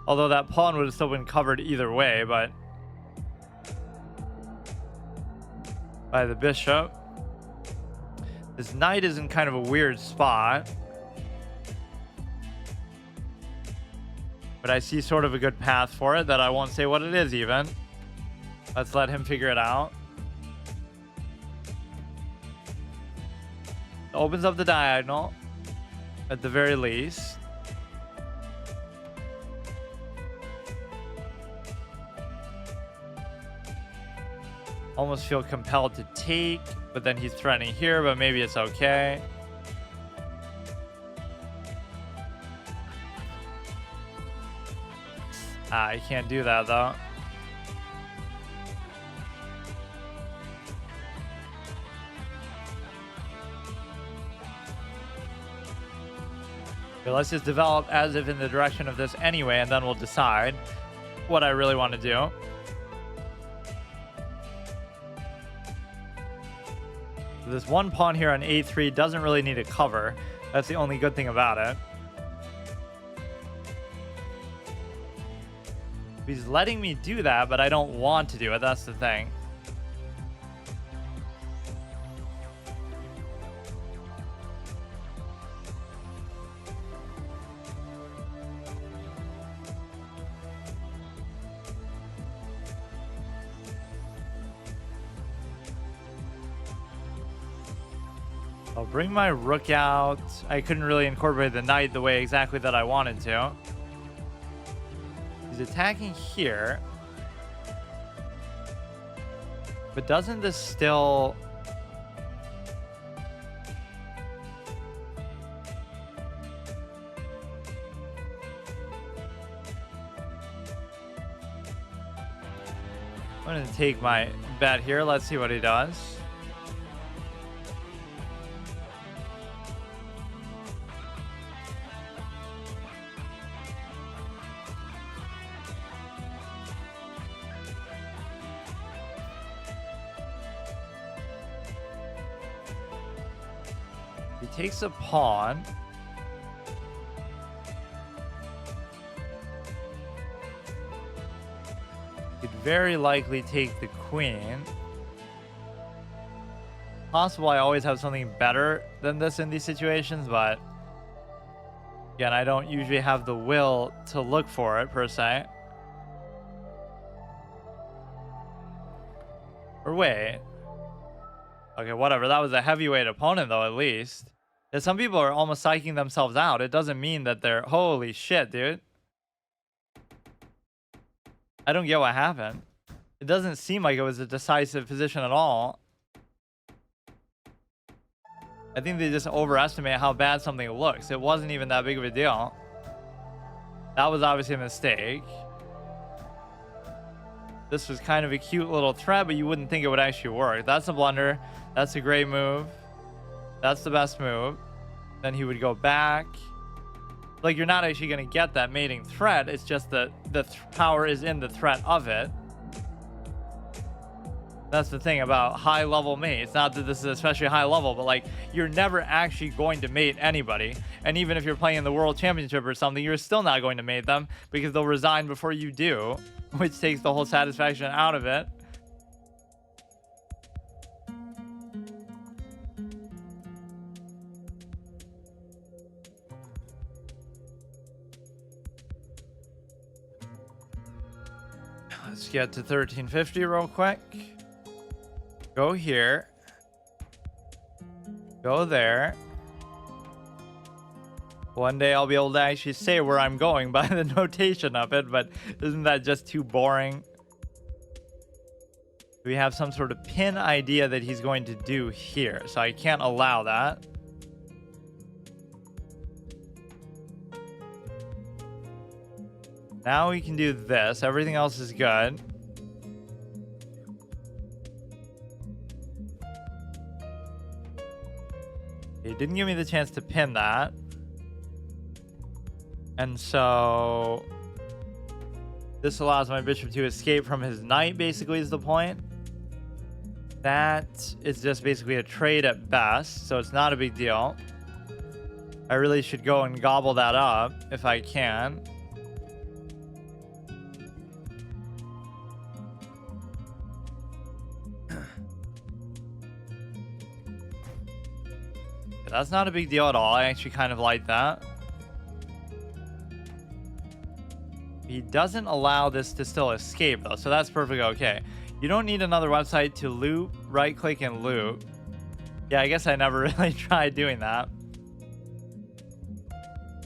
Although that pawn would have still been covered either way, but by the bishop. This knight is in kind of a weird spot. But I see sort of a good path for it that I won't say what it is even. Let's let him figure it out. Opens up the diagonal at the very least. Almost feel compelled to take, but then he's threatening here, but maybe it's okay. I can't do that though. Okay, let's just develop as if in the direction of this anyway, and then we'll decide what I really want to do. This one pawn here on a3 doesn't really need a cover. That's the only good thing about it. He's letting me do that, but I don't want to do it. That's the thing. I'll bring my rook out. I couldn't really incorporate the knight the way exactly that I wanted to. He's attacking here. But doesn't this still... I'm going to take my bet here. Let's see what he does. He takes a pawn. Could very likely take the queen. Possible I always have something better than this in these situations, but again, I don't usually have the will to look for it per se. Or wait. Okay, whatever. That was a heavyweight opponent, though, at least. That some people are almost psyching themselves out. It doesn't mean that they're... Holy shit, dude. I don't get what happened. It doesn't seem like it was a decisive position at all. I think they just overestimate how bad something looks. It wasn't even that big of a deal. That was obviously a mistake. This was kind of a cute little threat, but you wouldn't think it would actually work. That's a blunder. That's a great move. That's the best move. Then he would go back. Like, you're not actually going to get that mating threat. It's just that the power is in the threat of it. That's the thing about high level mates. Not that this is especially high level, but like, you're never actually going to mate anybody. And even if you're playing in the world championship or something, you're still not going to mate them because they'll resign before you do, which takes the whole satisfaction out of it. Let's get to 1350 real quick. Go here. Go there. One day I'll be able to actually say where I'm going by the notation of it, but isn't that just too boring? We have some sort of pin idea that he's going to do here, so I can't allow that. Now we can do this. Everything else is good. He didn't give me the chance to pin that. And so This allows my bishop to escape from his knight, basically, is the point. That is just basically a trade at best, so it's not a big deal. I really should go and gobble that up if I can. That's not a big deal at all. I actually kind of like that. He doesn't allow this to still escape, though, so that's perfectly okay. You don't need another website to loop, right-click, and loop. Yeah, I guess I never really tried doing that.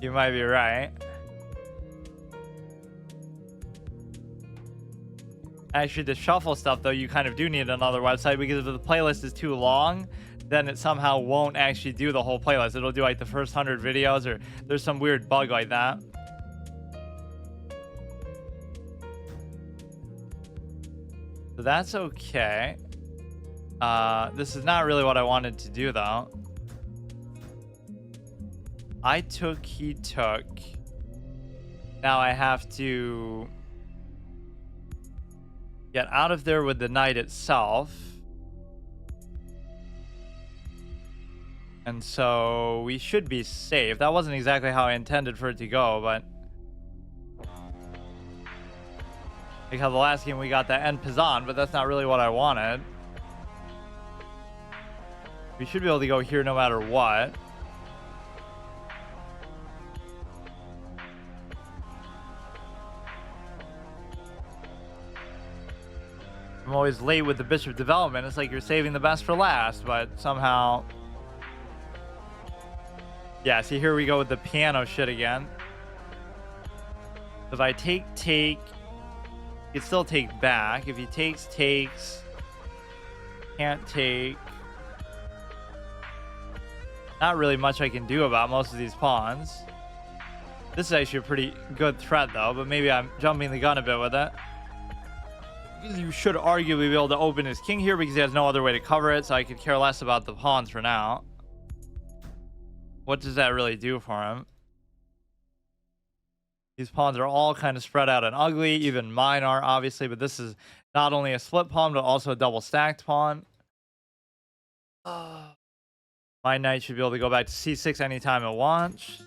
You might be right. Actually, to shuffle stuff, though, you kind of do need another website, because if the playlist is too long, then it somehow won't actually do the whole playlist. It'll do like the first 100 videos, or there's some weird bug like that. So that's okay. This is not really what I wanted to do, though. I took, he took. Now I have to get out of there with the knight itself. And so we should be safe. That wasn't exactly how I intended for it to go, but like how the last game we got that end Pizan, but that's not really what I wanted. We should be able to go here no matter what. I'm always late with the bishop development. It's like you're saving the best for last, but somehow... Yeah, see, here we go with the piano shit again. If I take, you can still take back. If he takes, can't take. Not really much I can do about most of these pawns. This is actually a pretty good threat, though, but maybe I'm jumping the gun a bit with it. You should arguably be able to open his king here because he has no other way to cover it, so I could care less about the pawns for now. What does that really do for him? These pawns are all kind of spread out and ugly. Even mine are, obviously, but this is not only a split pawn, but also a double stacked pawn. My knight should be able to go back to c6 anytime it wants.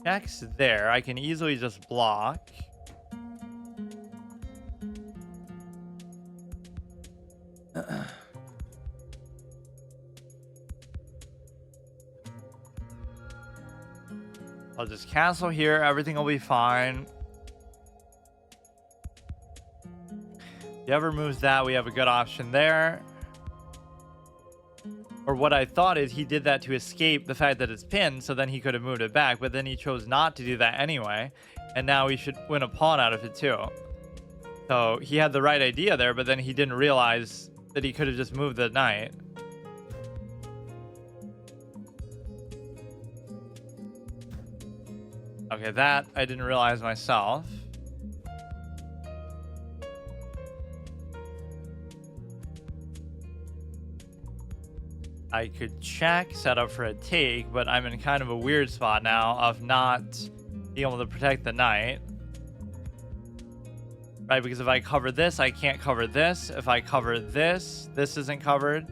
Check's there. I can easily just block. I'll just cancel here. Everything will be fine. If he ever moves that, we have a good option there. Or what I thought is he did that to escape the fact that it's pinned, so then he could have moved it back, but then he chose not to do that anyway, and now we should win a pawn out of it too. So he had the right idea there, but then he didn't realize that he could have just moved the knight. Okay, that I didn't realize myself. I could check, set up for a take, but I'm in kind of a weird spot now of not being able to protect the knight. Right, because if I cover this, I can't cover this. If I cover this, this isn't covered.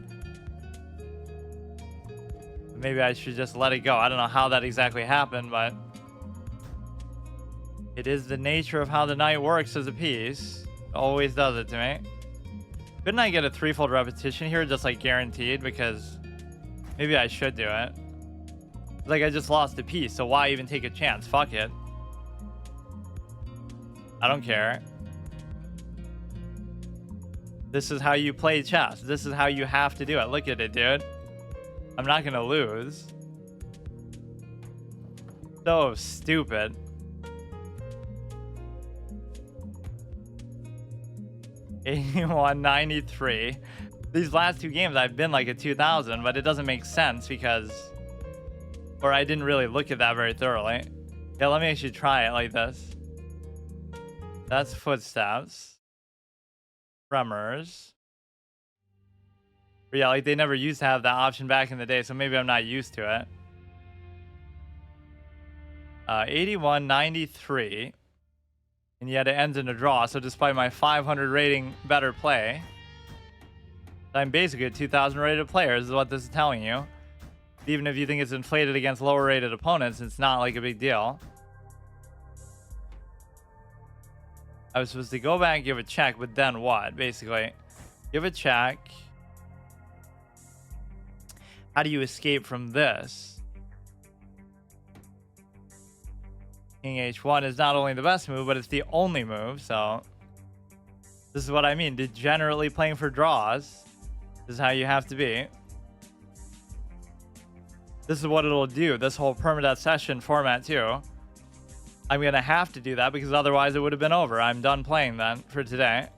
Maybe I should just let it go. I don't know how that exactly happened, but it is the nature of how the knight works as a piece. It always does it to me. Couldn't I get a threefold repetition here, just like guaranteed? Because maybe I should do it. Like, I just lost a piece, so why even take a chance? Fuck it. I don't care. This is how you play chess. This is how you have to do it. Look at it, dude. I'm not gonna lose. So stupid. $81.93. These last two games I've been like a 2000, but it doesn't make sense because, or I didn't really look at that very thoroughly. Yeah, let me actually try it like this. That's footsteps. Tremors. But yeah, like they never used to have that option back in the day, so maybe I'm not used to it. 81.93. And yet it ends in a draw. So despite my 500 rating better play, I'm basically a 2,000 rated player, is what this is telling you. Even if you think it's inflated against lower rated opponents, it's not like a big deal. I was supposed to go back and give a check, but then what? Basically, give a check. How do you escape from this? King H1 is not only the best move, but it's the only move, so this is what I mean. Degenerately playing for draws. This is how you have to be. This is what it'll do. This whole permadeath session format too. I'm gonna have to do that because otherwise it would have been over. I'm done playing then for today.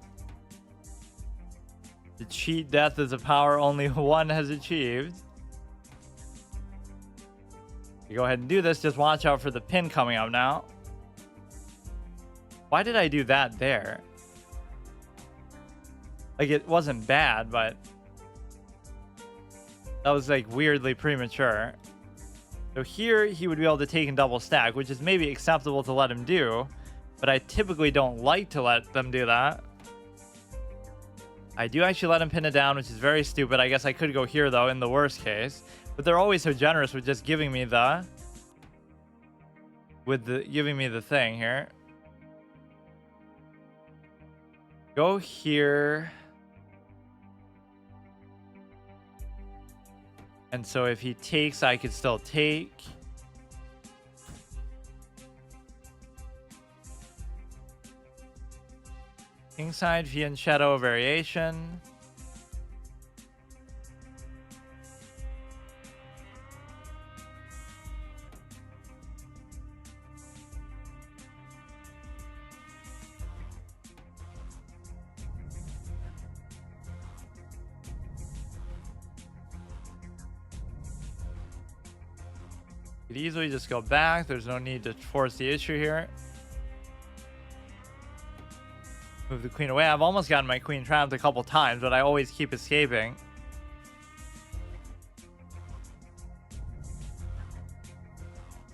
The cheat death is a power only one has achieved. You go ahead and do this. Just watch out for the pin coming up now. Why did I do that there? Like, it wasn't bad, but that was like weirdly premature. So here he would be able to take and double stack, which is maybe acceptable to let him do, but I typically don't like to let them do that. I do actually let him pin it down, which is very stupid. I guess I could go here though in the worst case, but they're always so generous with just giving me the thing here. Go here. And so if he takes, I could still take. Kingside Fianchetto variation. Could easily just go back. There's no need to force the issue here. Move the queen away. I've almost gotten my queen trapped a couple times, but I always keep escaping.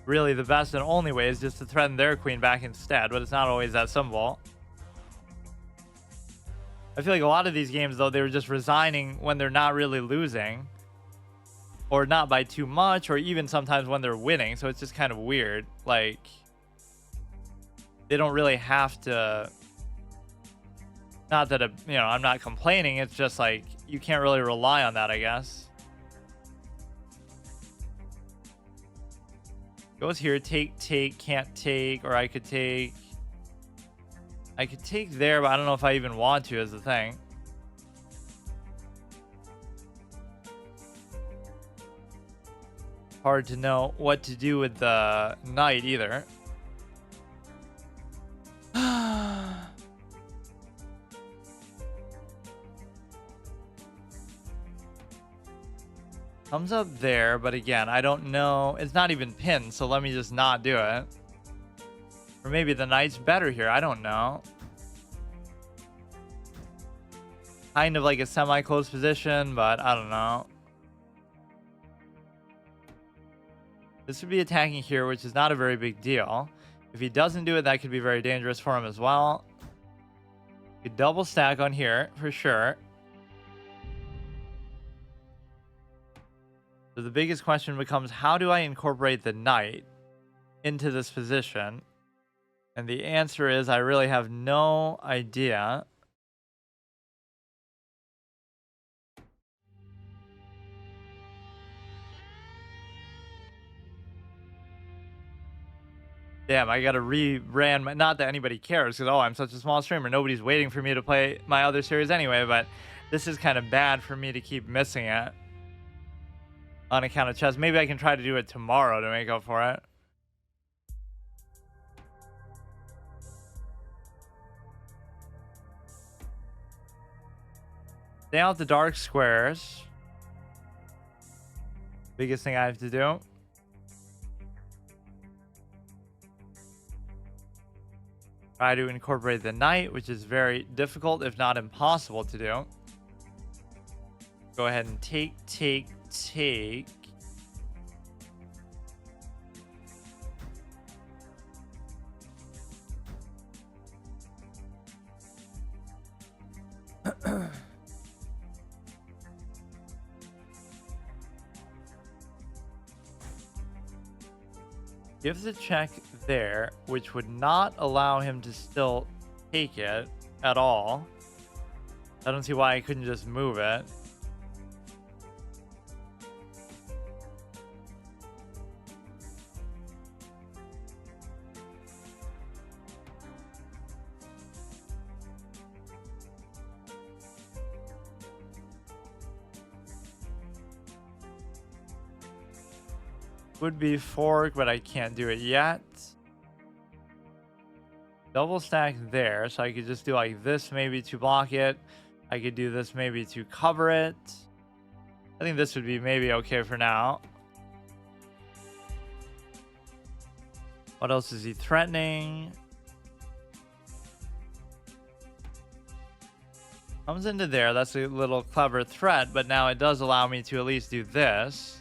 Really, the best and only way is just to threaten their queen back instead, but it's not always that simple. I feel like a lot of these games, though, they were just resigning when they're not really losing. Or not by too much, or even sometimes when they're winning. So it's just kind of weird. Like, they don't really have to. Not that, I'm not complaining. It's just like, you can't really rely on that, I guess. Goes here, take, can't take, or I could take. I could take there, but I don't know if I even want to, is the thing. Hard to know what to do with the knight either. Comes up there, but again, I don't know. It's not even pinned, so let me just not do it. Or maybe the knight's better here. I don't know. Kind of like a semi-close position, but I don't know. This would be attacking here, which is not a very big deal. If he doesn't do it, that could be very dangerous for him as well. Could double stack on here for sure. So the biggest question becomes, how do I incorporate the knight into this position? And the answer is, I really have no idea. Damn, I gotta re-ran my, not that anybody cares, because, oh, I'm such a small streamer. Nobody's waiting for me to play my other series anyway, but this is kind of bad for me to keep missing it on account of chess. Maybe I can try to do it tomorrow to make up for it. Stay out the dark squares. Biggest thing I have to do. Try to incorporate the knight, which is very difficult, if not impossible to do. Go ahead and take. Gives a check there, which would not allow him to still take it at all. I don't see why I couldn't just move it. Would be fork, but I can't do it yet. Double stack there, so I could just do like this maybe to block it. I could do this maybe to cover it. I think this would be maybe okay for now. What else is he threatening? Comes into there. That's a little clever threat, but now it does allow me to at least do this.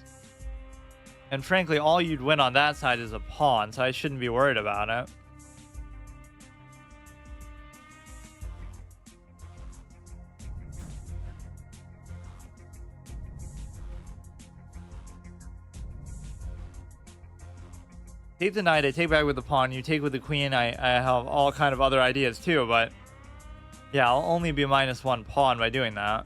And frankly, all you'd win on that side is a pawn, so I shouldn't be worried about it. Take the knight, I take back with the pawn, you take with the queen. I have all kind of other ideas too, but yeah, I'll only be -1 pawn by doing that.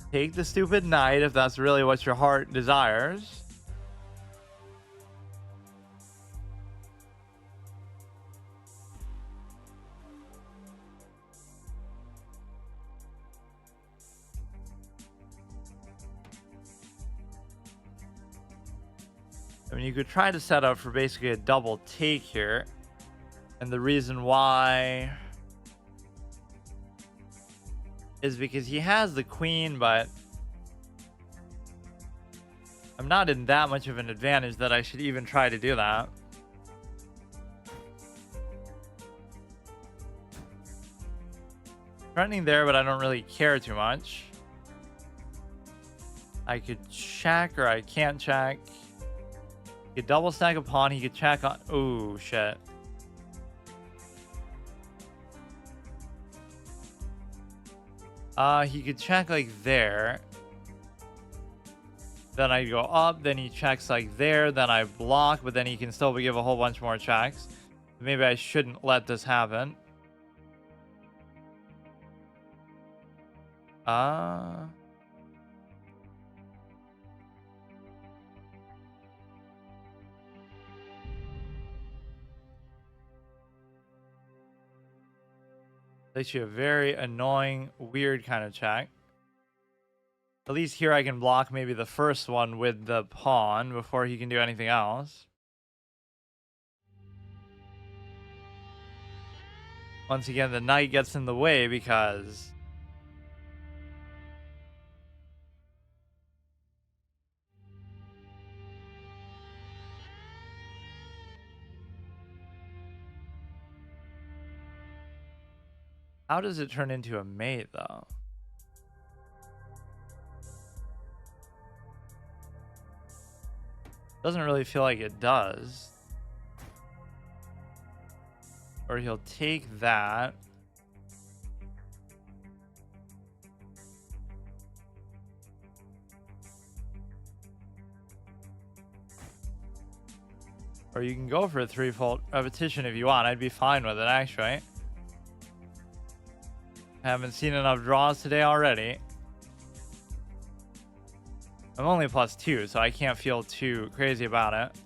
Take the stupid knight if that's really what your heart desires. I mean, you could try to set up for basically a double take here. And the reason why is because he has the queen, but I'm not in that much of an advantage that I should even try to do that. Threatening there, but I don't really care too much. I could check or I can't check. He could double stack a pawn. He could check on... Oh, shit. He could check like there. Then I go up. Then he checks like there. Then I block. But then he can still give a whole bunch more checks. Maybe I shouldn't let this happen. Actually a very annoying, weird kind of check. At least here I can block maybe the first one with the pawn before he can do anything else. Once again, the knight gets in the way because... How does it turn into a mate, though? Doesn't really feel like it does. Or he'll take that. Or you can go for a threefold repetition if you want. I'd be fine with it, actually. Haven't seen enough draws today already. I'm only +2, so I can't feel too crazy about it.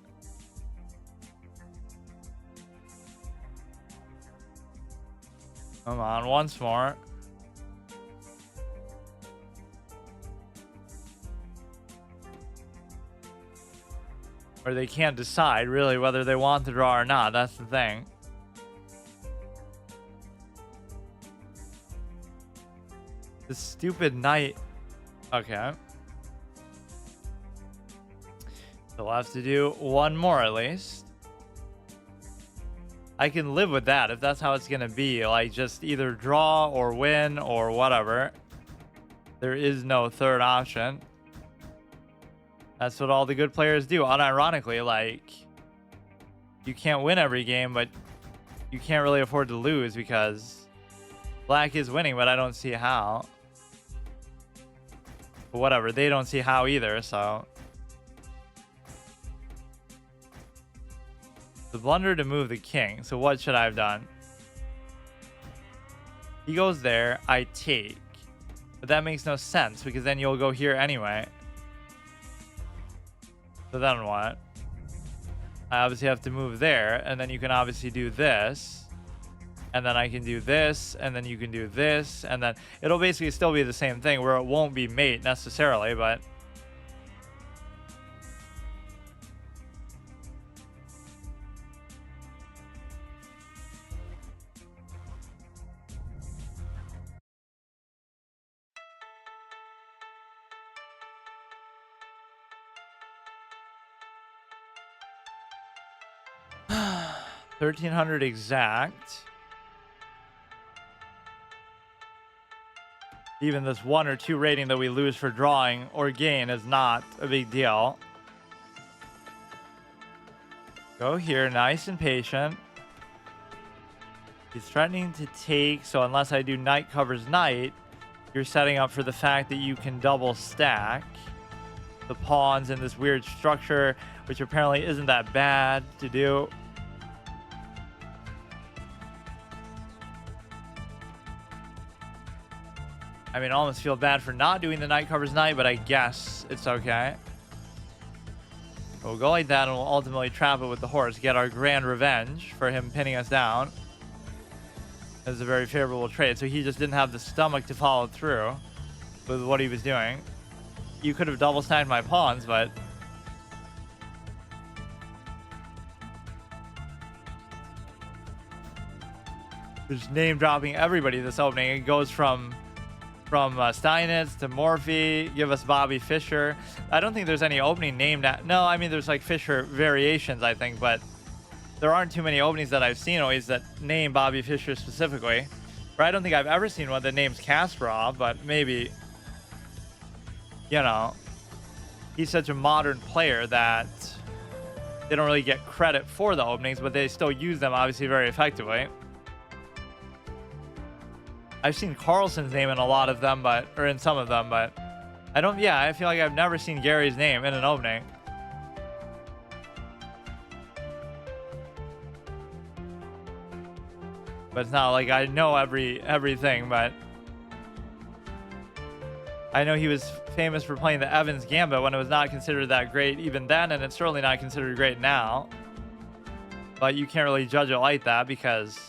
Come on, once more. Or they can't decide, really, whether they want the draw or not. That's the thing. The stupid knight. Okay. So we'll have to do one more at least. I can live with that if that's how it's gonna be. Like, just either draw or win or whatever. There is no third option. That's what all the good players do. Unironically, like, you can't win every game, but you can't really afford to lose because black is winning, but I don't see how. But whatever, they don't see how either, so. The blunder to move the king. So what should I have done? He goes there, I take. But that makes no sense because then you'll go here anyway. So then what? I obviously have to move there, and then you can obviously do this. And then I can do this, and then you can do this, and then it'll basically still be the same thing where it won't be mate necessarily, but $1,300 exact. Even this 1 or 2 rating that we lose for drawing or gain is not a big deal. Go here, nice and patient. He's threatening to take, so unless I do knight covers knight, you're setting up for the fact that you can double stack the pawns in this weird structure, which apparently isn't that bad to do. I mean, I almost feel bad for not doing the knight covers knight, but I guess it's okay. We'll go like that, and we'll ultimately trap it with the horse, get our grand revenge for him pinning us down. It's a very favorable trade, so he just didn't have the stomach to follow through with what he was doing. You could have double stacked my pawns, but just name dropping everybody this opening. It goes from Steinitz to Morphe, give us Bobby Fischer. I don't think there's any opening named at, no, I mean, there's like Fischer variations, I think, but there aren't too many openings that I've seen always that name Bobby Fischer specifically. Or I don't think I've ever seen one that names Kasparov, but maybe, you know, he's such a modern player that they don't really get credit for the openings, but they still use them obviously very effectively. I've seen Carlson's name in a lot of them, or in some of them, but I don't, yeah, I feel like I've never seen Gary's name in an opening. But it's not like I know everything, but I know he was famous for playing the Evans Gambit when it was not considered that great even then, and it's certainly not considered great now. But you can't really judge it like that because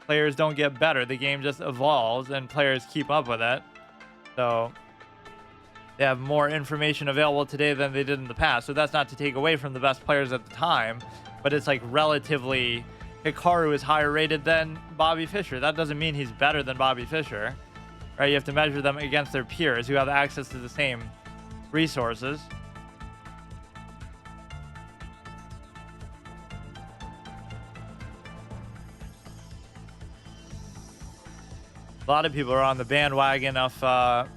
players don't get better. The game just evolves and players keep up with it. So they have more information available today than they did in the past. So that's not to take away from the best players at the time, but it's like relatively, Hikaru is higher rated than Bobby Fischer. That doesn't mean he's better than Bobby Fischer, right? You have to measure them against their peers who have access to the same resources. A lot of people are on the bandwagon of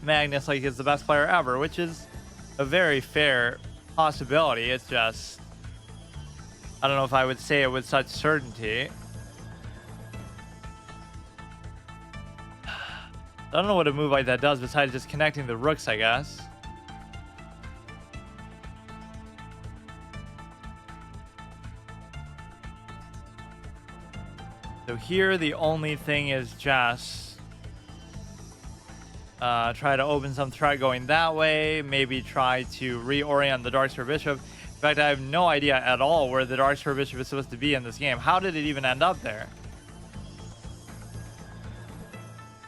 Magnus like he's the best player ever, which is a very fair possibility. It's just, I don't know if I would say it with such certainty. I don't know what a move like that does besides just connecting the rooks, I guess. So here the only thing is just try to open some threat going that way. Maybe try to reorient the Dark Square Bishop. In fact, I have no idea at all where the Dark Square Bishop is supposed to be in this game. How did it even end up there?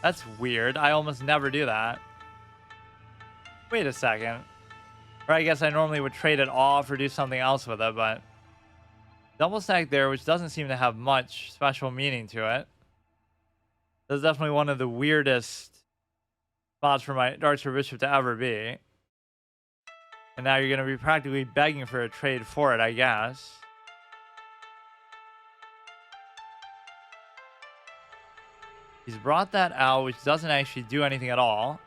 That's weird. I almost never do that. Wait a second. Or I guess I normally would trade it off or do something else with it, but double stack there, which doesn't seem to have much special meaning to it. That's definitely one of the weirdest spots for my Dark Square Bishop to ever be. And now you're going to be practically begging for a trade for it, I guess. He's brought that out, which doesn't actually do anything at all.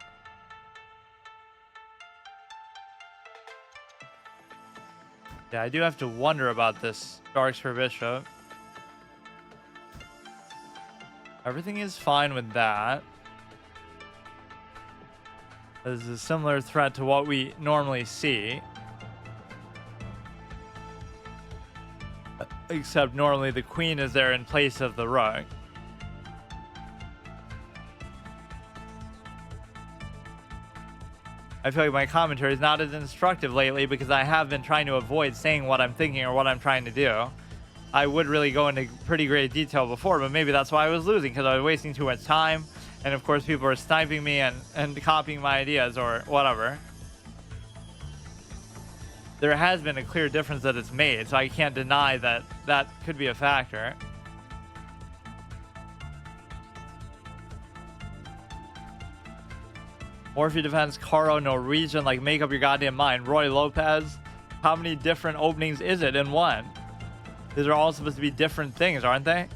Yeah, I do have to wonder about this Dark Square Bishop. Everything is fine with that. This is a similar threat to what we normally see. Except normally the queen is there in place of the rook. I feel like my commentary is not as instructive lately because I have been trying to avoid saying what I'm thinking or what I'm trying to do. I would really go into pretty great detail before, but maybe that's why I was losing, because I was wasting too much time. And of course, people are sniping me and copying my ideas or whatever. There has been a clear difference that it's made, so I can't deny that that could be a factor. Morphe defense, Caro, Norwegian, like make up your goddamn mind. Roy Lopez, how many different openings is it in one? These are all supposed to be different things, aren't they?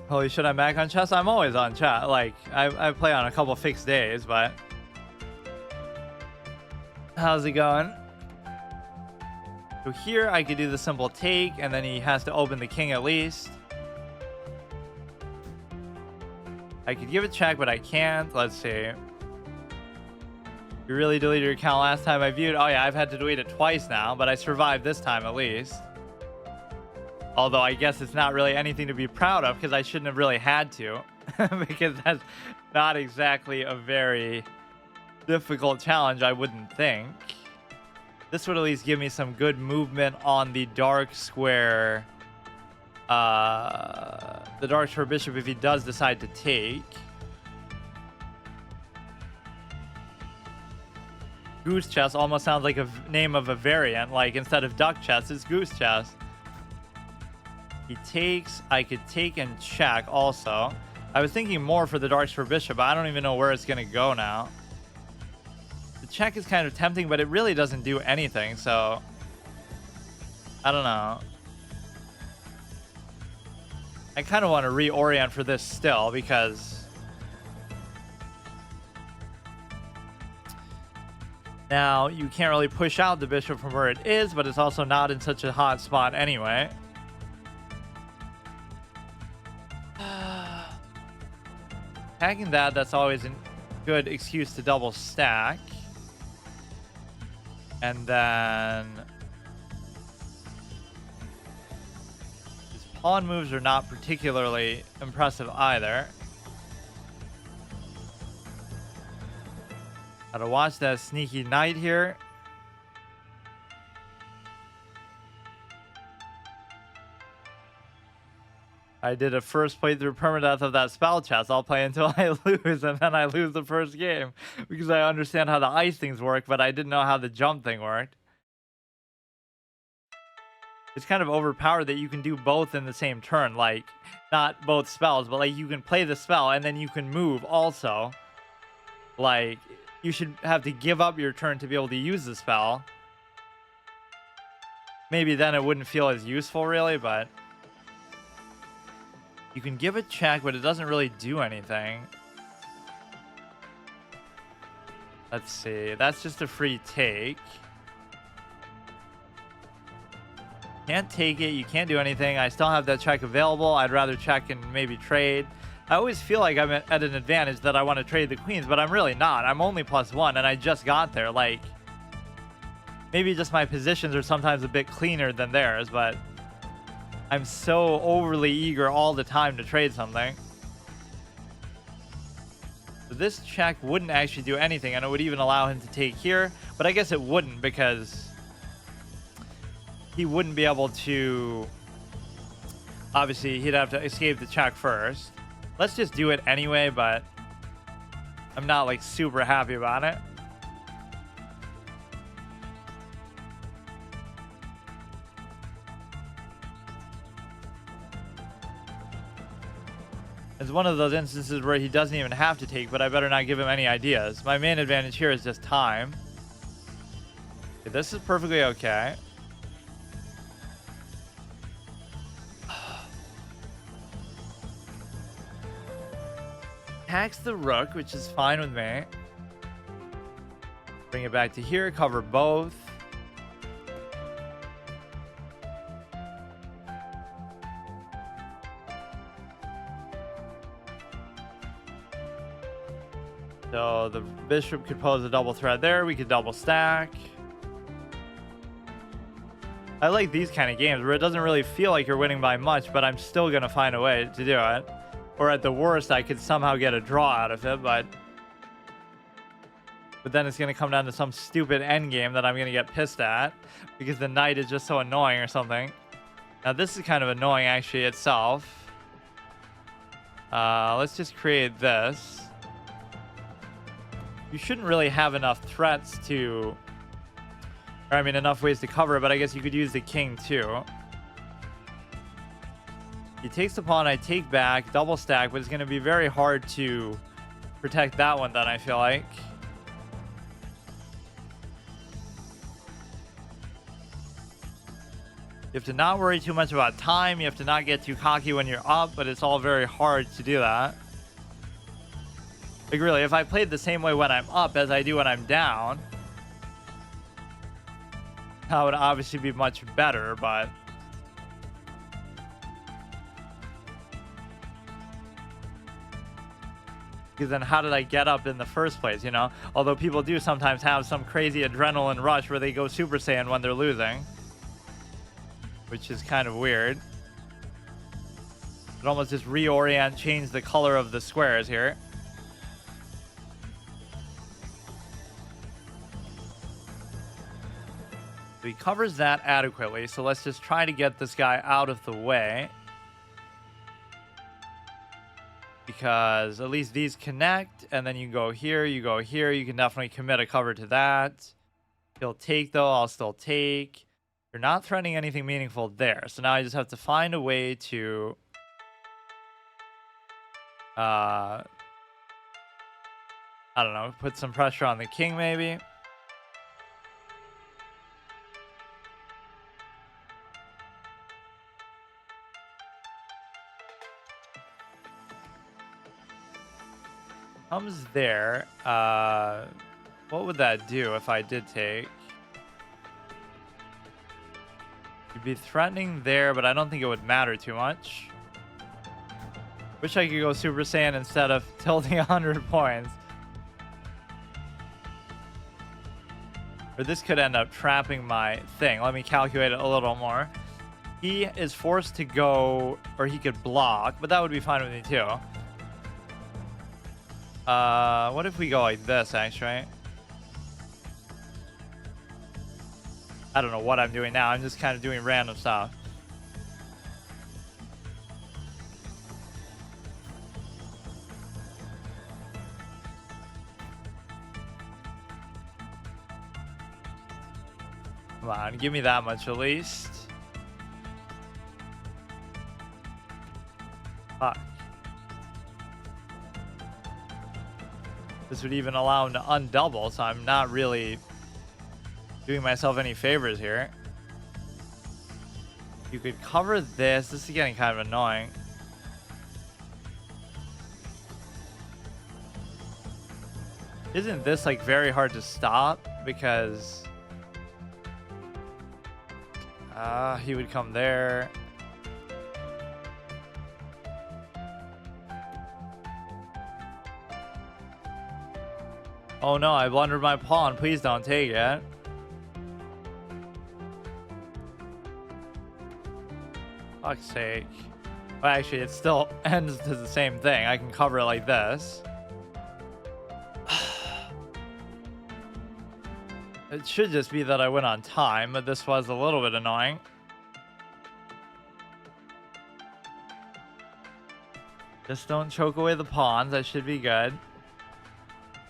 Holy shit, I'm back on chess? I'm always on chat. Like, I play on a couple fixed days, but... How's it going? So here, I could do the simple take, and then he has to open the king at least. I could give a check, but I can't. Let's see. You really deleted your account last time I viewed? Oh yeah, I've had to delete it twice now, but I survived this time at least. Although I guess it's not really anything to be proud of because I shouldn't have really had to. Because that's not exactly a very difficult challenge, I wouldn't think. This would at least give me some good movement on the dark square. The dark square bishop if he does decide to take. Goose chess almost sounds like a name of a variant. Like instead of duck chess, it's goose chess. He takes. I could take and check also. I was thinking more for the dark square bishop, but I don't even know where it's going to go now. The check is kind of tempting, but it really doesn't do anything, so... I don't know. I kind of want to reorient for this still, because... Now, you can't really push out the bishop from where it is, but it's also not in such a hot spot anyway. Attacking that's always a good excuse to double stack. And then... his pawn moves are not particularly impressive either. Gotta watch that sneaky knight here. I did a first playthrough permadeath of that spell chess. I'll play until I lose, and then I lose the first game. Because I understand how the ice things work, but I didn't know how the jump thing worked. It's kind of overpowered that you can do both in the same turn. Like, not both spells, but like you can play the spell, and then you can move also. Like, you should have to give up your turn to be able to use the spell. Maybe then it wouldn't feel as useful, really, but... You can give a check, but it doesn't really do anything. Let's see. That's just a free take. Can't take it. You can't do anything. I still have that check available. I'd rather check and maybe trade. I always feel like I'm at an advantage that I want to trade the queens, but I'm really not. I'm only +1, and I just got there. Like, maybe just my positions are sometimes a bit cleaner than theirs, but... I'm so overly eager all the time to trade something. So this check wouldn't actually do anything, and it would even allow him to take here. But I guess it wouldn't, because he wouldn't be able to... Obviously, he'd have to escape the check first. Let's just do it anyway, but I'm not, like, super happy about it. It's one of those instances where he doesn't even have to take, but I better not give him any ideas. My main advantage here is just time. Okay, this is perfectly okay. Attacks the rook, which is fine with me. Bring it back to here, cover both. So the bishop could pose a double threat there. We could double stack. I like these kind of games where it doesn't really feel like you're winning by much, but I'm still going to find a way to do it. Or at the worst, I could somehow get a draw out of it, but then it's going to come down to some stupid end game that I'm going to get pissed at because the knight is just so annoying or something. Now, this is kind of annoying actually itself. Let's just create this. You shouldn't really have enough threats to... Or, I mean, enough ways to cover it, but I guess you could use the king too. He takes the pawn, I take back, double stack, but it's going to be very hard to protect that one then, I feel like. You have to not worry too much about time. You have to not get too cocky when you're up, but it's all very hard to do that. Like, really, if I played the same way when I'm up as I do when I'm down, that would obviously be much better, but... Because then how did I get up in the first place, you know? Although people do sometimes have some crazy adrenaline rush where they go Super Saiyan when they're losing. Which is kind of weird. It almost just reorient, change the color of the squares here. So he covers that adequately, so let's just try to get this guy out of the way. Because at least these connect, and then you go here, you go here. You can definitely commit a cover to that. He'll take, though. I'll still take. You're not threatening anything meaningful there. So now I just have to find a way to... I don't know, put some pressure on the king, maybe. Comes there. What would that do if I did take? You'd be threatening there, but I don't think it would matter too much. Wish I could go Super Saiyan instead of tilting 100 points. Or this could end up trapping my thing. Let me calculate it a little more. He is forced to go, or he could block, but that would be fine with me too. What if we go like this, actually? I don't know what I'm doing now. I'm just kind of doing random stuff. Come on, give me that much at least. Fuck. This would even allow him to undouble, so I'm not really doing myself any favors here. You could cover this. This is getting kind of annoying. Isn't this like very hard to stop? Because he would come there. Oh no, I blundered my pawn. Please don't take it. Fuck's sake. Well, actually, it still ends to the same thing. I can cover it like this. It should just be that I went on time, but this was a little bit annoying. Just don't choke away the pawns. That should be good.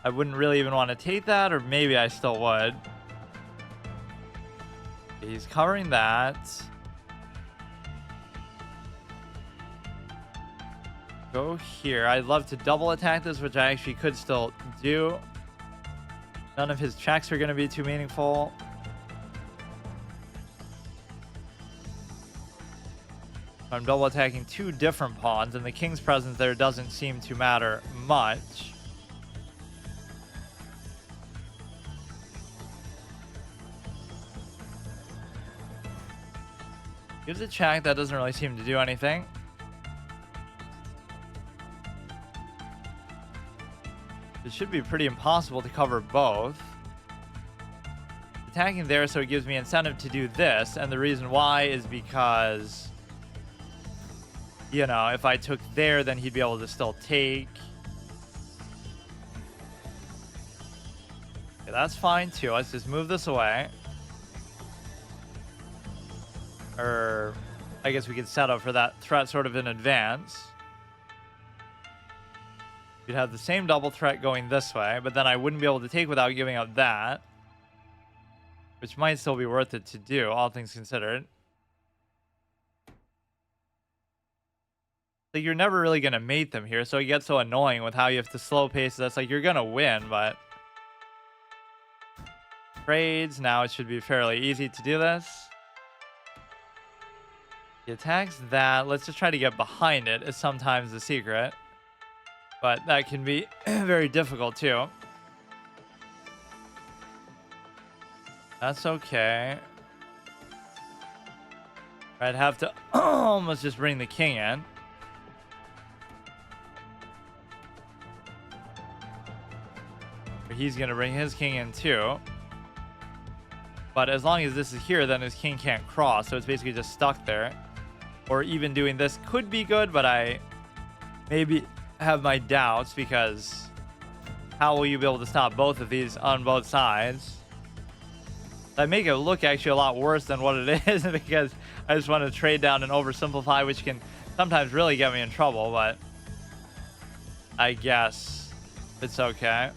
I wouldn't really even want to take that, or maybe I still would. He's covering that. Go here. I'd love to double attack this, which I actually could still do. None of his checks are going to be too meaningful. I'm double attacking 2 different pawns, and the king's presence there doesn't seem to matter much. Gives a check. That doesn't really seem to do anything. It should be pretty impossible to cover both. Attacking there, so it gives me incentive to do this, and the reason why is because, you know, if I took there, then he'd be able to still take. Okay, that's fine too. Let's just move this away. Or I guess we could set up for that threat sort of in advance. You'd have the same double threat going this way, but then I wouldn't be able to take without giving up that, which might still be worth it to do, all things considered. Like, you're never really going to mate them here, so it gets so annoying with how you have to slow pace. That's like, you're going to win, but... Trades, now it should be fairly easy to do this. He attacks that. Let's just try to get behind it, is sometimes the secret. But that can be very difficult, too. That's okay. I'd have to almost just bring the king in. He's going to bring his king in, too. But as long as this is here, then his king can't cross. So it's basically just stuck there. Or even doing this could be good, but I maybe have my doubts, because how will you be able to stop both of these on both sides? I make it look actually a lot worse than what it is, because I just want to trade down and oversimplify, which can sometimes really get me in trouble, but I guess it's okay.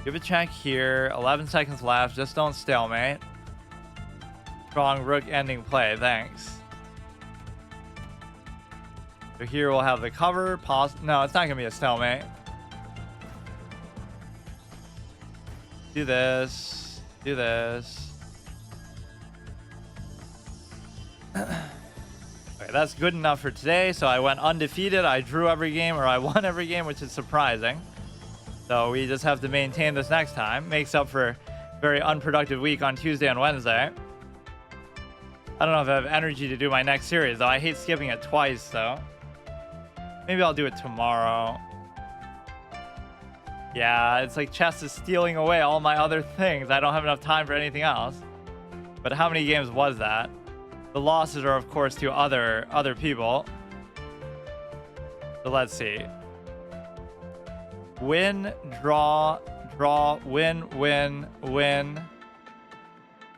Give a check here. 11 seconds left. Just don't stalemate. Strong rook ending play. Thanks. So here we'll have the cover. No, it's not going to be a stalemate. Do this. Do this. Okay, that's good enough for today. So I went undefeated. I drew every game, or I won every game, which is surprising. So we just have to maintain this next time. Makes up for a very unproductive week on Tuesday and Wednesday. I don't know if I have energy to do my next series, though. I hate skipping it twice, though. Maybe I'll do it tomorrow. Yeah, it's like chess is stealing away all my other things. I don't have enough time for anything else. But how many games was that? The losses are, of course, to other people. So let's see. Win, draw, draw, win, win, win.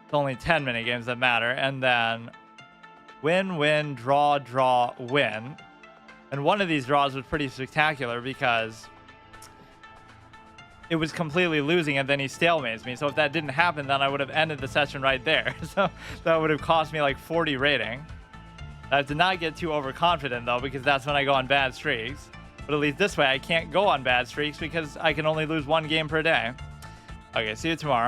It's only 10-minute games that matter. And then win, win, draw, draw, win. And one of these draws was pretty spectacular because it was completely losing and then he stalemates me. So if that didn't happen, then I would have ended the session right there. So that would have cost me like 40 rating. I have to not get too overconfident, though, because that's when I go on bad streaks. But at least this way, I can't go on bad streaks because I can only lose 1 game per day. Okay, see you tomorrow.